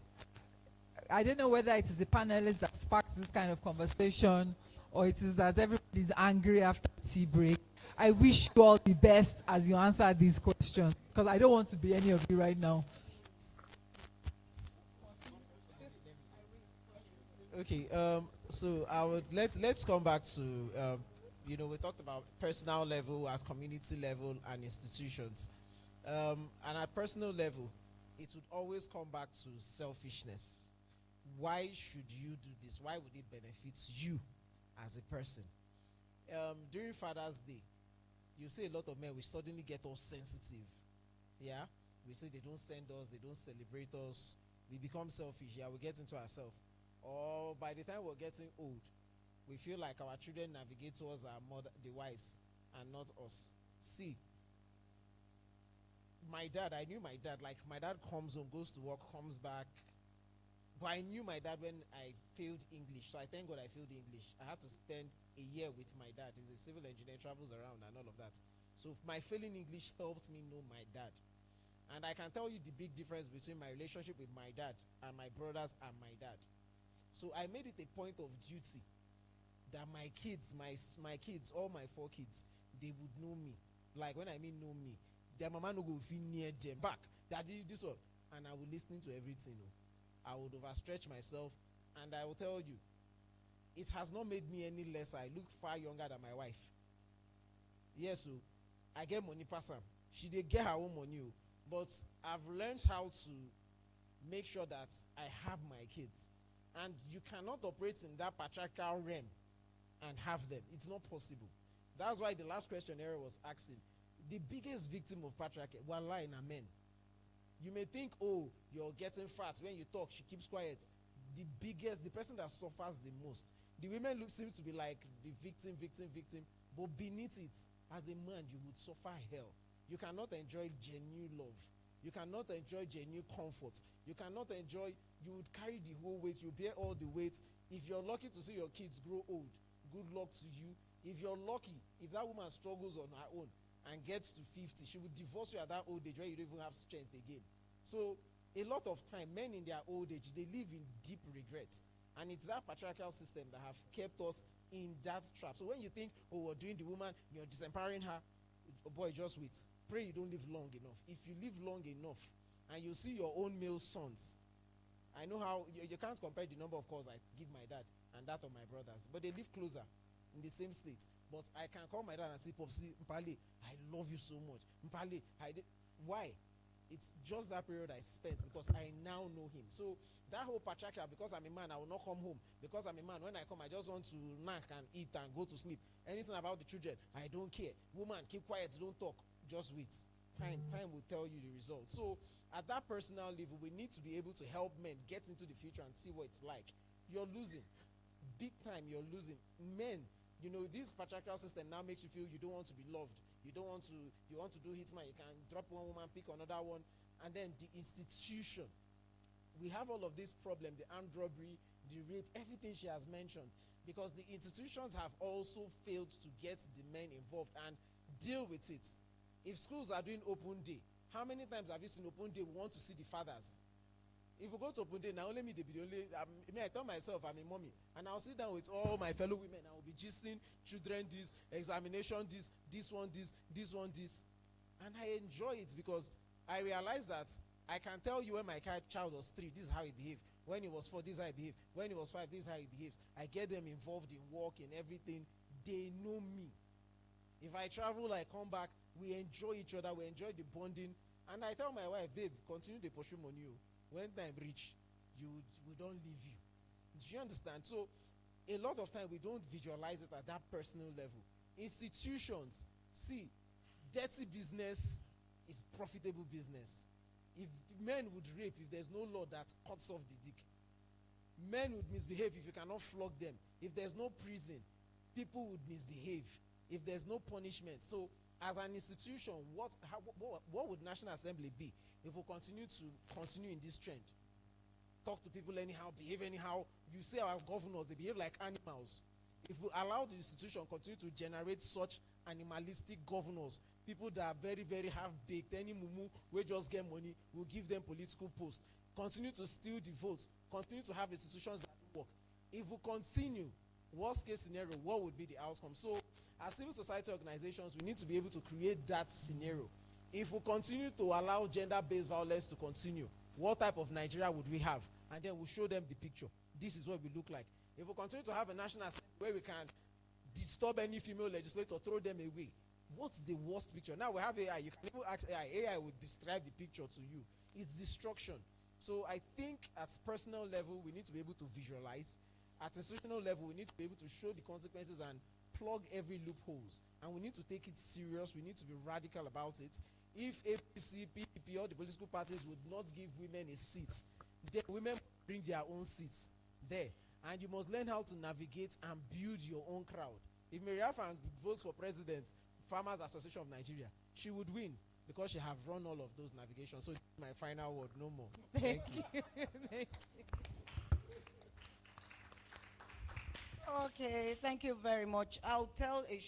I don't know whether it is the panelists that sparked this kind of conversation or it is that everybody's angry after tea break. I wish you all the best as you answer these questions, because I don't want to be any of you right now. Okay, so I would let's come back to we talked about personal level, at community level, and institutions. And at personal level, it would always come back to selfishness. Why should you do this? Why would it benefit you as a person? During Father's Day, you see a lot of men will suddenly get all sensitive. Yeah, we say they don't send us, they don't celebrate us. We become selfish. Yeah, we get into ourselves. Or by the time we're getting old, we feel like our children navigate towards our mother, the wives, and not us. See, my dad, I knew my dad. Like, my dad comes home, goes to work, comes back. But I knew my dad when I failed English. So I thank God I failed English. I had to spend a year with my dad. He's a civil engineer, travels around and all of that. So my failing English helped me know my dad. And I can tell you the big difference between my relationship with my dad and my brothers and my dad. So I made it a point of duty that my kids, my kids, all my 4 kids, they would know me. Like, when I mean know me, their mama no go feel near them back. Daddy, this one. And I would listen to everything. I would overstretch myself, and I will tell you, it has not made me any less. I look far younger than my wife. Yes, so I get money pass am. She dey get her own money, but I've learned how to make sure that I have my kids. And you cannot operate in that patriarchal realm and have them. It's not possible. That's why the last question Aaron was asking, the biggest victim of patriarchy, wallahi, na men. You may think, oh, you're getting fat. When you talk, she keeps quiet. The person that suffers the most. The women seem to be like the victim. But beneath it, as a man, you would suffer hell. You cannot enjoy genuine love. You cannot enjoy genuine comfort. You cannot enjoy, you would carry the whole weight. You bear all the weight. If you're lucky to see your kids grow old, good luck to you. If you're lucky, if that woman struggles on her own and gets to 50, she would divorce you at that old age where you don't even have strength again. So a lot of time, men in their old age, they live in deep regrets. And it's that patriarchal system that have kept us in that trap. So when you think, oh, we're doing the woman, you're disempowering her, oh boy, just wait. Pray you don't live long enough. If you live long enough and you see your own male sons, I know how, you can't compare the number of calls I give my dad and that of my brothers, but they live closer in the same state. But I can call my dad and say, Popsi, Mpale, I love you so much. Mpale, why? It's just that period I spent because I now know him. So that whole patriarchal, because I'm a man, I will not come home. Because I'm a man, when I come, I just want to knock and eat and go to sleep. Anything about the children, I don't care. Woman, keep quiet, don't talk. Just wait. Time will tell you the results. So at that personal level, we need to be able to help men get into the future and see what it's like. You're losing. Big time, you're losing. Men, this patriarchal system now makes you feel you don't want to be loved. You want to do hitman. You can drop one woman, pick another one. And then the institution. We have all of this problem, the armed robbery, the rape, everything she has mentioned. Because the institutions have also failed to get the men involved and deal with it. If schools are doing open day, how many times have you seen open day we want to see the fathers? If we go to open day, now only me, I tell myself I'm a mommy, and I'll sit down with all my fellow women. I will be gisting, children this, examination this one, this. And I enjoy it because I realize that I can tell you when my child was 3, this is how he behaved. When he was 4, this is how he behaved. When he was 5, this is how he behaves. I get them involved in work and everything. They know me. If I travel, I come back, we enjoy each other, we enjoy the bonding. And I tell my wife, babe, continue to pursue money. When time reach, we don't leave you. Do you understand? So a lot of time we don't visualize it at that personal level. Institutions, see, dirty business is profitable business. If men would rape, if there's no law that cuts off the dick, men would misbehave if you cannot flog them. If there's no prison, people would misbehave. If there's no punishment. So as an institution, what would National Assembly be if we continue in this trend? Talk to people anyhow, behave anyhow. You see our governors, they behave like animals. If we allow the institution continue to generate such animalistic governors, people that are very, very half-baked, any mumu will just get money, will give them political posts, continue to steal the votes, continue to have institutions that work. If we continue, Worst case scenario, what would be the outcome? So as civil society organizations, we need to be able to create that scenario. If we continue to allow gender-based violence to continue, what type of Nigeria would we have? And then we'll show them the picture. This is what we look like. If we continue to have a national assembly where we can disturb any female legislator, throw them away, what's the worst picture? Now we have AI. You can even ask AI. AI will describe the picture to you. It's destruction. So I think at personal level, we need to be able to visualize. At institutional level, we need to be able to show the consequences and plug every loopholes. And we need to take it serious. We need to be radical about it. If APC, PDP, or the political parties would not give women a seat, then women bring their own seats there. And you must learn how to navigate and build your own crowd. If Mary Afan votes for president, Farmers Association of Nigeria, she would win because she have run all of those navigations. So my final word, no more. Thank you. Okay, thank you very much. I'll tell a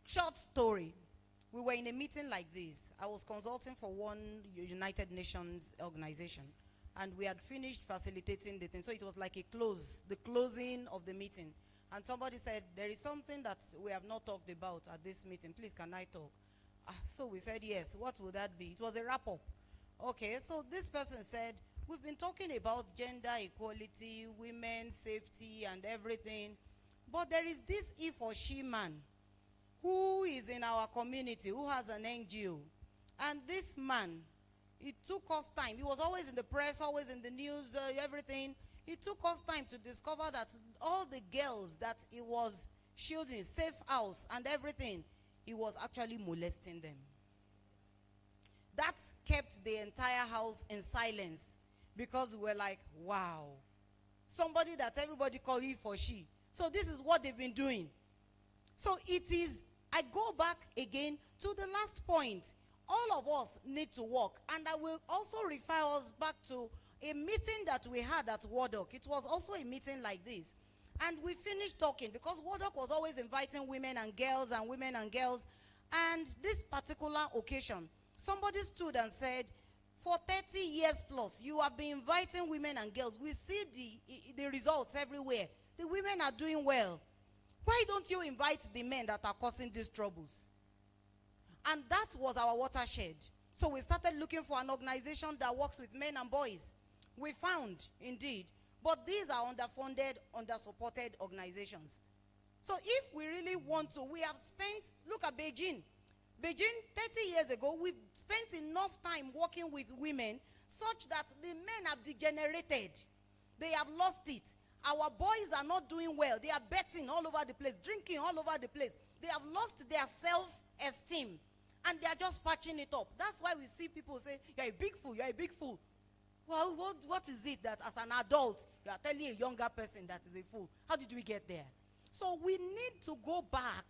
short story. We were in a meeting like this. I was consulting for one United Nations organization, and we had finished facilitating the thing. So it was like the closing of the meeting. And somebody said, there is something that we have not talked about at this meeting. Please, can I talk? So we said, yes. What would that be? It was a wrap-up. Okay, so this person said, we've been talking about gender equality, women's safety, and everything. But there is this he or she man who is in our community, who has an NGO. And this man, it took us time. He was always in the press, always in the news, everything. It took us time to discover that all the girls that he was shielding, safe house and everything, he was actually molesting them. That kept the entire house in silence because we were like, wow. Somebody that everybody call he for she. So this is what they've been doing. So it is, I go back again to the last point. All of us need to work. And I will also refer us back to a meeting that we had at Wadok. It was also a meeting like this. And we finished talking because Wadok was always inviting women and girls and women and girls. And this particular occasion, somebody stood and said, for 30 years plus, you have been inviting women and girls. We see the results everywhere. The women are doing well. Why don't you invite the men that are causing these troubles? And that was our watershed. So we started looking for an organization that works with men and boys. We found, indeed. But these are underfunded, undersupported organizations. So if we really want to, we have spent, look at Beijing. Beijing, 30 years ago, we've spent enough time working with women such that the men have degenerated. They have lost it. Our boys are not doing well. They are betting all over the place, drinking all over the place. They have lost their self-esteem. And they are just patching it up. That's why we see people say, you're a big fool, you're a big fool. Well, what is it that as an adult, you are telling a younger person that is a fool? How did we get there? So we need to go back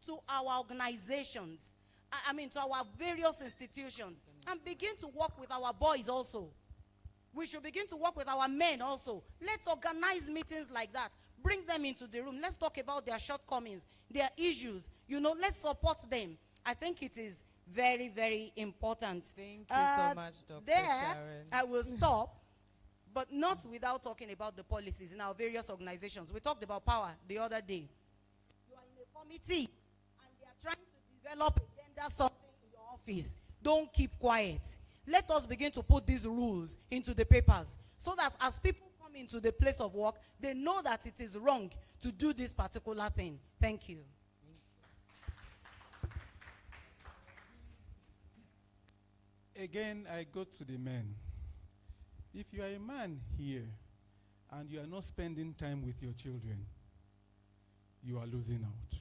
to our organizations, to our various institutions, and begin to work with our boys also. We should begin to work with our men also. Let's organize meetings like that. Bring them into the room. Let's talk about their shortcomings, their issues. Let's support them. I think it is very, very important. Thank you so much, Dr. Sharon. I will stop, but not without talking about the policies in our various organizations. We talked about power the other day. You are in a committee, and they are trying to develop agenda something in your office. Don't keep quiet. Let us begin to put these rules into the papers so that as people come into the place of work, they know that it is wrong to do this particular thing. Thank you. Again, I go to the men. If you are a man here and you are not spending time with your children, you are losing out.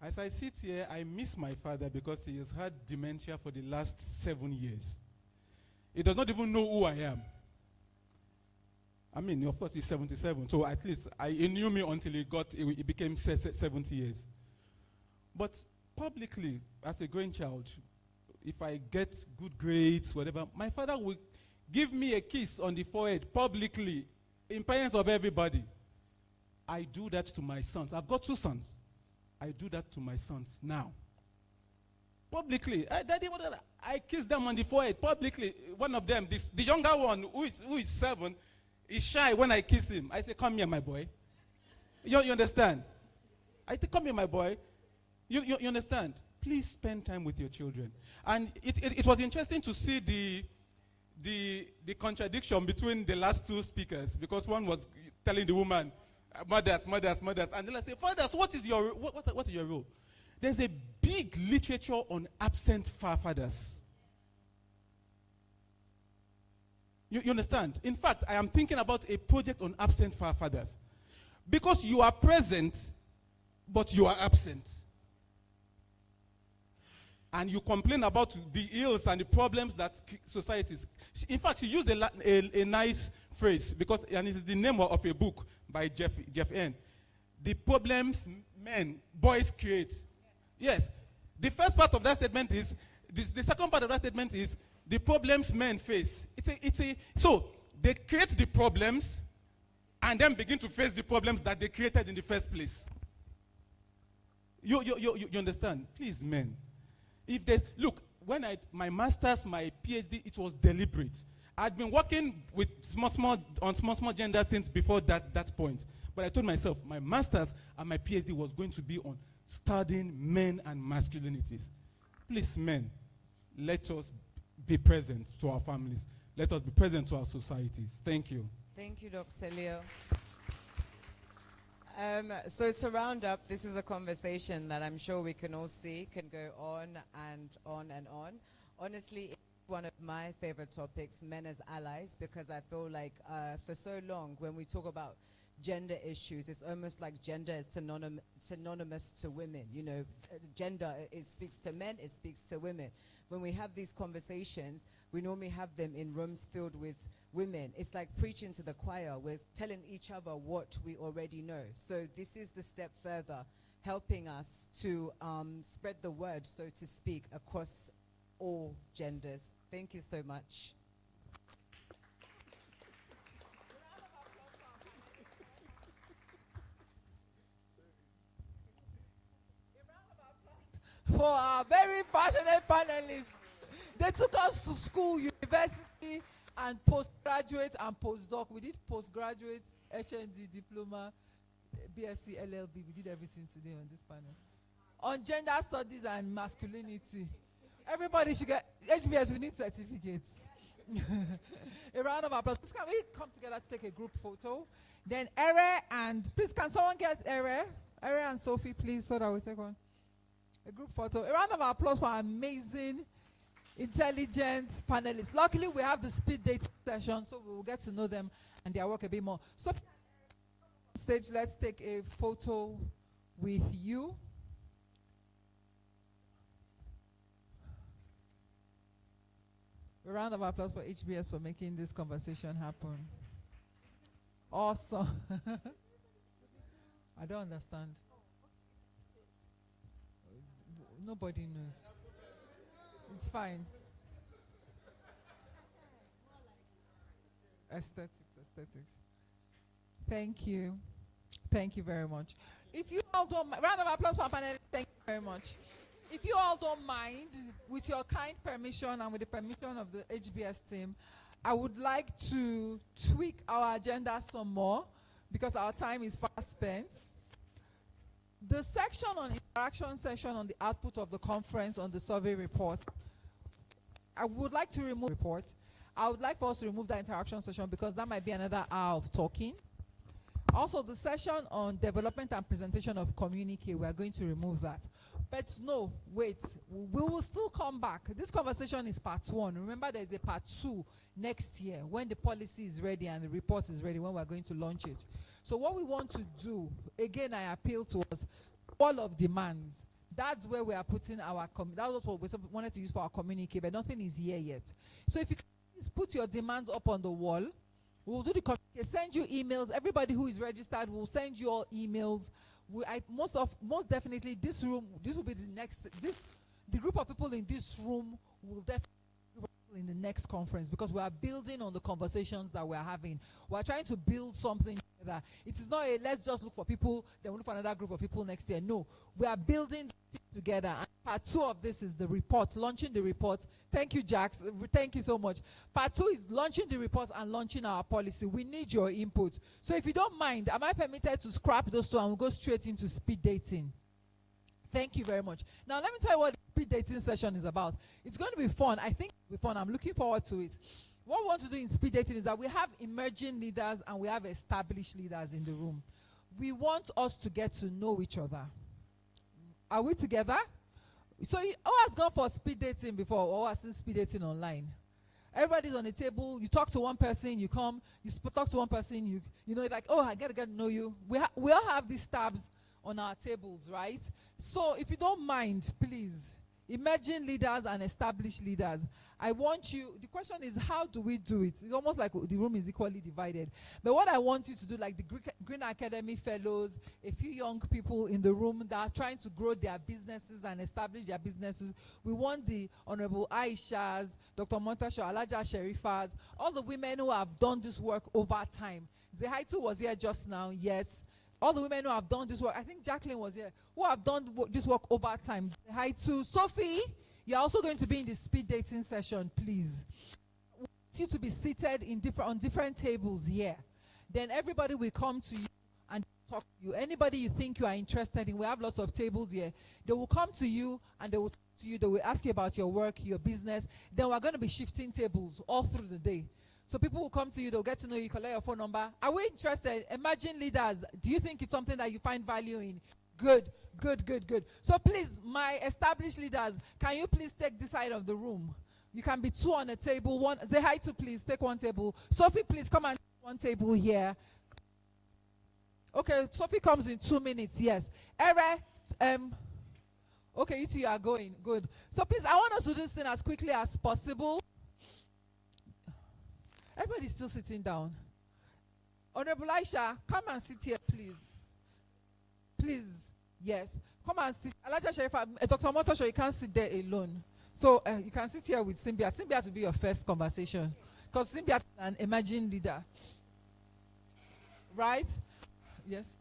As I sit here, I miss my father because he has had dementia for the last 7 years. He does not even know who I am. Of course, he's 77, so at least he knew me until he became 70 years. But publicly, as a grandchild, if I get good grades, whatever, my father will give me a kiss on the forehead publicly in presence of everybody. I do that to my sons. I've got 2 sons. I do that to my sons now. Publicly. Daddy, I kiss them on the forehead publicly. One of them, the younger one, who is 7, is shy when I kiss him. I say, come here, my boy. You understand? Come here, my boy. You understand? Please spend time with your children. And it was interesting to see the contradiction between the last two speakers, because one was telling the woman, mothers, and then I say, fathers, what is your role? There's a big literature on absent fathers. You understand? In fact, I am thinking about a project on absent fathers. Because you are present, but you are absent. And you complain about the ills and the problems that societies. In fact, she used a nice phrase, and it is the name of a book by Jeff N. The problems boys create. Yes. The first part of that statement is, the second part of that statement is, the problems men face. So they create the problems and then begin to face the problems that they created in the first place. You understand? Please, men. If there's, look, when my master's, my PhD, it was deliberate. I'd been working with small gender things before that point. But I told myself, my master's and my PhD was going to be on studying men and masculinities. Please, men, let us be present to our families. Let us be present to our societies. Thank you. Thank you, Dr. Leo. So to round up, this is a conversation that I'm sure we can all see can go on and on and on. Honestly, it's one of my favorite topics, men as allies, because I feel like for so long when we talk about gender issues, it's almost like gender is synonymous to women. You know, gender, it speaks to men, it speaks to women. When we have these conversations, we normally have them in rooms filled with women. It's like preaching to the choir. We're telling each other what we already know. So this is the step further, helping us to spread the word, so to speak, across all genders. Thank you so much. For our very passionate panelists. They took us to school, university, and postgraduate and postdoc. We did postgraduate, HND, diploma, BSc, LLB. We did everything today on this panel. On gender studies and masculinity. Everybody should get, HBS, we need certificates. A round of applause. Please, can we come together to take a group photo? Then Ere and, please, can someone get Ere and Sophie, please, so that we take one. A group photo. A round of applause for our amazing, intelligent panelists. Luckily, we have the speed dating session, so we will get to know them and their work a bit more. So, on stage, let's take a photo with you. A round of applause for HBS for making this conversation happen. Awesome. I don't understand. Nobody knows. It's fine. Aesthetics. Thank you. Thank you very much. If you all don't mind, round of applause for our panel. Thank you very much. If you all don't mind, with your kind permission and with the permission of the HBS team, I would like to tweak our agenda some more because our time is fast spent. The section on interaction section on the output of the conference on the survey report, I would like to remove report. I would like for us to remove that interaction session because that might be another hour of talking. Also, the session on development and presentation of communique, we are going to remove that. But no, wait, we will still come back. This conversation is part 1. Remember, there is a part 2 next year when the policy is ready and the report is ready, when we are going to launch it. So what we want to do, again, I appeal to us, all of demands. That's where we are putting our, that's what we wanted to use for our communique, but nothing is here yet. So if you can please put your demands up on the wall, we'll do the communique, send you emails. Everybody who is registered will send you all emails. Most definitely, this room, this will be the next, the group of people in this room will definitely in the next conference because we are building on the conversations that we are having. We are trying to build something together. It is not a let's just look for people, then we'll look for another group of people next year. No, we are building together. Part 2 of this is the report, launching the report. Thank you, Jax. Thank you so much. Part 2 is launching the reports and launching our policy. We need your input. So if you don't mind, am I permitted to scrap those two and we'll go straight into speed dating? Thank you very much. Now, let me tell you what the speed dating session is about. It's going to be fun. I think it'll be fun. I'm looking forward to it. What we want to do in speed dating is that we have emerging leaders and we have established leaders in the room. We want us to get to know each other. Are we together? So, who has gone for speed dating before or has seen speed dating online? Everybody's on the table. You talk to one person, you come, talk to one person, you know, like, oh, I gotta get to know you. We all have these tabs on our tables, right? So, if you don't mind, please, emerging leaders and established leaders, I want you, the question is, how do we do it? It's almost like the room is equally divided. But what I want you to do, like the Green Academy fellows, a few young people in the room that are trying to grow their businesses and establish their businesses, we want the Honorable Aishas, Dr. Montasho, Alaja Sherifas, all the women who have done this work over time. Zehaitu was here just now, yes. All the women who have done this work, I think Jacqueline was here, who have done this work over time. Hi to Sophie. You're also going to be in the speed dating session, please. We want you to be seated on different tables here. Then everybody will come to you and talk to you. Anybody you think you are interested in, we have lots of tables here. They will come to you and they will talk to you. They will ask you about your work, your business. Then we're going to be shifting tables all through the day. So people will come to you, they'll get to know you, collect your phone number. Are we interested? Emerging leaders, do you think it's something that you find value in? Good. So please, my established leaders, can you please take this side of the room? You can be two on a table. One, say hi to please, take one table. Sophie, please come and take one table here. Okay, Sophie comes in 2 minutes, yes. Ere, okay, you two are going, good. So please, I want us to do this thing as quickly as possible. Everybody's still sitting down. Honorable Aisha, come and sit here, please. Please, yes. Come and sit. Alaja Sherifa, Dr. Motosho, you can't sit there alone. So you can sit here with Cynthia. Cynthia will be your first conversation. Because Cynthia is an emerging leader. Right? Yes.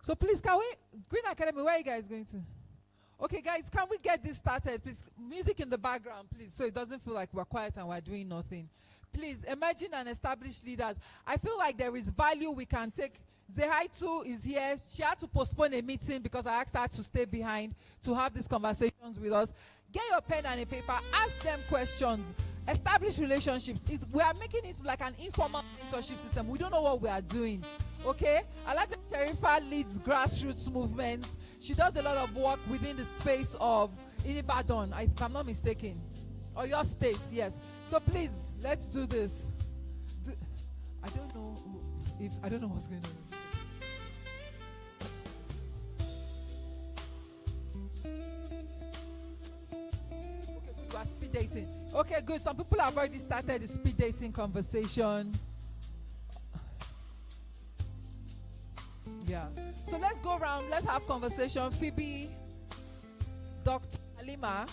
So please, can we, Green Academy, where are you guys going to? Okay, guys, can we get this started? Please, music in the background, please, so it doesn't feel like we're quiet and we're doing nothing. Please, emerging and established leaders. I feel like there is value we can take. Zehaitu is here. She had to postpone a meeting because I asked her to stay behind to have these conversations with us. Get your pen and a paper. Ask them questions. Establish relationships. We are making it like an informal mentorship system. We don't know what we are doing. Okay? Alaja Sherifa leads grassroots movements. She does a lot of work within the space of Ibadan, if I'm not mistaken. Or your state, yes. So please, let's do this. I don't know what's going on. Okay, good, we are speed dating. Okay, good. Some people have already started the speed dating conversation. Yeah. So let's go around. Let's have conversation. Phoebe, Dr. Halima,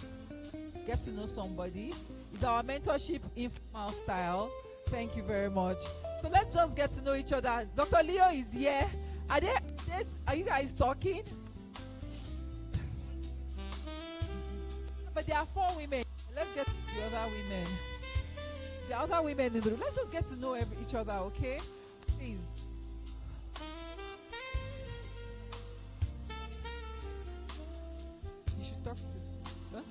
get to know somebody. It's our mentorship informal style. Thank you very much. So let's just get to know each other. Dr. Leo is here. Are you guys talking? But there are 4 women. Let's get to the other women. The other women in the room. Let's just get to know each other, okay? Please. You should talk to. Huh?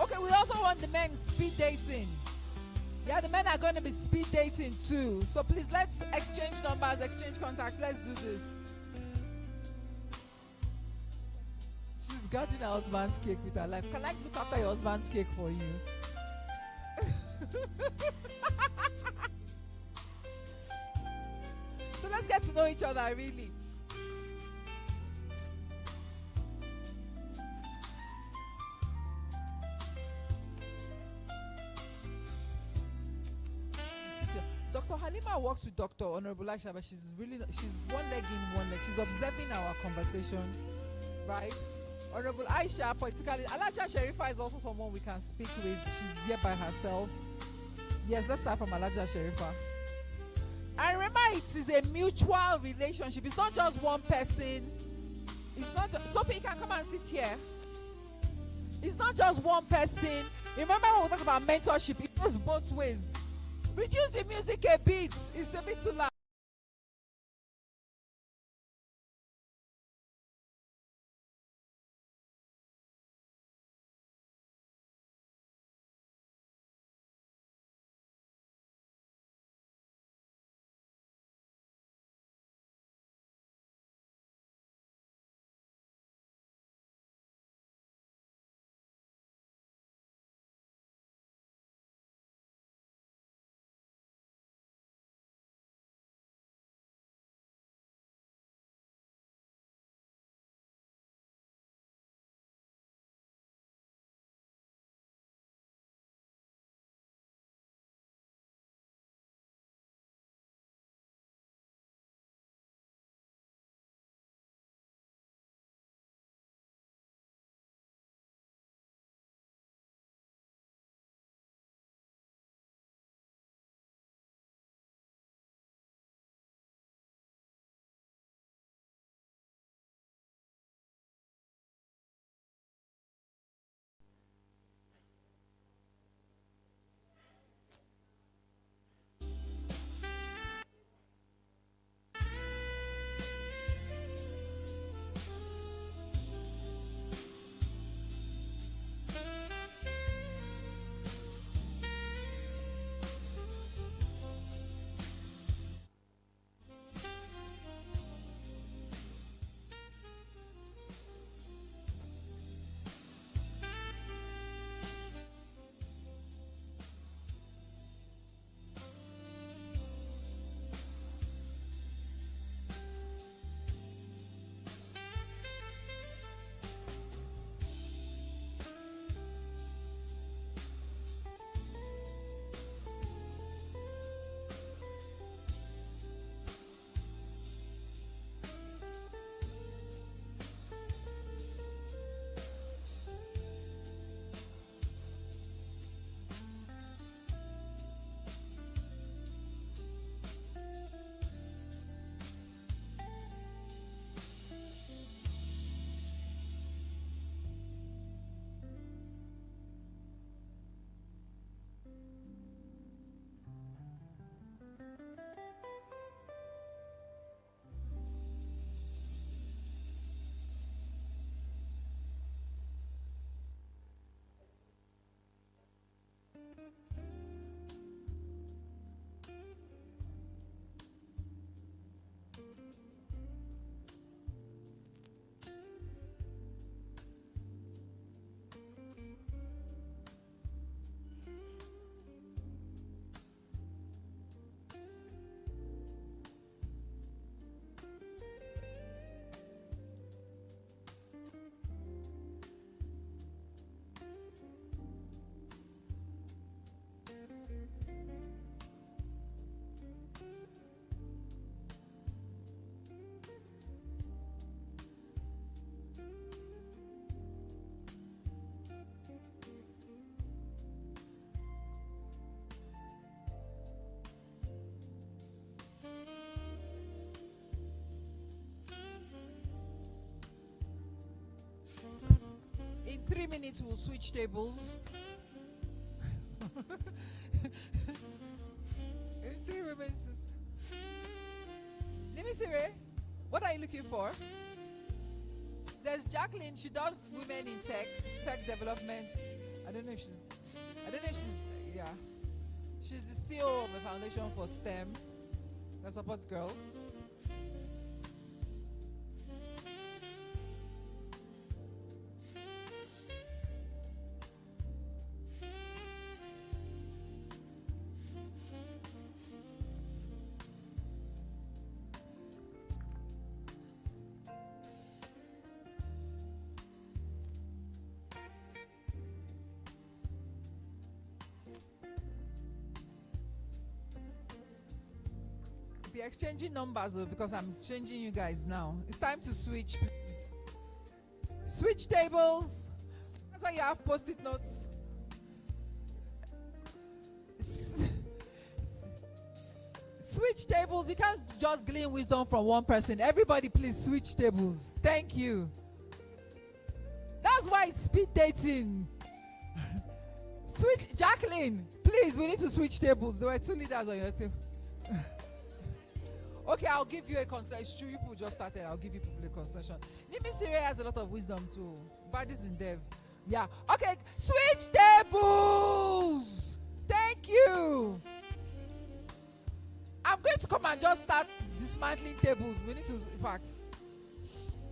Okay, we also want the men speed dating. Yeah, the men are going to be speed dating too. So please, let's exchange numbers, exchange contacts. Let's do this. She's guarding her husband's cake with her life. Can I look after your husband's cake for you? So let's get to know each other, really. Dr. Halima works with Dr. Honorable Aisha, but she's one leg in, one leg. She's observing our conversation, right? Honorable Aisha, politically, Alaja Sherifa is also someone we can speak with. She's here by herself. Yes, let's start from Alaja Sherifa. And remember, it is a mutual relationship. It's not just one person. It's not just, Sophie, you can come and sit here. It's not just one person. Remember when we talk about mentorship, it goes both ways. Reduce the music a bit. It's a bit too loud. In 3 minutes, we'll switch tables. In 3 minutes. Nimisire, what are you looking for? There's Jacqueline. She does women in tech development. I don't know if she's, yeah. She's the CEO of the Foundation for STEM that supports girls. be exchanging numbers though, because I'm changing you guys now. It's time to switch, please. Switch tables. That's why you have post-it notes. Switch tables. You can't just glean wisdom from one person. Everybody, please switch tables. Thank you. That's why it's speed dating. Switch, Jacqueline. Please, we need to switch tables. There were 2 leaders on your table. Okay, I'll give you a concession. It's true, you people just started. I'll give you people a concession. Nimi Sire has a lot of wisdom too. Bodies in dev. Yeah. Okay, switch tables. Thank you. I'm going to come and just start dismantling tables. We need to, in fact,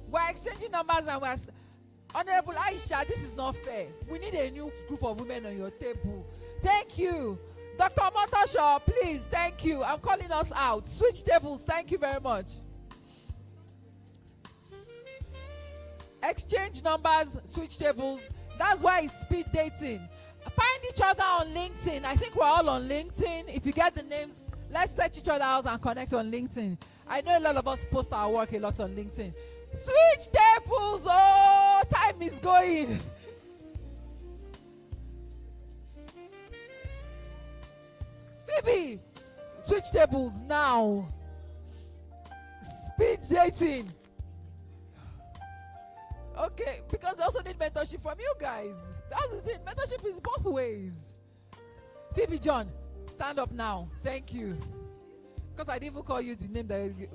we're exchanging numbers and we're. Honorable Aisha, this is not fair. We need a new group of women on your table. Thank you. Dr. Motoshaw, please, thank you. I'm calling us out. Switch tables, thank you very much. Exchange numbers, switch tables. That's why it's speed dating. Find each other on LinkedIn. I think we're all on LinkedIn. If you get the names, let's search each other out and connect on LinkedIn. I know a lot of us post our work a lot on LinkedIn. Switch tables. Oh, time is going. Phoebe, switch tables now. Speed dating. Okay, because I also need mentorship from you guys. That's the thing. Mentorship is both ways. Phoebe John, stand up now. Thank you. Because I didn't even call you the name that you.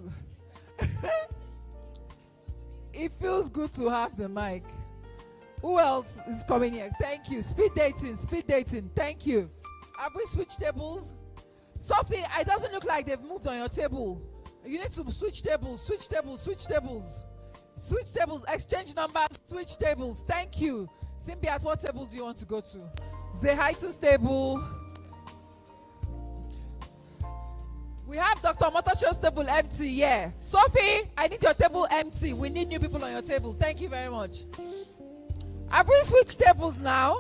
It feels good to have the mic. Who else is coming here? Thank you. Speed dating, speed dating. Thank you. Have we switched tables? Sophie, it doesn't look like they've moved on your table. You need to switch tables, switch tables, switch tables. Switch tables, exchange numbers, switch tables. Thank you. Cynthia, what table do you want to go to? Zehaitu's table. We have Dr. Motosho's table empty, yeah. Sophie, I need your table empty. We need new people on your table. Thank you very much. Have we switched tables now?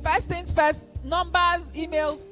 First things first, numbers, emails.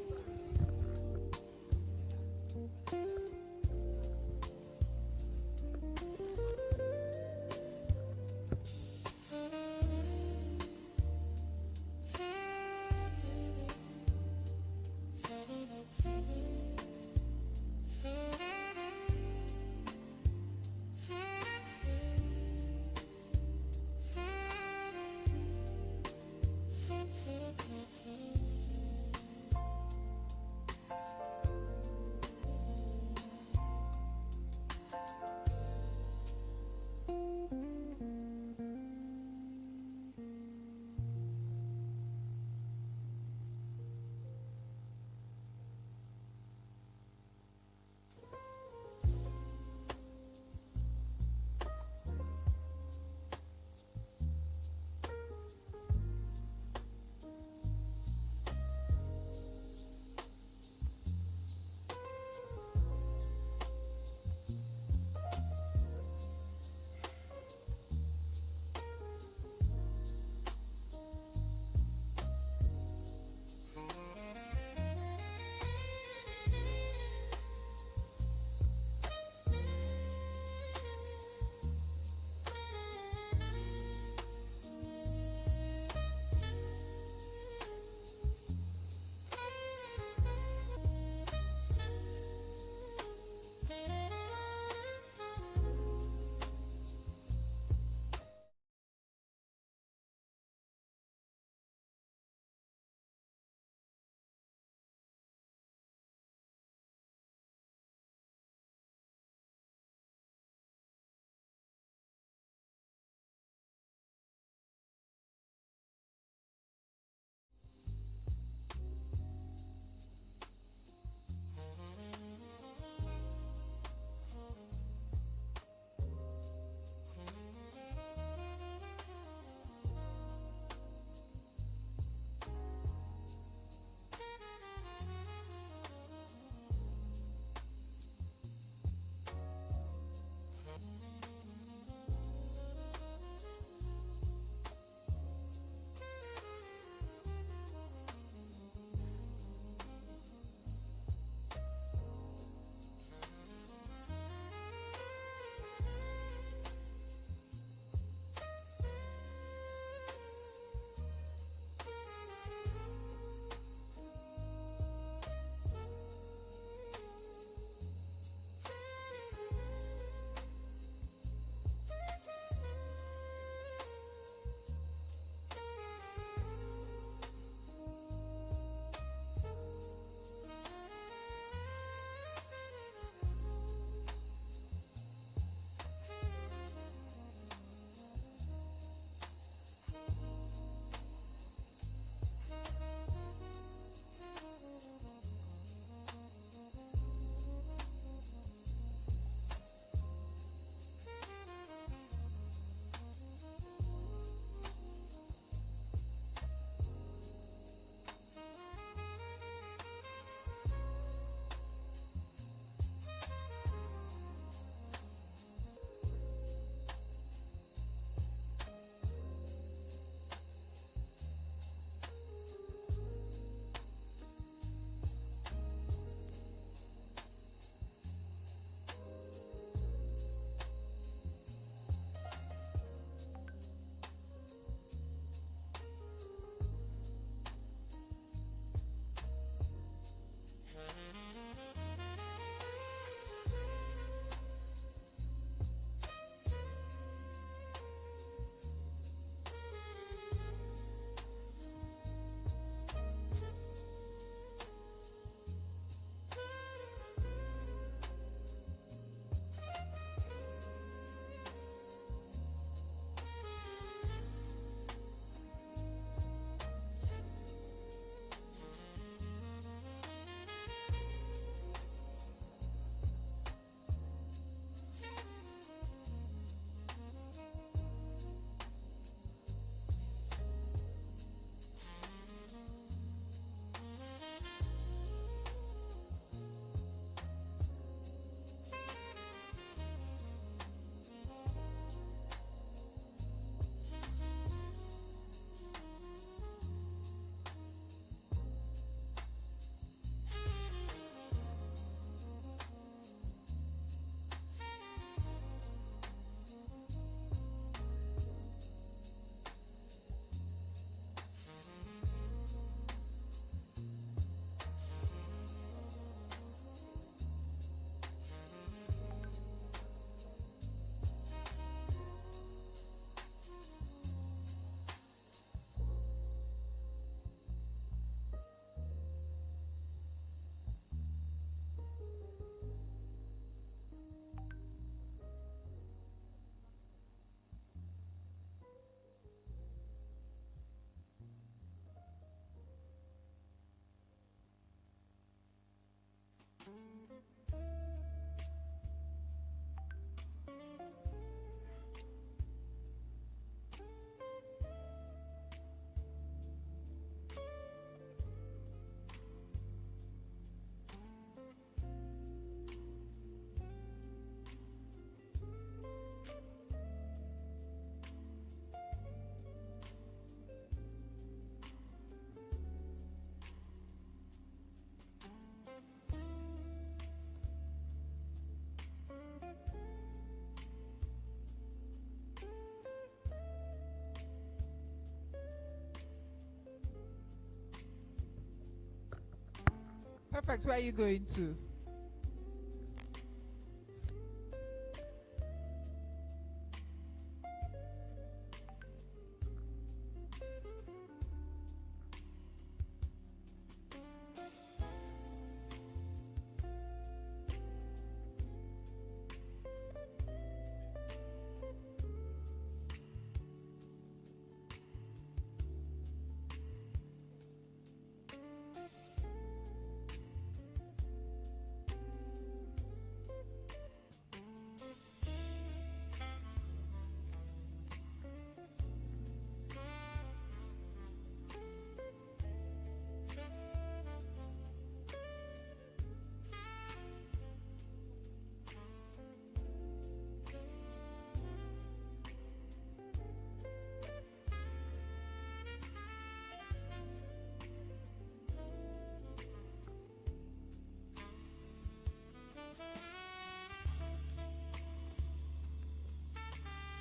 Perfect. Where are you going to?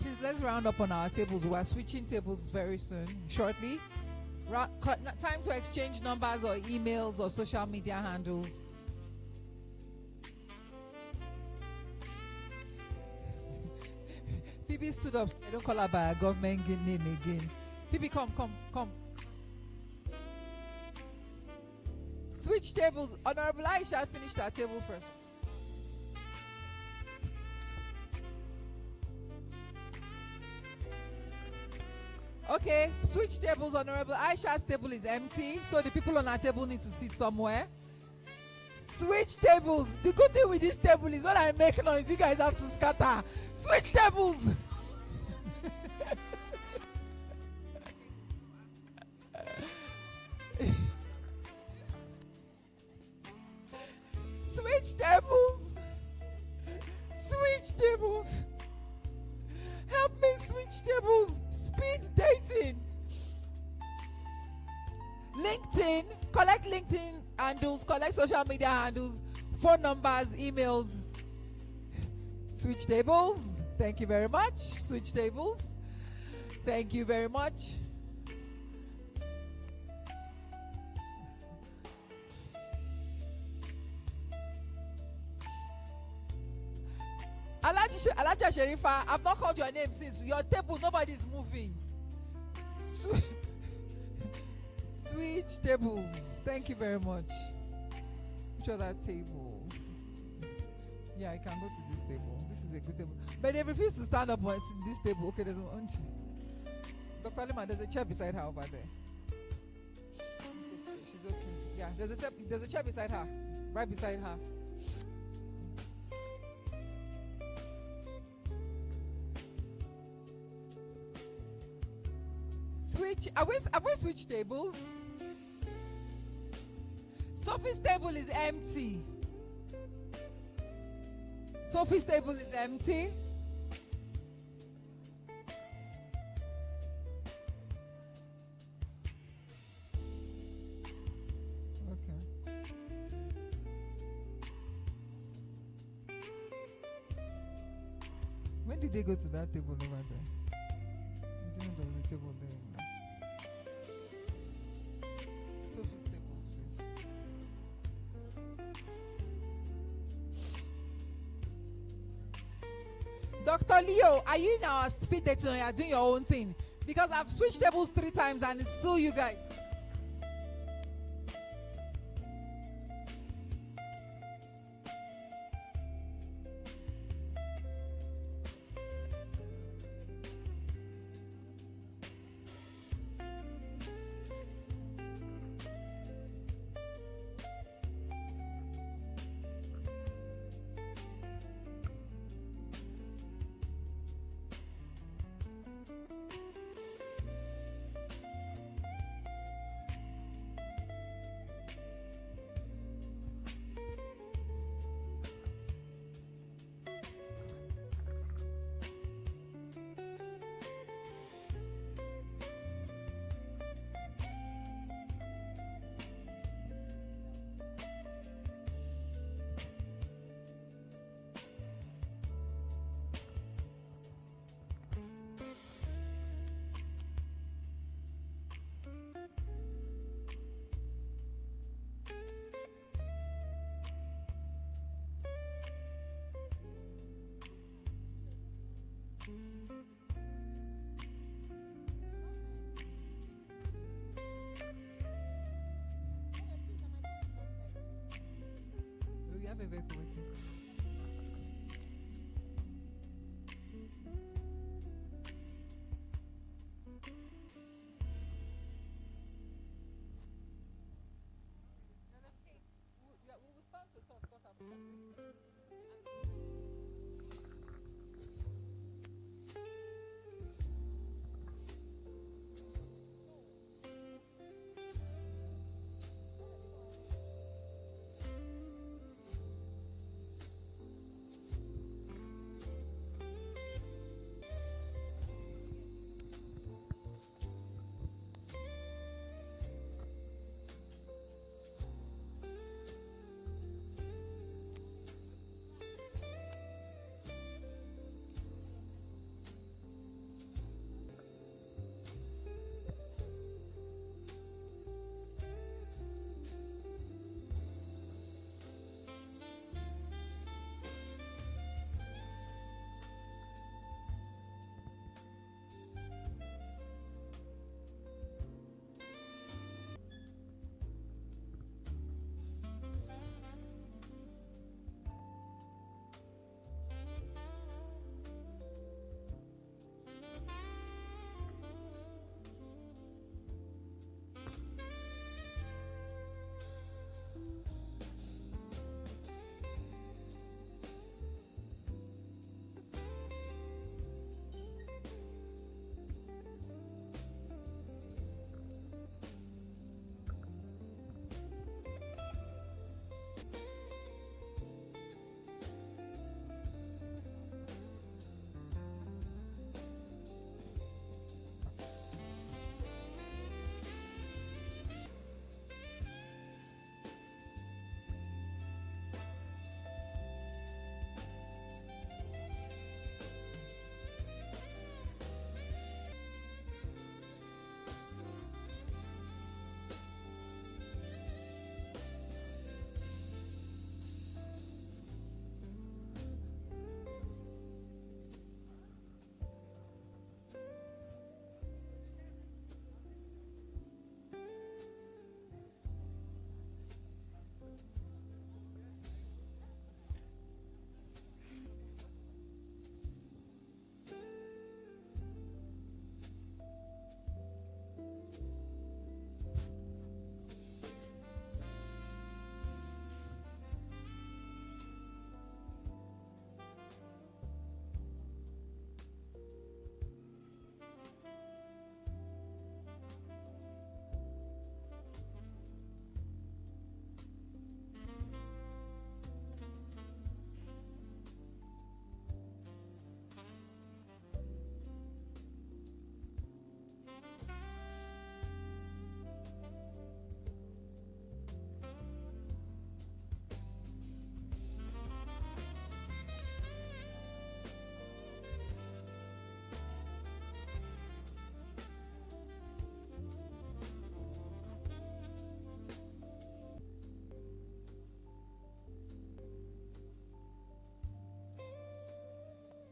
Please, let's round up on our tables. We're switching tables very soon, shortly. Time to exchange numbers or emails or social media handles. Phoebe stood up. I don't call her by her government name again. Phoebe, come. Switch tables. Honorable Aisha finished her table first. Okay, switch tables. Honorable Aisha's table is empty, so the people on our table need to sit somewhere. Switch tables. The good thing with this table is when I make noise, you guys have to scatter. Switch tables. Switch tables. Switch tables. Help me switch tables. Speed dating. LinkedIn. Collect LinkedIn handles. Collect social media handles. Phone numbers. Emails. Switch tables. Thank you very much. Switch tables. Thank you very much. Alaja Sherifa, I've not called your name since. Your table, nobody's moving. Switch tables. Thank you very much. Which other table? Yeah, I can go to this table. This is a good table. But they refuse to stand up on this table. Okay, there's one. Dr. Lima, there's a chair beside her over there. She's okay. Yeah, there's a chair beside her. Right beside her. Switch. Have we switched tables? Sophie's table is empty. Sophie's table is empty. Okay. When did they go to that table over there? I didn't know there was a table there. Sophie's table, please. Dr. Leo, are you in our speed dating or you are doing your own thing? Because I've switched tables 3 times and it's still you guys. a vehicle waiting. We will start to talk because I'm